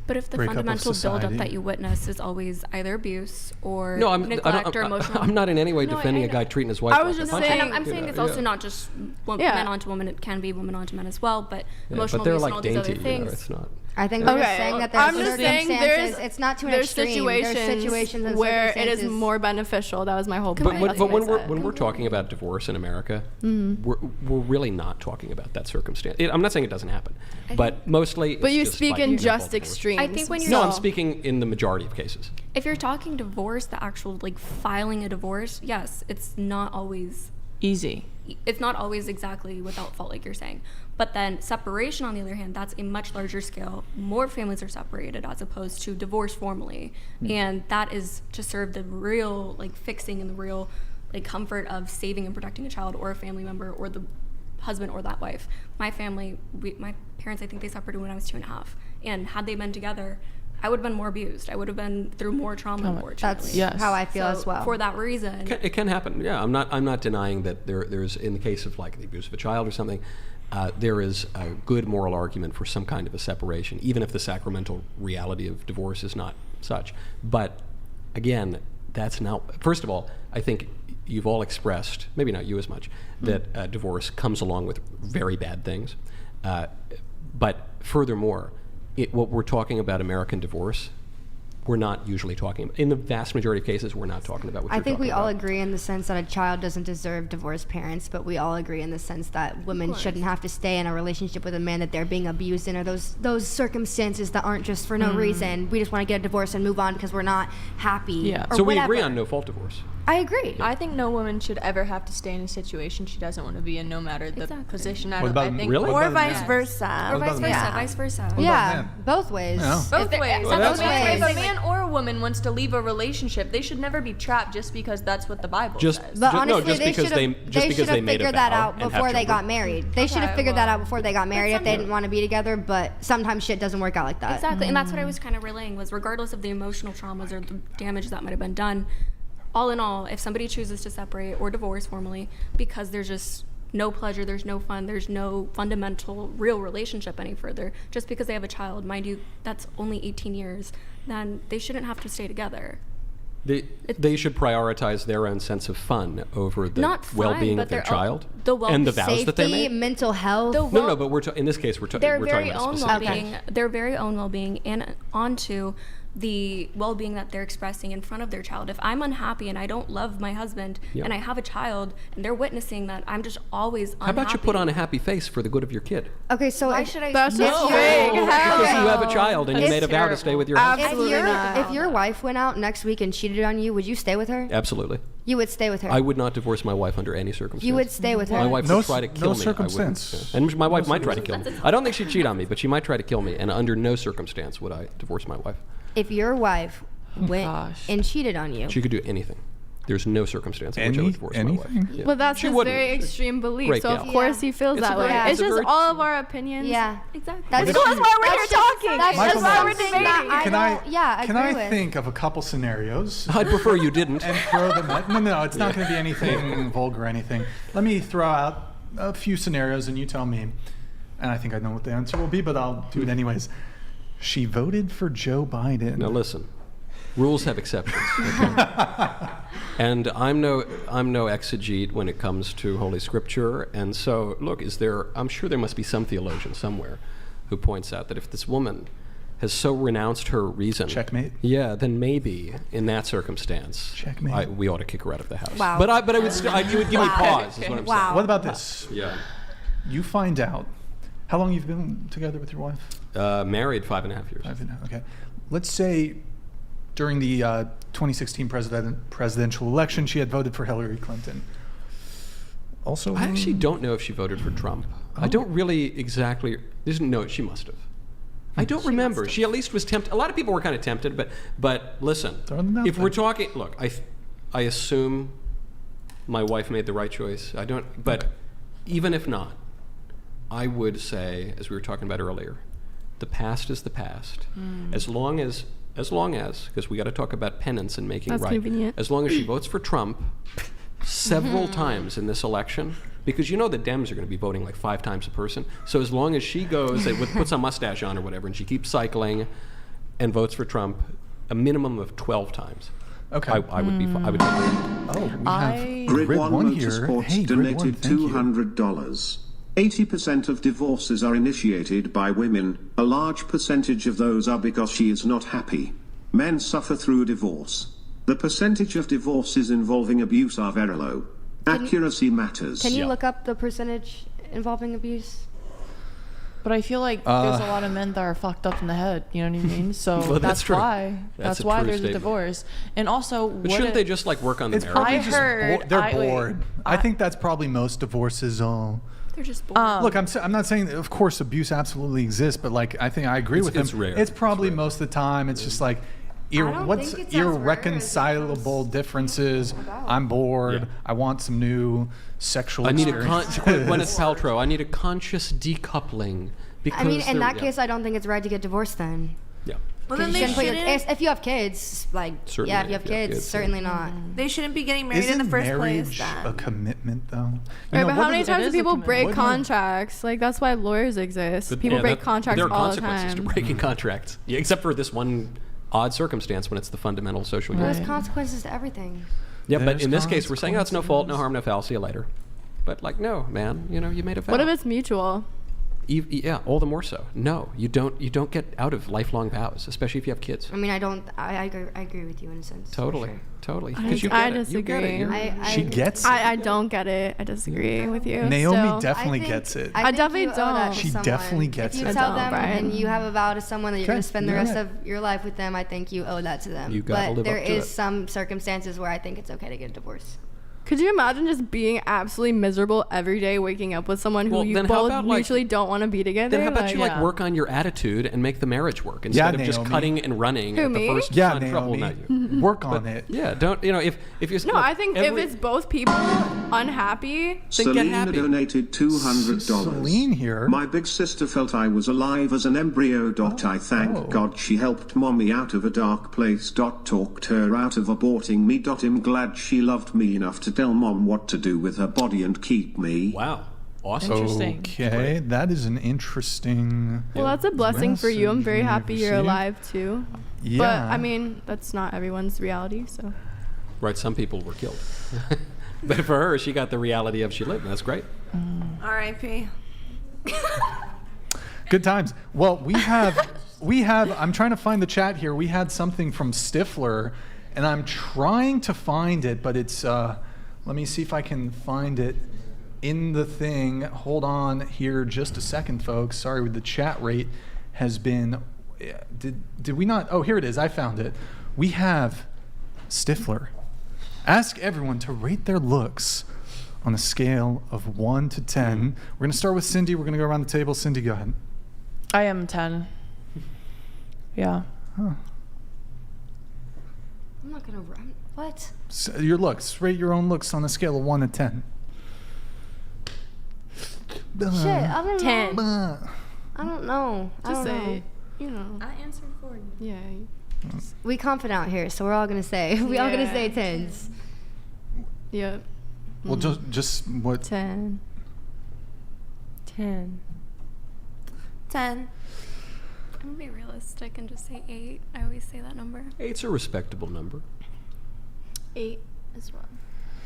But if the fundamental buildup that you witness is always either abuse or neglect or emotional... I'm not in any way defending a guy treating his wife. I was just saying... I'm saying it's also not just men onto women. It can be women onto men as well, but emotional abuse and all these other things... It's not... I think we're just saying that there's circumstances. It's not to an extreme. There's situations and where it is more beneficial. That was my whole point. But when we're talking about divorce in America, we're really not talking about that circumstance. I'm not saying it doesn't happen, but mostly. But you speak in just extremes. I think when you're I'm speaking in the majority of cases. If you're talking divorce, the actual filing a divorce, yes, it's not always easy. It's not always exactly without fault, like you're saying. But then separation, on the other hand, that's a much larger scale. More families are separated as opposed to divorce formally. And that is to serve the real, like, fixing and the real, like, comfort of saving and protecting a child or a family member or the husband or that wife. My family, my parents, I think they separated when I was 2.5. And had they been together, I would have been more abused. I would have been through more trauma, unfortunately. That's how I feel as well. For that reason. It can happen. Yeah, I'm not denying that there's, in the case of like the abuse of a child or something, there is a good moral argument for some kind of a separation, even if the sacramental reality of divorce is not such. But again, that's not, first of all, I think you've all expressed, maybe not you as much, that divorce comes along with very bad things. But furthermore, what we're talking about American divorce, we're not usually talking, in the vast majority of cases, we're not talking about what you're I think talking we all about. agree in the sense that a child doesn't deserve divorced parents, but we all agree in the sense that women shouldn't have to stay in a relationship with a man that they're being abused in, or those circumstances that aren't just for no reason. We just want to get a divorce and move on because we're not happy. Yeah. Or So we whatever. agree on no-fault divorce. I agree. I think no woman should ever have to stay in a situation she doesn't want to be in, no matter the position. What about really? Or vice versa. Or vice versa. Yeah. Vice versa. Yeah, both ways. Yeah. Both ways. Well, that's- If a man or a woman wants to leave a relationship, they should never be trapped just because that's what the Bible Just- says. But no, honestly, just they because should have they made a figured that vow out and have before they got children. married. They should have figured that out before they got married if they didn't want to be together, but sometimes shit doesn't work out like that. Exactly, and that's what I was kind of relaying was regardless of the emotional traumas or the damage that might have been done, all in all, if somebody chooses to separate or divorce formally because there's just no pleasure, there's no fun, there's no fundamental real relationship any further, just because they have a child, mind you, that's only 18 years, then they shouldn't have to stay together. They should prioritize their own sense of fun over the Not fun, well-being but of their their own- child the and the vows that they Safety, made. mental health. No, but in this case, we're talking Their about very a own specific well-being, their very own well-being, and onto the well-being that they're expressing in front of their child. If I'm unhappy and I don't love my husband and I have a child and they're witnessing that I'm just always unhappy. How about you put on a happy face for the good of your kid? Okay, so Why if, should I? That's if just you're- fake. Because you have a child and you It's made a vow to stay with your husband. Absolutely not. if your wife went out next week and cheated on you, would you stay with her? Absolutely. You would stay with her. I would not divorce my wife under any circumstance. You would stay with her. My wife No would try to c- kill no me. circumstance. I wouldn't, yeah. And my wife might try to kill me. I don't think she'd cheat on me, but she might try to kill me. And under no circumstance would I divorce my wife. If your wife went and cheated on you, She could do anything. There's no circumstance in which I would divorce my wife. anything? Yeah. But that's She his wouldn't. very extreme belief. Great So gal. of course he feels It's that a way. very- It's it's a just very- all of our opinions. yeah, Exactly. that's Because just, why we're here talking. That's Michael, just why we're Michael, debating. I Can agree with. think of a couple scenarios I'd prefer you didn't. and throw them at? No, it's not going to be anything vulgar or anything. Let me throw out a few scenarios and you tell me, and I think I know what the answer will be, but I'll do it anyways. She voted for Joe Biden. Now listen, rules have exceptions. Okay? And I'm no exegete when it comes to Holy Scripture. And so, look, I'm sure there must be some theologian somewhere who points out that if this woman has so renounced her reason, Checkmate. Yeah, then maybe in that circumstance, Checkmate. we ought to kick her out of the house. Wow. But I would still, you would give me pause. Is what I'm Wow. What about this? saying. Yeah. You find out how long you've been together with your wife? Married 5.5 years. Okay. Let's say during the 2016 presidential election, she had voted for Hillary Clinton. Also, I actually don't know if she voted for Trump. I don't really exactly. No, she must have. I don't remember. She at least was tempted. A lot of people were kind of tempted, but listen, if we're talking, look, I assume my wife made the right choice. I don't, but even if not, I would say, as we were talking about earlier, the past is the past. As long as, because we got to talk about penance and making That's right. convenient. As long as she votes for Trump several times in this election, because you know the Dems are going to be voting like 5 times a person. So as long as she goes, puts a mustache on or whatever, and she keeps cycling and votes for Trump a minimum of 12 times. Okay. I would be. I would. Be Oh, we have Grid Grid 1 One here. Motorsports Hey, Grid One, donated thank you. $200. 80% of divorces are initiated by women. A large percentage of those are because she is not happy. Men suffer through divorce. The percentage of divorces involving abuse are very low. Accuracy matters. Can you look up the percentage involving abuse? But I feel like there's a lot of men that are fucked up in the head. You know what I mean? So Well, that's true. why. That's a why true there's statement. a divorce. And also, But shouldn't they just like work on the It's marriage? probably I just heard- they're I- wait. bored. I think that's probably most divorces. They're just bored. Look, I'm not saying that, of course, abuse absolutely exists, but like I think I agree with him. It's rare. It's probably most of the time. It's just like don't what's think it's as rare as it irreconcilable differences. I'm bored. Yeah. I want some new sexual I need experiences. to quote Gwyneth Paltrow. I need a conscious decoupling. Because I mean, in that yeah. case, I don't think it's right to get divorced then. Yeah. Well, then 'Cause they you shouldn't put your- shouldn't. if you have kids, like, Certainly, yeah, if you have kids, certainly not. They shouldn't be getting married Isn't in the first marriage place. a Then. commitment, though? Right, You know, but what how many are the- times do is a people commitment. break What are the- contracts? Like that's why lawyers exist. But, People yeah, break that- contracts there are all the consequences time. to breaking contracts. Yeah, except for this one odd circumstance when it's the fundamental social Right. unit. There's consequences to everything. Yeah, but There's in this case, we're saying, oh, it's no fault, no harm, no foul. See you later. But like, no, man, you know, you made a vow. What if it's mutual? Yeah, all the more so. No, you don't get out of lifelong vows, especially if you have kids. I mean, I agree with you in a sense. for Totally, sure. totally. I 'Cause you I get it. You get it. disagree. You're- She gets it. I don't get it. I disagree with you. Naomi still. definitely I think- gets it. I think definitely you owe that don't. to She someone. definitely gets If you it. tell I them don't, Brian. and you have a vow to someone that you're Okay, going to spend the you're rest right. of your life with them, I think you owe that to them. You gotta but live there up to is it. some circumstances where I think it's okay to get a divorce. Could you imagine just being absolutely miserable every day, waking up with someone who Well, you then how both about, like- mutually don't want to be together? Then how about you Like, like work on your attitude and make the marriage work instead of just Naomi. cutting and running Who, at the me? first Yeah, sign of trouble? Naomi. Not you. Work on it. Yeah, don't you know if you're No, I think if it's both people unhappy, then get Selena happy. donated $200. Celine here. My big sister felt I was alive as an embryo. I thank God she helped mommy out of a dark place. Talked her out of aborting me. I'm glad she loved me enough to tell mom what to do with her body and keep me. Wow, awesome. Interesting. Okay, that is an interesting. well, that's a blessing for you. I'm very message happy we you're received. alive too. Yeah. But I mean, that's not everyone's reality. So Right, some people were killed, but for her, she got the reality of she lived. And that's great. R.I.P. Good times. Well, we have, I'm trying to find the chat here. We had something from Stifler, and I'm trying to find it, but it's, let me see if I can find it in the thing. Hold on here just a second, folks. Sorry, the chat rate has been, did we not? Oh, here it is. I found it. We have Stifler. Ask everyone to rate their looks on a scale of 1 to 10. We're going to start with Cindy. We're going to go around the table. Cindy, go ahead. I am 10. Yeah. Huh. I'm not going to run. What? So your looks. Rate your own looks on a scale of 1 to 10. Shit, I don't 10. know. I don't know. I just don't know. say, you know. I answered for you. Yeah. We confident out here, so we're all going to say. We all going to Yeah. say 10s. Yeah. Well, just what? 10. 10. 10. I'm gonna be realistic and just say 8. I always say that number. 8's a respectable number. 8 as well.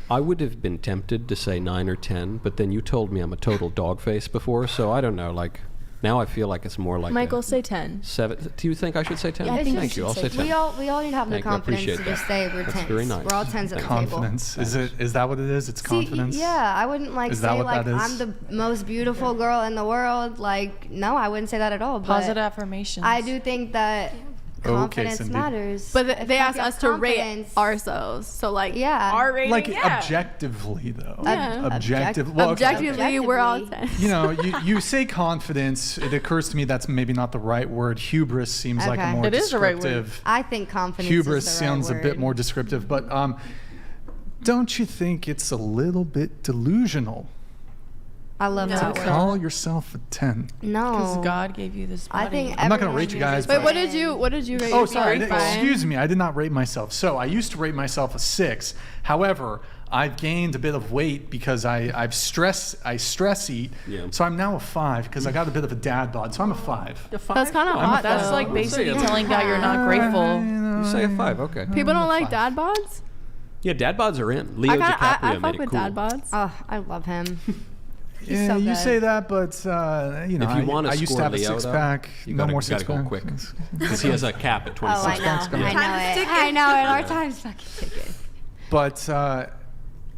I would have been tempted to say 9 or 10, but then you told me I'm a total dog face before, so I don't know. Like, now I feel like it's more like Michael, a say 10. 7. Do you think I should say 10? Yeah, I think you Thank you. should I'll say say 10. 10. We all need to have the Thank you, I confidence to appreciate just that. say we're That's 10s. very nice. We're all 10s at the table. Confidence. Is that what it is? It's confidence. See, yeah, I wouldn't like Is that say what like that is? I'm the most beautiful girl in the world. Like, no, I wouldn't say that at all. But Positive affirmations. I do think that confidence Cindy. matters. But If they you asked have us to rate confidence- ourselves. So like, Yeah. our rating, Like yeah. objectively, though. Yeah. Objective. Well, okay. Objectively, we're all 10. You know, you say confidence. It occurs to me that's maybe not the right word. Hubris seems like a Okay. more It is the right word. descriptive. I think confidence Hubris is the right sounds a bit word. more descriptive, but don't you think it's a little bit delusional I love No. that to word. call yourself a 10? Because No. God gave you this body. I think I'm not gonna everyone rate you uses guys, Wait, but- what did you rate? Oh, your sorry. being, Brian? Excuse me. I did not rate myself. So I used to rate myself a 6. However, I've gained a bit of weight because I stress eat. Yeah. So I'm now a 5 because I got a bit of a dad bod. So I'm a 5. That's kind of I'm a hot. That's though. like basically it's- telling God you're not grateful. You say a 5, okay. People don't like 5. dad bods. Yeah, dad bods are in. Leo I DiCaprio fuck made it with cool. dad bods. Oh, I love him. He's Yeah, so you good. say that, but you know, If you want I to used to score have a Leo, 6-pack. though, you No gotta, more gotta 6-pack. go quick. Because he has a cap at Oh, I 26. know. Time's I coming. know it. I know it. Our time's fucking ticking. But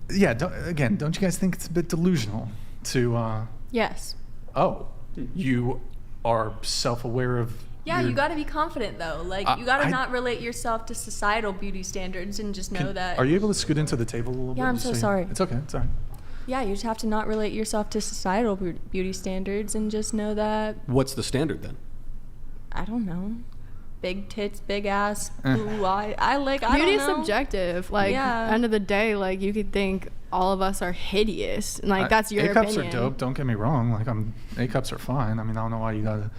yeah, don't you guys think it's a bit delusional to? Yes. Oh, you are self-aware of. Yeah, your, you got to be confident though. Like you got to not relate yourself to societal beauty standards and just know that. Are you able to scoot into the table a little bit? Yeah, I'm so sorry. It's okay. It's all right. Yeah, you just have to not relate yourself to societal beauty standards and just know that. What's the standard then? I don't know. Big tits, big ass, blue eye. I don't know. Beauty is subjective. Like, end of the day, like, you could think all of us are hideous. And, like, that's your opinion. A-cups are dope. Don't get me wrong. Like, A-cups are fine. I mean, I don't know why you gotta.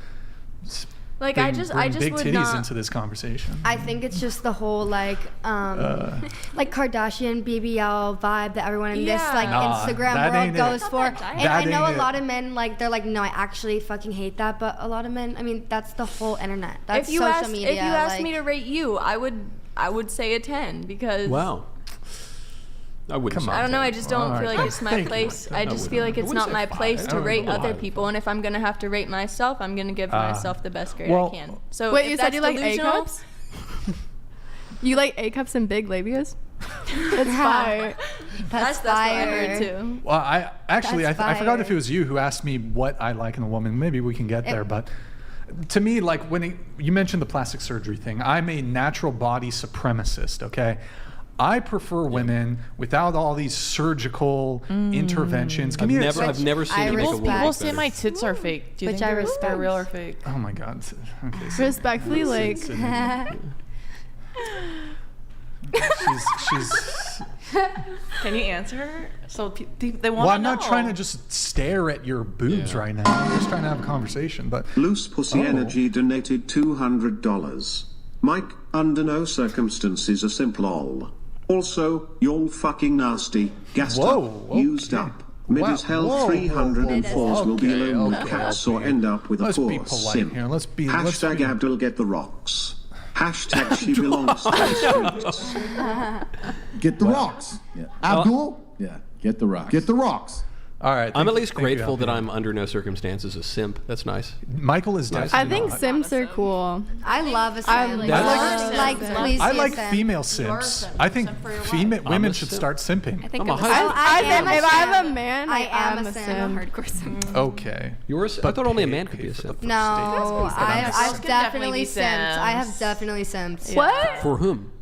Like bring I just big would titties not into this conversation. I think it's just the whole like Kardashian BBL vibe that everyone in this like Instagram world goes for. And I know a lot of men like they're like, no, I actually fucking hate that. But a lot of men, I mean, that's the whole internet. That's social media. If you asked me to rate you, I would say a 10 because. Wow. I wouldn't. I don't know. I just don't feel like it's my place. I just feel like it's not my place to rate other people. And if I'm gonna have to rate myself, I'm gonna give myself the best grade I can. So wait, you said you like A-cups? You like A-cups and big labias? That's fire. That's what I heard too. Well, I forgot if it was you who asked me what I like in a woman. Maybe we can get there, but. To me, like you mentioned the plastic surgery thing, I'm a natural body supremacist. Okay. I prefer women without all these surgical interventions. I've never seen it make a woman People say my tits are fake. Do you think they're real or fake? Oh my God. Okay, so respectfully, like. she's. Can you answer? So they want to know. Well, I'm not trying to just stare at your boobs right now. I'm just trying to have a conversation. But Loose Pussy Energy donated $200. Mike, under no circumstances a simp lol. Also, you're fucking nasty. Gassed up, used up. Mid as hell 304s will be alone with cats or end up with a poor simp. Hashtag Abdul get the rocks. Hashtag she belongs to the streets. Get the rocks. Yeah. Abdul? Yeah, get the rocks. Get the rocks. All right. I'm at least grateful that I'm under no circumstances a simp. That's nice. Michael is nice. I think simps are cool. I love a simp. I like female simps. I think women should start simping. I think if I have a man, I am a simp. I'm a hardcore simp. Okay. Yours? I thought only a man could be a simp. No, I've definitely simped. I have definitely simped. What? For whom?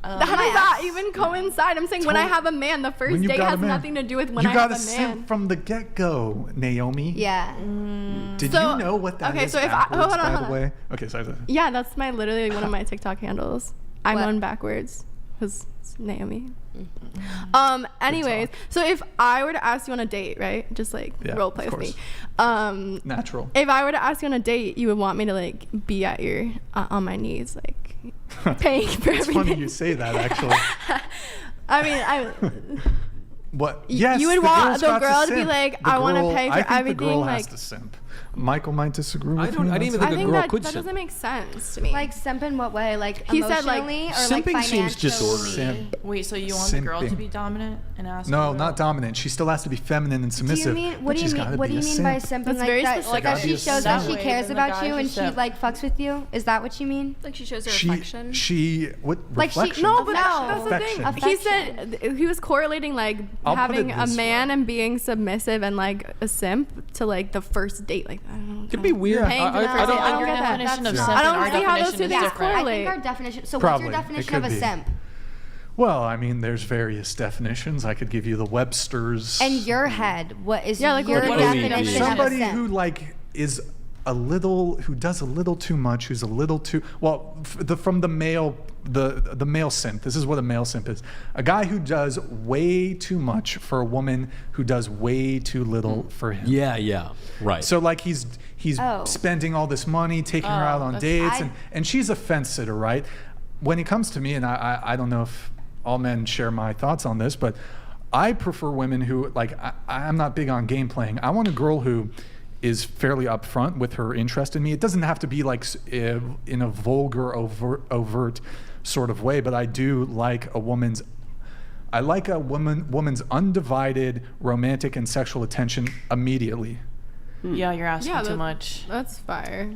How does that even coincide? I'm saying when I have a man, the first date has nothing to do with when I have a man. You got to simp from the get-go, Naomi. Yeah. Did you know what that is backwards, by the way? Okay, sorry. Yeah, that's literally one of my TikTok handles. I'm on backwards. Because it's Naomi. Anyways, so if I were to ask you on a date, right? Just like role play with me. Natural. If I were to ask you on a date, you would want me to like be at your on my knees, like paying for everything. It's funny you say that, actually. I mean, what? Yes, you would want the girl to be like, I want to pay for everything. I think the girl has to simp. Michael might disagree with me. I didn't even think a girl could that simp. That doesn't make sense to me. Like simp in what way? Like he emotionally said, like, or like simping financially? seems disorderly. Wait, so you want the girl to be dominant and ask? No, not dominant. She still has to be feminine and submissive. What do you mean by simping? Like that? Like that she shows that she cares about you and she like fucks with you? Is that what you mean? Like she shows her affection. Reflection? No, but that's the thing. He said he was correlating like having a man and being submissive and like a simp to like the first date. Like I don't know. Could be weird. I don't get that. I don't see how those two things correlate. I think our definition. So what's your definition of a simp? Well, I mean, there's various definitions. I could give you the Webster's. In your head, what is like your definition somebody of a simp? who like is who does a little too much, who's a little too from the male simp. This is what a male simp is: a guy who does way too much for a woman who does way too little for him. Yeah, right. So like he's spending all this money, taking her out on dates, and she's a fence sitter, right? When it comes to me, and I don't know if all men share my thoughts on this, but I prefer women who like I'm not big on game playing. I want a girl who is fairly upfront with her interest in me. It doesn't have to be like in a vulgar, overt sort of way, but I do like a woman's undivided romantic and sexual attention immediately. Yeah, you're asking too much. That's fire.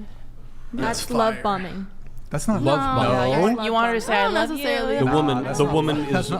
That's love bombing. That's not love bombing. No. You want her to say I love you? The woman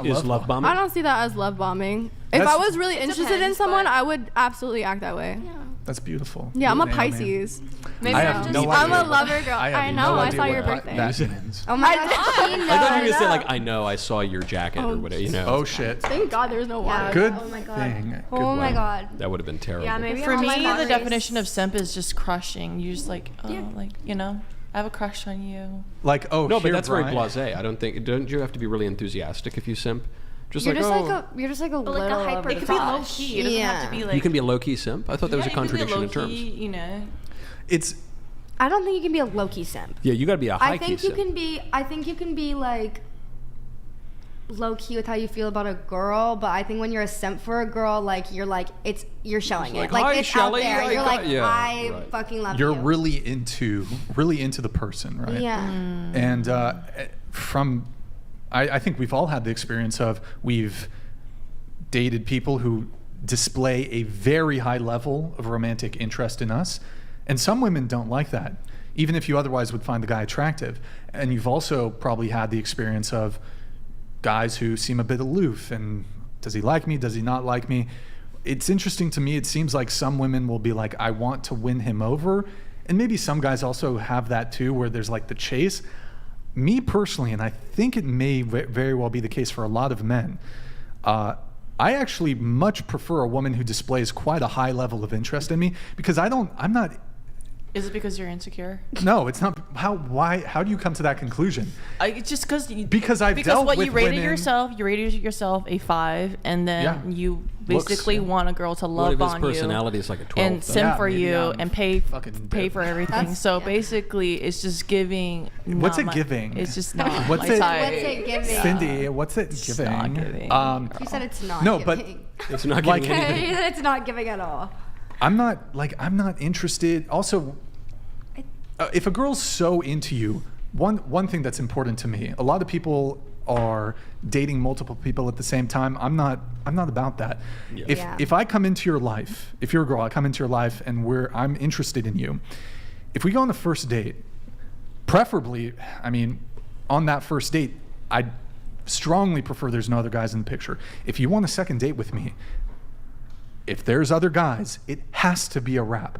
is love bombing. I don't see that as love bombing. If I was really interested in someone, I would absolutely act that way. That's beautiful. Yeah, I'm a Naomi. Pisces. Maybe I'm a lover girl. I know. I saw your birthday. That means. Oh my god. I thought you were going to say, like, I know, I saw your jacket or whatever, you know. Oh, shit. Thank God there's no water. Good Oh my god. thing. Oh my god. That would have been terrible. Yeah, maybe For all me, my the memories- definition of simp is just crushing. You just like, like, you know, I have a crush on you. Like, oh, No, but here, that's Brian. very blasé. I don't think. Don't you have to be really enthusiastic if you simp? Just You're like, just oh, like a little like a hyper- It could be low key. It doesn't have to be like. you can be a low key simp. I thought that was a contradiction in terms. You know. It's. I don't think you can be a low-key simp. Yeah, you got to be a high I key think you simp. can be. I think you can be like low-key with how you feel about a girl, but I think when you're a simp for a girl, like you're showing like, it. Like "Hi, it's Shelley, out there. I You're got-" like, yeah, I right. fucking love You're you. really into the person, right? Yeah. And I think we've all had the experience of we've dated people who display a very high level of romantic interest in us, and some women don't like that, even if you otherwise would find the guy attractive. And you've also probably had the experience of guys who seem a bit aloof, and does he like me, does he not like me? It's interesting to me, it seems like some women will be like, I want to win him over, and maybe some guys also have that too, where there's like the chase. Me personally, and I think it may very well be the case for a lot of men, I actually much prefer a woman who displays quite a high level of interest in me, because I'm not. Is it because you're insecure? No, it's not. How do you come to that conclusion? It's just because I've dealt what with you rated women. you rated yourself a 5, and then you basically want a girl to love What if on his you personality is like a 12? and simp for you and pay for everything. That's- So basically, it's just giving. What's not it my- giving? It's just not. What's my it? type. What's it giving? Cindy, what's it giving? not giving, You said it's not. No, giving. but It's not like, giving anything. It's not giving at all. I'm not interested. Also, if a girl's so into you, one thing that's important to me. A lot of people are dating multiple people at the same time. I'm not about that. Yeah. If I come into your life, if you're a girl, I come into your life and I'm interested in you. If we go on the first date, preferably, I mean, on that first date, I'd strongly prefer there's no other guys in the picture. If you want a second date with me, if there's other guys, it has to be a wrap.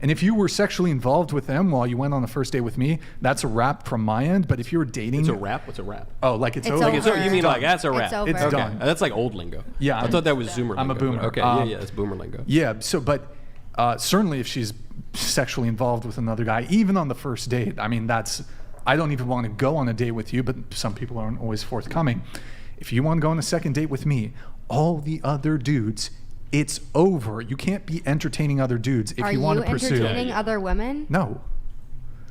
And if you were sexually involved with them while you went on the first date with me, that's a wrap from my end. But if you were dating, It's a wrap. What's a wrap? Oh, like it's It's over. over. Like you mean like that's a wrap? It's over. It's Okay, done. that's like old lingo. Yeah, I thought that was Zoomer. I'm a lingo. boomer. Okay, yeah, that's boomer lingo. Yeah. So, but certainly if she's sexually involved with another guy, even on the first date, I mean, I don't even want to go on a date with you, but some people aren't always forthcoming. If you want to go on a second date with me, all the other dudes, it's over. You can't be entertaining other dudes if Are you want to pursue. entertaining other women? No.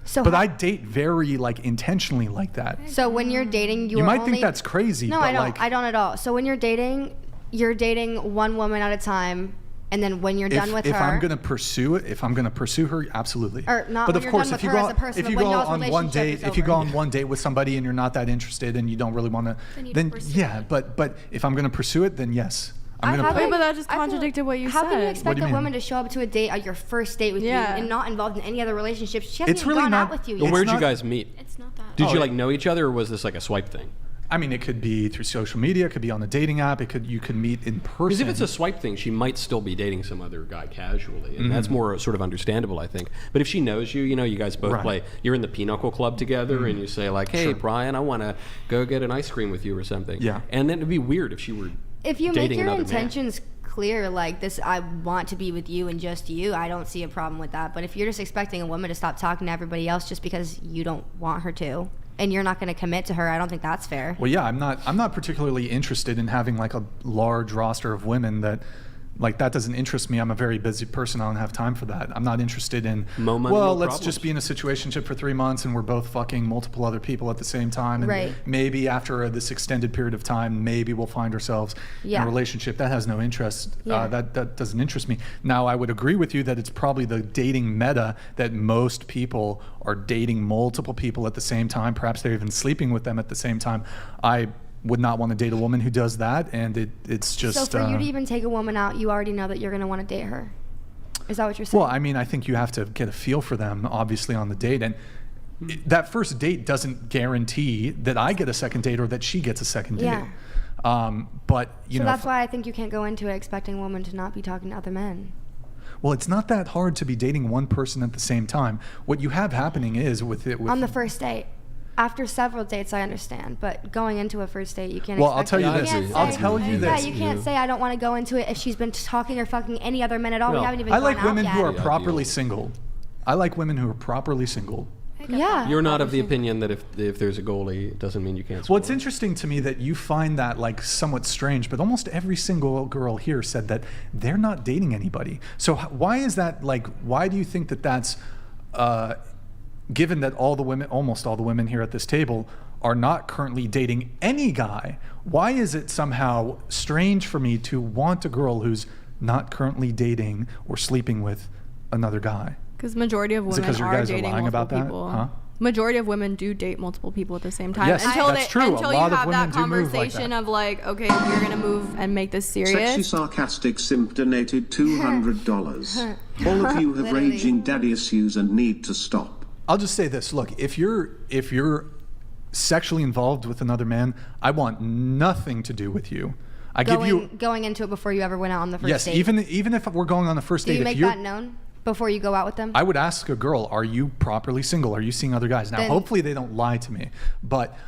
So But I date very like intentionally like that. So when you're dating, You might think that's crazy, No, but I don't. like I don't at all. So when you're dating one woman at a time, and then when you're done with if her, I'm gonna pursue her, absolutely. Or not But when of you're course, done if with you her go as a person, if but you when go y'all's on one relationship date, is if you over. go on one date with somebody and you're not that interested and you don't really want to, then yeah. But if I'm gonna pursue it, then yes, I'm gonna. Wait, but that just contradicted what you How said. can you What expect do you a mean? woman to show up to a date at your first date with Yeah. you and not involved in any other relationships? She hasn't It's even really gone not- out with you Well, yet. where'd you not- guys meet? It's not that. Did you like know each other, or was this like a swipe thing? I mean, it could be through social media, it could be on a dating app, you could meet in person. Because if it's a swipe thing, she might still be dating some other guy casually, and that's more sort of understandable, I think. But if she knows you, you guys both Right. play. You're in the Pinochle Club together, and you say like, "Hey, Sure. Brian, I want to go get an ice cream with you or something." Yeah. And then it'd be weird if she were If you make dating your another intentions clear, like this, I want to be with you and just you, I don't see a problem with that. But if you're just expecting a woman to stop talking to everybody else just because you don't want her to, and you're not going to commit to her, I don't think that's fair. Well, yeah, I'm not particularly interested in having like a large roster of women that. Like, that doesn't interest me. I'm a very busy person. I don't have time for that. I'm not interested in, Mo money, well, no let's problems. just be in a situationship for 3 months and we're both fucking multiple other people at the same time. And Right. maybe after this extended period of time, maybe we'll find ourselves in Yeah. a relationship. That has no interest. Yeah. That doesn't interest me. Now, I would agree with you that it's probably the dating meta that most people are dating multiple people at the same time. Perhaps they're even sleeping with them at the same time. I would not want to date a woman who does that, and it's just. So for you to even take a woman out, you already know that you're going to want to date her. Is that what you're saying? Well, I mean, I think you have to get a feel for them, obviously, on the date. And that first date doesn't guarantee that I get a second date or that she gets a second date. Yeah. But, you so know. that's why I think you can't go into it expecting a woman to not be talking to other men. Well, it's not that hard to be dating one person at the same time. What you have happening is on the first date. After several dates, I understand, but going into a first date, you can't. Well, I'll tell you this. I'll tell you this. Yeah, you can't say I don't want to go into it if she's been talking or fucking any other men at all. We haven't even. I like women out who yet. are properly single. I like women who are properly single. Yeah. You're not of the opinion that if there's a goalie, it doesn't mean you can't score. Well, it's interesting to me that you find that like somewhat strange, but almost every single girl here said that they're not dating anybody. So why is that? Like, why do you think that that's, given that almost all the women here at this table are not currently dating any guy, why is it somehow strange for me to want a girl who's not currently dating or sleeping with another guy? Because majority of women are dating multiple people. Huh? Majority of women do date multiple people at the same time. Yes, that's true. Until A you lot of have women that do move like conversation that. of like, okay, you're gonna move and make this serious. Sexy sarcastic simp donated $200. All of you have raging daddy issues and need to stop. I'll just say this. Look, if you're sexually involved with another man, I want nothing to do with you. Going into it before you ever went out on the first date. Yes, even if we're going on the first Do date. you make that known before you go out with them? I would ask a girl, are you properly single? Are you seeing other guys? Now, hopefully they don't lie to me, but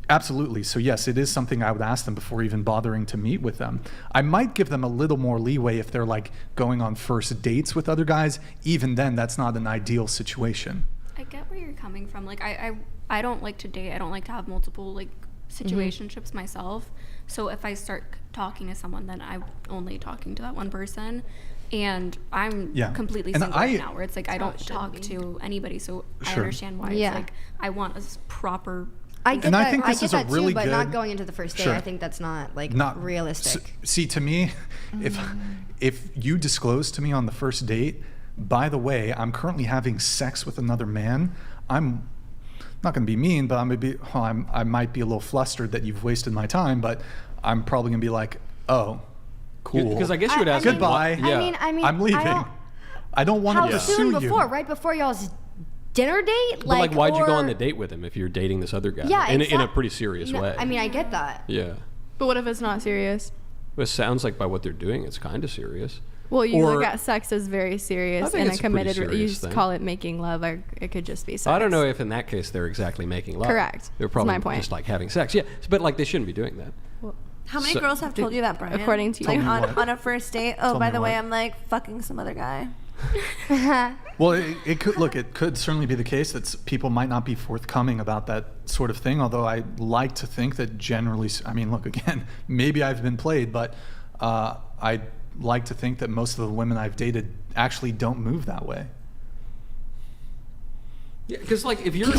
absolutely. So yes, it is something I would ask them before even bothering to meet with them. I might give them a little more leeway if they're like going on first dates with other guys. Even then, that's not an ideal situation. I get where you're coming from. Like, I don't like to date. I don't like to have multiple like situationships myself. So if I start talking to someone, then I'm only talking to that one person. And I'm completely single right now, where it's like I don't talk to anybody, so I understand why it's like I want a proper. I get and that. I think this is a really but good, not going into the first date. I think that's not realistic. See, to me, if you disclose to me on the first date, by the way, I'm currently having sex with another man, I'm not going to be mean, but I'm going to be. Well, I might be a little flustered that you've wasted my time, but I'm probably going to be like, oh. Cool. Because I guess you would ask goodbye. I mean, I'm leaving. I don't want to pursue you. Right before y'all's dinner date? But like, why'd you go on the date with him if you're dating this other guy? Yeah, in a pretty serious way. I mean, I get that. Yeah. But what if it's not serious? It sounds like by what they're doing, it's kind of serious. Well, you look at sex as very serious and a committed. You just thing. call it making love, or it could just be sex. I don't know if in that case they're exactly making love. Correct. They're probably my point. just like having sex. Yeah, but like they shouldn't be doing that. Well, how many girls have told you that, Brian? According to like you, on a first date. Oh, by the way, I'm like fucking some other guy. Well, it could look. It could certainly be the case that people might not be forthcoming about that sort of thing. Although I like to think that generally, I mean, look again. Maybe I've been played, but I like to think that most of the women I've dated actually don't move that way. Yeah, because like if you're,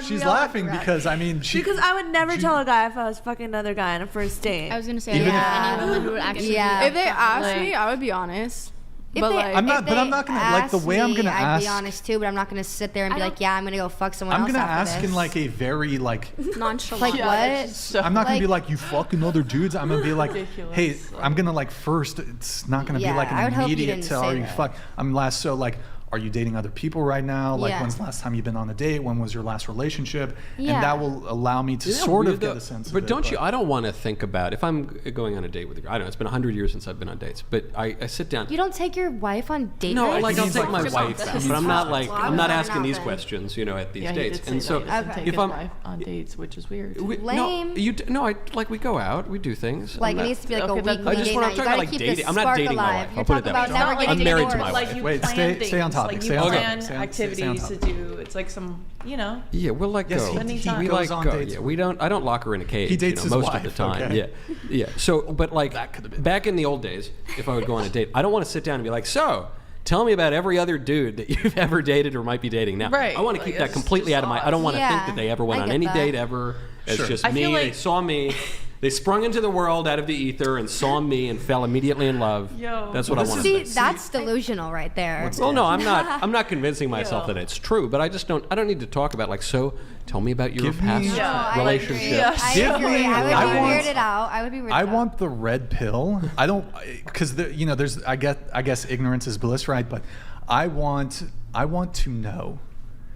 she's laughing because I mean because I would never tell a guy if I was fucking another guy on a first date. I was gonna say any woman who would actually. Yeah. If they asked me, I would be honest. But I'm not gonna like the way I'm gonna ask. I'd be honest too, but I'm not gonna sit there and be like, yeah, I'm gonna go fuck someone else. I'm gonna ask this. in like a very like nonchalant. Like what? I'm not gonna be like you fucking other dudes. I'm gonna be like, hey, I'm gonna like first. It's not gonna be like an immediate tell. Are you fuck? I'm last. So like, are you dating other people right now? Like, when's the last time you've been on a date? When was your last relationship? And that will allow me to sort of get a sense of it. But don't you? I don't want to think about if I'm going on a date with a girl. I don't know. It's been 100 years since I've been on dates, but I sit down. You don't take your wife on dates? No, like I'll take my wife out, but I'm not like I'm not asking these questions, you know, at these dates. And so if I'm on dates, which is weird. Lame. No, we go out, we do things. Like it needs to be like a weekly I just want to talk about like dating. I'm not dating my wife. I'll put it that way. I'm married to my wife. Wait, stay on topic. Stay on topic. Activities to do. It's like some, you know. Yeah, we'll like go. He goes on dates. Yeah, we don't. I don't lock her in a cage. He dates his most wife, of the time. okay. Yeah. So, but like back in the old days, if I would go on a date, I don't want to sit down and be like, so tell me about every other dude that you've ever dated or might be dating now. Right. I want to keep that completely out of my. I don't want to think that they ever went on any date ever. It's just me. They saw me. They sprung into the world out of the ether and saw me and fell immediately in love. That's what I want to see. That's delusional right there. Well, no, I'm not. I'm not convincing myself that it's true, but I just don't. I don't need to talk about like. So, tell me about your past relationship. I agree. I would be weirded out. I would be weirded out. I want the red pill. I don't, because you know, there's. I guess ignorance is bliss, right? But I want to know.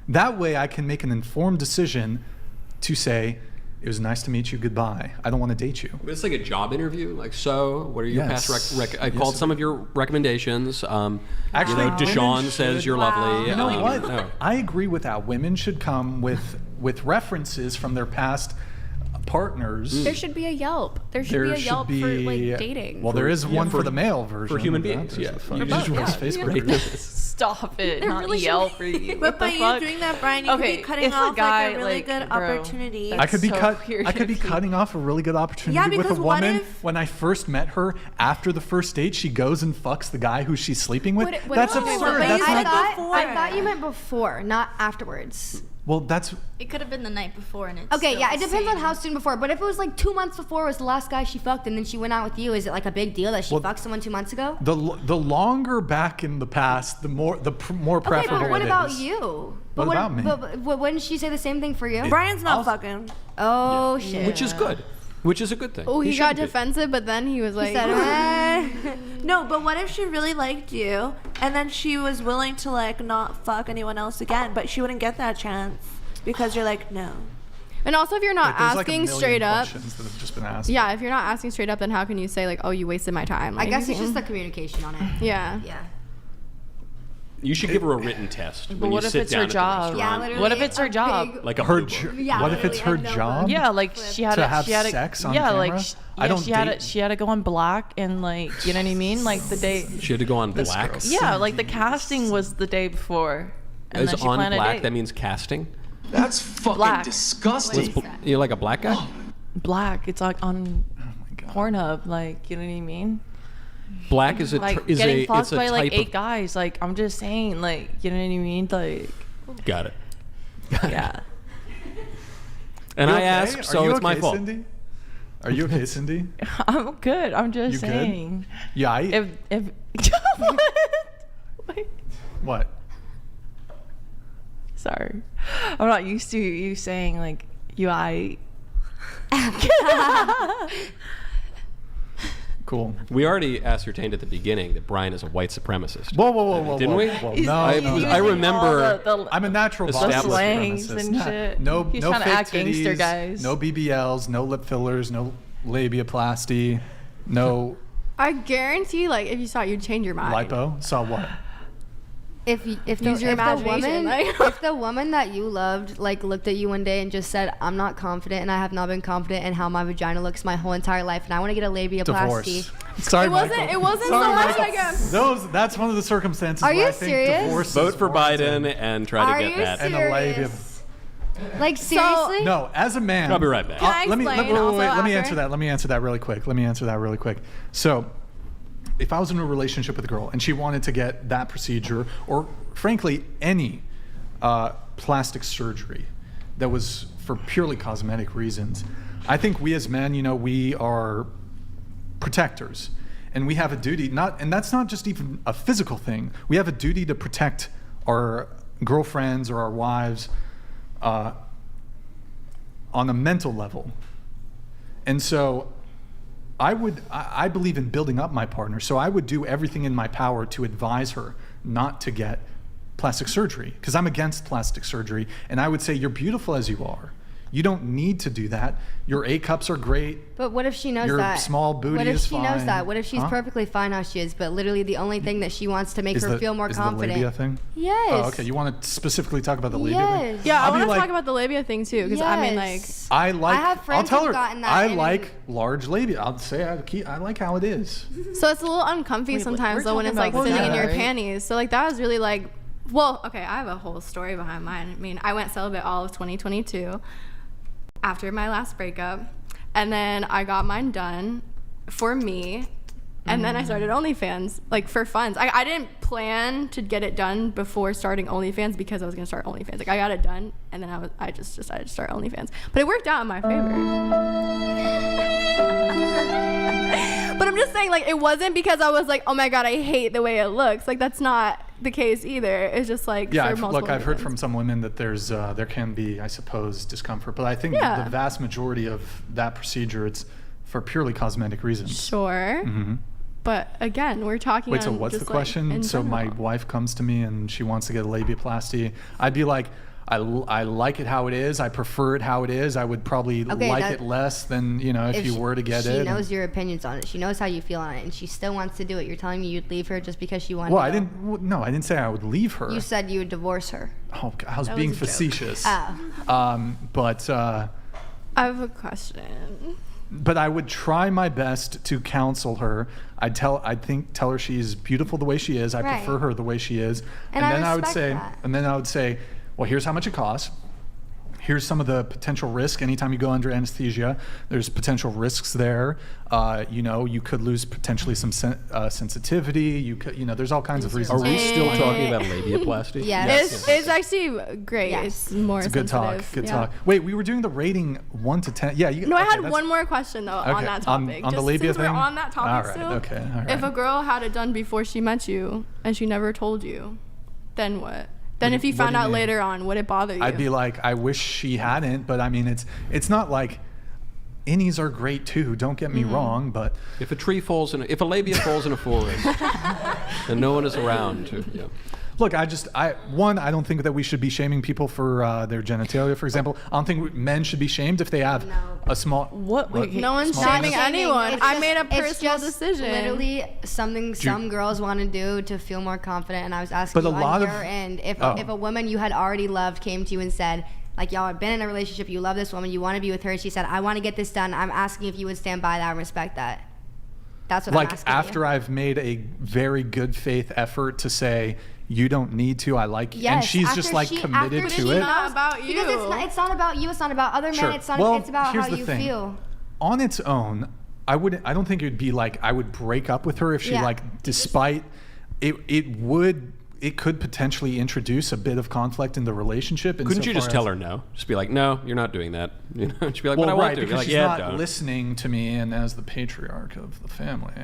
That way, I can make an informed decision to say, It was nice to meet you. Goodbye. I don't want to date you. It's like a job interview. Like, so what are your Yes. past I called some of your recommendations. Actually, you know, Deshaun says you're lovely. You know what? No. I agree with that. Women should come with references from their past partners. There should be a Yelp. There should be a Yelp for like dating. Well, there is one for the male version. For human of that. beings, There's yeah. a fun- You just there's roast Facebook. Stop it. There Not really yell should- for you. But What by the you fuck? doing that, Brian, you could Okay, be cutting if a off guy, like a really like, good bro, opportunity. I could be so I could be weird. cutting off a really good opportunity Yeah, with a because what woman. if- When I first met her, after the first date, she goes and fucks the guy who she's sleeping with. That's absurd. but That's you not. said before. I thought you meant before, not afterwards. Well, that's. It could have been the night before, and it's Okay, still yeah, it the depends on same. how soon before. But if it was like 2 months before was the last guy she fucked, and then she went out with you, is it like a big deal that she fucked someone 2 months ago? The longer more in the past, the more more Okay, preferable but what it about is. you? What about me? But wouldn't she say the same thing for you? Brian's not fucking. Oh shit. Which is good. Which is a good thing. Oh, he got shouldn't be. defensive, but then he was like, said, "Eh." No, but what if she really liked you and then she was willing to like not fuck anyone else again, but she wouldn't get that chance because you're like, no. and also if you're not Like, there's like a asking million straight up, questions that have just been asked. yeah, if you're not asking straight up, then how can you say like, oh, you wasted my time? I Like, guess you it's just can- the communication on it. yeah. Yeah. You should give her a written test. But when what you if sit it's down her at the job? restaurant. Yeah, literally. What if it's her a job? big- Like a Her blue book. Yeah, what if it's her literally, I know. job? Yeah, like she had To to have she had sex on yeah, camera? like I don't she had date- she had to go on black and like you know what I mean, like the day. She had to go on black. girl's- Yeah, like the casting was the day before, and Is then she on planned a black, date. that means casting? That's fucking Black. disgusting. You're like a black guy? Black. It's like on God. Pornhub, like you know what I mean. Black is a Like is getting a fucked it's a by like type 8 guys. Like I'm just saying, like you know what I mean. Like of got it. yeah. And You I okay? ask, Are so you it's my okay, fault. Cindy? Are you okay, Cindy? I'm good. I'm just You good? saying. Yeah. If Wait, What? sorry, I'm not used to you saying like you. I. Cool. We already ascertained at the beginning that Brian is a white supremacist. Whoa. Didn't whoa, we? whoa. He's No, using no. I remember- all the I'm a natural The body slangs supremacist. and Nah, shit. No, He's no trying to fake act gangster, titties, guys. no BBLs, no lip fillers, no labiaplasty, no I guarantee, like, if you saw it, you'd change your mind. lipo. Saw what? If Use your imagination, woman, like- if the woman that you loved like looked at you one day and just said, "I'm not confident, and I have not been confident in how my vagina looks my whole entire life, and I want to get a labiaplasty." Divorce. Sorry, It wasn't. Michael. It wasn't Sorry, so much Michael. like a. That's one of the circumstances Are where you I think serious? divorce is Vote for warranted. Biden and try Are to get you that. And a serious? labia. Like seriously? No, as a man. I'll be right back. Can I let me explain wait, also let me after? answer that. Let me answer that really quick. So, if I was in a relationship with a girl and she wanted to get that procedure, or frankly any plastic surgery that was for purely cosmetic reasons, I think we as men, we are protectors, and we have a duty. And that's not just even a physical thing. We have a duty to protect our girlfriends or our wives on a mental level. And so I believe in building up my partner, so I would do everything in my power to advise her not to get plastic surgery, because I'm against plastic surgery, and I would say, you're beautiful as you are. You don't need to do that. Your A cups are great. But what if she knows Your that? small booty What if is she knows fine. that? What if she's Huh? perfectly fine how she is, but literally the only thing that she wants to make her feel more is confident? the labia thing? Yes. Oh, okay. You want to specifically talk about the labia thing? Yes. Yeah, I I'll be want to like- talk about the labia thing too, because I mean, like, Yes. I like. have friends I'll tell who've her. gotten that I in- like large labia. I'll say I like how it is. so it's a little uncomfy Wait, sometimes we're though when talking it's like about sitting in vagina, your right? panties. So like that was really like, well, okay, I have a whole story behind mine. I mean, I went celibate all of 2022 after my last breakup, and then I got mine done for me, and then I started OnlyFans, like for funds. I didn't plan to get it done before starting OnlyFans because I was gonna start OnlyFans. Like I got it done, and then I just decided to start OnlyFans. But it worked out in my favor. But I'm just saying, like, it wasn't because I was like, oh my god, I hate the way it looks. Like that's not the case either. It's just like Yeah, for multiple I've heard reasons. from some women that there can be, I suppose, discomfort, but I think Yeah. the vast majority of that procedure, it's for purely cosmetic reasons. Sure. But again, we're talking. Wait, so on what's the just, like, question? in So my general. wife comes to me and she wants to get a labiaplasty. I'd be like, I like it how it is. I prefer it how it is. I would probably like it less than, if you were to get it. She knows your opinions on it. She knows how you feel on it, and she still wants to do it. You're telling me you'd leave her just because she wanted to go? No, I didn't say I would leave her. You said you would divorce her. Oh, I was being facetious. But I have a question. But I would try my best to counsel her. I'd tell her she's beautiful the way she is. I prefer her the way she is. And then I would say, well, here's how much it costs. Here's some of the potential risk. Anytime you go under anesthesia, there's potential risks there. You could lose potentially some sensitivity. You could, there's all kinds of reasons. Are we still talking about labiaplasty? Yes. It's actually great. Yes. It's more it's a good talk. Good talk. Wait, we were doing the rating 1 to 10. Yeah. I had one more question though on that topic. On the labia thing. We're on that topic still. Okay. All right. If a girl had it done before she met you and she never told you, then what? Then if you found out later on, would it bother you? I'd be like, I wish she hadn't, but I mean, it's not like innies are great too. Don't get me wrong, but if a labia falls in a forest, and no one is around, Look, I don't think that we should be shaming people for their genitalia, for example. I don't think men should be shamed if they have a small... No one's shaming anyone. I made a personal decision. Literally something some girls want to do to feel more confident, and I was asking you on your end, if a woman you had already loved came to you and said, like, y'all have been in a relationship, you love this woman, you want to be with her, and she said, I want to get this done, I'm asking if you would stand by that and respect that. That's what I'm asking after I've made a very good faith effort to say... You don't need to. I like you. And she's just committed to it. It's not about you. Because it's not about you. It's not about other men. It's about how you feel. On its own, I don't think it would be like I would break up with her if she despite it could potentially introduce a bit of conflict in the relationship. Couldn't you just tell her no? Just be like, no, you're not doing that. She'd be like, but I want to. Because she's not listening to me, and as the patriarch of the family,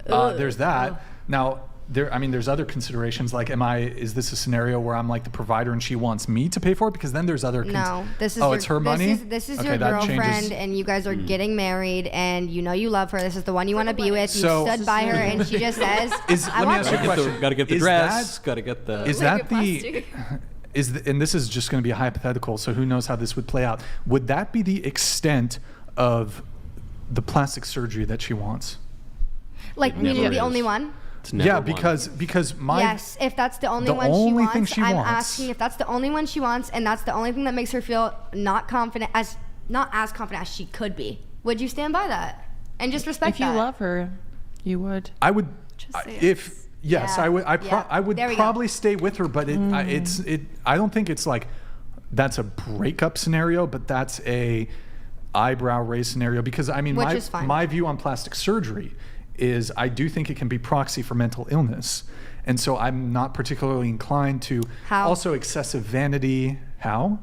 there's that. Now. There's other considerations. Like, is this a scenario where I'm like the provider and she wants me to pay for it? Because then there's other. It's her money. This is your girlfriend, and you guys are getting married, and you love her. This is the one you want to be with. You stood by her, and she just says, "Let me ask you a question. Got to get the dress. Got to get the. Is that the? And this is just going to be a hypothetical, so who knows how this would play out? Would that be the extent of the plastic surgery that she wants? Like, you're the only one. Yeah, because if that's the only one she wants, I'm asking if that's the only one she wants, and that's the only thing that makes her feel not as confident as she could be. Would you stand by that and just respect that? If you love her, you would. I would. I would. I would probably stay with her, but I don't think it's like that's a breakup scenario, but that's a eyebrow raise scenario because my view on plastic surgery is I do think it can be proxy for mental illness. And so I'm not particularly inclined to also excessive vanity. How?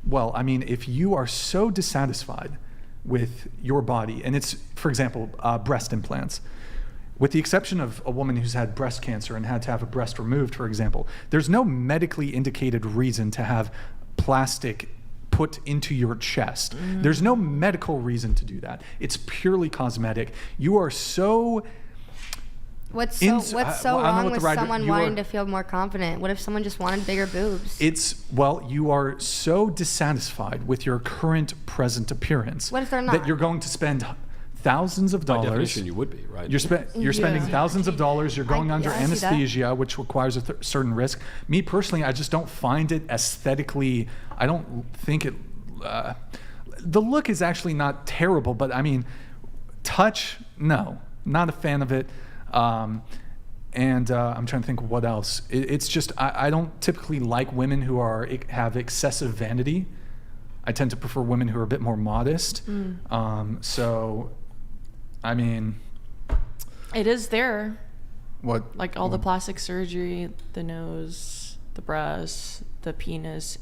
Well, if you are so dissatisfied with your body, and it's, for example, breast implants, with the exception of a woman who's had breast cancer and had to have a breast removed, for example, there's no medically indicated reason to have plastic put into your chest. There's no medical reason to do that. It's purely cosmetic. You are so... What's so wrong with someone wanting to feel more confident? What if someone just wanted bigger boobs? You are so dissatisfied with your current present appearance. What if they're not? That you're going to spend thousands of dollars. By definition, you would be, right? You're spending thousands of dollars. You're going under anesthesia, which requires a certain risk. Me personally, I just don't find it aesthetically. I don't think it. The look is actually not terrible, but touch, no, not a fan of it. I'm trying to think of what else. It's just I don't typically like women who have excessive vanity. I tend to prefer women who are a bit more modest. It is there. What? Like all the plastic surgery, the nose, the breasts, the penis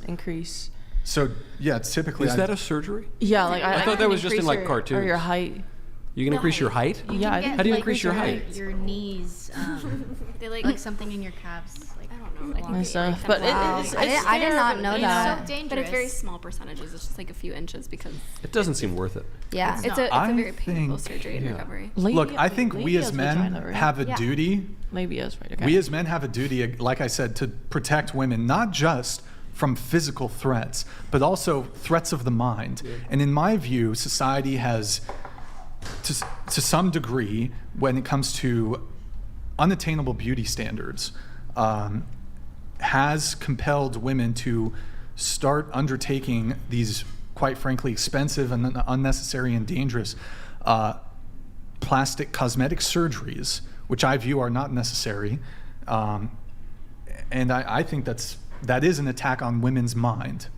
increase. So yeah, it's typically. Is that a surgery? Yeah, like I thought that was just in like cartoons. Or your height. You can increase your height? Yeah. How do you increase your height? Your knees. They like something in your calves. Like, I don't know. And stuff. But I did not know that. It's so dangerous. But it's very small percentages. It's just like a few inches because... It doesn't seem worth it. Yeah. It's a very painful surgery and recovery. Look, I think we as men have a duty labias, right? Okay. We as men have a duty, like I said, to protect women, not just from physical threats, but also threats of the mind. Yeah. And in my view, society has, to some degree, when it comes to unattainable beauty standards, has compelled women to start undertaking these, quite frankly, expensive and unnecessary and dangerous plastic cosmetic surgeries, which I view are not necessary. And I think that is an attack on women's mind.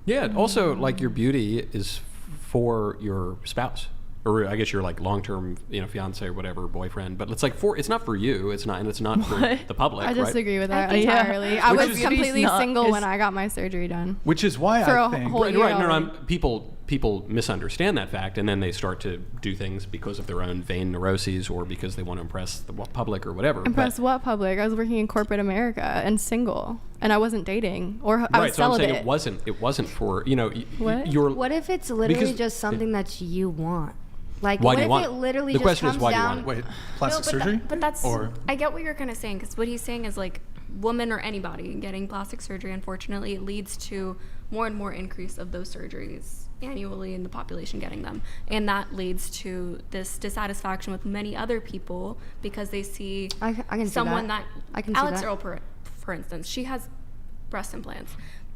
Yeah, also, like, your beauty is for your spouse. Or I guess your like long-term, fiance or whatever, boyfriend. But it's like it's not for you. It's not for the public. I disagree with that Yeah. entirely. I was completely single when I got my surgery done. Which is why For I a think whole year already. People misunderstand that fact, and then they start to do things because of their own vain neuroses or because they want to impress the public or whatever. Impress what public? I was working in corporate America and single, and I wasn't dating, or I was celibate. I'm saying it wasn't for What? What if it's literally just something that you want? Like, why what do you if want it literally the just question comes is why down? do you want it? Wait, plastic surgery? But that's or I get what you're kind of saying, because what he's saying is like women or anybody getting plastic surgery, unfortunately, it leads to more and more increase of those surgeries annually in the population getting them, and that leads to this dissatisfaction with many other people because they see I can someone see that I can Alex see that. Earl, for instance, she has breast implants.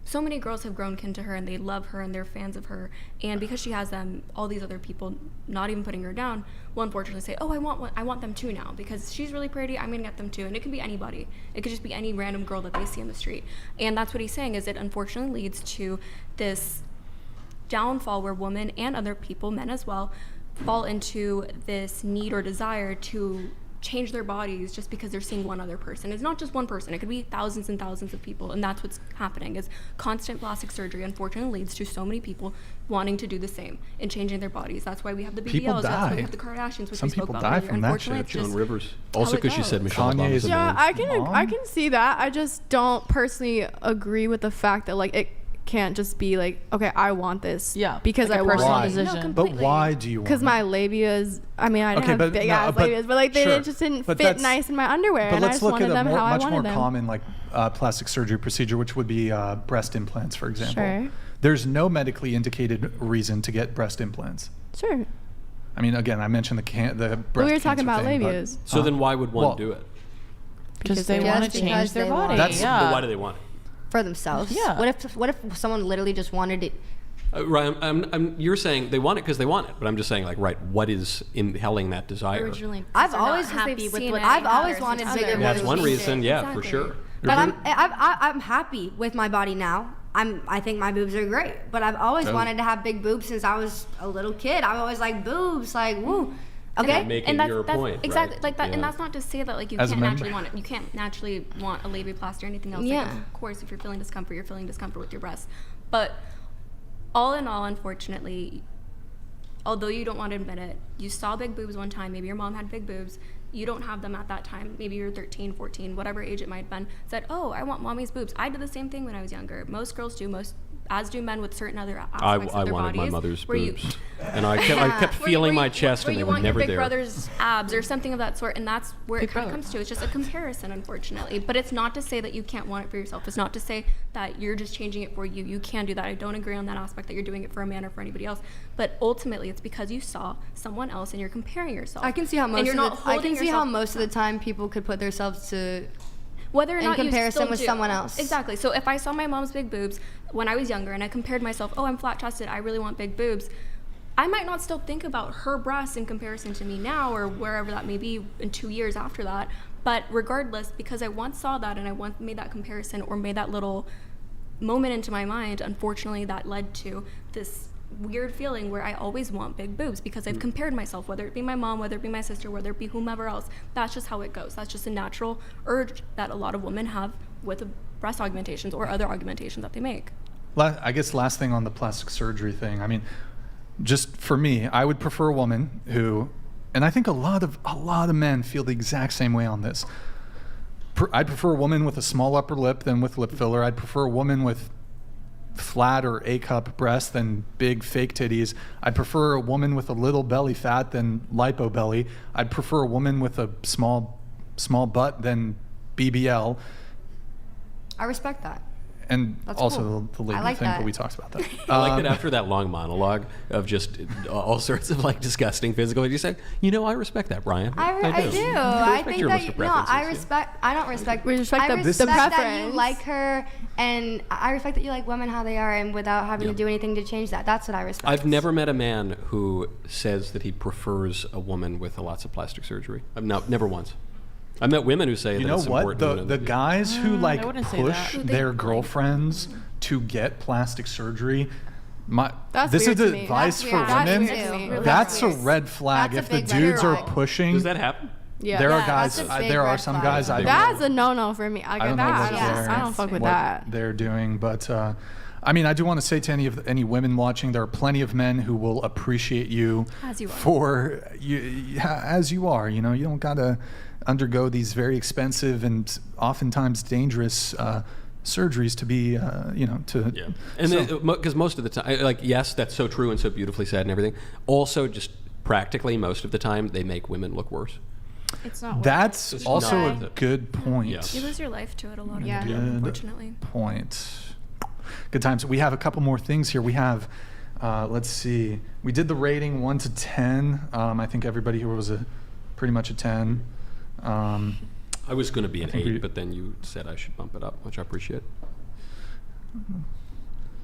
So many girls have grown kin to her and they love her and they're fans of her, and because she has them, all these other people, not even putting her down, will unfortunately say, oh, I want them too now because she's really pretty, I'm gonna get them too. And it can be anybody. It could just be any random girl that they see in the street. And that's what he's saying, is it unfortunately leads to this downfall where women and other people, men as well, fall into this need or desire to change their bodies just because they're seeing one other person. It's not just one person. It could be thousands and thousands of people, and that's what's happening, is constant plastic surgery unfortunately leads to so many people wanting to do the same and changing their bodies. That's why we have the BBLs, that's why we have the Kardashians, which Some we spoke people about die earlier. from that Unfortunately, shit. it's just Joan Rivers. how Also it because she goes. said Michelle Obama Kanye's was a a Yeah, man. I can see that. I just don't personally agree with the fact that like it can't just be like, okay, I want this. Yeah, because like I a want personal it. decision. but why do you want Because it? my labias, I mean, I didn't Okay, have but big no, ass but labias, but like they sure. just didn't But fit that's- nice in my underwear, But and I let's just look wanted at a them how I much more wanted them. common like plastic surgery procedure, which would be breast implants, for example. Sure. There's no medically indicated reason to get breast implants. Sure. I mean, again, I mentioned the breast But we were talking cancer about thing, but- labias. So then why would one Well, do it? Because they want to change their body. That's- But why do they want it? For themselves. Yeah. What if someone literally just wanted it? Right, you're saying they want it because they want it, but I'm just saying, like, right, what is impelling that desire? Originally, I've they're not always happy with what I've they always have wanted versus bigger others. That's one boobs. reason, yeah, for Exactly. sure. But I'm happy with my body now. I think my boobs are great. But I've always wanted to have big boobs since I was a little kid. I always like boobs, like woo. Okay. Making And that's, your that's point, exactly right? like that, Yeah. and that's not to say that like you As a can't member. naturally want it. You can't naturally want a labiaplasty or anything else. Yeah. Like, of course, if you're feeling discomfort, you're feeling discomfort with your breasts. But all in all, unfortunately, although you don't want to admit it, you saw big boobs one time. Maybe your mom had big boobs. You don't have them at that time. Maybe you're 13, 14, whatever age it might have been. Said, oh, I want mommy's boobs. I did the same thing when I was younger. Most girls do. As do men with certain other aspects I of their wanted bodies. my mother's where you- boobs, and I kept feeling my chest, where and they you were want never your big there. brother's abs or something of that sort, and that's where Big it kind of brother. comes to. It's just a comparison, unfortunately. But it's not to say that you can't want it for yourself. It's not to say that you're just changing it for you. You can do that. I don't agree on that aspect that you're doing it for a man or for anybody else. But ultimately, it's because you saw someone else and you're comparing yourself. I can see how And most you're of not the, I holding can see how yourself- most of the time people could put themselves to whether or in not comparison you still with do. someone else. Exactly. So if I saw my mom's big boobs when I was younger and I compared myself, oh, I'm flat chested, I really want big boobs, I might not still think about her breasts in comparison to me now or wherever that may be in 2 years after that. But regardless, because I once saw that and I once made that comparison or made that little moment into my mind, unfortunately that led to this weird feeling where I always want big boobs because I've compared myself, whether it be my mom, whether it be my sister, whether it be whomever else. That's just how it goes. That's just a natural urge that a lot of women have with breast augmentations or other augmentations that they make. I guess last thing on the plastic surgery thing. I mean, just for me, I would prefer a woman who, and I think a lot of men feel the exact same way on this. I'd prefer a woman with a small upper lip than with lip filler. I'd prefer a woman with flat or A-cup breasts than big fake titties. I'd prefer a woman with a little belly fat than lipo belly. I'd prefer a woman with a small small butt, then BBL. I respect that. And That's also cool. the lady I like thing, that. but we talked about that. I like that after that long monologue of just all sorts of like disgusting physical, you say, I respect that, Brian. I do. I think your that list of I preferences, respect. I don't respect. We respect I the respect that you preference. like her, and I respect that you like women how they are, and without having Yeah. to do anything to change that. That's what I respect. I've never met a man who says that he prefers a woman with lots of plastic surgery. Never once. I've met women who say You that know it's what? important. The guys who like wouldn't say push that. their girlfriends to get plastic surgery. That's This weird is to me. advice That's for weird. That's women. weird to me. That's a That's red flag. That's If a the big red dudes are flag. pushing, Does that happen? Yeah. there are Yeah, guys. that's a big There are red some flag. guys I That's a no for me. I don't know what I don't fuck with what that. they're doing, but I mean, I do want to say to any women watching, there are plenty of men who will appreciate you As you are. for you as you are. You don't gotta undergo these very expensive and oftentimes dangerous surgeries to be, to. Yeah. And because most of the time, like, yes, that's so true and so beautifully said and everything. Also, just practically, most of the time, they make women look worse. It's not. That's It's also not. a good point. Yeah. You lose your life to it a lot of the Yeah. time, Good unfortunately. point. Good times. We have a couple more things here. We have, let's see. We did the rating 1 to 10. I think everybody here was pretty much a 10. I was going to be an think 8, but then you said I should bump it up, which I appreciate.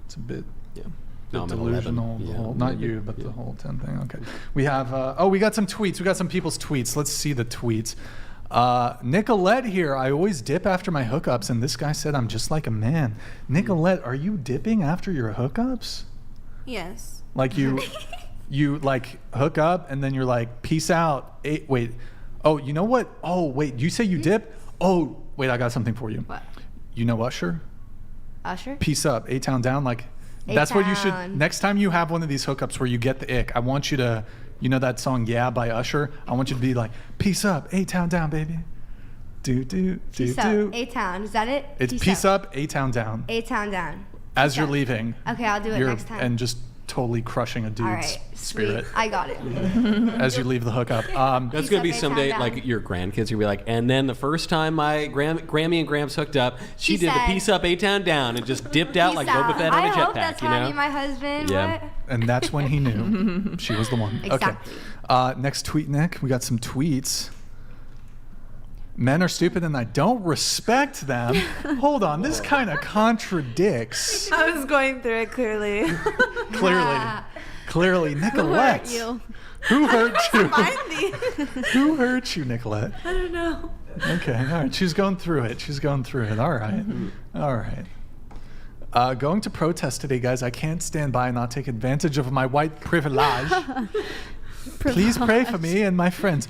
It's a bit. Yeah. bit No, I'm an delusional. 11. The Yeah, whole, not maybe. you, but Yeah. the whole 10 thing. Okay. We have. We got some tweets. We got some people's tweets. Let's see the tweets. Nicolette here. I always dip after my hookups, and this guy said I'm just like a man. Nicolette, are you dipping after your hookups? Yes. Like you like hook up, and then you're like, peace out. Wait. Oh, you know what? Oh, wait. You say you dip? Oh, wait. I got something for you. What? You know Usher? Usher? Peace up. A-Town down. Like, that's what you should. A-Town. Next time you have one of these hookups where you get the ick, I want you to, you know that song Yeah by Usher? I want you to be like, peace up. A-Town down, baby. Do, do, do, Peace do. up. A-Town. Is that it? It's peace up, A-Town down. A-Town down. As Peace you're up. leaving. Okay, I'll do it next time. And just totally crushing a dude's All right. spirit. Sweet. I got it. As you leave the hookup. That's going to be someday, like, your grandkids will be like, and then the first time my Grammy and Gramps hooked up, she did said, the peace up, A-Town down, and just dipped out like Peace Boba out. Fett on a I hope that's jetpack, you how I know? meet my husband. Yeah. What? And that's when he knew she was the one. Exactly. Okay. Next tweet, Nick. We got some tweets. Men are stupid and I don't respect them. Hold on. This kind of contradicts. I was going through it clearly. Clearly. Nicolette. Who hurt you? Who hurt you, Nicolette? I don't know. Okay. All right. She's going through it. All right. All right. Going to protest today, guys. I can't stand by and not take advantage of my white privilege. Please pray for me and my friends.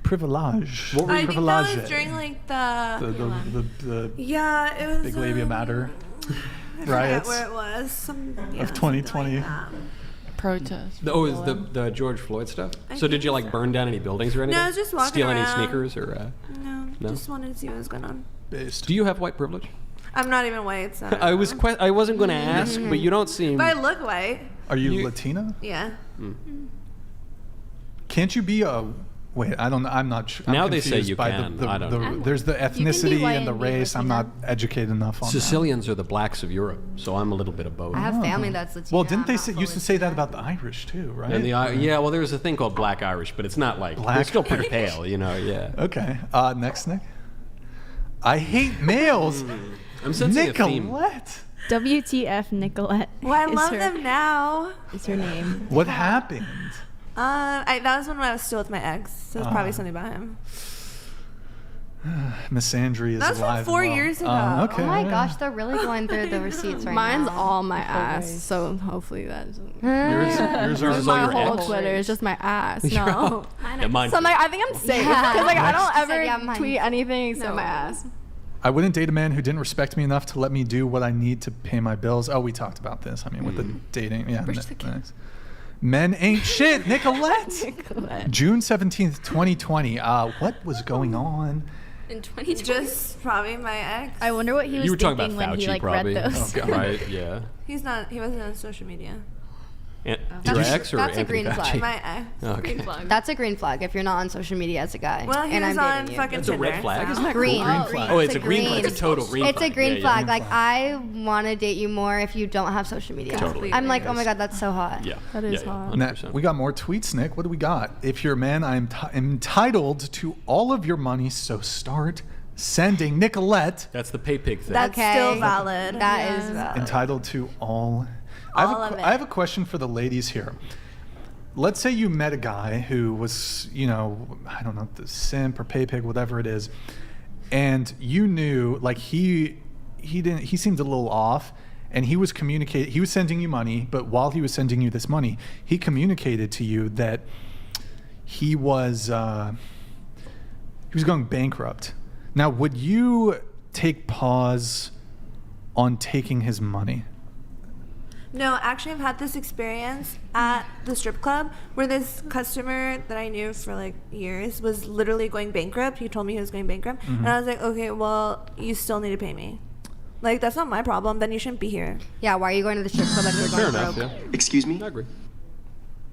Privilege. What were I think that privilege? was during like the Yeah, it was Big Labia Matter I riots forget where it was. of 2020. Protest. Oh, is the George Floyd stuff? So did you like burn down any buildings or anything? No, I was just walking Steal any around. sneakers or? No, No? just wanted to see what was going on. Based. Do you have white privilege? I'm not even white, so I wasn't going to ask, but you don't seem. But I look white. Are you Latina? Yeah. Can't you be a? Wait, I don't know. I'm not sure. Now they say you by can. The, I don't know. There's the ethnicity white and the and be race. I'm not educated enough on Sicilians are the blacks of Europe, so I'm a little bit of both. I have family that's Latino. Well, didn't they I'm not used to fully say that about the Irish too, right? And yeah, well, there's a thing called Black Irish, but it's not like Black they're still pretty Irish. pale, you know. Yeah. Okay. Next, Nick. I hate males. I'm sensing a theme. Nicolette. WTF, Nicolette. Well, I is love her- them now. Is her name. What happened? That was when I was still with my ex. So it's probably something about him. Misandry is That was from alive. 4 and well. years ago. Okay. Oh my gosh, they're really going through the receipts right Mine's now. all my ass, so hopefully that's. Yours are all My your whole ex? Twitter is just my ass. You're No. all- Yeah, mine So I'm like, I think I'm safe Yeah. because like I don't She said, ever yeah, mine. tweet anything except my ass. I wouldn't date a man who didn't respect me enough to let me do what I need to pay my bills. Oh, we talked about this. I mean, with the dating. Yeah. Nice. Men ain't shit, Nicolette. June 17th, 2020. What was going on? In 2020. Just probably my ex. I wonder what he was You were talking thinking about when Fauci, he like probably. read those. Right? Yeah. He wasn't on social media. And your ex or that's a Anthony green Fauci? flag. My ex. Okay. Green flag. That's a green flag if you're not on social media as a guy. Well, he and was I'm on dating you. fucking That's a Tinder. red flag, so. isn't that Green. cool? Green flag. Oh, it's a It's a green flag. green. It's a total green flag. It's a green Yeah, flag. yeah. Like I want to date you more if you don't have social media. Totally. I'm like, oh my god, that's so hot. Yeah. That is yeah, hot. Now, 100%. we got more tweets, Nick. What do we got? If you're a man, I'm entitled to all of your money, so start sending. Nicolette. That's the pay pig thing. That's Okay. still valid. That is valid. Entitled to all. All of it. I have a question for the ladies here. Let's say you met a guy who was, you know, I don't know, the simp or pay pig, whatever it is, and you knew, like he seemed a little off, and he was sending you money, but while he was sending you this money, he communicated to you that he was going bankrupt. Now, would you take pause on taking his money? No, actually, I've had this experience at the strip club where this customer that I knew for like years was literally going bankrupt. He told me he was going bankrupt. Mm-hmm. And I was like, okay, well, you still need to pay me. Like, that's not my problem. Then you shouldn't be here. Yeah, why are you going to the strip club if you're Fair going enough, broke? yeah. Excuse me? I agree.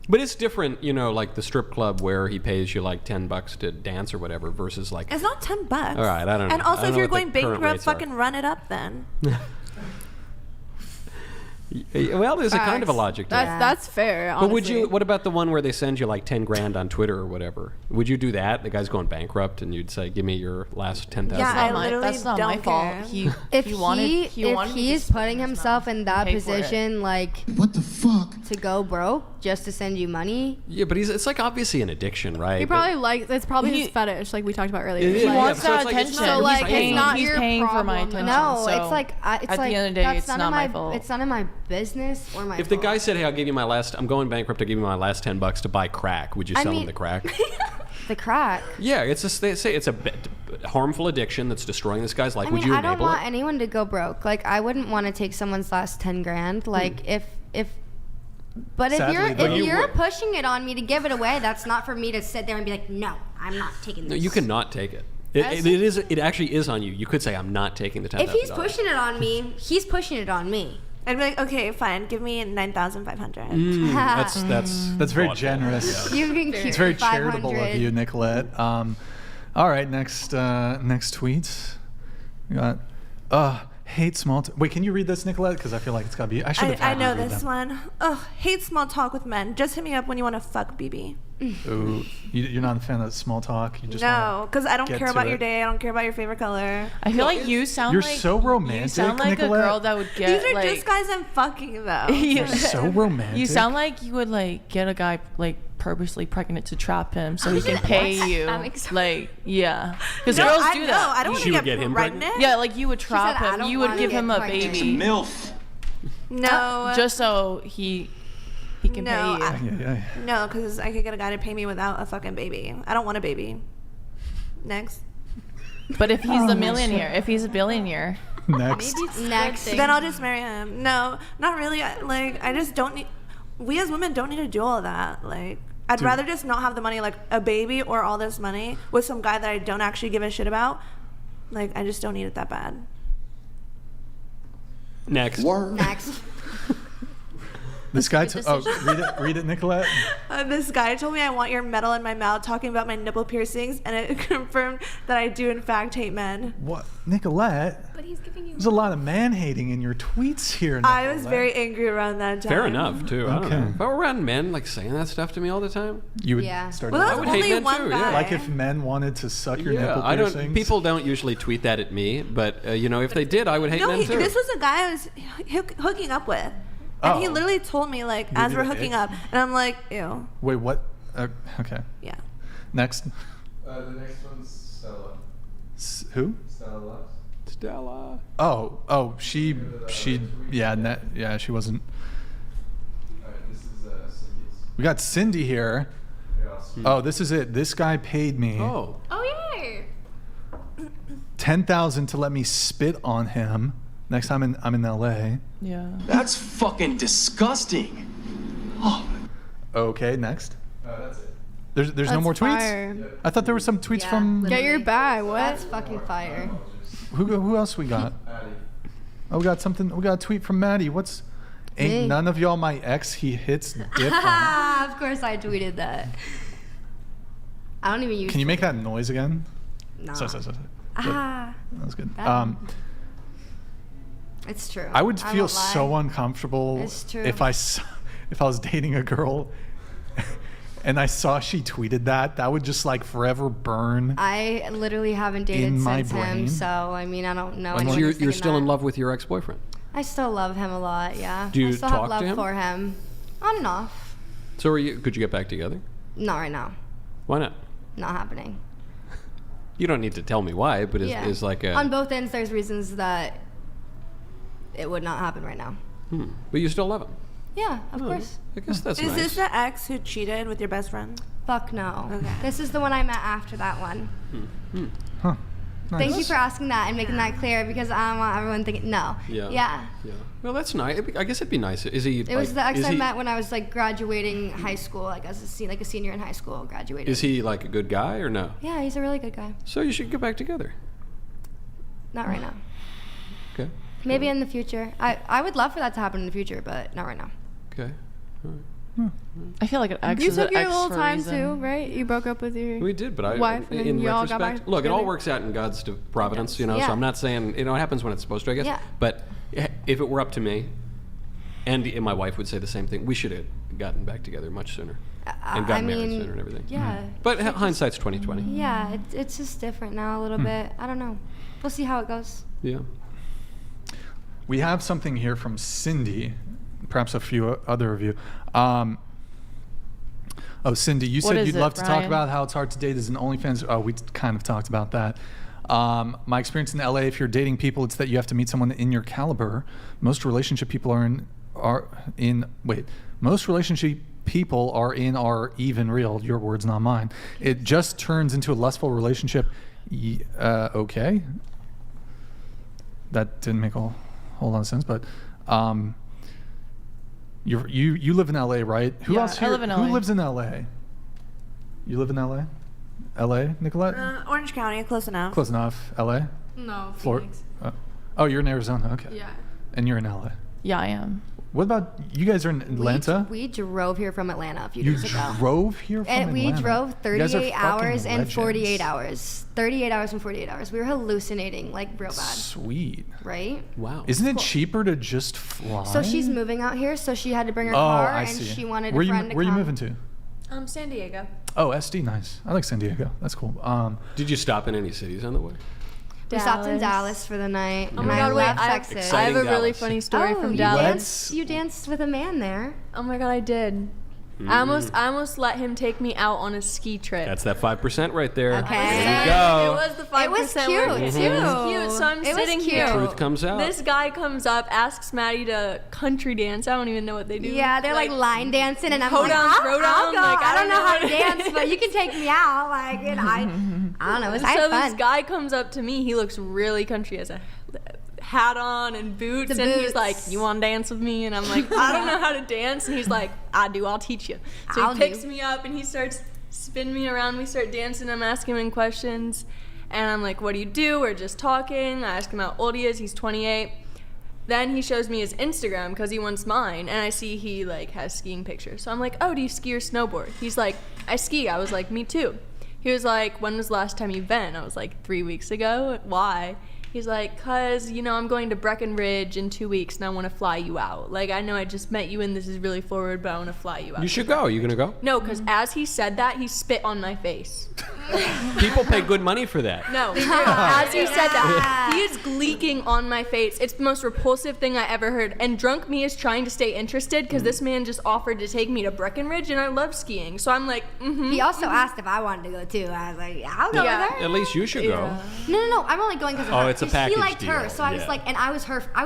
But it's different, you know, like the strip club where he pays you like $10 to dance or whatever versus like... It's not $10. All right, I don't know. And I also, don't if know you're what the going current bankrupt, rates are. fucking run it up then. Well, there's a kind of a Facts. logic to it. That's fair. But would honestly. you? What about the one where they send you like 10 grand on Twitter or whatever? Would you do that? The guy's going bankrupt, and you'd say, "Give me your last 10,000." Yeah, I Not my- literally that's not don't my fault. care. If He wanted me he's to putting himself in that pay for it. position, like What the fuck? to go broke just to send you money, Yeah, but it's like obviously an addiction, right? He probably like it's probably He- his fetish, like we talked about earlier. It is, He yeah, wants so that it's like- it's attention. not- So, like, he's paying, it's not he's your paying for my problem, attention. no, so it's like it's at like the end of the day, that's it's none not of my my fault. it's none of my business or my If the fault. guy said, "Hey, I'll give you my last. I'm going bankrupt. I'll give you my last $10 to buy crack," would you I sell him mean- the crack? the crack. Yeah, they say it's a harmful addiction that's destroying this guy's life. I Would mean, you I don't enable want it? anyone to go broke. Like, I wouldn't want to take someone's last 10 grand. Like, but Sadly, if though, you you're would. pushing it on me to give it away, that's not for me to sit there and be like, no, I'm not taking this. No, you cannot take it. As- It actually is on you. You could say, "I'm not taking the $10,000." If he's pushing it on me, he's pushing it on me. I'd be like, okay, fine, give me 9,500. That's very thoughtful. generous. You can keep It's very 500. charitable of you, Nicolette. All right, next tweets. We got hate small. Wait, can you read this, Nicolette? Because I feel like it's gotta be. I should have. I had you know read this them. one. Ugh, hate small talk with men. Just hit me up when you want to fuck BB. Ooh, you're not a fan of small talk. You just No, because I don't get care to about it. your day. I don't care about your favorite color. I feel like you sound You're like so romantic, You sound like Nicolette. a girl that would get These are like just guys I'm fucking though. You're so romantic. You sound like you would like get a guy like purposely pregnant to trap him so he can pay you. That makes sense. Like yeah, because No, girls I do know. that. I don't want She to would get get him pregnant. Yeah, like you would said, trap "I him. don't You would wanna give get him a pregnant." baby MILF. No, just so he can No, pay you. Yeah. no, because I could get a guy to pay me without a fucking baby. I don't want a baby. Next. But if he's a millionaire, if he's a billionaire, Next. Next. Then I'll just marry him. No, not really. I just don't need. We as women don't need to do all of that. Like, I'd Dude. rather just not have the money, like a baby or all this money with some guy that I don't actually give a shit about. Like, I just don't need it that bad. Next. Next. This guy. Read it, Nicolette. This guy told me I want your metal in my mouth, talking about my nipple piercings, and it confirmed that I do in fact hate men. What, Nicolette? But he's giving you. There's a lot of man hating in your tweets here. Nicolette. I was very angry around that time. Fair enough, too. I don't Okay. know. If I were around men like saying that stuff to me all the time, You would Yeah. start. Well, to- that I was would hate only men one too, guy. yeah. like if men wanted to suck your yeah, nipple I piercings. don't. People don't usually tweet that at me, but you know, if they did, I would hate No, men too. this was a guy I was hooking up with. And he Oh. literally told me, like, Give as you we're the hooking ick? up. And I'm like, ew. Wait, what? Okay. Yeah. Next. The next one's Stella. Who? Stella. Stella. Oh, she, yeah, she wasn't. Alright, this is Cindy's. We got Cindy here. Yeah, Oh, this is it. This guy paid me Oh. Oh yay! $10,000 to let me spit on him. Next time I'm in LA. yeah. That's fucking disgusting. Okay, next. that's it. There's no That's more tweets. fire. I thought there were some tweets Yeah, from Get your bag. What? That's fucking fire. who else we got? Addie. Oh, we got something. We got a tweet from Maddie. What's Ain't none of y'all my ex. He hits different. Of course I tweeted that. I don't even use. Can you make that noise again? No. So. That was good. It's true. I would I feel won't lie. so uncomfortable It's true. if I was dating a girl and I saw she tweeted that. That would just like forever burn. I literally haven't dated in my since him, brain. so I mean I don't know. And anyone who's you're thinking still in that. love with your ex-boyfriend. I still love him a lot. Yeah. Do you I still talk have love to him? for him, on and off. So could you get back together? Not right now. Why not? Not happening. You don't need to tell me why, but Yeah. is like a. On both ends, there's reasons that it would not happen right now. But you still love him. Yeah, of course. I guess that's Is nice. this the ex who cheated with your best friend? Fuck no. Okay. This is the one I met after that one. Huh. Nice. Thank you for asking that and making that clear because I don't want everyone thinking no. Yeah. Well, that's nice. I guess it'd be nice. Is he? It was the ex I met when I was like graduating high school, like as a senior in high school, graduating. Is he like a good guy or no? Yeah, he's a really good guy. So you should get back together. Not right now. Okay. Maybe in the future. I would love for that to happen in the future, but not right now. Okay. All right. I feel like an ex You is an took your ex little for a time reason. too, right? You broke up with your We did, but wife, and in then you all got retrospect, back look, it all together? works out in God's providence, you know. Yeah. So I'm not saying it happens when it's supposed to, I guess. Yeah. But if it were up to me, and my wife would say the same thing, we should have gotten back together much sooner, and gotten married sooner and everything. Yeah. But hindsight's 20/20. Yeah, it's just different now a little bit. I don't know. We'll see how it goes. Yeah. We have something here from Cindy, perhaps a few other of you. Cindy, you What said is you'd it, love to talk Brian? about how it's hard to date as an OnlyFans. Oh, we kind of talked about that. My experience in LA, if you're dating people, it's that you have to meet someone in your caliber. Most relationship people are even real. Your words, not mine. It just turns into a lustful relationship. Okay. That didn't make a whole lot of sense, but you live in LA, right? Who Yeah, else here? I live in Who LA. lives in LA? You live in LA? LA, Nicolette? Orange County, close enough. Close enough. LA? No, Florida? Phoenix. Oh, you're in Arizona. Okay. Yeah. And you're in LA. Yeah, I am. What about you guys are in Atlanta? We drove here from Atlanta a few You days ago. drove here from And Atlanta? we drove You guys are 38 fucking hours and legends. 48 hours. 38 hours and 48 hours. We were hallucinating like real bad. Sweet. Right? Wow. Isn't it Cool. cheaper to just fly? So she's moving out here, so she had to bring her Oh, car, I and see. she wanted Where a you, friend to where come. you moving to? San Diego. Oh, SD, nice. I like San Diego. That's cool. Did you stop in any cities on the way? We stopped in Dallas for the night. Oh and my I God, wait, love I Texas. have a really Dallas. funny story from Dallas. You danced with a man there. Oh my God, I did. I almost let him take me out on a ski trip. That's that 5% right there. Okay. There you It go. was the 5%. It was cute, where- too. It was cute. So I'm It was sitting cute. here. Truth comes out. This guy comes up, asks Maddie to country dance. I don't even know what they do. Yeah, they're like line dancing, and I'm Hoedown, like, I'll throwdown, go. like, I don't know how to what it dance, is. but you can take me out. Like, and I don't know. I So had this fun. guy comes up to me. He looks really country, has a hat on and boots, The and he's boots. like, "You want to dance with me?" And I'm like, "I don't know how to dance." And he's like, "I do. I'll teach you." So I'll he picks do. me up and he starts spinning me around. We start dancing. I'm asking him questions, and I'm like, "What do you do?" We're just talking. I ask him how old he is. He's 28. Then he shows me his Instagram because he wants mine, and I see he like has skiing pictures. So I'm like, "Oh, do you ski or snowboard?" He's like, "I ski." I was like, "Me too." He was like, "When was the last time you went?" I was like, 3 weeks ago. Why? He's like, "Cause, you know, I'm going to Breckenridge in 2 weeks and I want to fly you out. Like, I know I just met you and this is really forward, but I want to fly you out." You should go. You gonna go? No, because as he said that, he spit on my face. People pay good money for that. No, as he said that, he is gleeking on my face. It's the most repulsive thing I ever heard. And drunk me is trying to stay interested because this man just offered to take me to Breckenridge, and I love skiing. So I'm like, He also asked if I wanted to go too. I was like, yeah, I'll go Yeah. with her. At least you should go. No. I'm only going because of Oh, her. it's a 'Cause package He liked her, deal, so I was yeah. like, and I was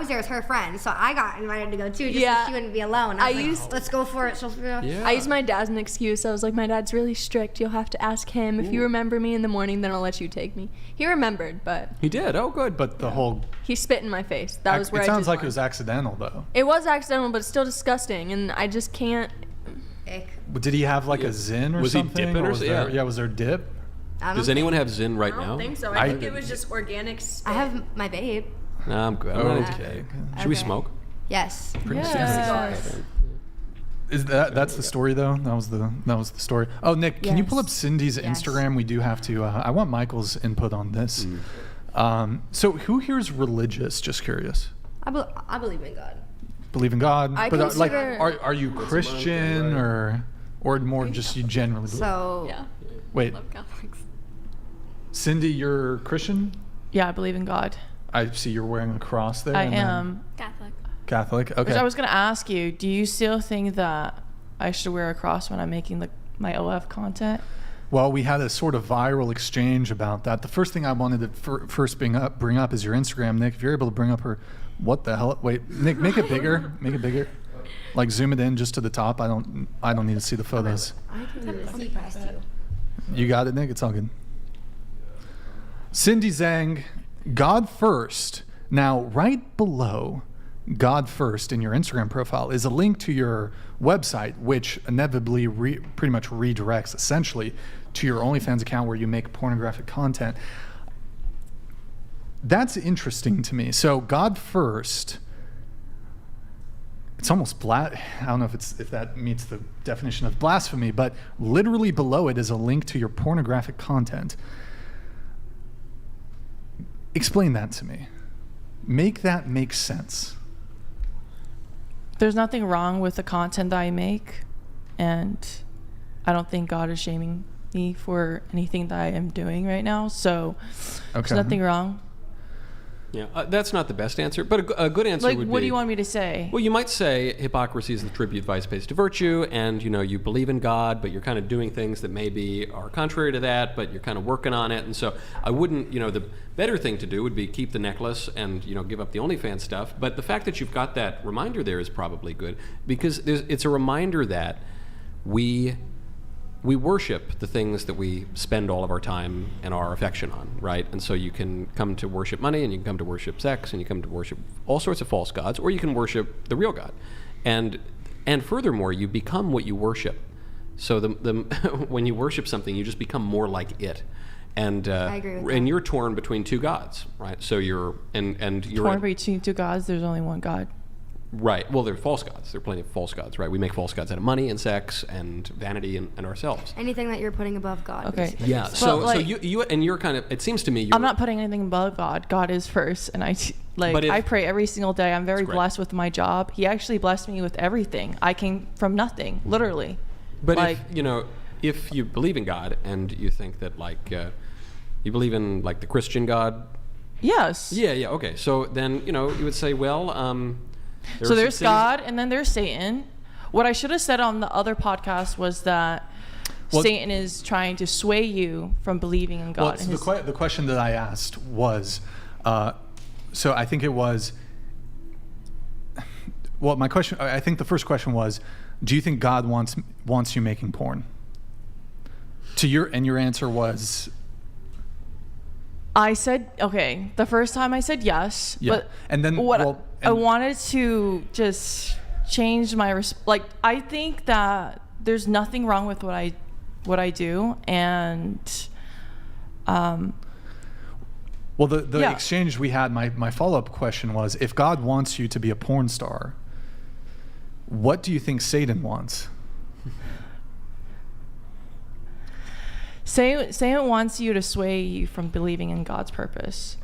there as her friend, so I got invited to go too, just Yeah. so she wouldn't be alone. I was like, let's go for it. So, I used my dad as an excuse. I was like, my dad's really strict. You'll have to ask him. If you remember me in the morning, then I'll let you take me. He remembered, but He did. Oh, good. But the whole he spit in my face. That was where it I sounds did like one. it was accidental though. It was accidental, but it's still disgusting, and I just can't. Did he have like a Zin or Was he something? dipping or was so- there, yeah. was there dip? Does anyone have Zin right I don't now? think so. I think it was just organic spit. I have my babe. No, I'm good. I'm not into Okay. cake. Should we smoke? Yes. Pretty Yes. standard. Is that's the story though? That was the story. Oh, Nick, can you pull up Cindy's Instagram? We do have to. I want Michael's input on this. So who here is religious? Just curious. I believe in God. Believe in God, I but like, consider- are you Christian or more just you generally believe? So Yeah. Wait, Love Catholics. Cindy, you're Christian? Yeah, I believe in God. I see you're wearing a cross there. I and then- am. Catholic. Okay. Which I was going to ask you, do you still think that I should wear a cross when I'm making my OF content? Well, we had a sort of viral exchange about that. The first thing I wanted to first bring up is your Instagram, Nick. If you're able to bring up her, what the hell? Wait, Nick, make it bigger. Make it bigger. Like zoom it in just to the top. I don't need to see the photos. I can see past you. You got it, Nick. It's all good. Cindy Zhang, God first. Now, right below God first in your Instagram profile is a link to your website, which inevitably pretty much redirects essentially to your OnlyFans account where you make pornographic content. That's interesting to me. So God first, it's almost I don't know if that meets the definition of blasphemy, but literally below it is a link to your pornographic content. Explain that to me. Make that make sense. There's nothing wrong with the content that I make, and I don't think God is shaming me for anything that I am doing right now. So there's nothing wrong. Yeah, that's not the best answer, but a good answer would be... Like, what do you want me to say? Well, you might say hypocrisy is the tribute vice pays to virtue, and you believe in God, but you're kind of doing things that maybe are contrary to that, but you're kind of working on it. And so I wouldn't, the better thing to do would be keep the necklace and give up the OnlyFans stuff. But the fact that you've got that reminder there is probably good, because it's a reminder that we worship the things that we spend all of our time and our affection on, right? And so you can come to worship money, and you can come to worship sex, and you come to worship all sorts of false gods, or you can worship the real God. And furthermore, you become what you worship. So when you worship something, you just become more like it. And I agree with that. And you're torn between two gods, right? So you're Torn between two gods. There's only one God. Right. Well, they're false gods. There are plenty of false gods, right? We make false gods out of money and sex and vanity and ourselves. Anything that you're putting above God. Okay. basically. Yeah. So you and you're kind of. It seems to me. I'm not putting anything above God. God is first, and I pray every single day. I'm very blessed with my job. He actually blessed me with everything. I came from nothing, literally. But if you believe in God and you think that you believe in the Christian God. Yes. Yeah. Okay. So then you would say, well. There's God, and then there's Satan. What I should have said on the other podcast was that Satan is trying to sway you from believing in God. Well, so the question that I asked was, so I think it was, my question, I think the first question was, do you think God wants you making porn? And your answer was... I said, okay, the first time I said yes, but and then I wanted to just change my I think that there's nothing wrong with what I do, and the exchange we had, my follow-up question was, if God wants you to be a porn star, what do you think Satan wants? Satan wants you to sway you from believing in God's purpose.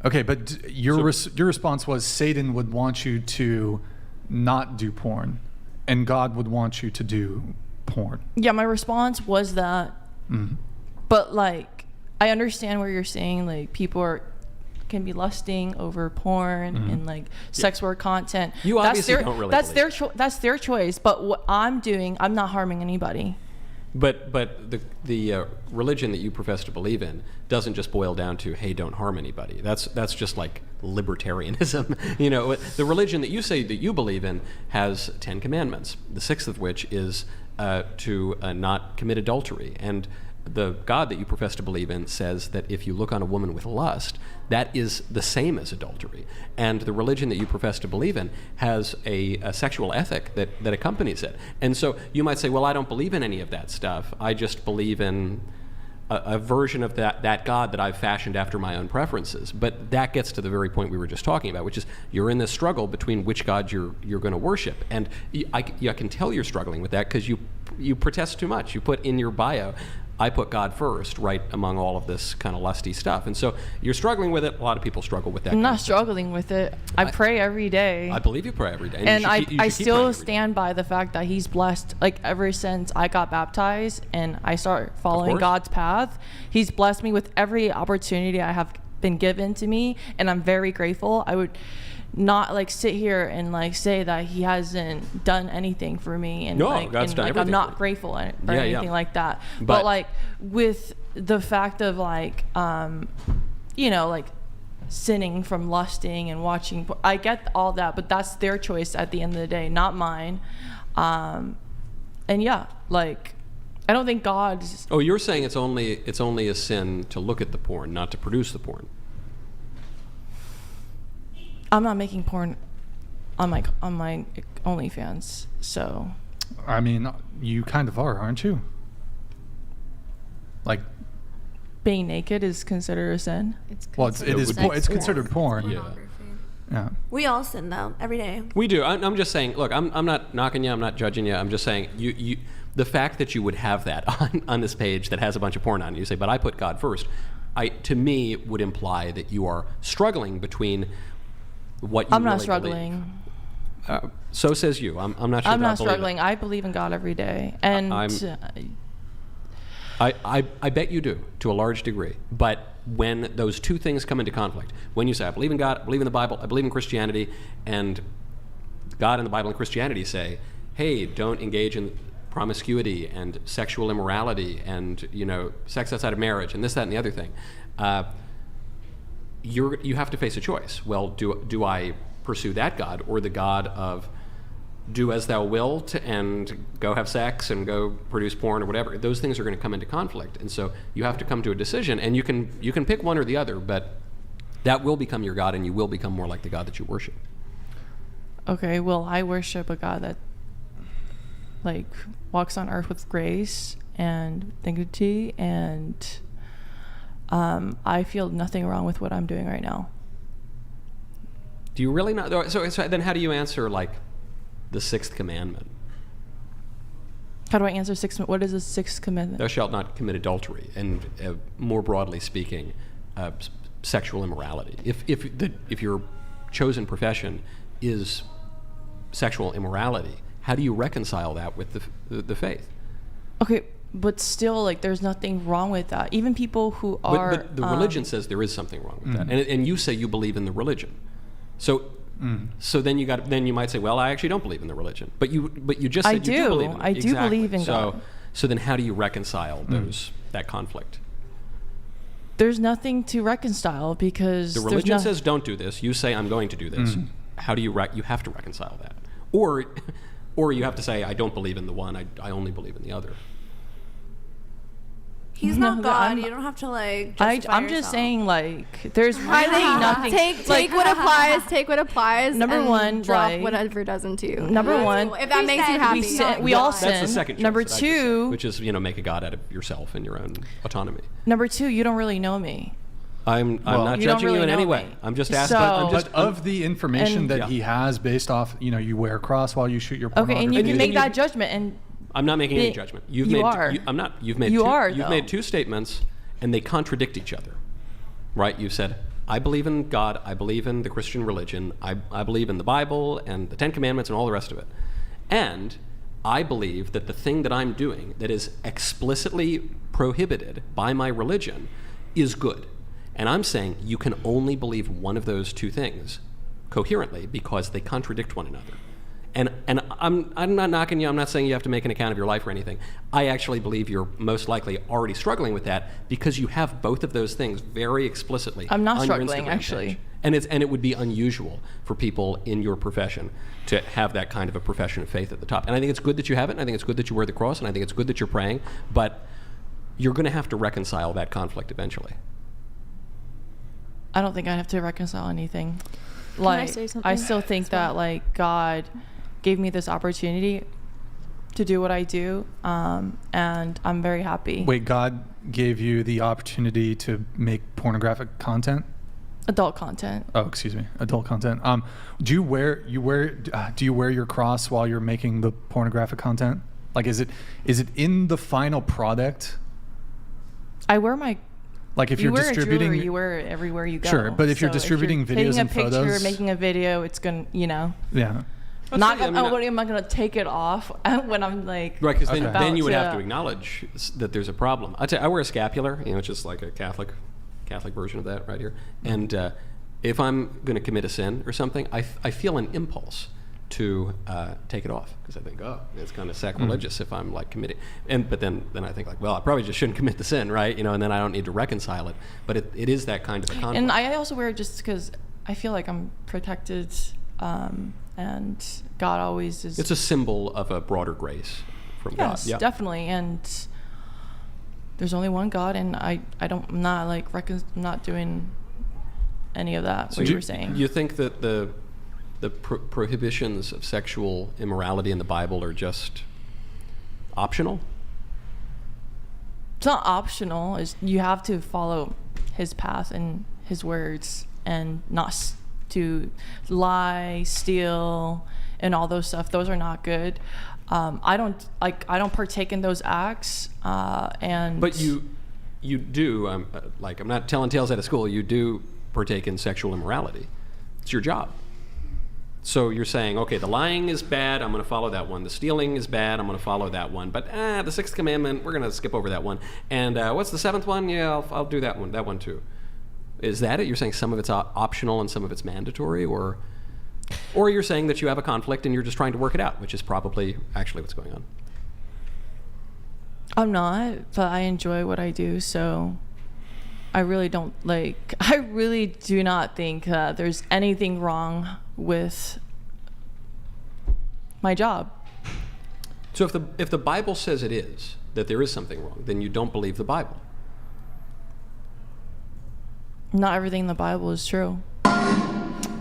Okay, but your response was Satan would want you to not do porn, and God would want you to do porn. Yeah, my response was that. Mm-hmm. But I understand where you're saying people can be lusting over porn and sex work content. You obviously don't really. That's their choice. But what I'm doing, I'm not harming anybody. But the religion that you profess to believe in doesn't just boil down to, hey, don't harm anybody. That's just like libertarianism. The religion that you say that you believe in has 10 commandments, the 6th of which is to not commit adultery. And the God that you profess to believe in says that if you look on a woman with lust, that is the same as adultery. And the religion that you profess to believe in has a sexual ethic that accompanies it. And so you might say, well, I don't believe in any of that stuff. I just believe in a version of that God that I've fashioned after my own preferences. But that gets to the very point we were just talking about, which is you're in this struggle between which God you're going to worship. And I can tell you're struggling with that because you protest too much. You put in your bio, I put God first, right among all of this kind of lusty stuff. And so you're struggling with it. A lot of people struggle with that. I'm not struggling with it. I pray every day. I believe you pray every day. And I still stand by the fact that he's blessed, like ever since I got baptized and I started following God's path, he's blessed me with every opportunity I have been given to me. And I'm very grateful. I would not like sit here and like say that he hasn't done anything for me and God's done everything I'm not grateful or anything like that. But like with the fact of like like sinning from lusting and watching, I get all that, but that's their choice at the end of the day, not mine. And like I don't think God's. Oh, you're saying it's only a sin to look at the porn, not to produce the porn. I'm not making porn on my OnlyFans, so. I mean, you kind of are, aren't you? Like, being naked is considered a sin. It's considered porn. Yeah. We all sin though every day. We do. I'm just saying. Look, I'm not knocking you. I'm not judging you. I'm just saying you the fact that you would have that on this page that has a bunch of porn on it. You say, but I put God first. To me would imply that you are struggling between. I'm not struggling. So says you. I'm not sure. I'm not struggling. I believe in God every day, and I bet you do to a large degree. But when those two things come into conflict, when you say I believe in God, I believe in the Bible, I believe in Christianity, and God and the Bible and Christianity say, hey, don't engage in promiscuity and sexual immorality and sex outside of marriage and this, that, and the other thing. You have to face a choice. Well, do I pursue that God or the God of do as thou wilt and go have sex and go produce porn or whatever? Those things are going to come into conflict, and so you have to come to a decision. And you can pick one or the other, but that will become your God, and you will become more like the God that you worship. Okay, well, I worship a God that like walks on earth with grace and dignity and. I feel nothing wrong with what I'm doing right now. Do you really not? So then how do you answer, like, the sixth commandment? How do I answer what is the sixth commandment? Thou shalt not commit adultery, and more broadly speaking, sexual immorality. If your chosen profession is sexual immorality, how do you reconcile that with the faith? Okay. But still, like, there's nothing wrong with that. Even people who are... But the religion says there is something wrong with that. And you say you believe in the religion. So then you might say, well, I actually don't believe in the religion. But you just said you do believe in it. I do believe in God. So then how do you reconcile that conflict? There's nothing to reconcile because... The religion says don't do this. You say I'm going to do this. How do you have to reconcile that? Or you have to say I don't believe in the one. I only believe in the other. He's not God. You don't have to like. I'm just saying, like, there's really nothing. Take what applies. Take what applies. Number one, drop like, whatever doesn't to you. Number one, if that makes you happy, we all sin. That's the second choice. Number two, which is make a God out of yourself and your own autonomy. Number two, you don't really know me. I'm not judging you in any way. I'm just asking. But of the information that he has, based off, you wear a cross while you shoot your pornography. Okay, and you can make that judgment and. I'm not making any judgment. You've made two statements, and they contradict each other, right? You said, I believe in God, I believe in the Christian religion, I believe in the Bible and the Ten Commandments and all the rest of it. And I believe that the thing that I'm doing that is explicitly prohibited by my religion is good. And I'm saying you can only believe one of those two things coherently because they contradict one another. And I'm not knocking you. I'm not saying you have to make an account of your life or anything. I actually believe you're most likely already struggling with that because you have both of those things very explicitly. I'm not on struggling, your Instagram actually. page. And it would be unusual for people in your profession to have that kind of a profession of faith at the top. And I think it's good that you have it, and I think it's good that you wear the cross, and I think it's good that you're praying, but you're going to have to reconcile that conflict eventually. I don't think I have to reconcile anything. Can I say something? I still think that, like, God gave me this opportunity to do what I do, and I'm very happy. Wait, God gave you the opportunity to make pornographic content? Adult content. Oh, excuse me, adult content. Do you wear your cross while you're making the pornographic content? Like, is it in the final product? I wear my. Like, if you're distributing, you wear it everywhere you go. Sure, but if you're distributing videos and photos, taking a picture, making a video, it's gonna, Yeah. What am I gonna take it off when I'm like? Right, because then you would have to acknowledge that there's a problem. I wear a scapular, it's just like a Catholic version of that right here. And if I'm going to commit a sin or something, I feel an impulse to take it off, because I think, oh, it's kind of sacrilegious if I'm like committing. But then I think like, well, I probably just shouldn't commit the sin, right? And then I don't need to reconcile it. But it is that kind of a conflict. And I also wear it just because I feel like I'm protected, and God always is. It's a symbol of a broader grace from God. Yes, definitely. And there's only one God, and I'm not doing any of that. So what you were saying. You think that the prohibitions of sexual immorality in the Bible are just optional? It's not optional. You have to follow His path and His words, and not to lie, steal, and all those stuff. Those are not good. I don't partake in those acts, and. But you do. I'm not telling tales out of school. You do partake in sexual immorality. It's your job. So you're saying, okay, the lying is bad, I'm going to follow that one. The stealing is bad, I'm going to follow that one. But the sixth commandment, we're going to skip over that one. And what's the seventh one? Yeah, I'll do that one too. Is that it? You're saying some of it's optional and some of it's mandatory, or you're saying that you have a conflict and you're just trying to work it out, which is probably actually what's going on. I'm not, but I enjoy what I do, so I really do not think there's anything wrong with my job. So if the Bible says it is, that there is something wrong, then you don't believe the Bible. Not everything in the Bible is true.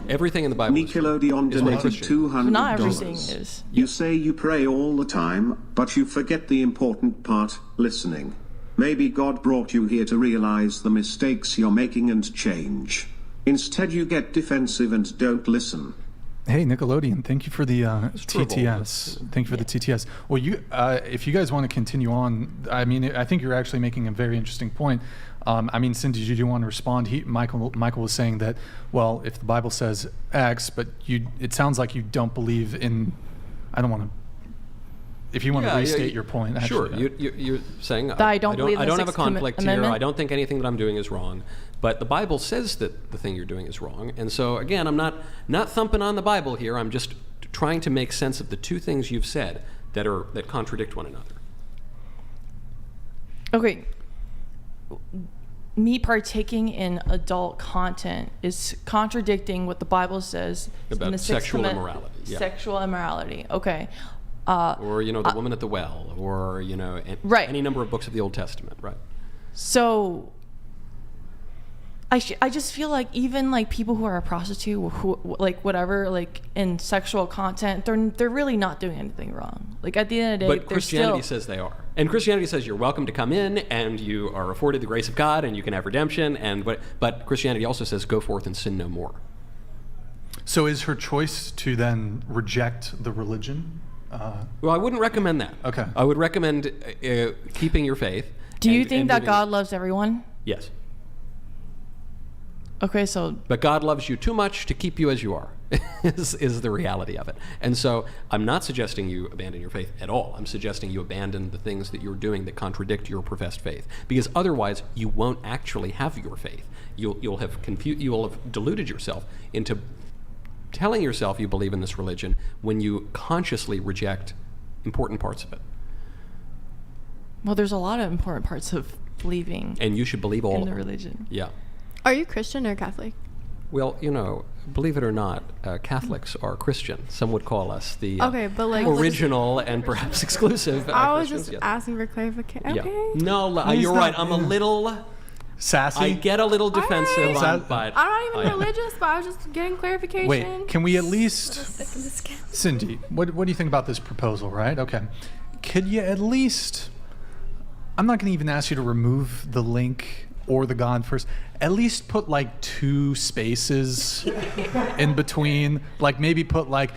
Everything in the Bible Nickelodeon donated $200. Not everything is. You say you pray all the time, but you forget the important part, listening. Maybe God brought you here to realize the mistakes you're making and change. Instead you get defensive and don't listen. Hey, Nickelodeon, thank you for the TTS. Thank you for the TTS. Well, if you guys want to continue on, I mean, I think you're actually making a very interesting point. Cindy, did you want to respond? Michael was saying that, well, if the Bible says X, but it sounds like you don't believe in. I don't want to. If you want to restate your point, actually, sure. You're saying that I don't have a conflict here. I don't think anything that I'm doing is wrong, but the Bible says that the thing you're doing is wrong. And so again, I'm not thumping on the Bible here. I'm just trying to make sense of the two things you've said that contradict one another. Okay. Me partaking in adult content is contradicting what the Bible says about sexual immorality. Yeah. Sexual immorality. Okay. Or the woman at the well, or right. Any number of books of the Old Testament, right? So I just feel like even like people who are a prostitute, who like whatever, like in sexual content, they're really not doing anything wrong. Like at the end of the day, but Christianity says they are, and Christianity says you're welcome to come in, and you are afforded the grace of God, and you can have redemption, but Christianity also says go forth and sin no more. So is her choice to then reject the religion? Well, I wouldn't recommend that. Okay. I would recommend keeping your faith. Do you think that God loves everyone? Yes. Okay, so. But God loves you too much to keep you as you are, is the reality of it. And so I'm not suggesting you abandon your faith at all. I'm suggesting you abandon the things that you're doing that contradict your professed faith, because otherwise you won't actually have your faith. You'll have deluded yourself into telling yourself you believe in this religion when you consciously reject important parts of it. Well, there's a lot of important parts of believing. And you should believe all in of the them. Religion. Yeah. Are you Christian or Catholic? Well, believe it or not, Catholics are Christian. Some would call us the original and perhaps exclusive I was Christians. just asking for clarification. Yeah. Okay. No, you're right. I'm a little Sassy? I get a little defensive, Alright. but I'm not even religious, but I was just getting clarification. Wait, can we at least... Cindy, what do you think about this proposal, right? Okay. Could you at least... I'm not going to even ask you to remove the link or the God first. At least put like 2 spaces in between. Like maybe put like,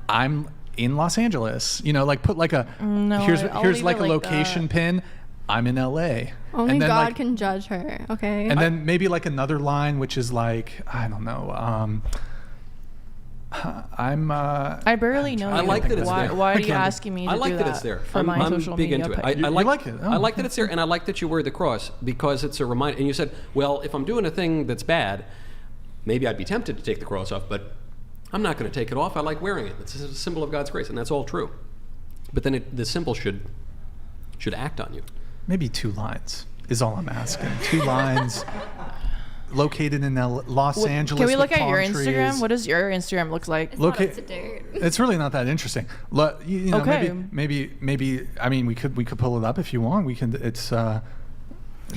I'm in Los Angeles. You know, like put like a... No, here's like a location pin. I'm in LA. Only and then God like, can judge her, okay? And then maybe like another line, which is like, I don't know. I barely know. I like that it's there. Why are you asking me to I like do that it's there. for my social I'm big media into it. page? You like it? Oh, I like that it's there, and I like that you wear the cross because it's a reminder. And you said, well, if I'm doing a thing that's bad, maybe I'd be tempted to take the cross off, but I'm not going to take it off. I like wearing it. It's a symbol of God's grace, and that's all true. But then the symbol should act on you. Maybe 2 lines is all I'm asking. 2 lines located in Los Angeles. Can we look with at your palm Instagram? trees. What does your Instagram look like? It's really not that interesting. You know, Okay. maybe. I mean, we could pull it up if you want. We can. It's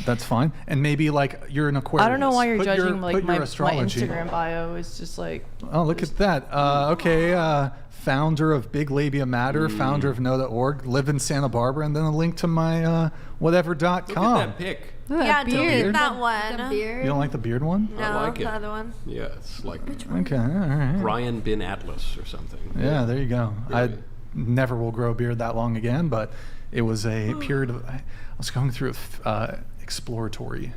that's fine. And maybe like you're an Aquarius. I don't know why you're Put judging put my astrology. Instagram bio. It's just like. Oh, look at that. Okay. Founder of Big Labia Matter, founder of Know.org, live in Santa Barbara, and then a link to my whatever.com. Look at that pic. Yeah, delete that one. You don't like the beard one? No, I like it. the other one. Yeah, it's like Okay, all right. Brian bin Atlas or something. Yeah, there you go. Really. I never will grow a beard that long again, but it was a period of... I was going through exploratory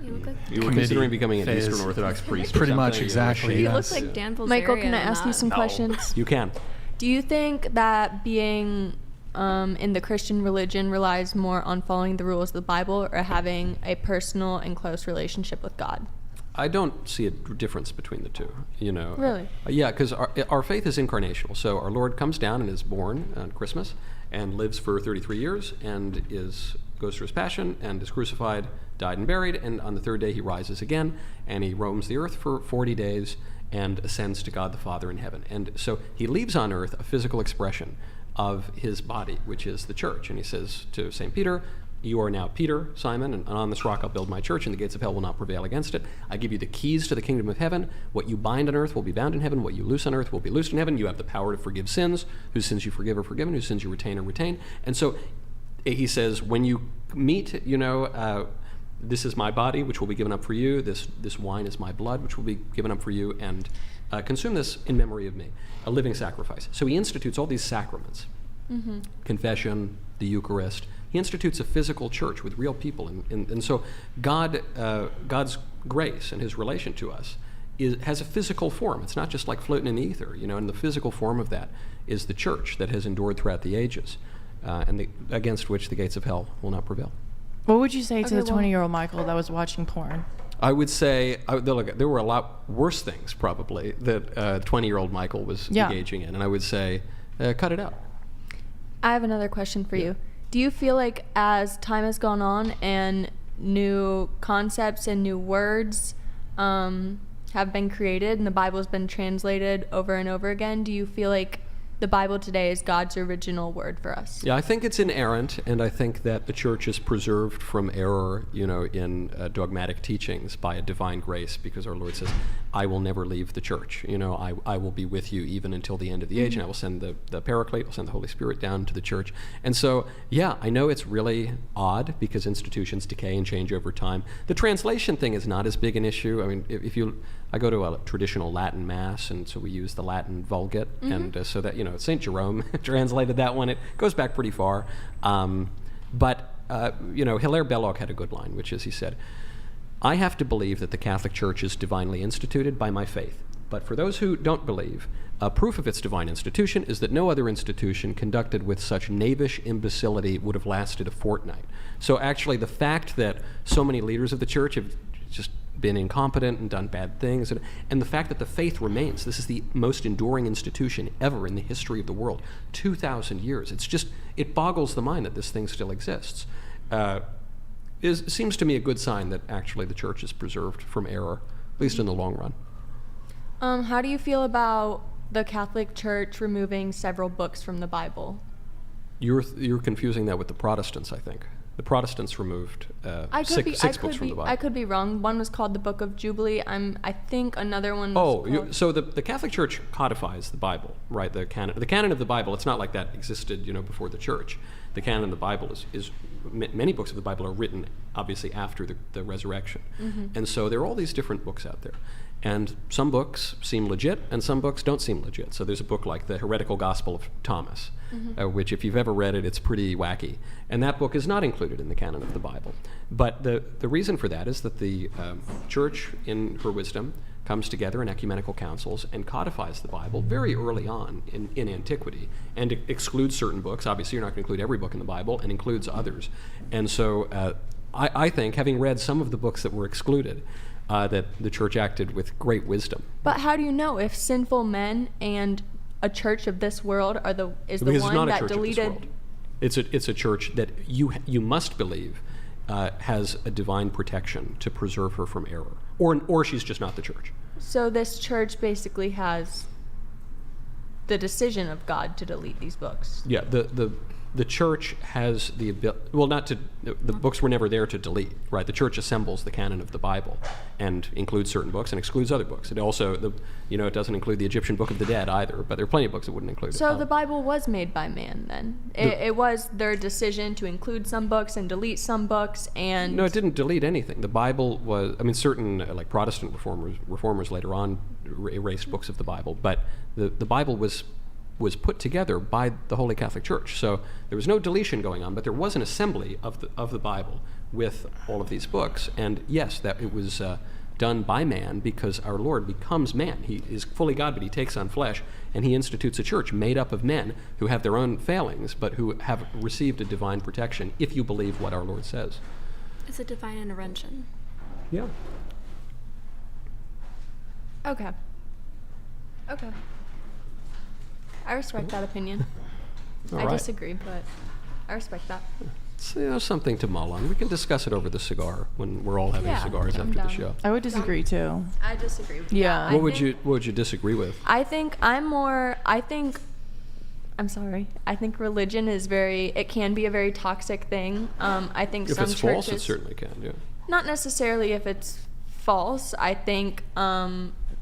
You were considering becoming an phase. Eastern Orthodox priest or Pretty much, something. exactly. He Yes. looks like Dan Bilzerian. Michael, can I ask you in some that. questions? You can. Do you think that being in the Christian religion relies more on following the rules of the Bible or having a personal and close relationship with God? I don't see a difference between the two, you know. Really? Yeah, because our faith is incarnational. So our Lord comes down and is born on Christmas and lives for 33 years and goes through his passion and is crucified, died and buried, and on the 3rd day he rises again and he roams the earth for 40 days and ascends to God the Father in heaven. And so he leaves on earth a physical expression of his body, which is the church. And he says to St. Peter, you are now Peter, Simon, and on this rock I'll build my church, and the gates of hell will not prevail against it. I give you the keys to the kingdom of heaven. What you bind on earth will be bound in heaven. What you loose on earth will be loosed in heaven. You have the power to forgive sins. Whose sins you forgive are forgiven. Whose sins you retain are retained. And so he says, when you meet, this is my body, which will be given up for you. This wine is my blood, which will be given up for you. And consume this in memory of me, a living sacrifice. So he institutes all these sacraments, confession, the Eucharist. He institutes a physical church with real people. And so God's grace and his relation to us has a physical form. It's not just like floating in the ether, and the physical form of that is the church that has endured throughout the ages, and against which the gates of hell will not prevail. What would you say to the 20-year-old Michael that was watching porn? I would say there were a lot worse things probably that 20-year-old Michael was engaging in, and I would say cut it out. I have another question for you. Do you feel like as time has gone on and new concepts and new words have been created and the Bible has been translated over and over again, do you feel like the Bible today is God's original word for us? Yeah, I think it's inerrant, and I think that the church is preserved from error, in dogmatic teachings by a divine grace, because our Lord says, I will never leave the church. I will be with you even until the end of the age, and I will send the Paraclete, I'll send the Holy Spirit down to the church. And so, yeah, I know it's really odd because institutions decay and change over time. The translation thing is not as big an issue. I mean, I go to a traditional Latin mass, and so we use the Latin Vulgate, and so that, St. Jerome translated that one. It goes back pretty far. But Hilaire Belloc had a good line, which is, he said, I have to believe that the Catholic Church is divinely instituted by my faith. But for those who don't believe, proof of its divine institution is that no other institution conducted with such knavish imbecility would have lasted a fortnight. So actually, the fact that so many leaders of the church have just been incompetent and done bad things, and the fact that the faith remains, this is the most enduring institution ever in the history of the world, 2,000 years. It boggles the mind that this thing still exists. Seems to me a good sign that actually the church is preserved from error, at least in the long run. How do you feel about the Catholic Church removing several books from the Bible? You're confusing that with the Protestants, I think. The Protestants removed I could be, six books from the Bible. I could be wrong. One was called the Book of Jubilee. I think another one was called... So the Catholic Church codifies the Bible, right? The canon of the Bible. It's not like that existed, before the Church. The canon of the Bible is many books of the Bible are written obviously after the resurrection, and so there are all these different books out there, and some books seem legit and some books don't seem legit. So there's a book like the Heretical Gospel of Thomas, which if you've ever read it, it's pretty wacky, and that book is not included in the canon of the Bible. But the reason for that is that the Church, in her wisdom, comes together in ecumenical councils and codifies the Bible very early on in antiquity, and excludes certain books. Obviously, you're not going to include every book in the Bible, and includes others. And so I think, having read some of the books that were excluded, that the Church acted with great wisdom. But how do you know if sinful men and a church of this world is the Because one it's not that a church deleted? of this world. It's a church that you must believe has a divine protection to preserve her from error, or she's just not the church. So this church basically has the decision of God to delete these books. Yeah, the church has the ability. Well, the books were never there to delete, right? The church assembles the canon of the Bible and includes certain books and excludes other books. It also, it doesn't include the Egyptian Book of the Dead either, but there are plenty of books that wouldn't include it. So the Bible was made by man then. It was their decision to include some books and delete some books, and... No, it didn't delete anything. The Bible was, certain like Protestant reformers later on erased books of the Bible, but the Bible was put together by the Holy Catholic Church. So there was no deletion going on, but there was an assembly of the Bible with all of these books. And yes, that it was done by man, because our Lord becomes man. He is fully God, but he takes on flesh, and he institutes a church made up of men who have their own failings, but who have received a divine protection, if you believe what our Lord says. It's a divine intervention. Yeah. Okay. I respect that opinion. I disagree, but I respect that. It's something to mull on. We can discuss it over the cigar when we're all having cigars after the show. I would disagree too. I disagree with Yeah. that. What would you disagree with? I think religion is it can be a very toxic thing. I think If some it's churches... false, it certainly can, yeah. Not necessarily if it's false. I think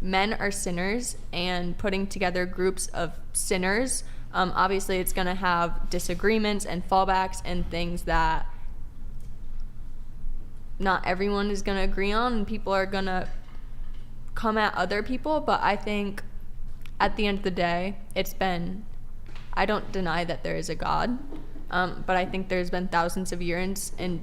men are sinners, and putting together groups of sinners, obviously it's going to have disagreements and fallbacks and things that not everyone is going to agree on, and people are going to come at other people. But I think at the end of the day, I don't deny that there is a God, but I think there's been thousands of years in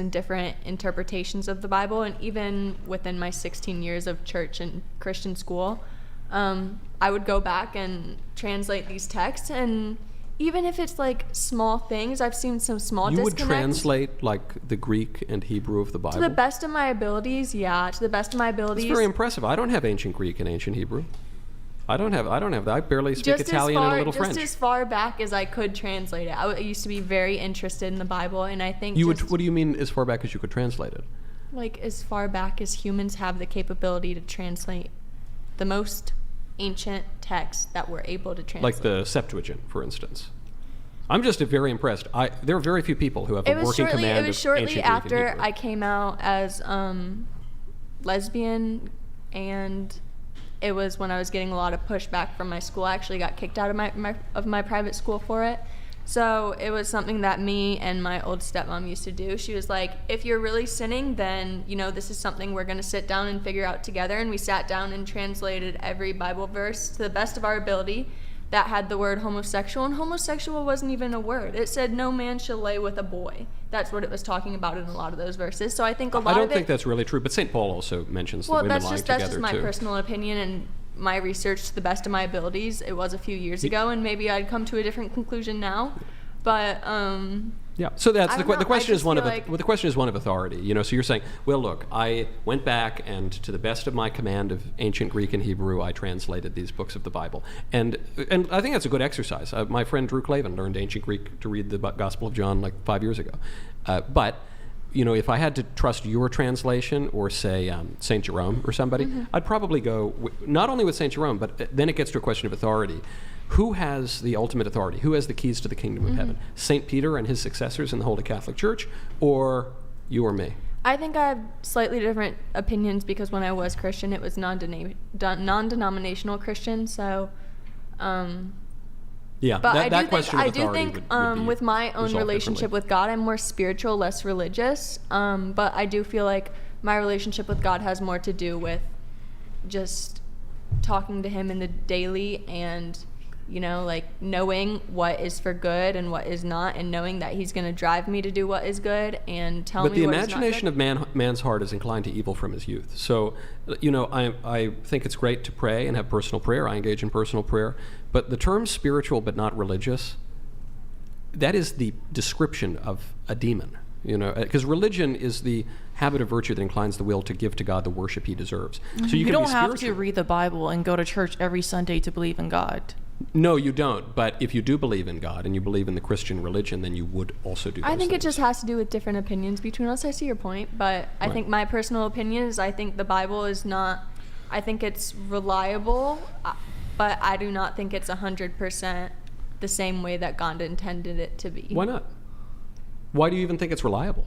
different interpretations of the Bible. And even within my 16 years of church and Christian school, I would go back and translate these texts, and even if it's like small things, I've seen some small disconnects. You would translate like the Greek and Hebrew of the Bible? To the best of my abilities, yeah. To the best of my abilities. It's very impressive. I don't have ancient Greek and ancient Hebrew. I don't have that. I barely speak Italian and a little French. Just as far back as I could translate it. I used to be very interested in the Bible, and I think what do you mean as far back as you could translate it? Like as far back as humans have the capability to translate the most ancient texts that we're able to translate. Like the Septuagint, for instance. I'm just very impressed. There are very few people who have a working command of ancient Greek. It was shortly and after Hebrew. I came out as lesbian, and it was when I was getting a lot of pushback from my school. I actually got kicked out of my private school for it. So it was something that me and my old stepmom used to do. She was like, if you're really sinning, then, this is something we're going to sit down and figure out together. And we sat down and translated every Bible verse to the best of our ability that had the word homosexual. And homosexual wasn't even a word. It said, no man shall lay with a boy. That's what it was talking about in a lot of those verses. So I think I don't think that's really true, but St. Paul also mentions the women lying together, that's just my personal opinion and my research to the best of my abilities. It was a few years ago, and maybe I'd come to a different conclusion now. But yeah. So that's the question is one of authority. So you're saying, well, look, I went back and to the best of my command of ancient Greek and Hebrew, I translated these books of the Bible, and I think that's a good exercise. My friend Drew Clavin learned ancient Greek to read the Gospel of John like 5 years ago, but if I had to trust your translation or say St. Jerome or somebody, I'd probably go not only with St. Jerome, but then it gets to a question of authority. Who has the ultimate authority? Who has the keys to the kingdom of heaven? St. Peter and his successors in the Holy Catholic Church, or you or me? I think I have slightly different opinions because when I was Christian, it was non-denominational Christian. So, yeah, but I do think with my own relationship with God, I'm more spiritual, less religious. But I do feel like my relationship with God has more to do with just talking to Him in the daily and, like knowing what is for good and what is not, and knowing that He's going to drive me to do what is good and tell me what is not good. But the imagination of man's heart is inclined to evil from his youth. So, I think it's great to pray and have personal prayer. I engage in personal prayer. But the term spiritual but not religious, that is the description of a demon. Because religion is the habit of virtue that inclines the will to give to God the worship He deserves. So you don't have to read the Bible and go to church every Sunday to believe in God. No, you don't. But if you do believe in God and you believe in the Christian religion, then you would also do those I think things. it just has to do with different opinions between us. I see your point, but I think my personal opinion is I think the Bible is not, I think it's reliable, but I do not think it's 100% the same way that God intended it to be. Why not? Why do you even think it's reliable?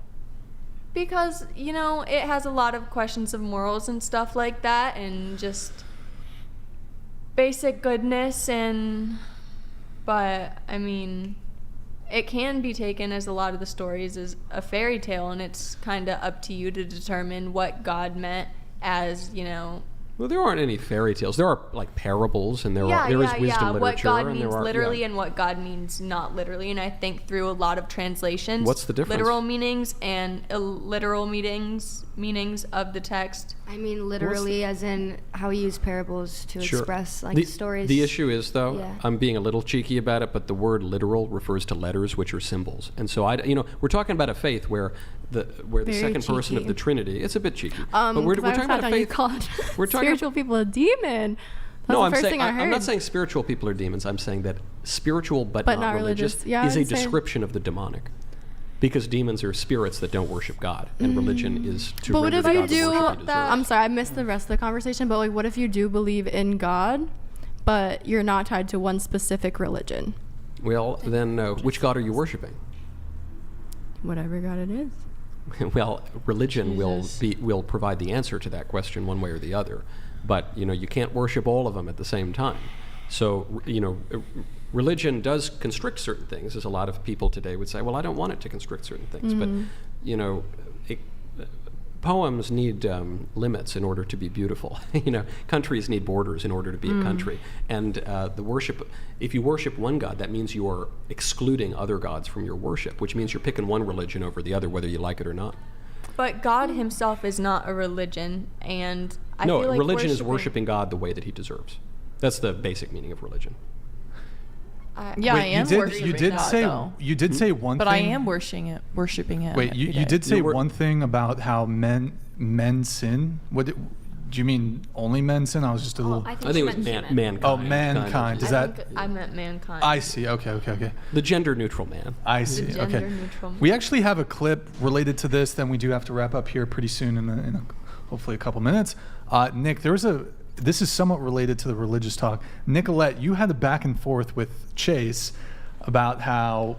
Because, it has a lot of questions of morals and stuff like that, and just basic goodness, but I mean, it can be taken as a lot of the stories as a fairy tale, and it's kind of up to you to determine what God meant as, Well, there aren't any fairy tales. There are like parables, and there is wisdom literature. What God means and literally and what God means not literally. And I think through a lot of translations, what's the difference? Literal meanings and illiteral meanings of the text. I mean literally as in how we use parables to express stories. The issue is, though, I'm being a little cheeky about it, but the word literal refers to letters, which are symbols. And so, we're talking about a faith where the second person of the Trinity, it's a bit cheeky. But we're talking about a faith. We're talking spiritual people a demon. That's no, the first thing I heard. I'm not saying spiritual people are demons. I'm saying that spiritual but not religious is a description of the demonic. Because demons are spirits that don't worship God, and religion is to render God the worship He deserves. I'm sorry, I missed the rest of the conversation, but what if you do believe in God, but you're not tied to one specific religion? Well, then which God are you worshiping? Whatever God it is. Well, religion will provide the answer to that question one way or the other, but you can't worship all of them at the same time. So religion does constrict certain things, as a lot of people today would say. Well, I don't want it to constrict certain things, but poems need limits in order to be beautiful. Countries need borders in order to be a country, and if you worship one God, that means you are excluding other gods from your worship, which means you're picking one religion over the other, whether you like it or not. But God Himself is not a religion, and I feel like religion is worshiping God the way that He deserves. That's the basic meaning of religion. I am worshiping God, you did say one thing. But I am worshiping Him. Wait, you did say one thing about how men sin. What do you mean? Only men sin? I was just a little. I think it was mankind. Oh, mankind. Is that? I meant mankind. I see. Okay. The gender neutral man. I see. Okay. We actually have a clip related to this. Then we do have to wrap up here pretty soon in hopefully a couple minutes. Nick, this is somewhat related to the religious talk. Nicolette, you had a back and forth with Chase about how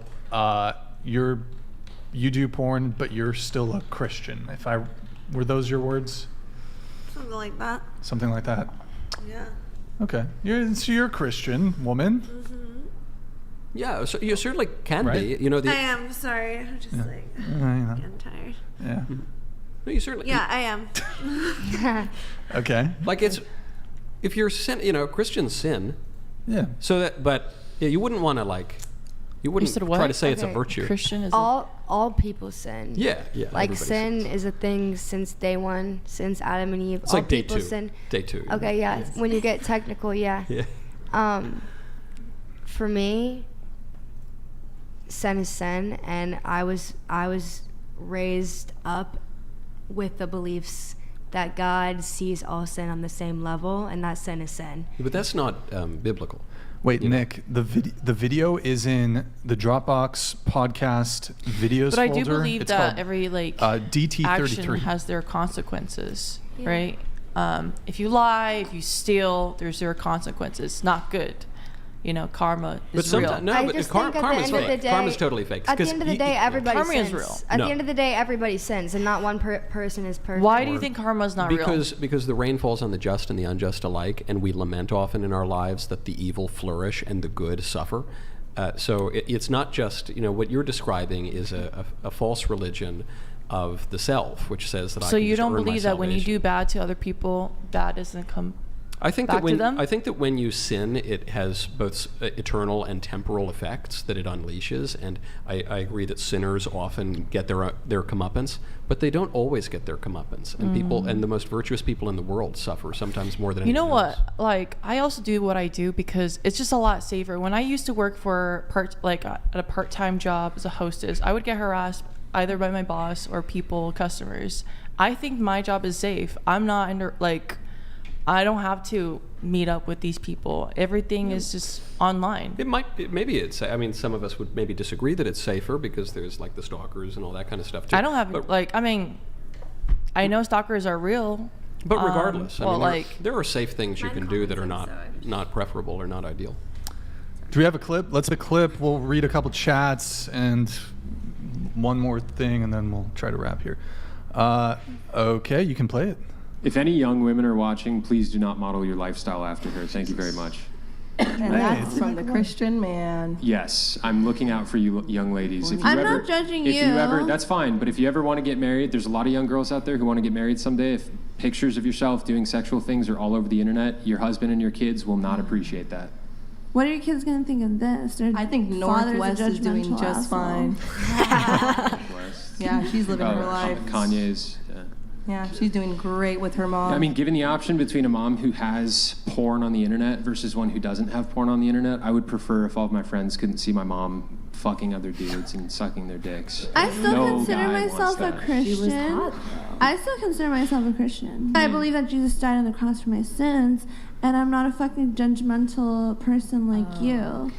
you do porn, but you're still a Christian. Were those your words? Something like that. Something like that. Yeah. Okay. You're a Christian woman. Mm-hmm. Yeah, so you certainly can be. I am. Sorry, I'm just getting tired. Yeah. No, you certainly. Yeah, I am. Okay. Like if you're sin, Christians sin. Yeah. So that, but you wouldn't want to you wouldn't try to say it's a virtue. Christian is all people sin. Yeah. Like sin is a thing since day one, since Adam and Eve. It's all like day people two. Sin. Day two. Okay, yeah. When you get technical, yeah. Yeah. For me, sin is sin, and I was raised up with the beliefs that God sees all sin on the same level, and that sin is sin. But that's not biblical. Wait, Nick, the video is in the Dropbox podcast videos But I folder. do believe It's that called, every DT33 action has their consequences, right? If you lie, if you steal, there's their consequences. Not good. You know, karma is real. No, but karma's fake. Karma's totally fake. At the end of the day, everybody karma sins. is real. At the end of the day, everybody sins, and not one person is perfect. Why do you think karma is not real? Because the rain falls on the just and the unjust alike, and we lament often in our lives that the evil flourish and the good suffer. So it's not just, what you're describing is a false religion of the self, which says that I can So you just don't earn my believe that when you salvation. do bad to other people, bad doesn't come I think back that to them? I think that when you sin, it has both eternal and temporal effects that it unleashes, and I agree that sinners often get their comeuppance, but they don't always get their comeuppance, and people and the most virtuous people in the world suffer sometimes more than You know anyone what? else. Like, I also do what I do because it's just a lot safer. When I used to work for at a part-time job as a hostess, I would get harassed either by my boss or customers. I think my job is safe. I'm not I don't have to meet up with these people. Everything is just online. Maybe it's. I mean, some of us would maybe disagree that it's safer because there's like the stalkers and all that kind of stuff too. I don't have I know stalkers are real. But regardless, there are safe things you can do that are not preferable or not ideal. Do we have a clip? Let's have a clip. We'll read a couple chats and one more thing, and then we'll try to wrap here. Okay, you can play it. If any young women are watching, please do not model your lifestyle after her. Thank you very much. And that's from the Christian man. Yes, I'm looking out for you young ladies. If you I'm ever, not judging if you. you ever, that's fine, but if you ever want to get married, there's a lot of young girls out there who want to get married someday. If pictures of yourself doing sexual things are all over the internet, your husband and your kids will not appreciate that. What are your kids going to think of this? I think Northwest is doing just fine. Yeah, she's living her life. Kanye's. Yeah, she's doing great with her mom. I mean, given the option between a mom who has porn on the internet versus one who doesn't have porn on the internet, I would prefer if all of my friends couldn't see my mom fucking other dudes and sucking their dicks. I still consider myself a Christian. I still consider myself a Christian. I believe that Jesus died on the cross for my sins, and I'm not a fucking judgmental person like you.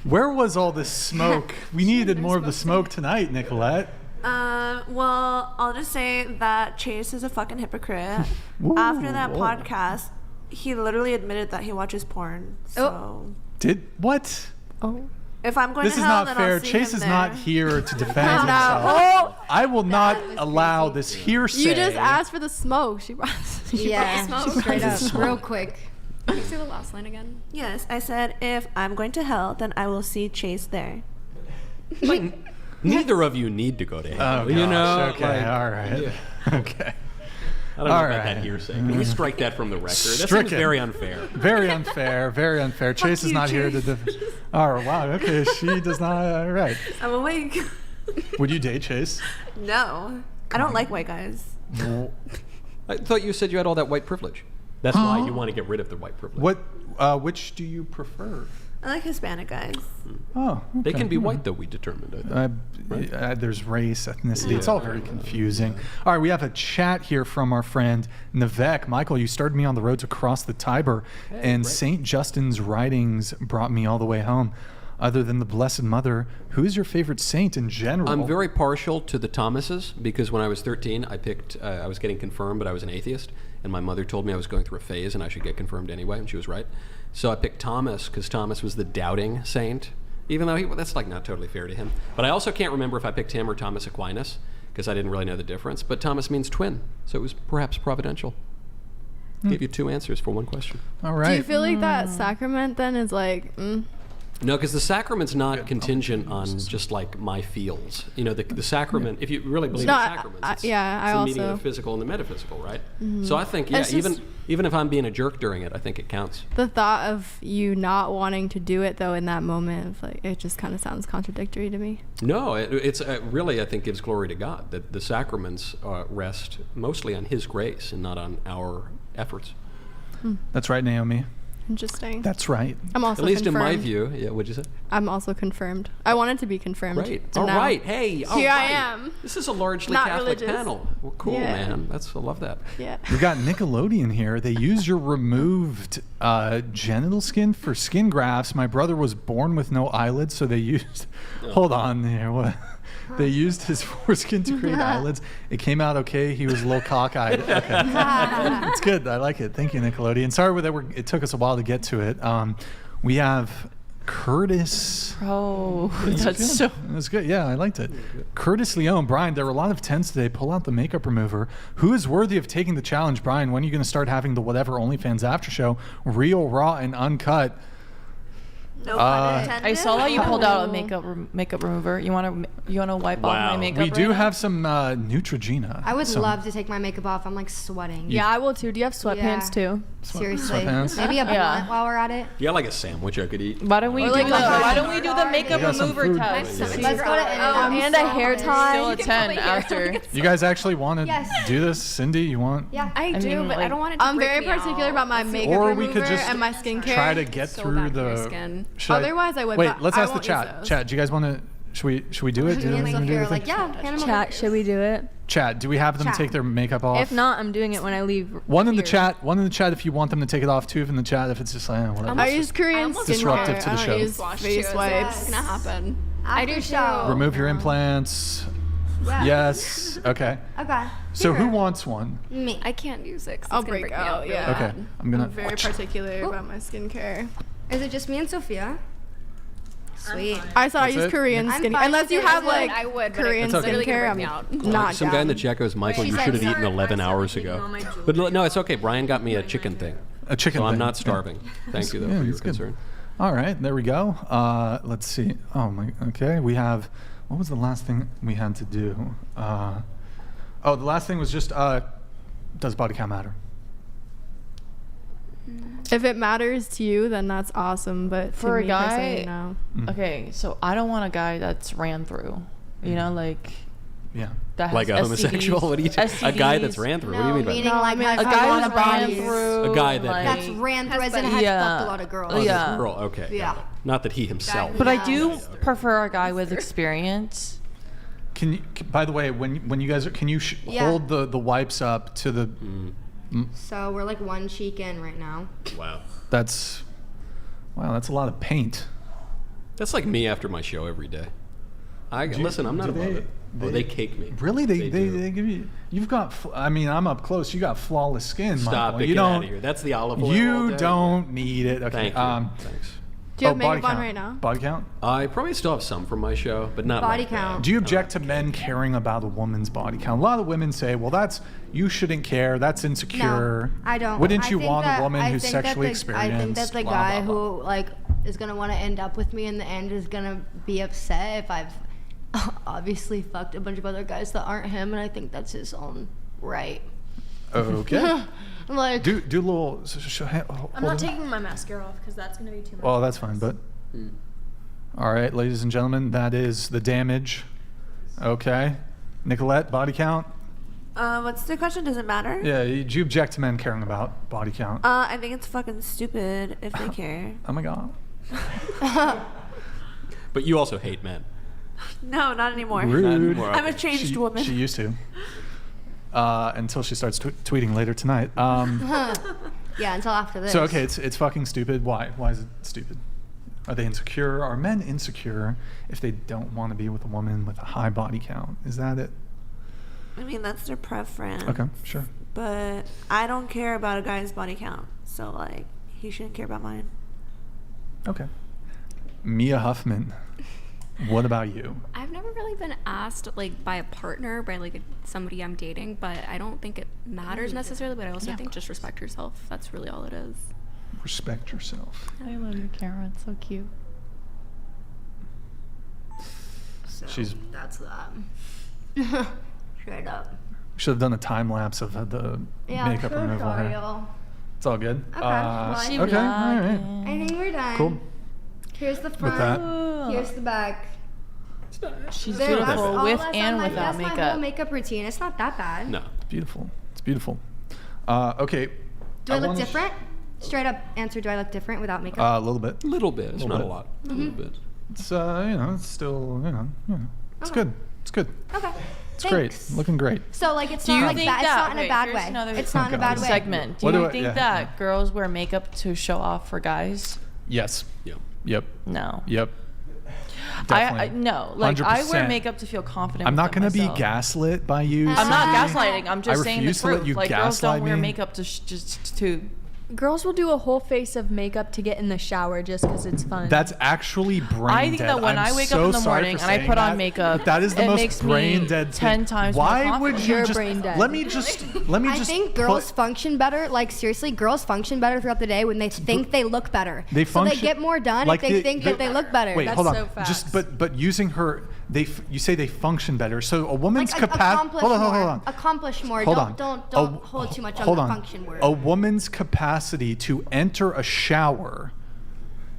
Where was all this smoke? We needed more of the smoke tonight, Nicolette. Well, I'll just say that Chase is a fucking hypocrite. After that podcast, he literally admitted that he watches porn. So Did what? Oh. If I'm going This to is hell, not then fair. I'll see Chase him is there. not here to defend himself. I will not allow this hearsay. You just asked for the smoke. She brought Straight up, real quick. Can you say the last line again? Yes, I said if I'm going to hell, then I will see Chase there. Neither of you need to go to hell. Oh, you know. okay, all right. Yeah. Okay. I don't know All about right. that hearsay. Can we strike that from the record? That seems Stricken. very unfair. Very unfair. Very unfair. Chase is not here to. Oh wow. Okay, she does not. All right. I'm awake. Would you date Chase? No, I don't like white guys. I thought you said you had all that white privilege. That's why you want to get rid of the white privilege. What? Which do you prefer? I like Hispanic guys. Oh, okay. They can be white, though, we determined. I think. There's race, ethnicity. It's all very confusing. All right, we have a chat here from our friend Navek. Michael, you started me on the road to cross the Tiber, and St. Justin's writings brought me all the way home. Other than the Blessed Mother, who is your favorite saint in general? I'm very partial to the Thomases because when I was 13, I was getting confirmed, but I was an atheist, and my mother told me I was going through a phase and I should get confirmed anyway, and she was right. So I picked Thomas because Thomas was the doubting saint, even though that's like not totally fair to him. But I also can't remember if I picked him or Thomas Aquinas because I didn't really know the difference. But Thomas means twin, so it was perhaps providential. Gave you two answers for one question. All right. Do you feel like that sacrament then is like? No, because the sacrament's not contingent on just like my feels. You know, the sacrament, if you really believe in sacraments, it's the meeting of the physical and the metaphysical, right? Mhm. So I think, even if I'm being a jerk during it, I think it counts. The thought of you not wanting to do it though in that moment of like it just kind of sounds contradictory to me. No, it's really I think gives glory to God that the sacraments rest mostly on His grace and not on our efforts. That's right, Naomi. Interesting. That's right. I'm also At least confirmed. in my view. Yeah, what'd you say? I'm also confirmed. I wanted to be confirmed. Great. and All now right. Hey. All here I right. am. This is a largely Not Catholic religious. panel. Well, cool, Yeah. man. I love that. Yeah. We got Nickelodeon here. They used your removed genital skin for skin grafts. My brother was born with no eyelids, so they used. Hold on here. What? They used his foreskin to create eyelids. It came out okay. He was a little cockeyed. Okay, it's good. I like it. Thank you, Nickelodeon. Sorry that it took us a while to get to it. We have Curtis. Oh, that's so. That's good. Yeah, I liked it. Curtis Leone. Brian, there were a lot of tens today. Pull out the makeup remover. Who is worthy of taking the challenge? Brian, when are you going to start having the whatever OnlyFans after show? Real, raw, and uncut. No pun intended. I saw that you pulled out a makeup remover. You want to wipe off my makeup? We do have some Neutrogena. I would love to take my makeup off. I'm like sweating. Yeah, I will too. Do you have sweatpants too? Seriously. Sweatpants. Maybe a blunt while we're at it. Yeah, like a sandwich I could eat. Why don't we do the makeup remover test? Let's go to and a hair tie. Still a 10 after. You guys actually want to do this? Cindy, you want? Yeah, I do, but I don't want it to I'm break very me particular out. about my makeup Or remover we could just and my skincare. try to get So through bad for your the skin. Should Otherwise, I would. Wait, but let's I ask the won't chat. use those. Chat, do you guys want to? Should we do it? Do Me and you wanna do Sophia the are like, thing? yeah, Chat, should we do it? Chat, do we have them Chat. take their makeup off? If not, I'm doing it when I leave. One in the here. chat if you want them to take it off. Two in the chat if it's just like whatever. I use Korean skincare. disruptive to the I don't show. use face wipes. It's gonna happen. I do too. Remove your implants. Yeah. Yes. Okay. Okay. So who wants one? Me. I can't use it. 'cause I'll it's gonna break me out. really Yeah. Okay. bad. I'm gonna. I'm very particular about my skincare. Is it just me and Sophia? Sweet. I said I That's use it? Korean I'm skincare. fine Unless with you it. have I like I would, but Korean It's okay. Literally gonna skincare, break I'm me out. not Some guy in the chat goes, Michael, you should have eaten 11 hours ago. But no, it's okay. Brian got me a chicken thing. A chicken So I'm thing. not starving. Thank you, though, Yeah, for your that's good. concern. All right, there we go. Let's see. Oh my. Okay, we have. What was the last thing we had to do? The last thing was just. Does body count matter? If it matters to you, then that's awesome. But For to a me guy, personally, no. Okay, so I don't want a guy that's ran through. You know, like. Yeah. That Like has a homosexual? STDs, What do you a guy that's ran through? What do you mean by meaning that? like mean, has A guy a lot who's of ran bodies. through. A guy that like, That's ran through as in has Yeah. fucked a lot of girls. Oh, Yeah. this girl. Okay. Yeah. Not that he himself. But I do prefer a guy with experience. Can you? By the way, when you guys are, can you Yeah. hold the wipes up to the? So we're like one cheek in right now. Wow. That's. Wow, that's a lot of paint. That's like me after my show every day. Listen, I'm not do above they- it. They cake me. Really? They do. give you. You've got. I mean, I'm up close. You got flawless skin. Stop Michael. it. You Get don't. out of here. That's the olive oil. all You day. don't need it. Okay. Thank you. Thanks. Do you have body makeup on count. right now? Body count. I probably still have some from my show, but not Body like count. that. Do you object to men caring about a woman's body count? A lot of women say, "Well, you shouldn't care. That's insecure." No, I don't. Wouldn't I you think want that- a woman I who's think that sexually the- experienced? I think that the blah, guy blah, blah. who like is gonna want to end up with me in the end is gonna be upset if I've obviously fucked a bunch of other guys that aren't him, and I think that's his own right. Okay. Like, do a little. I'm not taking my mascara off because that's gonna be too much. Well, that's fine, but. All right, ladies and gentlemen, that is the damage. Okay. Nicolette, body count? What's the question? Does it matter? Yeah, do you object to men caring about body count? I think it's fucking stupid if they care. Oh my god. But you also hate men. No, not anymore. Rude. Not anymore. I'm a changed woman. She used to. Until she starts tweeting later tonight. yeah, until after this. So, okay, it's fucking stupid. Why? Why is it stupid? Are they insecure? Are men insecure if they don't want to be with a woman with a high body count? Is that it? I mean, that's their preference. Okay, sure. But I don't care about a guy's body count. So, like, he shouldn't care about mine. Okay. Mia Huffman, what about you? I've never really been asked like by a partner, by like somebody I'm dating, but I don't think it matters necessarily. But I also think just respect yourself. That's really all it is. Respect yourself. I love your camera. It's so cute. So She's- that's that. Straight up. Should have done a time lapse of the Yeah, makeup so removal. sorry, Here. y'all. It's all good. Okay, well, Okay, all right. I think we're done. Cool. Here's the With front. that. Here's the back. She's There, beautiful that's- with that's and my, without that's my makeup. whole makeup routine. It's not that bad. No. Beautiful. It's beautiful. Okay. Do I look wanna different? Straight up answer, do I look different without makeup? A little bit. Little bit. It's not a lot. A little bit. It's it's still it's good. It's good. Okay. It's Thanks. great. Looking great. So like it's Do you not like think that. It's not in a wait, bad here's way. another It's not in a bad way. segment. Do What you do I- think yeah, that girls wear makeup to show off for guys? Yes. Yeah. Yep. No. Yep. I no. Like I wear 100%. makeup to feel confident. I'm not going to be gaslit by you. I'm not Cindy. gaslighting. I'm just I saying the refuse to let truth. you Like girls gaslight don't wear me. makeup to just to. Girls will do a whole face of makeup to get in the shower just because it's fun. That's actually brain I think dead. that when I'm I wake so up in the sorry morning for and I saying put on that, makeup, but that is the it most makes me brain dead 10 thing. times more Why would confident. you You're just brain dead. let me just I think girls function better. Like seriously, girls function better throughout the day when they think they look better. They so function they get more done like if they think that they look better. Wait, That's hold on. so fast. Just but using her, you say they function better. So a woman's like capacity. accomplish Hold more. on. Accomplish more. Hold don't on. don't hold too much on Hold the on. function word. A woman's capacity to enter a shower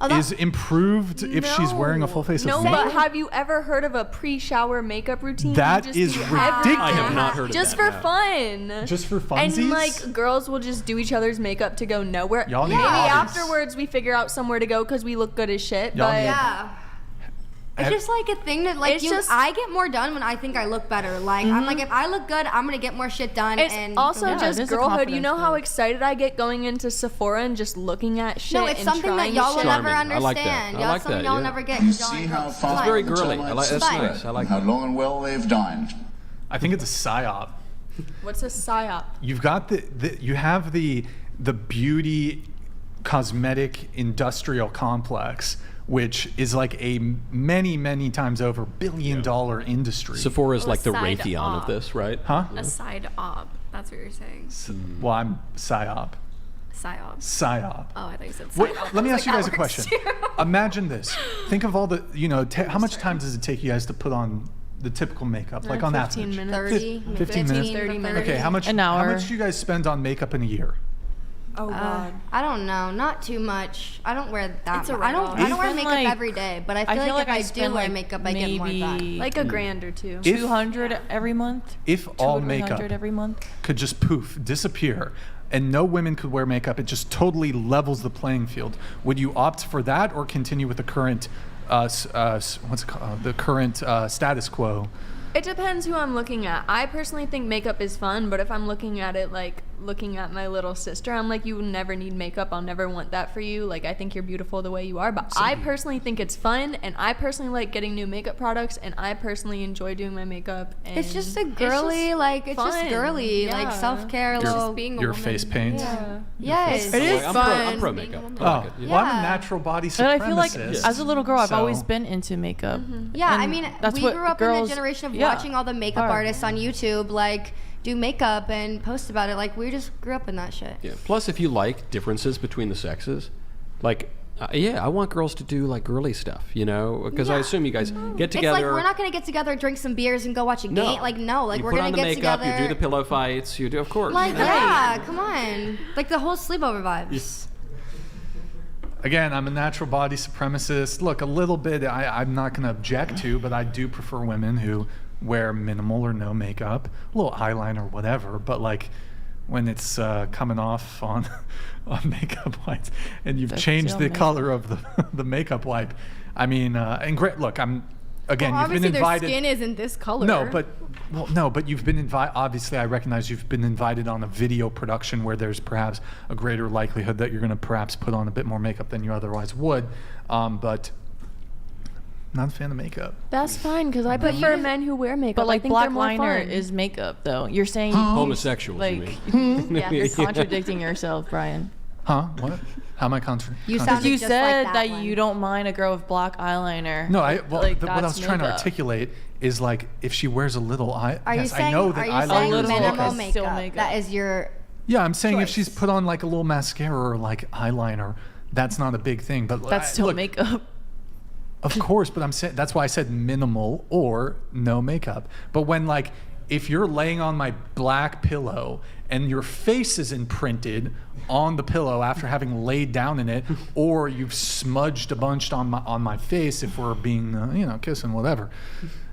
is improved if she's wearing a full face No, of but makeup. have you ever heard of a pre-shower makeup routine? That You just is do ridiculous. everything. I have not heard of just that, for fun. Just for And funsies? like girls will just do each other's makeup to go nowhere. Y'all need Maybe hobbies. afterwards we figure out somewhere to go because we look good as shit. Y'all but need- Yeah. It's just like a thing that like It's just- I get more done when I think I look better. Like I'm like if I look good, I'm gonna get more shit done. It's and also Yeah, just it is a girlhood. You confidence know how thing. excited I get going into Sephora and just looking at shit. no, it's and something that trying y'all will shit. never Charming. I like that. understand. I Y'all like something that, y'all yeah. never get. You y'all see are how girls. far It's very the girly. termites That's spread nice. I like and how that. long and well they've dined. I think it's a psyop. What's a psyop? You've got you have the beauty cosmetic industrial complex, which is like a many times over billion-dollar industry. Sephora's like the side Raytheon of op. this, right? Huh? A side op. That's what you're saying. Well, I'm psyop. Psyop. Psyop. Oh, I thought you said Wait, psyop. let me I was ask you like, guys a that works question. too. Imagine this. Think of all the, how much time does it take you guys to put on the typical makeup, like on 15 average? minutes. 30, 15 minutes? 30 minutes. Okay, how much? An How hour. much do you guys spend on makeup in a year? Oh god. I don't know, not too much. I don't wear that. It's a much. I don't write-off. wear Spend, makeup like- every day, but I feel like if I do spend, wear like, makeup, I get more done. Like a grand or two. If- 200 every month. If all 200 makeup every month. could just poof, disappear, and no women could wear makeup, it just totally levels the playing field. Would you opt for that or continue with the current, what's it called? The current status quo? It depends who I'm looking at. I personally think makeup is fun, but if I'm looking at it like looking at my little sister, I'm like, you never need makeup. I'll never want that for you. Like, I think you're beautiful the way you are. But I personally think it's fun, and I personally like getting new makeup products, and I personally enjoy doing my makeup. And It's just a girly, like it's just fun. girly, Yeah. like self-care, little. being a Your woman. face paint? Yeah. Yes, It is I'm fun. pro makeup. Oh, I like it. well, I'm a Yeah. natural body And I feel like supremacist. as a little girl, I've so- always been into makeup. Yeah, I And mean, that's we what grew up in girls- the generation of yeah, watching all the makeup are. artists on YouTube, like do makeup and post about it. Like we just grew up in that shit. Yeah. Plus, if you like differences between the sexes, like, I want girls to do like girly stuff, because I assume you guys get It's together. like we're not gonna get together, drink some beers, and go watch a game. Like no, like you we're put gonna on the get makeup, together. you do the pillow fights, you do, of course. Like yeah, come on, like the whole sleepover vibes. Again, I'm a natural body supremacist. Look, a little bit I'm not going to object to, but I do prefer women who wear minimal or no makeup, a little eyeliner, whatever. But like when it's coming off on makeup wipes and you've changed the color of the makeup wipe, I mean, and great. Look, you've obviously been invited. their skin isn't this color. No, but you've been invited. Obviously, I recognize you've been invited on a video production where there's perhaps a greater likelihood that you're going to perhaps put on a bit more makeup than you otherwise would. But not a fan of makeup. That's fine because I prefer men who wear makeup. But like I think black they're more liner fun. is makeup, though. You're saying homosexuals. like you mean. yeah, you're contradicting yourself, Brian. Huh? What? How am I contradicting? You sounded just said like that one. you don't mind a girl with black eyeliner. No, what I that's was trying to makeup. articulate is like if she wears a little eye. Are you yes, saying? I know that Are you eyeliner saying is minimal makeup. makeup? That is your. Yeah, I'm saying if choice. she's put on like a little mascara or like eyeliner, that's not a big thing. But That's still look, makeup. Of course, but I'm saying that's why I said minimal or no makeup. But when like if you're laying on my black pillow and your face is imprinted on the pillow after having laid down in it, or you've smudged a bunch on my face, if we're being kissing whatever,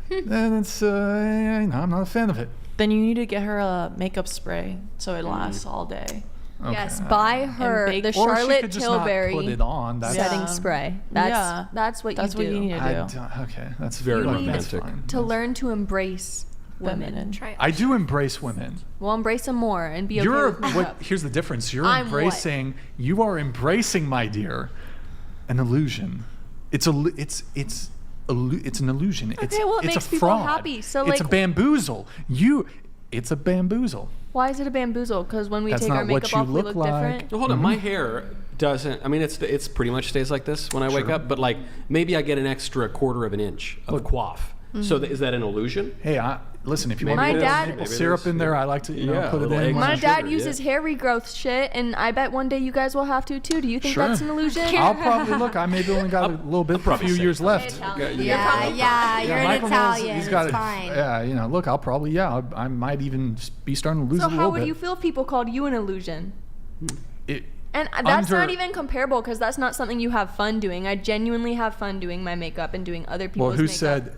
then it's I'm not a fan of it. Then you need to get her a makeup spray so it lasts all day. Okay. Yes, buy her bake- the Or she Charlotte could just not Tilbury put it on. That's setting Yeah. spray. Yeah. That's what That's you do. what you need to do. Okay, that's Very You need that's romantic. fine. to learn to embrace women. Feminine. Try it. I do embrace women. Well, embrace them more and be okay You're with makeup. here's the difference. You're I'm what? embracing. You are embracing, my dear, an illusion. It's an illusion. Okay, It's, well, it it's makes a people fraud. happy. So, it's a like- bamboozle. It's a bamboozle. Why is it a bamboozle? Because when we That's take our not what makeup you off, we look look like. different. Well, hold on, my hair doesn't. I mean, it's pretty much stays like this when I wake Sure. up. But like maybe I get an extra quarter of an inch of coif. So is that an illusion? Hey, listen. If you Maybe want My to it is, dad- put maybe it syrup is, in there, yeah. I like to Yeah, put it little in. eggs My and dad sugar, uses yeah. hair regrowth shit, and I bet one day you guys will have to too. Do you think Sure. that's an illusion? I'll probably look. I maybe only got a little bit, a few years left. Yeah, you're an Michael Knowles, Italian. he's got It's it. fine. Yeah, look, I'll probably, I might even be starting to lose So a how little would bit. you feel if people called you an illusion? It, And that's Under- not even comparable because that's not something you have fun doing. I genuinely have fun doing my makeup and doing other people's well, makeup.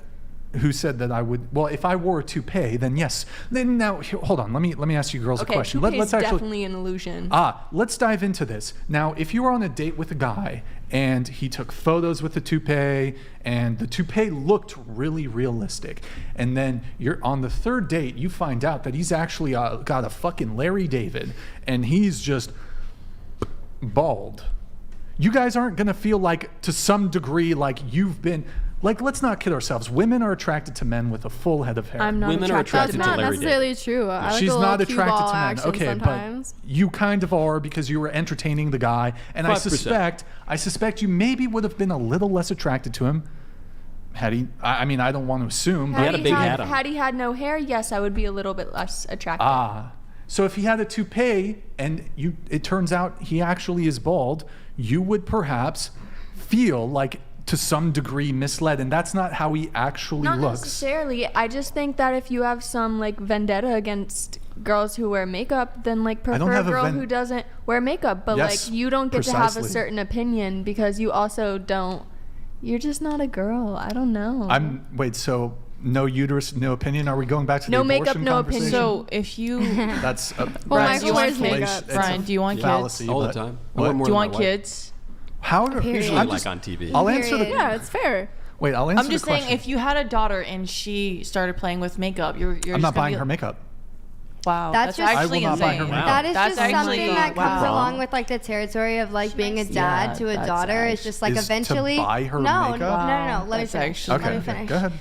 who said that I would? Well, if I wore a toupee, then yes. Then now, hold on. Let me ask you girls Okay, a question. toupee Let's is actually. definitely an illusion. Let's dive into this. Now, if you were on a date with a guy and he took photos with the toupee and the toupee looked really realistic, and then you're on the third date, you find out that he's actually got a fucking Larry David and he's just bald. You guys aren't going to feel like, to some degree, like you've been. Like, let's not kid ourselves. Women are attracted to men with a full head of hair. I'm not Women are attracted. attracted That's to not Larry necessarily true. I like She's a little not cue attracted ball to men. action Okay, sometimes. but you kind of are because you were entertaining the guy, and I 5%. suspect you maybe would have been a little less attracted to him had he. I mean, I don't want to assume. He had a big hat on. Had he had no hair, yes, I would be a little bit less attractive. So if he had a toupee and it turns out he actually is bald, you would perhaps feel like, to some degree, misled, and that's not how he actually Not looks. necessarily. I just think that if you have some like vendetta against girls who wear makeup, then like I don't prefer a have a girl who doesn't wear makeup. But Yes, like you don't get to have a precisely. certain opinion because you also don't. You're just not a girl. I don't know. So no uterus, no opinion. Are we going back to No the makeup, abortion no conversation? opinion. So if you, That's a Brian, do you want fallacy. kids? It's a Brian, do you want fallacy, kids? All the but- time. I What? want more Do you than want my wife. kids? How? Usually I'm like just- on TV. I'll answer the. Yeah, it's fair. Wait, I'll answer I'm just the saying, question. if you had a daughter and she started playing with makeup, you're I'm just not gonna buying be- her makeup. Wow, That's that's just- actually I will not buy insane. her makeup. That is That's just actually- something that comes wow. along with like the territory of like being a dad Yeah, to a that's daughter. It's just like Is to eventually. buy her no, makeup? no. Let me That's finish. actually- Okay, Let me okay, finish. go ahead.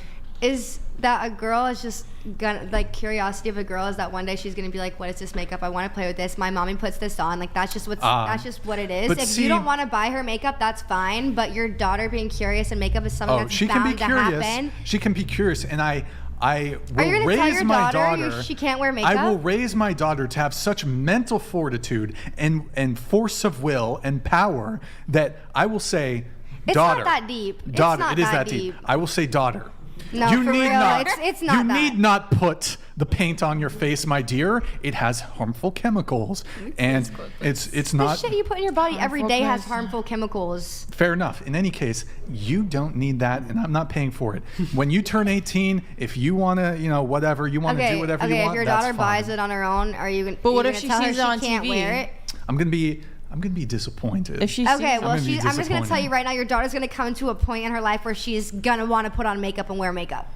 Is that a girl is just gonna like curiosity of a girl is that one day she's gonna be like, what is this makeup? I want to play with this. My mommy puts this on. Like that's just that's just what it is. but If see- you don't want to buy her makeup, that's fine. But your daughter being curious and makeup is something Oh, that's she can bound be to curious. happen. She can be curious, and I Are you will gonna raise tell your my daughter she can't wear makeup? I will raise my daughter to have such mental fortitude and force of will and power that I will say, It's daughter. not that deep. It's Daughter, not it is that that deep. deep. I will say, daughter. No, you for need real, not. it's not You that. need not put the paint on your face, my dear. It has harmful chemicals, and it's The not. shit you put in your body every day has chemicals. harmful chemicals. Fair enough. In any case, you don't need that, and I'm not paying for it. When you turn 18, if you want to, whatever, you want to do whatever you want, if your that's daughter fine. buys it on her own, are you gonna? But what you if gonna she tell her sees it on can't TV? wear it? I'm gonna be disappointed. If she Okay, sees well, I'm gonna be I'm just gonna tell disappointed. you right now, your daughter's gonna come to a point in her life where she's gonna want to put on makeup and wear makeup.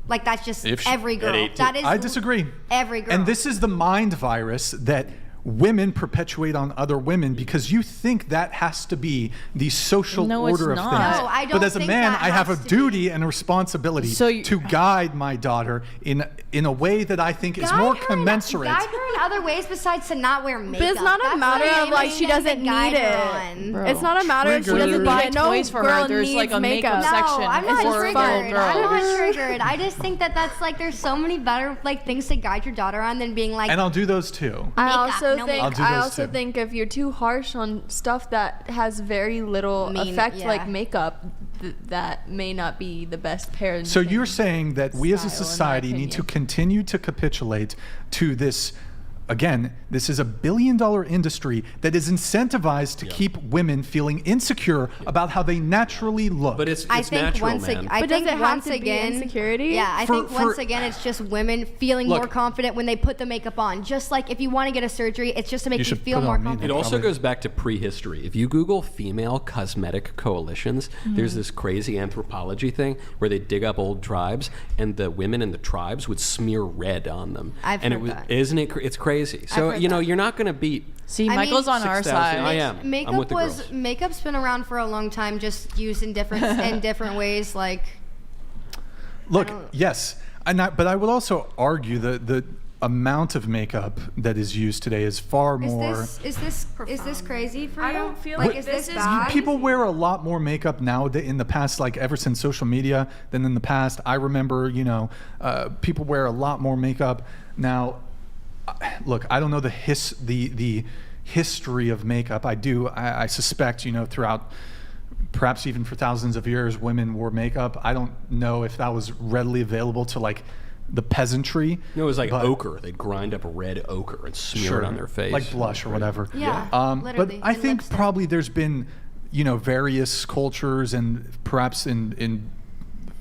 Like that's just If she- every girl. At 18. That is. I disagree. Every girl. And this is the mind virus that women perpetuate on other women because you think that has to be the social No, it's order of not. things. No, I don't but as a think man, that I have a has to duty and a responsibility So you- to guide my daughter in a way that I think is Guide more her commensurate. Guide her in other ways besides to not wear makeup. But it's not a That's matter the of main like thing she that doesn't they guide need her it. on. Bro. It's not a matter if she Triggered. doesn't Buy need it. No toys for her. girl There's, needs like, a makeup makeup. section. No, I'm It's not for triggered. full girls. I'm not triggered. I just think that that's like there's so many better like things to guide your daughter on than being like. And I'll do those too. I Makeup, also no think I'll do I those also too. think if you're too harsh on stuff that has very little effect, yeah. like makeup, that may not be the best parenting. So you're saying that we as a style, in my society need to opinion. continue to capitulate to this again, this is a $1 billion industry that is incentivized to keep women feeling insecure about how they naturally look. But it's I think natural, once man. I But think does it have once to be again, insecurity? Yeah, I think once again it's just women feeling Look. more confident when they put the makeup on. Just like if you want to get a surgery, it's just to make you should feel put it more on me confident. It also goes back to prehistory. If you Google female cosmetic coalitions, there's this crazy anthropology thing where they dig up old tribes, and the women in the tribes would smear red on them. I've and heard it was, that. isn't it? It's crazy. So heard you know, that. you're not going to beat. See, I Michael's mean, on our 6,000 side. I am. I'm Makeup with the was girls. makeup's been around for a long time, just used in different in different ways. Like, Look, yes, but I would also argue that the amount of makeup that is used today is far more. is this crazy for you? I don't feel like like is this this is bad? People wear a lot more makeup now in the past, like ever since social media, than in the past. I remember, people wear a lot more makeup now. Look, I don't know the history of makeup. I suspect, throughout, perhaps even for thousands of years, women wore makeup. I don't know if that was readily available to like the peasantry. No, it was like ochre. They'd grind up red ochre and smear it on their face. Like blush or whatever. Yeah, But literally, I and think lipstick. probably there's been, various cultures and perhaps in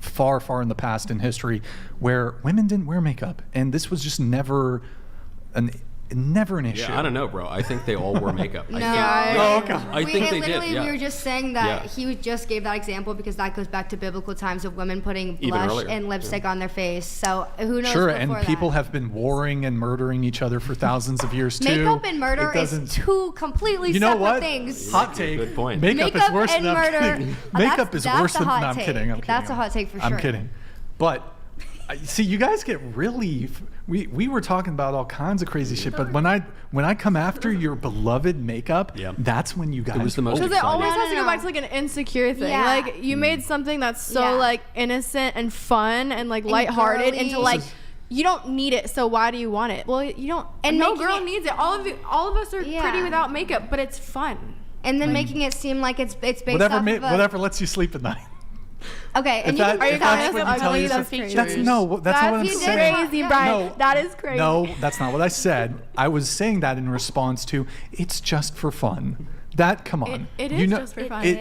far, far in the past in history where women didn't wear makeup. And this was just never an issue. Yeah, I don't know, bro. I think they all wore makeup. No, I think they literally did. Yeah. we were just saying that Yeah. he just gave that example because that goes back to biblical times of women putting Even blush earlier, and lipstick on their face. So who knows? Sure, before and people that. have been warring and murdering each other for thousands of years too. Makeup and murder It is doesn't- two completely You know separate what? things. Hot take. Good point. Makeup is Makeup worse and than I'm murder. kidding. That's- Makeup is that's worse a than. hot No, I'm take. kidding. I'm kidding. That's a hot take for I'm sure. kidding. But see, you guys get really. We were talking about all kinds of crazy shit, but when I come after your beloved makeup, that's when you guys. It was the most Because it always has to No. go back to like an insecure thing. Yeah. Like you made something that's so Yeah. like innocent and fun and like lighthearted girly. into like you don't need it, so why do you want it? Well, you don't. And And no making girl it- needs it. All of us are Yeah. pretty without makeup, but it's fun. And then making it seem like it's based whatever off of a, whatever lets you sleep at night. Okay, and If you that- can if that's what you tell telling yourself- that's that's not what I'm you did saying. crazy, Yeah. Brian. No. That is crazy. No, that's not what I said. I was saying that in response to it's just for fun. That come on. It You is know- just for fun. It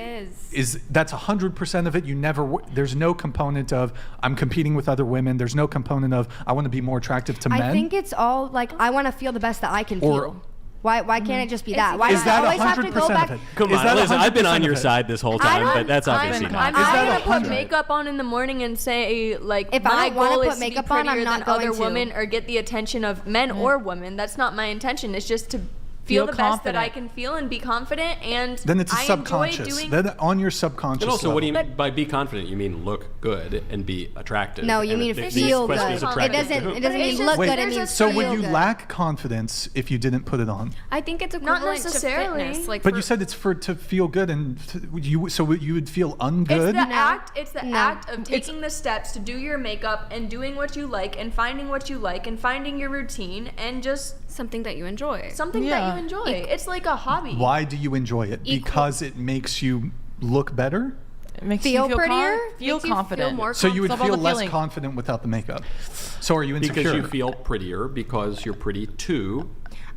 is. That's 100% of it. You never. There's no component of I'm competing with other women. There's no component of I want to be more attractive to men. I think it's all like I want to feel the best that I can Or- feel. Why can't it just be that? Why Is does it that always have to go 100% back? of it? Come Is on, that listen. I've been 100% on your of it? side this whole time, but that's obviously not. I'm Is not that gonna put 100? makeup on in the morning and say like If I my don't wanna goal put is to be makeup on, I'm prettier not than going other to. women or get the attention of men or women. That's not my intention. It's just to feel the best that I can feel and be confident. And Then it's a I subconscious. enjoy doing. Then on your subconscious. And also, what do you level. mean by be confident? You mean look good and be attractive? No, you And mean the feel question good. is It attractive to doesn't. whom? It doesn't It's mean just- look Wait, good. It means so feel would you good. lack confidence if you didn't put it on? I think it's Not equivalent necessarily. to fitness. Like But for- you said it's to feel good, and you would feel It's ungood. the act. It's the No. act of taking the steps to do your makeup and doing what you like and finding what you like and finding your routine and just something that you enjoy. something Yeah. that you enjoy. It's like a hobby. Why do you enjoy it? Because it makes you look better. It makes Feel you feel prettier? feel Makes you feel confident. more So you would It's all feel about the less feeling. confident without the makeup. So are you insecure? Because you feel prettier because you're pretty to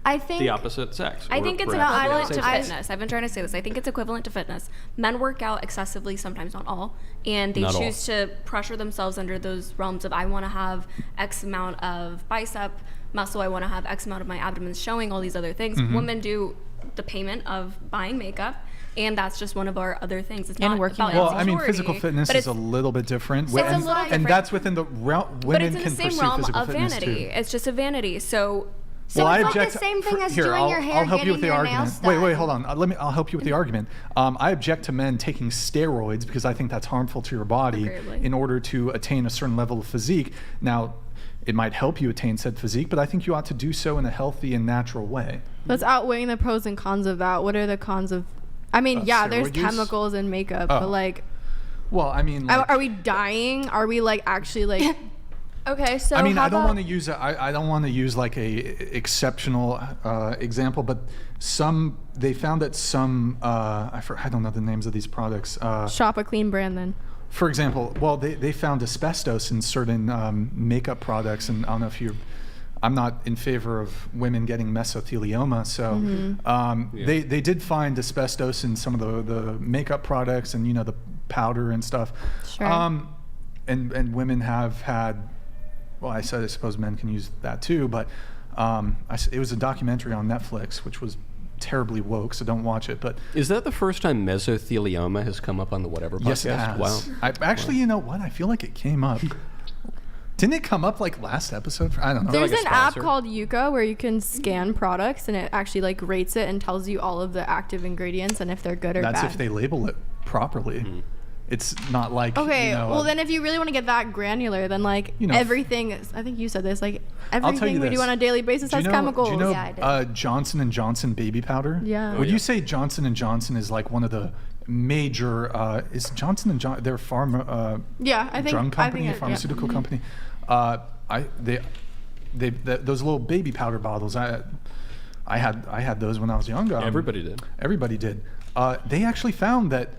I think the opposite sex. I or think it's perhaps the equivalent to same sex. fitness. I've been trying to say this. I think it's equivalent to fitness. Men work out excessively, sometimes not all, and they Not all. choose to pressure themselves under those realms of I want to have X amount of bicep muscle, I want to have X amount of my abdomen showing, all these other things. Mm-hmm. Women do the payment of buying makeup, and that's just one of our other things. It's And not working about out. Well, I mean, insecurity, physical fitness but is a it's- little bit different. It's a and, little and different. that's within the realm. but Women it's in can the same pursue realm physical of fitness vanity. too. It's just a vanity. So So Well, I it's object. not the same thing as here, doing I'll, your hair, I'll help you with getting the your nails argument. Wait, done. hold on. I'll help you with the argument. I object to men taking steroids because I think that's harmful to your body Agreeably. in order to attain a certain level of physique. Now, it might help you attain said physique, but I think you ought to do so in a healthy and natural way. Let's outweighing the pros and cons of that. What are the cons of? I mean, yeah, there's steroid use? chemicals in makeup, Oh. but like, Well, I mean, like, are we dying? Are we like actually like? Okay, so I mean, how I don't about- want to use I don't want to use like a exceptional example, but they found that some I don't know the names of these products. Shop a clean brand then. For example, well, they found asbestos in certain makeup products, and I don't know if you I'm not in favor of women getting mesothelioma. So they did find asbestos in some of the makeup products and the powder and stuff. Sure. And women have had, well, I suppose men can use that too, but it was a documentary on Netflix, which was terribly woke, so don't watch it. But is that the first time mesothelioma has come up on the Whatever podcast? Yes, it has. Wow. Actually, you know what? I feel like it came up. Didn't it come up like last episode? I don't know. There's an app called Yuka where you can scan products and it actually like rates it and tells you all of the active ingredients and if they're good or bad. That's if they label it properly. It's not like well then if you really want to get that granular, then like everything I think you said this, like everything we do on a daily basis has chemicals. Do you know Johnson & Johnson baby powder? Yeah. Would you say Johnson & Johnson is like one of the major is Johnson & Johnson their pharma drug company, pharmaceutical company? Those little baby powder bottles, I had those when I was younger. Everybody did. Everybody did. They actually found that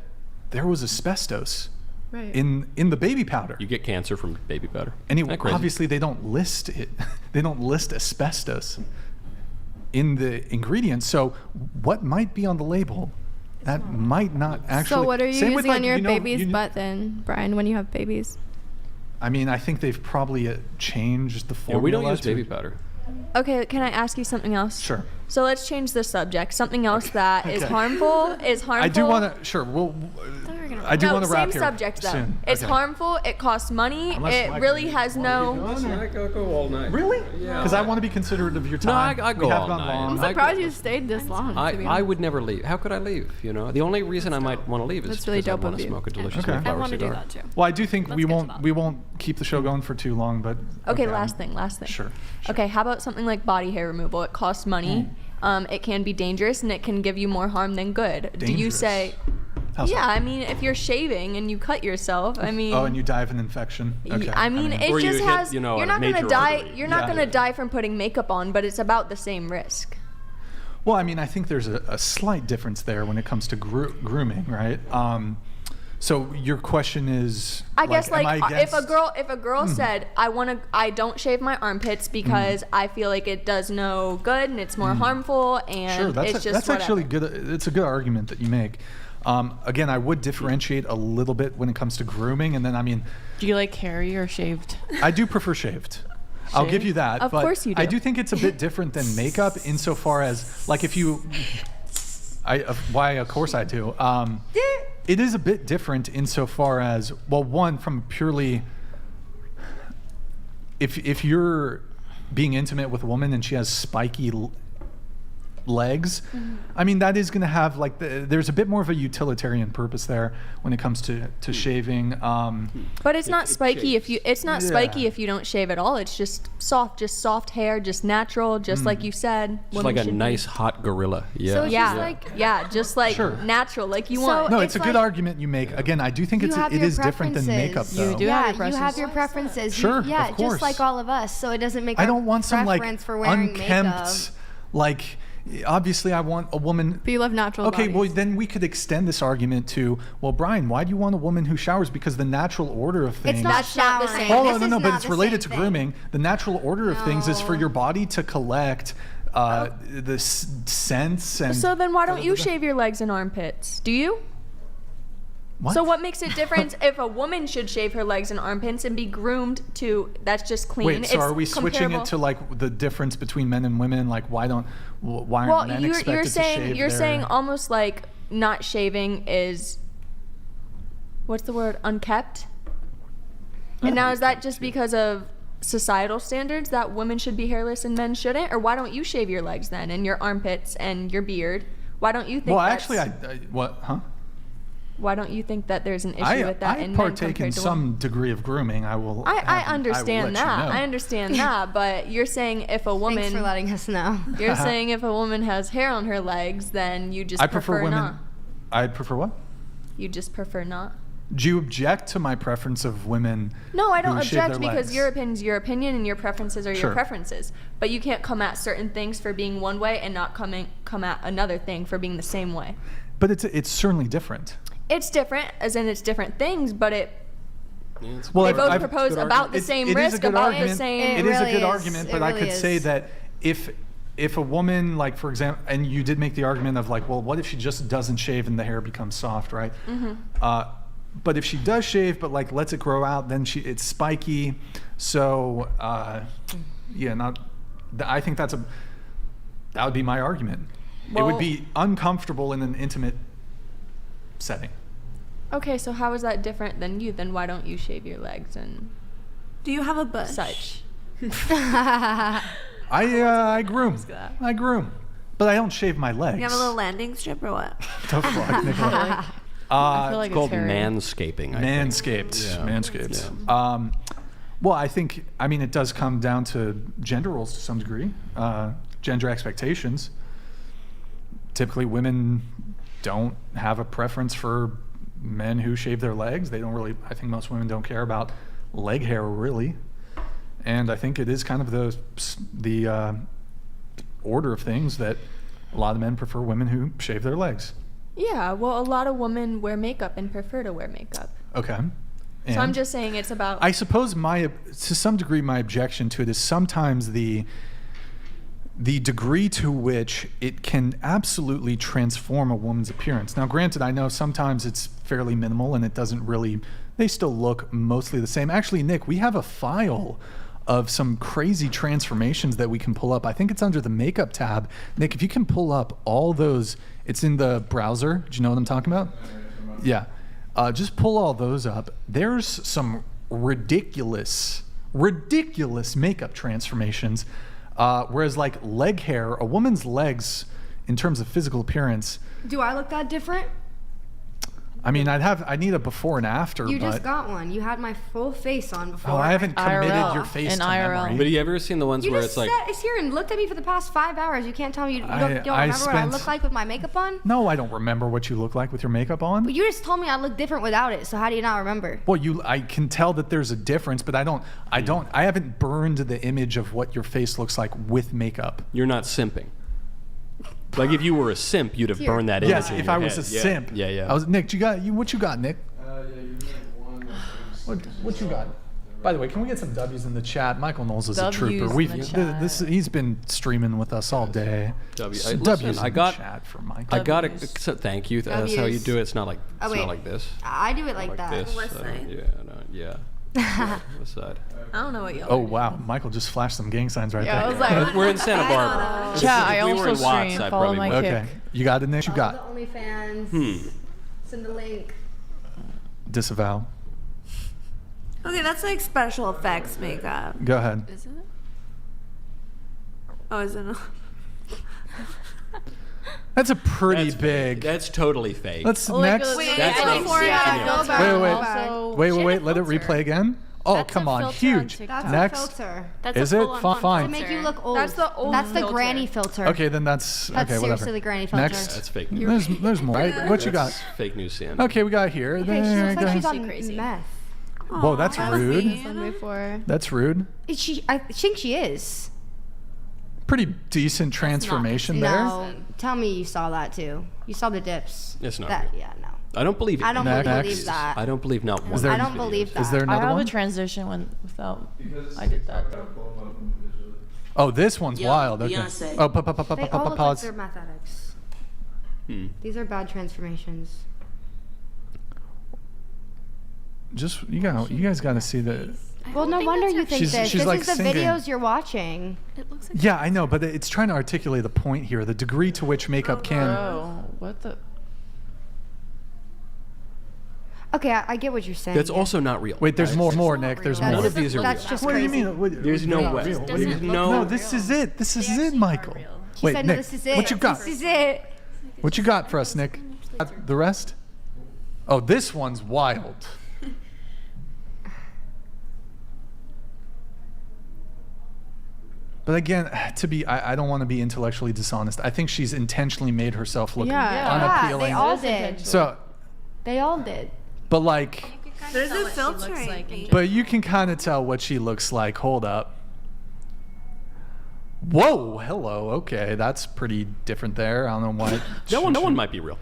there was asbestos in the baby powder. You get cancer from baby powder. Anyway, obviously they don't list it. They don't list asbestos in the ingredients. So what might be on the label that might not actually. So what are you using on your baby's butt then, Brian, when you have babies? I mean, I think they've probably changed the formula. Yeah, we don't use baby powder. Okay, can I ask you something else? Sure. So let's change the subject. Something else that is harmful. I do want to. Sure. I do want to wrap here. Same subject though. Soon. It's harmful. It costs money. It really has no. I go all night. Really? Yeah. Because I want to be considerate of your time. No, I go all night. I'm surprised you stayed this long. I would never leave. How could I leave? The only reason I might want to leave is really because dope I want to smoke a delicious flower cigar. I want to do that too. Well, I do think we won't keep the show going for too long, but. Okay, last thing. Sure. Okay, how about something like body hair removal? It costs money. It can be dangerous and it can give you more harm than good. Dangerous. Do you say? Yeah, I mean, if you're shaving and you cut yourself, I mean. Oh, and you die of an infection. Okay. I mean, it just has. You're not gonna die. You're not gonna die from putting makeup on, but it's about the same risk. Well, I mean, I think there's a slight difference there when it comes to grooming, right? So your question is, I guess if a girl said, I don't shave my armpits because I feel like it does no good and it's more harmful and it's just whatever. Actually good. It's a good argument that you make. Again, I would differentiate a little bit when it comes to grooming, and then I mean, do you like hairy or shaved? I do prefer shaved. I'll give you that. Of course you do. I do think it's a bit different than makeup insofar as, like, if you. Why? Of course I do. It is a bit different insofar as, well, one, from purely, if you're being intimate with a woman and she has spiky legs, I mean, that is going to have like there's a bit more of a utilitarian purpose there when it comes to shaving. But it's not spiky if you don't shave at all. It's just soft hair, just natural, just like you said. Just like a nice hot gorilla. Yeah. So just like natural, like you want. No, it's a good argument you make. Again, I do think it is different than makeup, though. You do have your preferences. You have your preferences. Sure, of course. Just like all of us. So it doesn't make. I don't want some like for wearing unkempt, makeup. like. Obviously, I want a woman. But you love natural bodies. Well, then we could extend this argument to, well, Brian, why do you want a woman who showers? Because the natural order of things. It's not the same. Oh, no, but it's related to grooming. The natural order of things is for your body to collect the scents and. So then, why don't you shave your legs and armpits? Do you? What? So what makes it different if a woman should shave her legs and armpits and be groomed to that's just clean? Wait, so are we switching it to like the difference between men and women? Like why aren't men expected to shave? You're saying almost like not shaving is what's the word? Unkept? And now is that just because of societal standards that women should be hairless and men shouldn't? Or why don't you shave your legs then and your armpits and your beard? Why don't you think Well, actually what? Huh? Why don't you think that there's an issue with that? I partake in some degree of grooming. I will. I understand that. I understand that. But you're saying if a woman. Thanks for letting us know. You're saying if a woman has hair on her legs, then you just prefer women. not. I prefer what? You just prefer not. Do you object to my preference of women? No, I don't who shave object their because legs? your opinion's your opinion and your preferences are your preferences. But you can't come at certain things for being one way and not come at another thing for being the same way. But it's certainly different. It's different, as in it's different things, but Well, they both propose about the same risk, about the same. It is a good argument, but I could say that if a woman, like for example, and you did make the argument of like, well, what if she just doesn't shave and the hair becomes soft, right? But if she does shave, but like lets it grow out, then it's spiky. So I think that would be my argument. It would be uncomfortable in an intimate setting. Okay, so how is that different than you? Then why don't you shave your legs and do you have a bush? Such. I groom. I groom. But I don't shave my legs. You have a little landing strip or what? The fuck, Nicola? I feel like it's called manscaping. Manscaped. Yeah. Well, I mean, it does come down to gender roles to some degree, gender expectations. Typically, women don't have a preference for men who shave their legs. They don't really, I think most women don't care about leg hair really. And I think it is kind of the order of things that a lot of men prefer women who shave their legs. Yeah, well, a lot of women wear makeup and prefer to wear makeup. Okay. So I'm just saying it's about... I suppose to some degree my objection to it is sometimes the degree to which it can absolutely transform a woman's appearance. Now, granted, I know sometimes it's fairly minimal and it doesn't really... They still look mostly the same. Actually, Nick, we have a file of some crazy transformations that we can pull up. I think it's under the makeup tab. Nick, if you can pull up all those... It's in the browser. Do you know what I'm talking about? Yeah. Just pull all those up. There's some ridiculous makeup transformations. Whereas like leg hair, a woman's legs, in terms of physical appearance. Do I look that different? I mean, I need a before and after. You just got one. You had my full face on before. Oh, I haven't committed your face to IRL. memory. But have you ever seen the ones where it's like... You just sat here and looked at me for the past 5 hours. You can't tell me you don't remember what I look like with my makeup on? No, I don't remember what you look like with your makeup on. But you just told me I look different without it, so how do you not remember? Well, I can tell that there's a difference, but I haven't burned the image of what your face looks like with makeup. You're not simping. Like if you were a simp, you'd have burned that image. Yes, if I was a simp. Yeah. I was Nick. What you got, Nick? What you got? By the way, can we get some W's in the chat? Michael Knowles is a trooper. He's been streaming with us all day. W's in the chat for Michael. Thank you. That's how you do it. It's not like this. I do it like that. This. West side. Yeah. West side. I don't know what y'all. Oh wow, Michael just flashed some gang signs right there. I was like, we're in Santa Barbara. Chat, I we were also in Watts, stream. I Follow probably my would. kick. Okay, you got it, Nick. You got. The OnlyFans. Send the link. Disavow. Okay, that's like special effects makeup. Go ahead. Is it? Oh, is it? That's a pretty big. That's totally fake. Let's next. Wait, Let it replay again. Oh, That's come a on, filter huge. on That's Next. a filter. That's Is a it? full-on Fine. To make you look old. That's the old That's the filter. granny filter. Okay, then that's okay. seriously Whatever. the granny filter. Next. That's fake news. There's more. Right? What you got? That's fake news, Sam. Okay, we got here. Okay, she There, looks go like she's ahead. on Crazy. meth. Whoa, that's rude. Before. That's rude. I think she is. Pretty decent transformation there. No, tell me you saw that too. You saw the dips. It's not That, real. yeah, no. I don't believe it. I don't Next. believe that. I don't believe not one. there- I don't believe that. Is there I another have one? a transition without. I did that. Oh, this one's wild. Okay. Beyonce. Oh, They all look like pause. they're meth addicts. These are bad transformations. Just you guys got to see the. Well, no wonder you think She's- this. she's This like is the singing. videos you're watching. It looks like Yeah, I know, but it's trying to articulate the point here, the degree to which makeup can. Oh, what the? Okay, I get what you're saying. That's also not real. Wait, there's more, Nick. There's That's more. None of these are that's real. just What do you crazy. mean? What- There's no not way. real. There's No, this is it. This is it, Michael. He Wait, said, Nick, no, this is it. what you got? This is it. What you got for us, Nick? The rest? Oh, this one's wild. But again, I don't want to be intellectually dishonest. I think she's intentionally made herself look unappealing. They all did. So, They all did. but like, There's a filter. but you can kind of tell what she looks like. Hold up. Whoa, hello. Okay, that's pretty different there. I don't know why. No one might be real.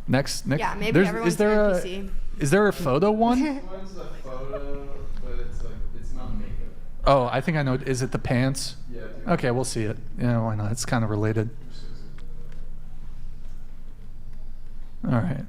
Next. Yeah, maybe everyone's NPC. Is there a photo one? One's a photo, but it's not makeup. Oh, I think I know. Is it the pants? Yeah. Okay, we'll see it. Yeah, why not? It's kind of related. All right.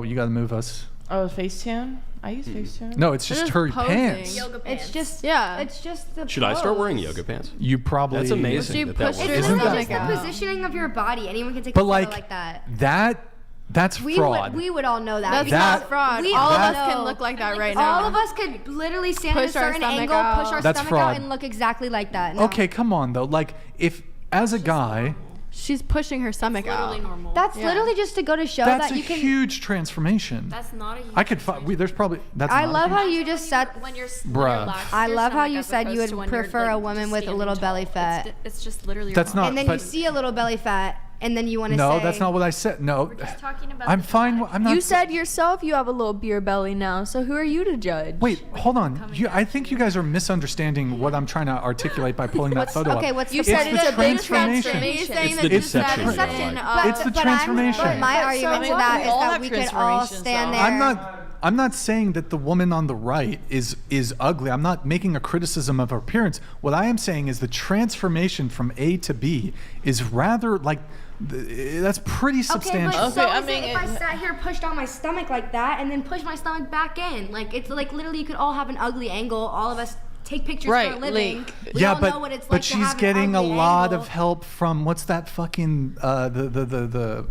You got to move us. Oh, Facetune? I use Facetune. No, it's just her pants. Yoga pants. It's just It's just the. Should I start wearing yoga pants? You probably. That's amazing. That It's works. just the positioning of your body. Anyone can take a photo like that. That's fraud. We would all know that. That's not fraud. We All of all us can look like that right now. All of us could literally stand at a Push our certain stomach angle, out. push our That's stomach fraud. out, and look exactly like that. No. Okay, come on though. Like if as a guy. She's pushing her stomach out. Normal. That's literally just to go to show That's that you a can. huge transformation. That's not a huge I could find. There's probably. That's. I not love a how you just said. when you're Bruh. I love how you said you would prefer a woman with a little belly fat. It's just literally. That's not. And then you see a little belly fat, and then you want to say. No, that's not what I said. No. We're just talking about. I'm fine. I'm not. You said yourself you have a little beer belly now, so who are you to judge? Wait, hold on. I think you guys are misunderstanding what I'm trying to articulate by pulling that photo up. What's You the said it's a big transformation. transformation. It's the deception. It's the transformation. But my argument to that is that we could all stand there. I'm not saying that the woman on the right is ugly. I'm not making a criticism of her appearance. What I am saying is the transformation from A to B is rather like that's pretty substantial. Okay, but so is it if I sat here, pushed on my stomach like that, and then pushed my stomach back in? Like it's like literally you could all have an ugly angle. All of us take pictures for a living. We all know what it's like to have she's getting an a ugly lot angle. of help from what's that fucking the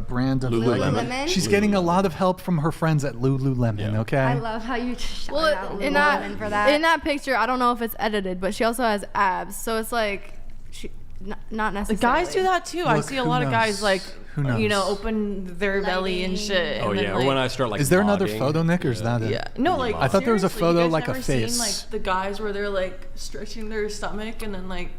brand of Lululemon? She's getting a lot of help from her friends at Lululemon. Okay. I love how you shout out in Lululemon for that. In that picture, I don't know if it's edited, but she also has abs, so it's like not necessarily. The guys do that too. I see a lot of guys like, Who knows? Open their belly and shit. Oh and yeah, then, or like, when I start like. Is there another vlogging. photo, Nick, or is that it? Yeah. No, like I thought there was a seriously, you photo guys like a never face. Seen, like the guys where they're like stretching their stomach and then like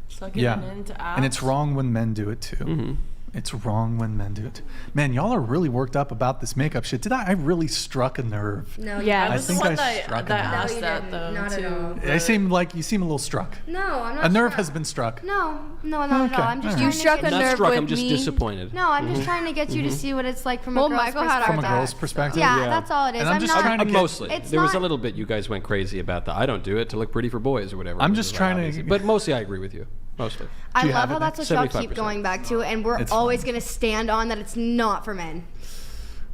sucking it into abs. And it's wrong when men do it too. Mm-hmm. It's wrong when men do it. Man, y'all are really worked up about this makeup shit. Did I really struck a nerve? No, yeah, I I was the think one I that struck a nerve. asked you that didn't. though Not at all. too. I seem like you seem a little struck. No, I'm not. A nerve struck. has been struck. No, not at all. I'm just all trying right. to struck get a Not nerve struck. with I'm just me. disappointed. No, I'm just trying to get you to see what it's like from a Well, girl's Michael had our perspective. From a girl's perspective? Yeah, that's all it is. And I'm just trying to get- mostly. It's There was a not- little bit you guys went crazy about the I don't do it to look pretty for boys or whatever. I'm which just is like trying to- obviously. But mostly I agree with you. Mostly. I Do you love have how it, that's what y'all 75%. keep going back to, and we're It's always going to stand on that it's not for men.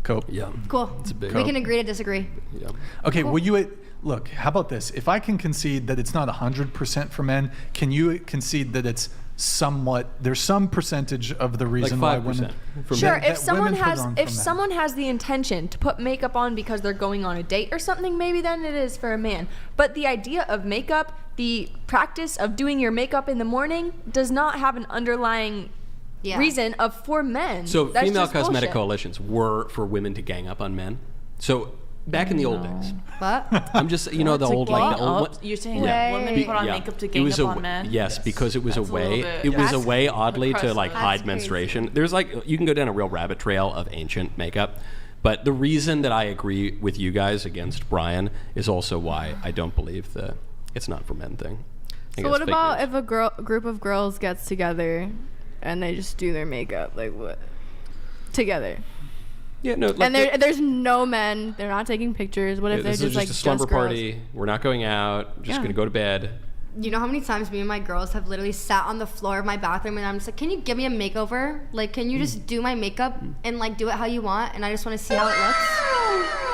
Cope. Yeah. Cool. It's a big. We can agree to disagree. Yeah. Okay, will you look? How about this? If I can concede that it's not 100% for men, can you concede that it's somewhat? There's some percentage of the reason why Like 5% women. for Sure, men. if someone women put has on if for men. someone has the intention to put makeup on because they're going on a date or something, maybe then it is for a man. But the idea of makeup, the practice of doing your makeup in the morning, does not have an underlying reason of for men. So That's female just cosmetic bullshit. coalitions were for women to gang up on men. So back in the old days. What? I'm just the old like the old. You're saying Yeah. that women put on Yeah. makeup to It gang was up a on men? Yes, because it was That's a a little way. bit- It was a That's way, oddly, to oppressive. like That's hide crazy. menstruation. There's like you can go down a real rabbit trail of ancient makeup. But the reason that I agree with you guys against Brian is also why I don't believe the it's not for men thing. I think So what that's fake about news. if a group of girls gets together and they just do their makeup like what together? Yeah, no. Like And there's no men. They're not taking pictures. What if they're this just is like just a slumber just girls? party. We're not going out. Just Yeah. gonna go to bed. You know how many times me and my girls have literally sat on the floor of my bathroom and I'm just like, can you give me a makeover? Like, can you just do my makeup and like do it how you want? And I just want to see how it looks.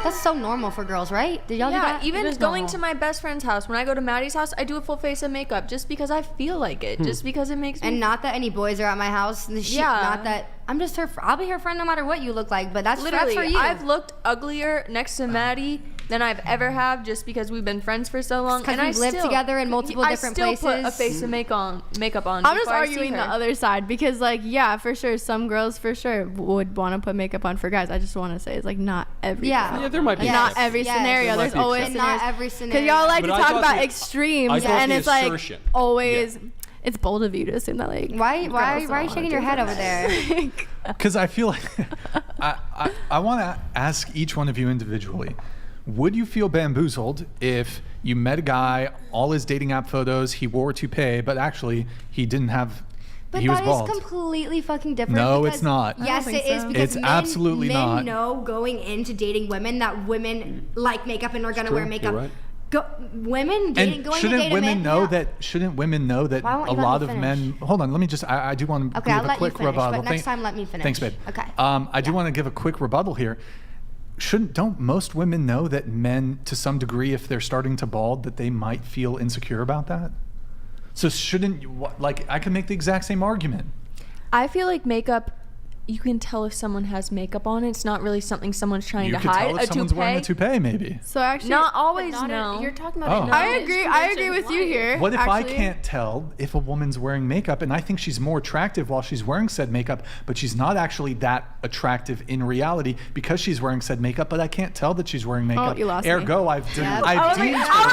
That's so normal for girls, right? Did y'all do Yeah, that? even It is going normal. to my best friend's house, when I go to Maddie's house, I do a full face of makeup just because I feel like it, just because it makes me. And not that any boys are at my house. Not that I'm just her. I'll be her friend no matter what you look like. But that's Literally, for you. I've looked uglier next to Maddie than I've ever have just because we've been friends for so long. Because And we've lived together in multiple different I still put a places. face of makeup on. I'm just before I see arguing the her. other side because, like, yeah, for sure, some girls for sure would want to put makeup on for guys. I just want to say it's like not every. Yeah. girl. Yeah, there might be Not exceptions. every Yes. scenario. There There's might be always exceptions. scenarios. Not every Because scenario. y'all like But to I talk thought about the- extremes, I thought and the it's like assertion. always. It's bold of you to assume that, like. Why girls are don't you wanna shaking do your head that. over there? Because I feel like I want to ask each one of you individually. Would you feel bamboozled if you met a guy, all his dating app photos, he wore a toupee, but actually he didn't have But he was that bald. is completely fucking different. No, because- it's not. Yes, it is because It's absolutely men not. know going into dating women that women like makeup and are gonna wear makeup. You're right. Women dating, And going to shouldn't date a women man, know yeah. that? Shouldn't women know that Why won't a you let lot me of finish? men? Hold on, let me just. I do want to Okay, give I'll a let quick you finish, rebuttal. but next time let me finish. Thanks, babe. Okay. I do want to give a quick rebuttal here. Don't most women know that men, to some degree, if they're starting to bald, that they might feel insecure about that? So shouldn't you, like, I can make the exact same argument. I feel like makeup, you can tell if someone has makeup on. It's not really something someone's trying You to can hide. tell if someone's wearing a toupee, maybe. So actually, not always. But No, you're talking about. Oh. it. I agree with you here. What if actually. I can't tell if a woman's wearing makeup and I think she's more attractive while she's wearing said makeup, but she's not actually that attractive in reality because she's wearing said makeup, but I can't tell that she's wearing makeup. you lost me. Ergo, I've deemed I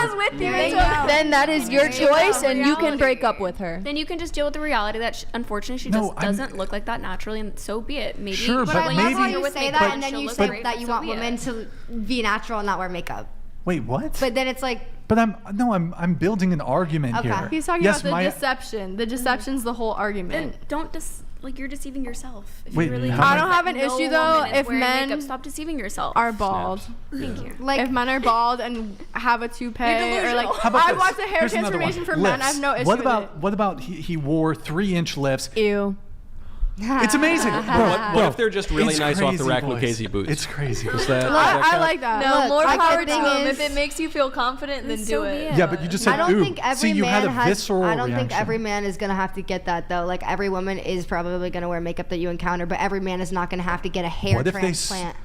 was with you. Then that is your choice, and you can Reality. break up with her. Then you can just deal with the reality that unfortunately she No, just doesn't look like that naturally, and so be it. Maybe. Sure, But but I maybe- love how you with say makeup, that, and then she'll you look say great, that you so want be it. women to be natural and not wear makeup. Wait, what? But then it's like, But I'm building an argument Okay. here. He's talking Yes, about the my- deception. The deception's the whole Then argument. don't you're deceiving yourself. If Wait, you really how I many- don't have an no issue though woman is if wearing men makeup. Stop deceiving yourself. are bald. Thank you. like If men are bald and have a toupee or like, How about I this? watched a hair Here's another transformation one. for men. I have Lifts. no issue What with about it. what about he wore 3-inch lifts? Ew. It's amazing. Bro, What if they're just really it's nice off the crazy, rack boys. Lucchese boots? It's crazy. Is that, I like that. No, Look, more I power get to thing them. is- If it makes you feel confident, then do so be it. it. Yeah, but you just said, I don't ooh. think every See, you man had a has. visceral I don't reaction. think every man is gonna have to get that though. Like every woman is probably gonna wear makeup that you encounter, but every man is not gonna have to get a hair What if they transplant.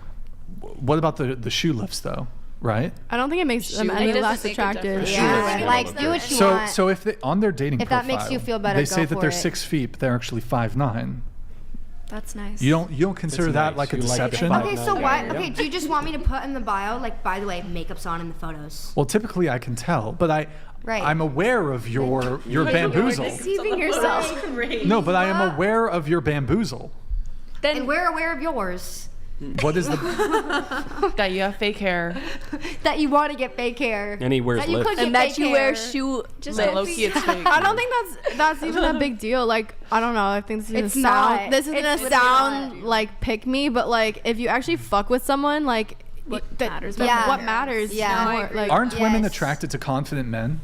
What about the shoe lifts though? Right? I don't think it makes them Shoe any doesn't less make a attractive. difference. Yeah, like do what you So want. so if they on their dating If that profile, makes you feel better, they go say that for they're it. 6 feet, but they're actually 5'9". That's nice. You don't consider That's that nice. like a You like the deception? five- Okay, so Yeah. why? Yeah. Okay, do you just want me to put in the bio, like, by the way, makeup's on in the photos? Well, typically I can tell, but Right. I'm aware of your bamboozle. deceiving yourself. No, but I am aware of your bamboozle. And we're aware of yours. What is the That you have fake hair. That you want to get fake hair. And he wears that you lips. could get And that fake you wear hair. shoe Just lips. Low-key, it's fake. I don't think that's even a big deal. Like, I don't know. I think this is It's gonna sound. not. This is It's gonna literally sound not. like pick me, but like if you actually fuck with someone, like What that- matters that- Yeah. what matters? Yeah. more, like, Aren't women Yes. attracted to confident men?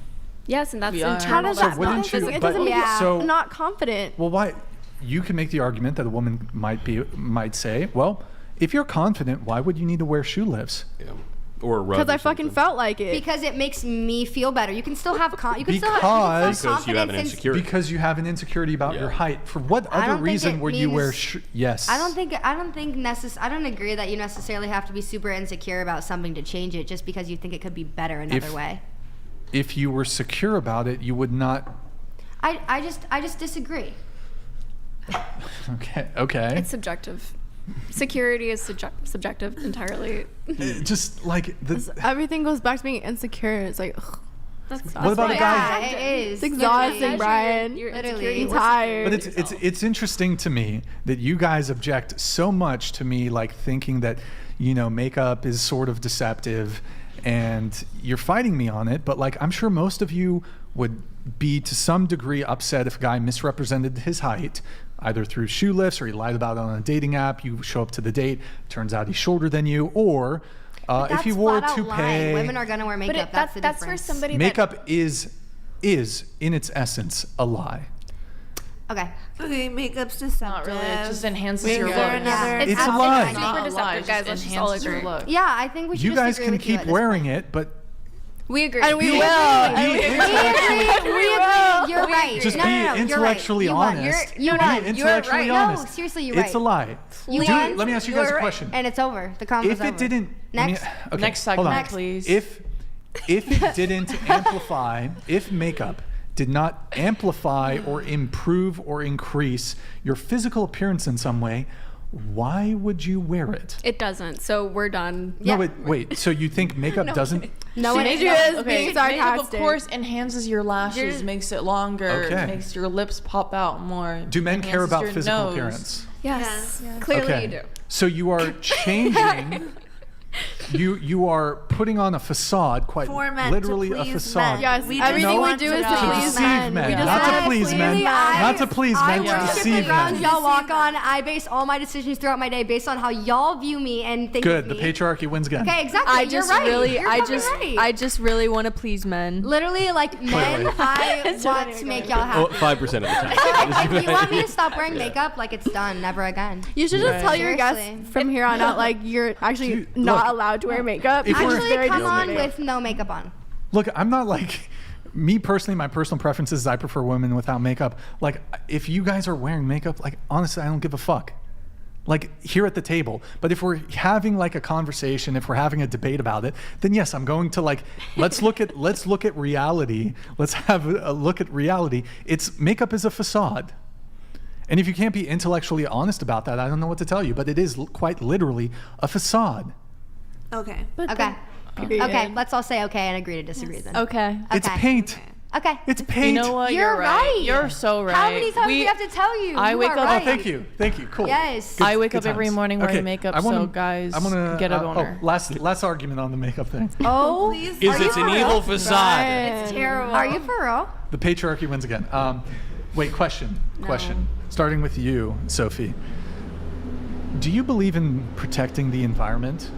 Yes, and that's We are. internal. how does So that? wouldn't It doesn't, you- it doesn't but- make Yeah. so- you not confident. Well, why? You can make the argument that a woman might say, well, if you're confident, why would you need to wear shoe lifts? Yeah. Or a rug. Because or I fucking something. felt like it. Because it makes me feel better. You can still have Because Because you have an confidence in- insecurity. Because you have an insecurity about Yeah. your height. For what I other don't think reason it would you wear means- yes. I don't agree that you necessarily have to be super insecure about something to change it just because you think it could be better another If- way. If you were secure about it, you would not. I just disagree. Okay. It's subjective. Security is subjective entirely. Just like Everything goes back to being insecure. It's like, ugh, That's What about a guy? Yeah, it is. it's exhausting, Brian. Your Literally. insecurity I'm with tired. But it's interesting to me that you guys object so much to me, like thinking that makeup is sort of deceptive, and you're fighting me on it. But like I'm sure most of you would be to some degree upset if a guy misrepresented his height, either through shoe lifts or he lied about it on a dating app. You show up to the date, turns out he's shorter than you, or if he wore a flat out lying. toupee. Women are gonna wear makeup. But that's the that's for difference. somebody Makeup is in its essence a lie. Okay. Okay, makeup's deceptive. Not really. It just enhances Is your look. there another? It's It's a lie. super Not a lie, deceptive, it guys. just Let's just all enhances your agree. look. Yeah, I think we should You just guys agree can with you keep at this wearing point. it, but We agree. And we will. Be We agree. You're right. Just no, be no, no, you're intellectually right. You won. honest. You Be won. intellectually You're right. honest. No, seriously, you're right. It's a lie. You Do- won. let me ask you You're guys a right. question. And it's over. The convo's If it over. didn't, Next. okay, Next hold segment, on. please. If it didn't amplify, if makeup did not amplify or improve or increase your physical appearance in some way, why would you wear it? It doesn't. So we're done. No, wait. So you think makeup doesn't? No one is Okay, being makeup sarcastic. of course enhances your lashes, makes it longer, Okay. makes your lips pop out more. Do men care enhances about your physical nose. appearance? Yes. Clearly Okay. you do. So you are changing. you are putting on a facade, quite For men, literally to a please facade. men. Yes, We everything just we want do to is to know. please deceive men. men, We just not to want please men, not to please men, to I worship deceive the grounds men. y'all walk on. I base all my decisions throughout my day based on how y'all view me and think Good. of The me. patriarchy wins again. Okay, exactly. I You're just right. really, You're I fucking just, right. I just really want to please men. Literally, like men, I want to make y'all happy. 5% of the time. If you want me to stop wearing makeup, like it's done, never again. You should just tell your Seriously. guests from here on out, like you're actually Dude, not look, allowed to wear makeup. if we're- Actually, come on with no makeup on. Look, I'm not like me personally. My personal preferences is I prefer women without makeup. Like, if you guys are wearing makeup, like honestly, I don't give a fuck. Like here at the table. But if we're having like a conversation, if we're having a debate about it, then yes, I'm going to like let's look at reality. Let's have a look at reality. Makeup is a facade. And if you can't be intellectually honest about that, I don't know what to tell you. But it is quite literally a facade. Okay. Okay. Okay, let's all say okay and agree to disagree then. Okay. It's paint. Okay. It's paint. You know what? You're right. You're so right. How many times do we have to tell you? I You wake are up- right. Oh, thank you. Cool. Yes. I wake Good up every times. morning wearing Okay, makeup, I wanna- so guys, I'm gonna get a boner. last argument on the makeup thing. Oh, Is it's an evil facade? It's terrible. Are you for real? The patriarchy wins again. Wait, question. Starting with you, Sophie. Do you believe in protecting the environment?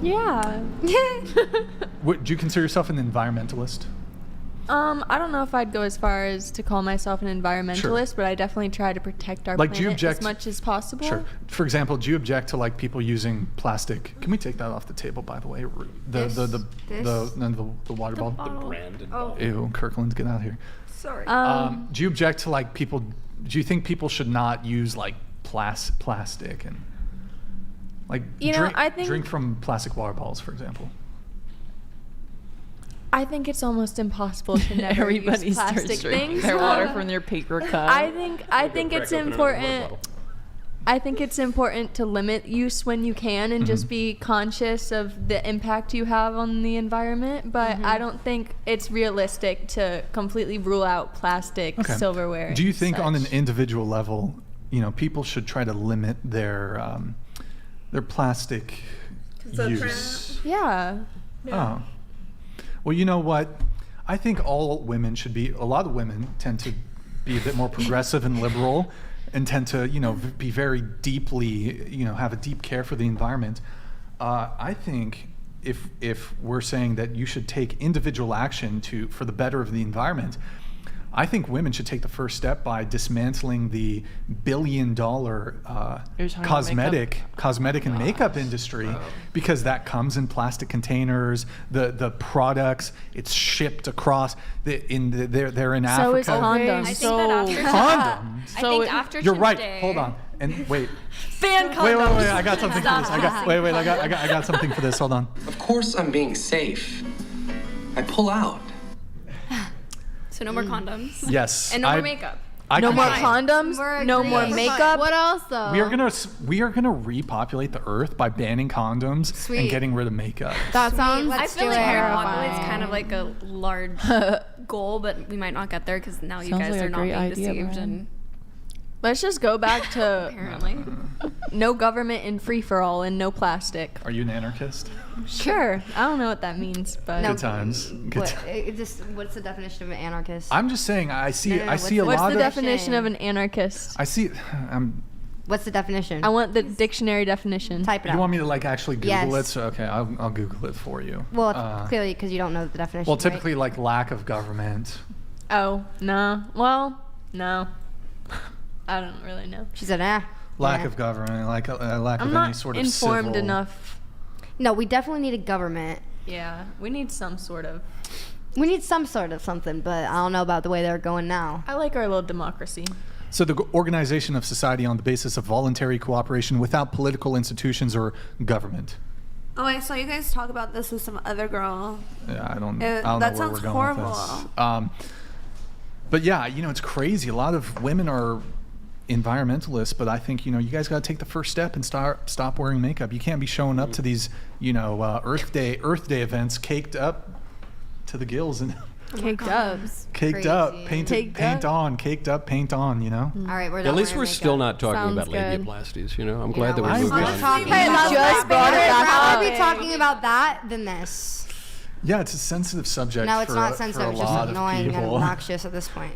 Yeah. Do you consider yourself an environmentalist? I don't know if I'd go as far as to call myself an environmentalist, but I definitely try to protect our Like, do you planet object- as much as possible. Sure. For example, do you object to like people using plastic? Can we take that off the table, by the way? The water bottle. Brandon. Oh. Ew, Kirkland, get out of here. Sorry. Do you object to like people? Do you think people should not use like plastic and like I think drink from plastic water bottles, for example? I think it's almost impossible to never Everybody use starts plastic drinking things. their water from their paper cup. I think it's important. I think it's important to limit use when you can and just be conscious of the impact you have on the environment. But I don't think it's realistic to completely rule out plastic, silverware. Do you think such. on an individual level, people should try to limit their plastic use? Yeah. Oh. Well, you know what? I think all women should be, a lot of women tend to be a bit more progressive and liberal and tend to, be very deeply, have a deep care for the environment. I think if we're saying that you should take individual action for the better of the environment, I think women should take the first step by dismantling the billion-dollar cosmetic and makeup industry, because that comes in plastic containers. The products, it's shipped across. They're in Africa. So is condoms. I think that after Condoms. I think after You're right. today- Hold on. And wait. Fan condoms. Wait. I got something for this. I got something for this. Hold on. Of course I'm being safe. I pull out. So no more condoms. Yes. And no more makeup. No more confirm. condoms. No more makeup. What else though? We are gonna repopulate the earth by banning condoms and getting rid of makeup. That sounds. I feel like terrifying. it's kind of like a large goal, but we might not get there because now you Sounds guys like are a not great being idea, deceived Brian. and Let's just go back to apparently no government and free for all and no plastic. Are you an anarchist? Sure. I don't know what that means, but Good times. What's the definition of an anarchist? I'm just saying. I see a What's lot the of. definition of an anarchist? I see. What's the definition? I want the dictionary definition. Type it out. You want me to like actually Google Yes. it? So okay, I'll Google it for you. Well, clearly because you don't know the definition. Well, typically like lack of government. Oh, no. Well, no. I don't really know. She said, Lack of government, like a lack I'm of not any sort of informed civil. enough. No, we definitely need a government. Yeah, we need some sort of. We need some sort of something, but I don't know about the way they're going now. I like our little democracy. So the organization of society on the basis of voluntary cooperation without political institutions or government. Oh, I saw you guys talk about this with some other girl. Yeah, I don't That know where sounds we're going horrible. with this. But yeah, it's crazy. A lot of women are environmentalists, but I think you guys got to take the first step and stop wearing makeup. You can't be showing up to these Earth Day events caked up to the gills and Caked ups. Caked up, paint on, caked up, paint on, you know? All right, we're At least we're still not talking Sounds about good. labiaplasties, you know? I'm glad that we moved on. I'd rather be talking about that than this. Yeah, it's a sensitive subject. No, it's not for sensitive. a It's just lot of annoying and people. obnoxious at this point.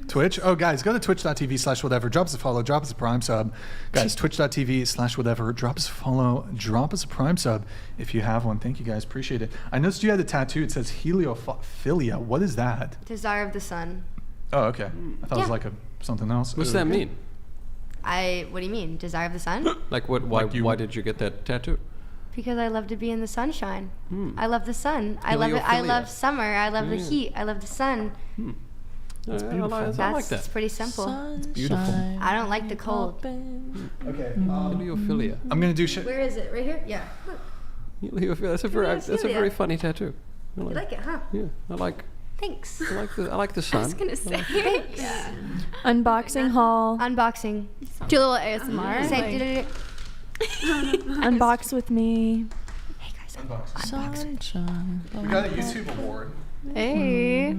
Twitch? Oh, guys, go to twitch.tv/whatever. Drop us a follow. Drop us a Prime sub. Guys, twitch.tv/whatever. Drop us a follow. Drop us a Prime sub if you have one. Thank you, guys. Appreciate it. I noticed you had a tattoo. It says heliophilia. What is that? Desire of the sun. Oh, okay. I thought it was like something else. What's that mean? What do you mean? Desire of the sun? Like what? Why did you get that tattoo? Because I love to be in the sunshine. I love the sun. I love it. I love summer. I love the heat. I love the sun. That's beautiful. I like that. It's pretty simple. It's beautiful. I don't like the cold. Okay. Heliophilia. I'm gonna do shit. Where is it? Right here? Yeah. Look. Heliophilia. That's a very funny tattoo. You like it, huh? Yeah, I like. Thanks. I like the sun. I was gonna say. Thanks. Yeah. Unboxing haul. Unboxing. Do a little ASMR. Say, Unbox with me. Hey guys, Sunshine. We got a YouTube award. Hey.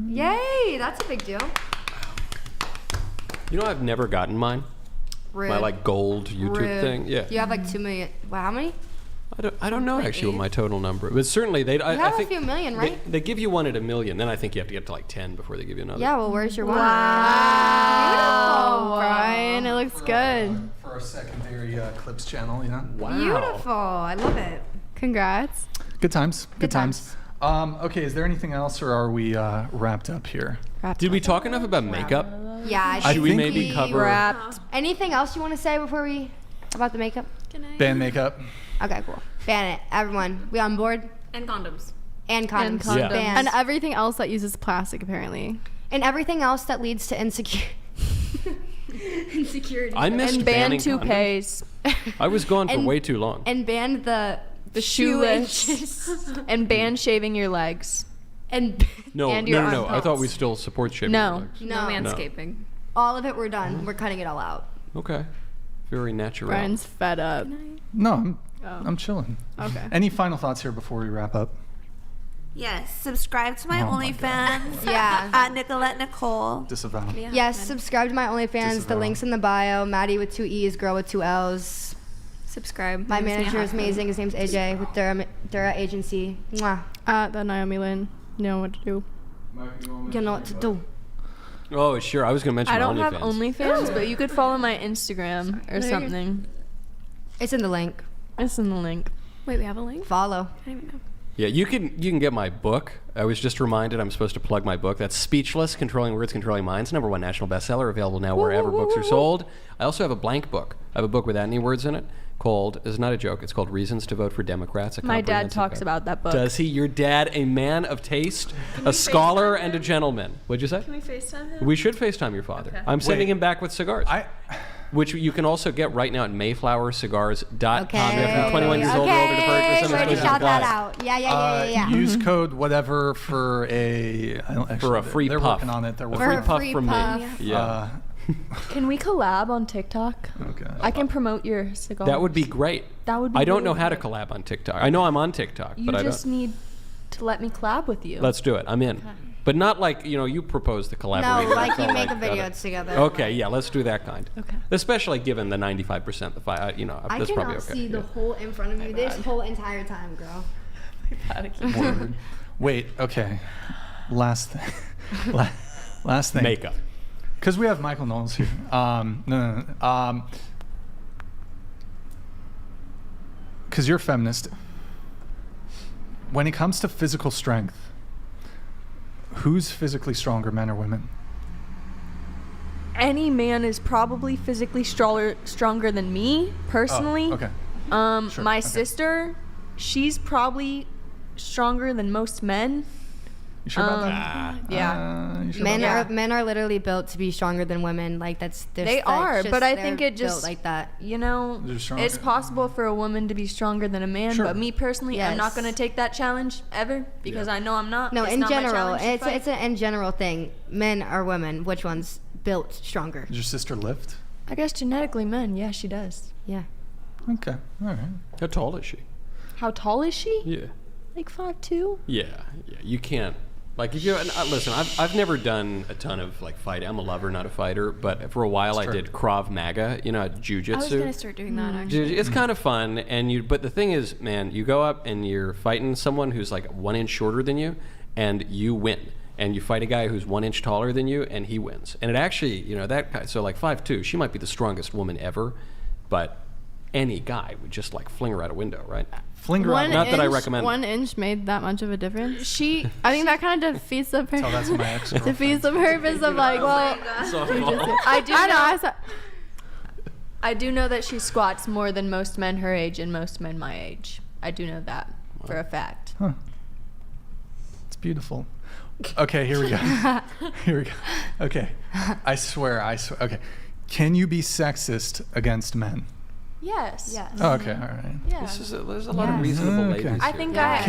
Yay! That's a big deal. You know, I've never gotten mine. Rude. My like gold YouTube Rude. thing. Yeah. You have like 2 million. Wow, how many? I don't know actually what my total number, but certainly they. You I have think a few million, right? They give you one at 1 million. Then I think you have to get to like 10 before they give you another. Yeah. Well, where's your one? Wow. Brian, it looks good. For our secondary clips channel, you know? Wow. Beautiful. I love it. Congrats. Good times. Good times. Okay, is there anything else, or are we wrapped up here? Did we talk enough about makeup? Yeah. Should we maybe cover? Wrapped. Anything else you want to say before we about the makeup? Ban makeup. Okay, cool. Ban it, everyone. We on board? And condoms. And condoms. Yeah. Banned. And everything else that uses plastic, apparently. And everything else that leads to insecurity. I missed And ban banning condoms. toupees. I was gone for And- way too long. And ban the shoeless. And ban shaving your legs. And No, and your no. I armpits. thought we still support shaving No. your legs. no. Manscaping. All of it, we're done. We're cutting it all out. Okay. Very natural. Brian's fed up. No, I'm chilling. Okay. Any final thoughts here before we wrap up? Yes, subscribe to my Oh my OnlyFans. Yeah. At Nicolette Nicole. Disavow. Yes, subscribe to my OnlyFans. The Disavow. link's in the bio. Maddie with 2 E's, girl with 2 L's. Subscribe. My Makes me manager is happy. amazing. His name's AJ with Dura Agency. Mwah. At the Naomi Lynn. You know what to do. You know what to do. Oh, sure. I was going to mention I don't have OnlyFans. OnlyFans, but you could follow my Instagram or something. It's in the link. It's in the link. Wait, we have a link? Follow. I don't even know. Yeah, you can get my book. I was just reminded I'm supposed to plug my book. That's Speechless, Controlling Words, Controlling Minds, #1 national bestseller, available now wherever books are sold. I also have a blank book. I have a book without any words in it called, it's not a joke, it's called Reasons to Vote for Democrats. A My dad comprehensive talks guide. about that book. Does he? Your dad, a man of taste, a scholar and a gentleman. What'd you say? Can we FaceTime him? We should FaceTime your father. Okay. I'm sending Wait. him back with cigars. Which you can also get right now at mayflowercigars.com. Okay. You have to be 21 years old or older to purchase them. Already It's shout that guys. out. Yeah. Use code whatever for a For a free they're puff. working on it. They're A working free on it. puff from me. Yeah. Can we collab on TikTok? Okay. I can promote your cigar. That would be great. That would be I don't really know how to great. collab on TikTok. I know I'm on TikTok, You but I just don't. need to let me collab with you. Let's do it. I'm in. But not like, you propose the collaboration. No, like That's you all make a got video it. together. Okay, yeah, let's do that kind. Okay. Especially given the 95%, I that's probably cannot okay. see the whole in front of you this whole entire time, girl. Word. Wait. Okay. Last thing. Last thing. Makeup. Because we have Michael Knowles here. No. Because you're a feminist. When it comes to physical strength, who's physically stronger, men or women? Any man is probably physically stronger than me, personally. Oh, okay. Sure, My okay. sister, she's probably stronger than most men. You sure about that? Yeah. You sure about that? Men are literally built to be stronger than women. Like They are, but I think it just built like that. They're stronger. it's possible for a woman to be stronger than a man. Sure. But me personally, I'm not Yes. going to take that challenge ever because I know I'm not. No, It's in not my general, challenge to it's fight. an in general thing. Men or women, which one's built stronger? Does your sister lift? I guess genetically, men. Yeah, she does. Yeah. Okay. All right. How tall is she? How tall is she? Yeah. Like 5'2"? Yeah, you can't. Like if you listen, I've never done a ton of like fighting. I'm a lover, not a fighter. But for a while, I did Krav Maga. You know, jujitsu. I was gonna start doing that actually. It's kind of fun, but the thing is, man, you go up and you're fighting someone who's like 1 inch shorter than you, and you win. And you fight a guy who's 1 inch taller than you, and he wins. And it actually, you know, that guy. So like 5'2", she might be the strongest woman ever, but any guy would just like fling her out a window, right? Fling her out. Not that I recommend. 1 inch made that much of a difference. I think that kind of defeats the purpose. Tell that to my ex. Defeats the purpose of like, well, I do know that she squats more than most men her age and most men my age. I do know that for a fact. Huh. It's beautiful. Okay, here we go. Here we go. Okay, I swear. Okay, can you be sexist against men? Yes. Oh, okay, all right. Yeah. There's a lot of reasonable ladies. Okay. I think I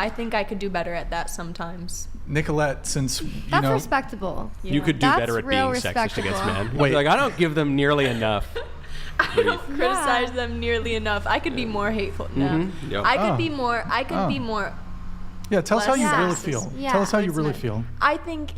think I could do better at that sometimes. Nicolette, since That's respectable. You could do better at being sexist against men. Wait, like I don't give them nearly enough. I don't criticize them nearly enough. I could be more hateful. No, Yep. I could be more. I could be more. Yeah, tell us how you really sexist. feel. Yeah, Tell us how you towards really men. feel. I think,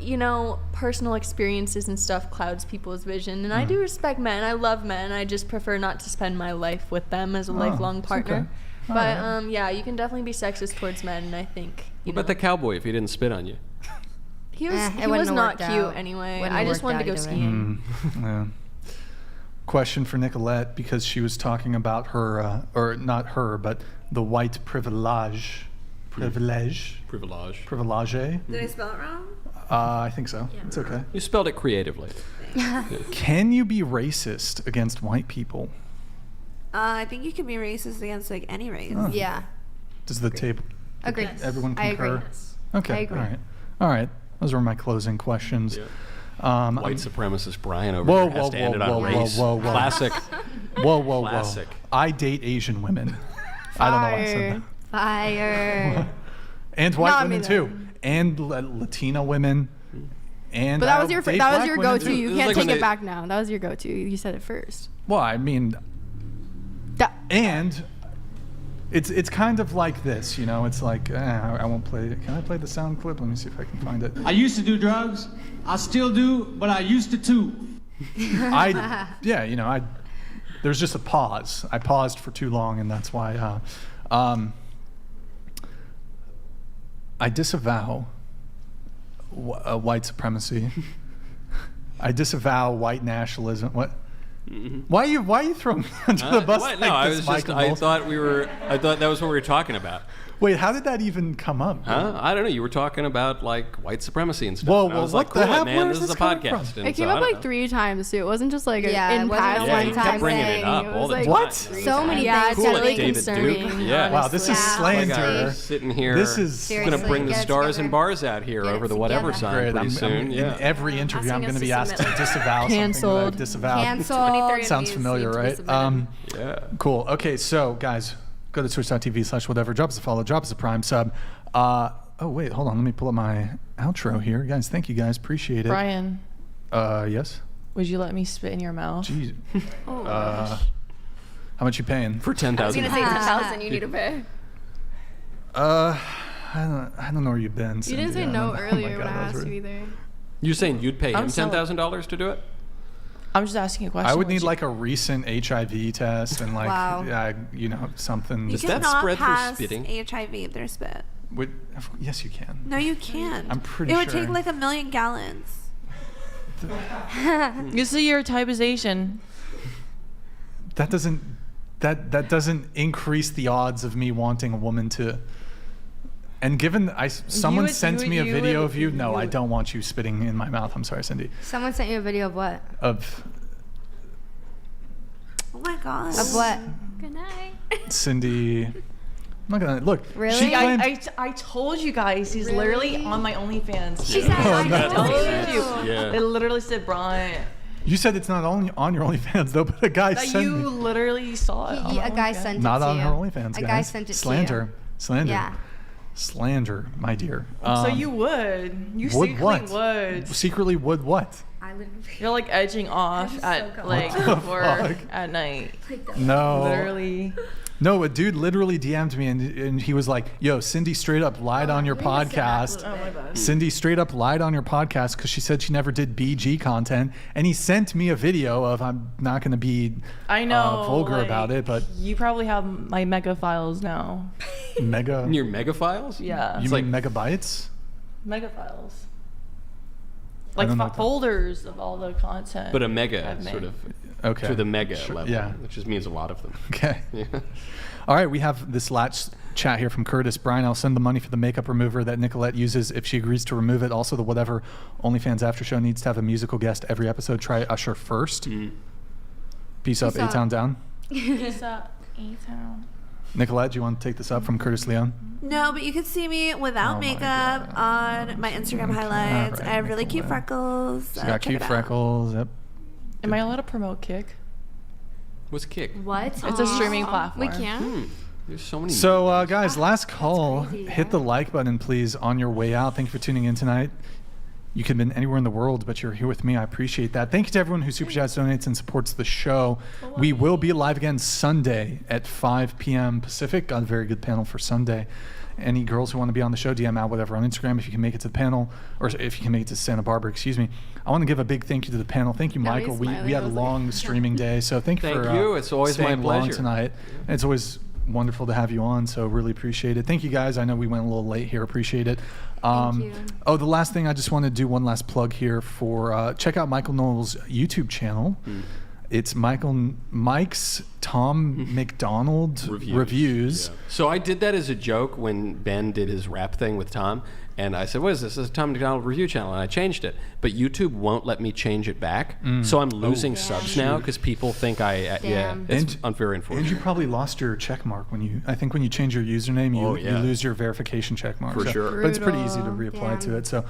personal experiences and stuff clouds people's vision. And I do respect men. I love men. I just prefer not to spend my life with them as a lifelong partner. Okay. But, yeah, you can definitely be sexist towards men. And I think, What about the cowboy if he didn't spit on you? he was, it he wouldn't was have not worked cute out. anyway. Wouldn't I have just worked wanted to out go either way. skiing. Yeah. Question for Nicolette, because she was talking about her, or not her, but the white privilege. Privilege. Did Did I spell it wrong? I think so. Yeah. It's okay. You spelled it creatively. Can you be racist against white people? I think you can be racist against like any race. Oh. Yeah. Does the table? Agree. Everyone I concur? agree. Okay. I agree. All right. Those were my closing questions. Yeah. White supremacist Brian over Whoa, here has whoa, to end it whoa, on whoa, race. whoa, whoa. Classic. Whoa. Classic. I date Asian women. I don't know why I said that. Fire. And white Not women me, too. And Latina women. And But that was I'll your date that was black your women, go-to. too. You This is can't like take when it back now. That was your go-to. You said it first. Well, I mean, and it's kind of like this, It's like I won't play it. Can I play the sound clip? Let me see if I can find it. I used to do drugs. I still do, but I used to too. There's just a pause. I paused for too long, and that's why. I disavow white supremacy. I disavow white nationalism. What? Mm-hmm. Why are you throwing me under the bus? What? Like No, this, I Michael thought Knowles? I thought that was what we were talking about. Wait, how did that even come up? Huh? I don't know. You were talking about like white supremacy and stuff. Whoa, And I was what like, the cool, hell? man. Where This is is a this coming podcast. from? And It came so, up I don't like know. 3 times too. It wasn't just like Yeah, in it wasn't passing. a Yeah, you kept one-time bringing it thing. up It all was the like time. What? So many Yeah, things. it's Cool, really like David concerning. Duke. Yeah. Wow, this is Yeah. Like slander. sitting here. This is going to Seriously, bring the get it stars together. and bars out here Get it over the whatever together. sign Great. pretty soon. In every interview, I'm Asking going to us be to asked to submit, like- disavow Canceled. something that I disavowed. Cancelled. Sounds familiar, right? Yeah. Cool. Okay, so guys, go to twitch.tv/whatever. Drop us a follow. Drop us a Prime sub. Oh wait, hold on. Let me pull up my outro here, guys. Thank you, guys. Appreciate it. Brian, Yes. would you let me spit in your mouth? Jeez. How much you paying? For I was 10,000. gonna say 10,000 you need to pay. I don't know where you've been. You Cindy. didn't say I no don't- earlier oh my when I God, that was asked you rude. either. You're saying you'd pay him I'm so- $10,000 to do it? I'm just asking a question. I would need you- like a recent HIV test and like Wow. something. You Does that cannot spread through pass spitting? HIV if they're spit. Yes, you can. No, you can't. I'm pretty It would sure. take like 1 million gallons. You see your typization. That doesn't increase the odds of me wanting a woman to. And given someone would- sent you me a would- video you of you, would- no, you I would- don't want you spitting in my mouth. I'm sorry, Cindy. Someone sent you a video of what? Of Oh my god. Of what? Good night. Cindy. I'm not gonna look. Really? She claimed, I told you guys he's Really? literally on my OnlyFans. She said, Oh, I no. told you. Yeah. It literally said Brian. you said it's not only on your OnlyFans though, but a guy That sent you me. literally saw it. on A my guy OnlyFans. sent it Not to on you. her OnlyFans, guys. A guy sent it Slander. to you. Slander. Yeah. Slander, my dear. So you would. You would secretly what? would. Secretly would what? I literally. You're like edging off at like What the 4 fuck? at night. No. Literally. No, a dude literally DM'd me and he was like, yo, Cindy straight up lied on your podcast. Oh my God. Cindy straight up lied on your podcast because she said she never did BG content. And he sent me a video of, I'm not going to be I know, vulgar about it, but. You probably have my mega files now. Mega? Your mega files? Yeah. You mean megabytes? Mega files. Like folders of all the content. But a mega sort of. Okay. To the mega level. Yeah. Which just means a lot of them. Okay. Yeah. All right, we have this last chat here from Curtis. Brian, I'll send the money for the makeup remover that Nicolette uses if she agrees to remove it. Also, the whatever OnlyFans after show needs to have a musical guest every episode. Try Usher first. Peace up, A-Town down. Peace up, A-Town. Nicolette, do you want to take this up from Curtis Leon? No, but you can see me without makeup on my Instagram highlights. Right, I have really cute freckles. She's got cute freckles. Yep. Am I allowed to promote Kick? What's Kick? What? It's a streaming platform. We can. There's so many. So, guys, last call. Hit the like button, please, on your way out. Thank you for tuning in tonight. You could have been anywhere in the world, but you're here with me. I appreciate that. Thank you to everyone who Superchats, donates, and supports the show. We will be live again Sunday at 5 p.m. Pacific. Got a very good panel for Sunday. Any girls who want to be on the show, DM out whatever on Instagram if you can make it to the panel, or if you can make it to Santa Barbara, excuse me. I want to give a big thank you to the panel. Thank you, Michael. We had a long streaming day, so thank you for It's always my staying long pleasure. tonight. And it's always wonderful to have you on, so really appreciate it. Thank you, guys. I know we went a little late here. Appreciate it. Thank you. Oh, the last thing, I just want to do one last plug here for check out Michael Knowles' YouTube channel. It's Mike's Tom McDonald Reviews. Yeah. So I did that as a joke when Ben did his rap thing with Tom, and I said, "What is this? This is a Tom McDonald Review channel," and I changed it. But YouTube won't let me change it back, so I'm losing subs now because people think it's unfair enforcement. And you probably lost your check mark when you change your username, you lose your verification check mark. For sure. But it's pretty easy to reapply to it. So,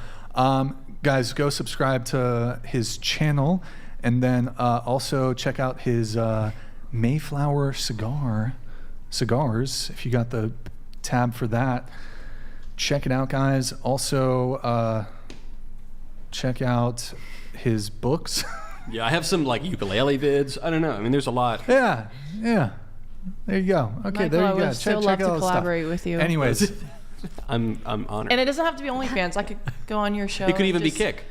guys, go subscribe to his channel. And then also check out his Mayflower cigars. If you got the tab for that, check it out, guys. Also, check out his books. Yeah, I have some like ukulele vids. I don't know. I mean, there's a lot. Yeah. There you go. Okay, Michael, there you I go. would still love to collaborate with you. Anyways, I'm honored. And it doesn't have to be OnlyFans. I could go on your show. It could even be Kick.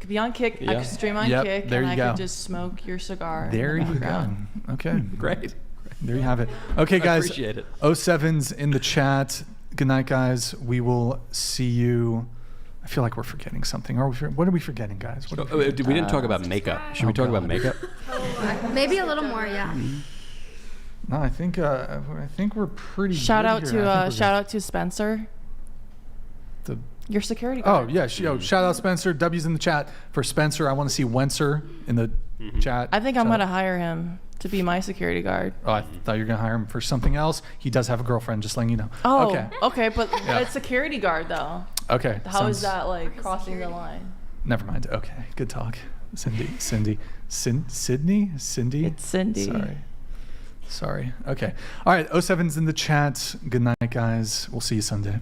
Could be on Kick. I could stream on Kick, there and you I go. could just smoke your cigar. There in the you go. background. Okay. Great. There you have it. Okay, guys. I appreciate it. 07's in the chat. Good night, guys. We will see you. I feel like we're forgetting something. What are we forgetting, guys? What are we didn't talk about makeup. Should we talk about makeup? Maybe a little more, yeah. No, I think we're pretty. Shout good out here. to to Spencer. Your security guard. guard. Oh, yeah. Shout out Spencer. W's in the chat for Spencer. I want to see Wencer in the chat. I think I'm going to hire him to be my security guard. Oh, I thought you were going to hire him for something else. He does have a girlfriend, just letting you know. Oh, okay. But it's security guard, though. Okay. How is that like crossing the line? Never mind. Okay. Good talk. Sydney? Cindy? It's Cindy. Sorry. Okay. All right. 07's in the chat. Good night, guys. We'll see you Sunday.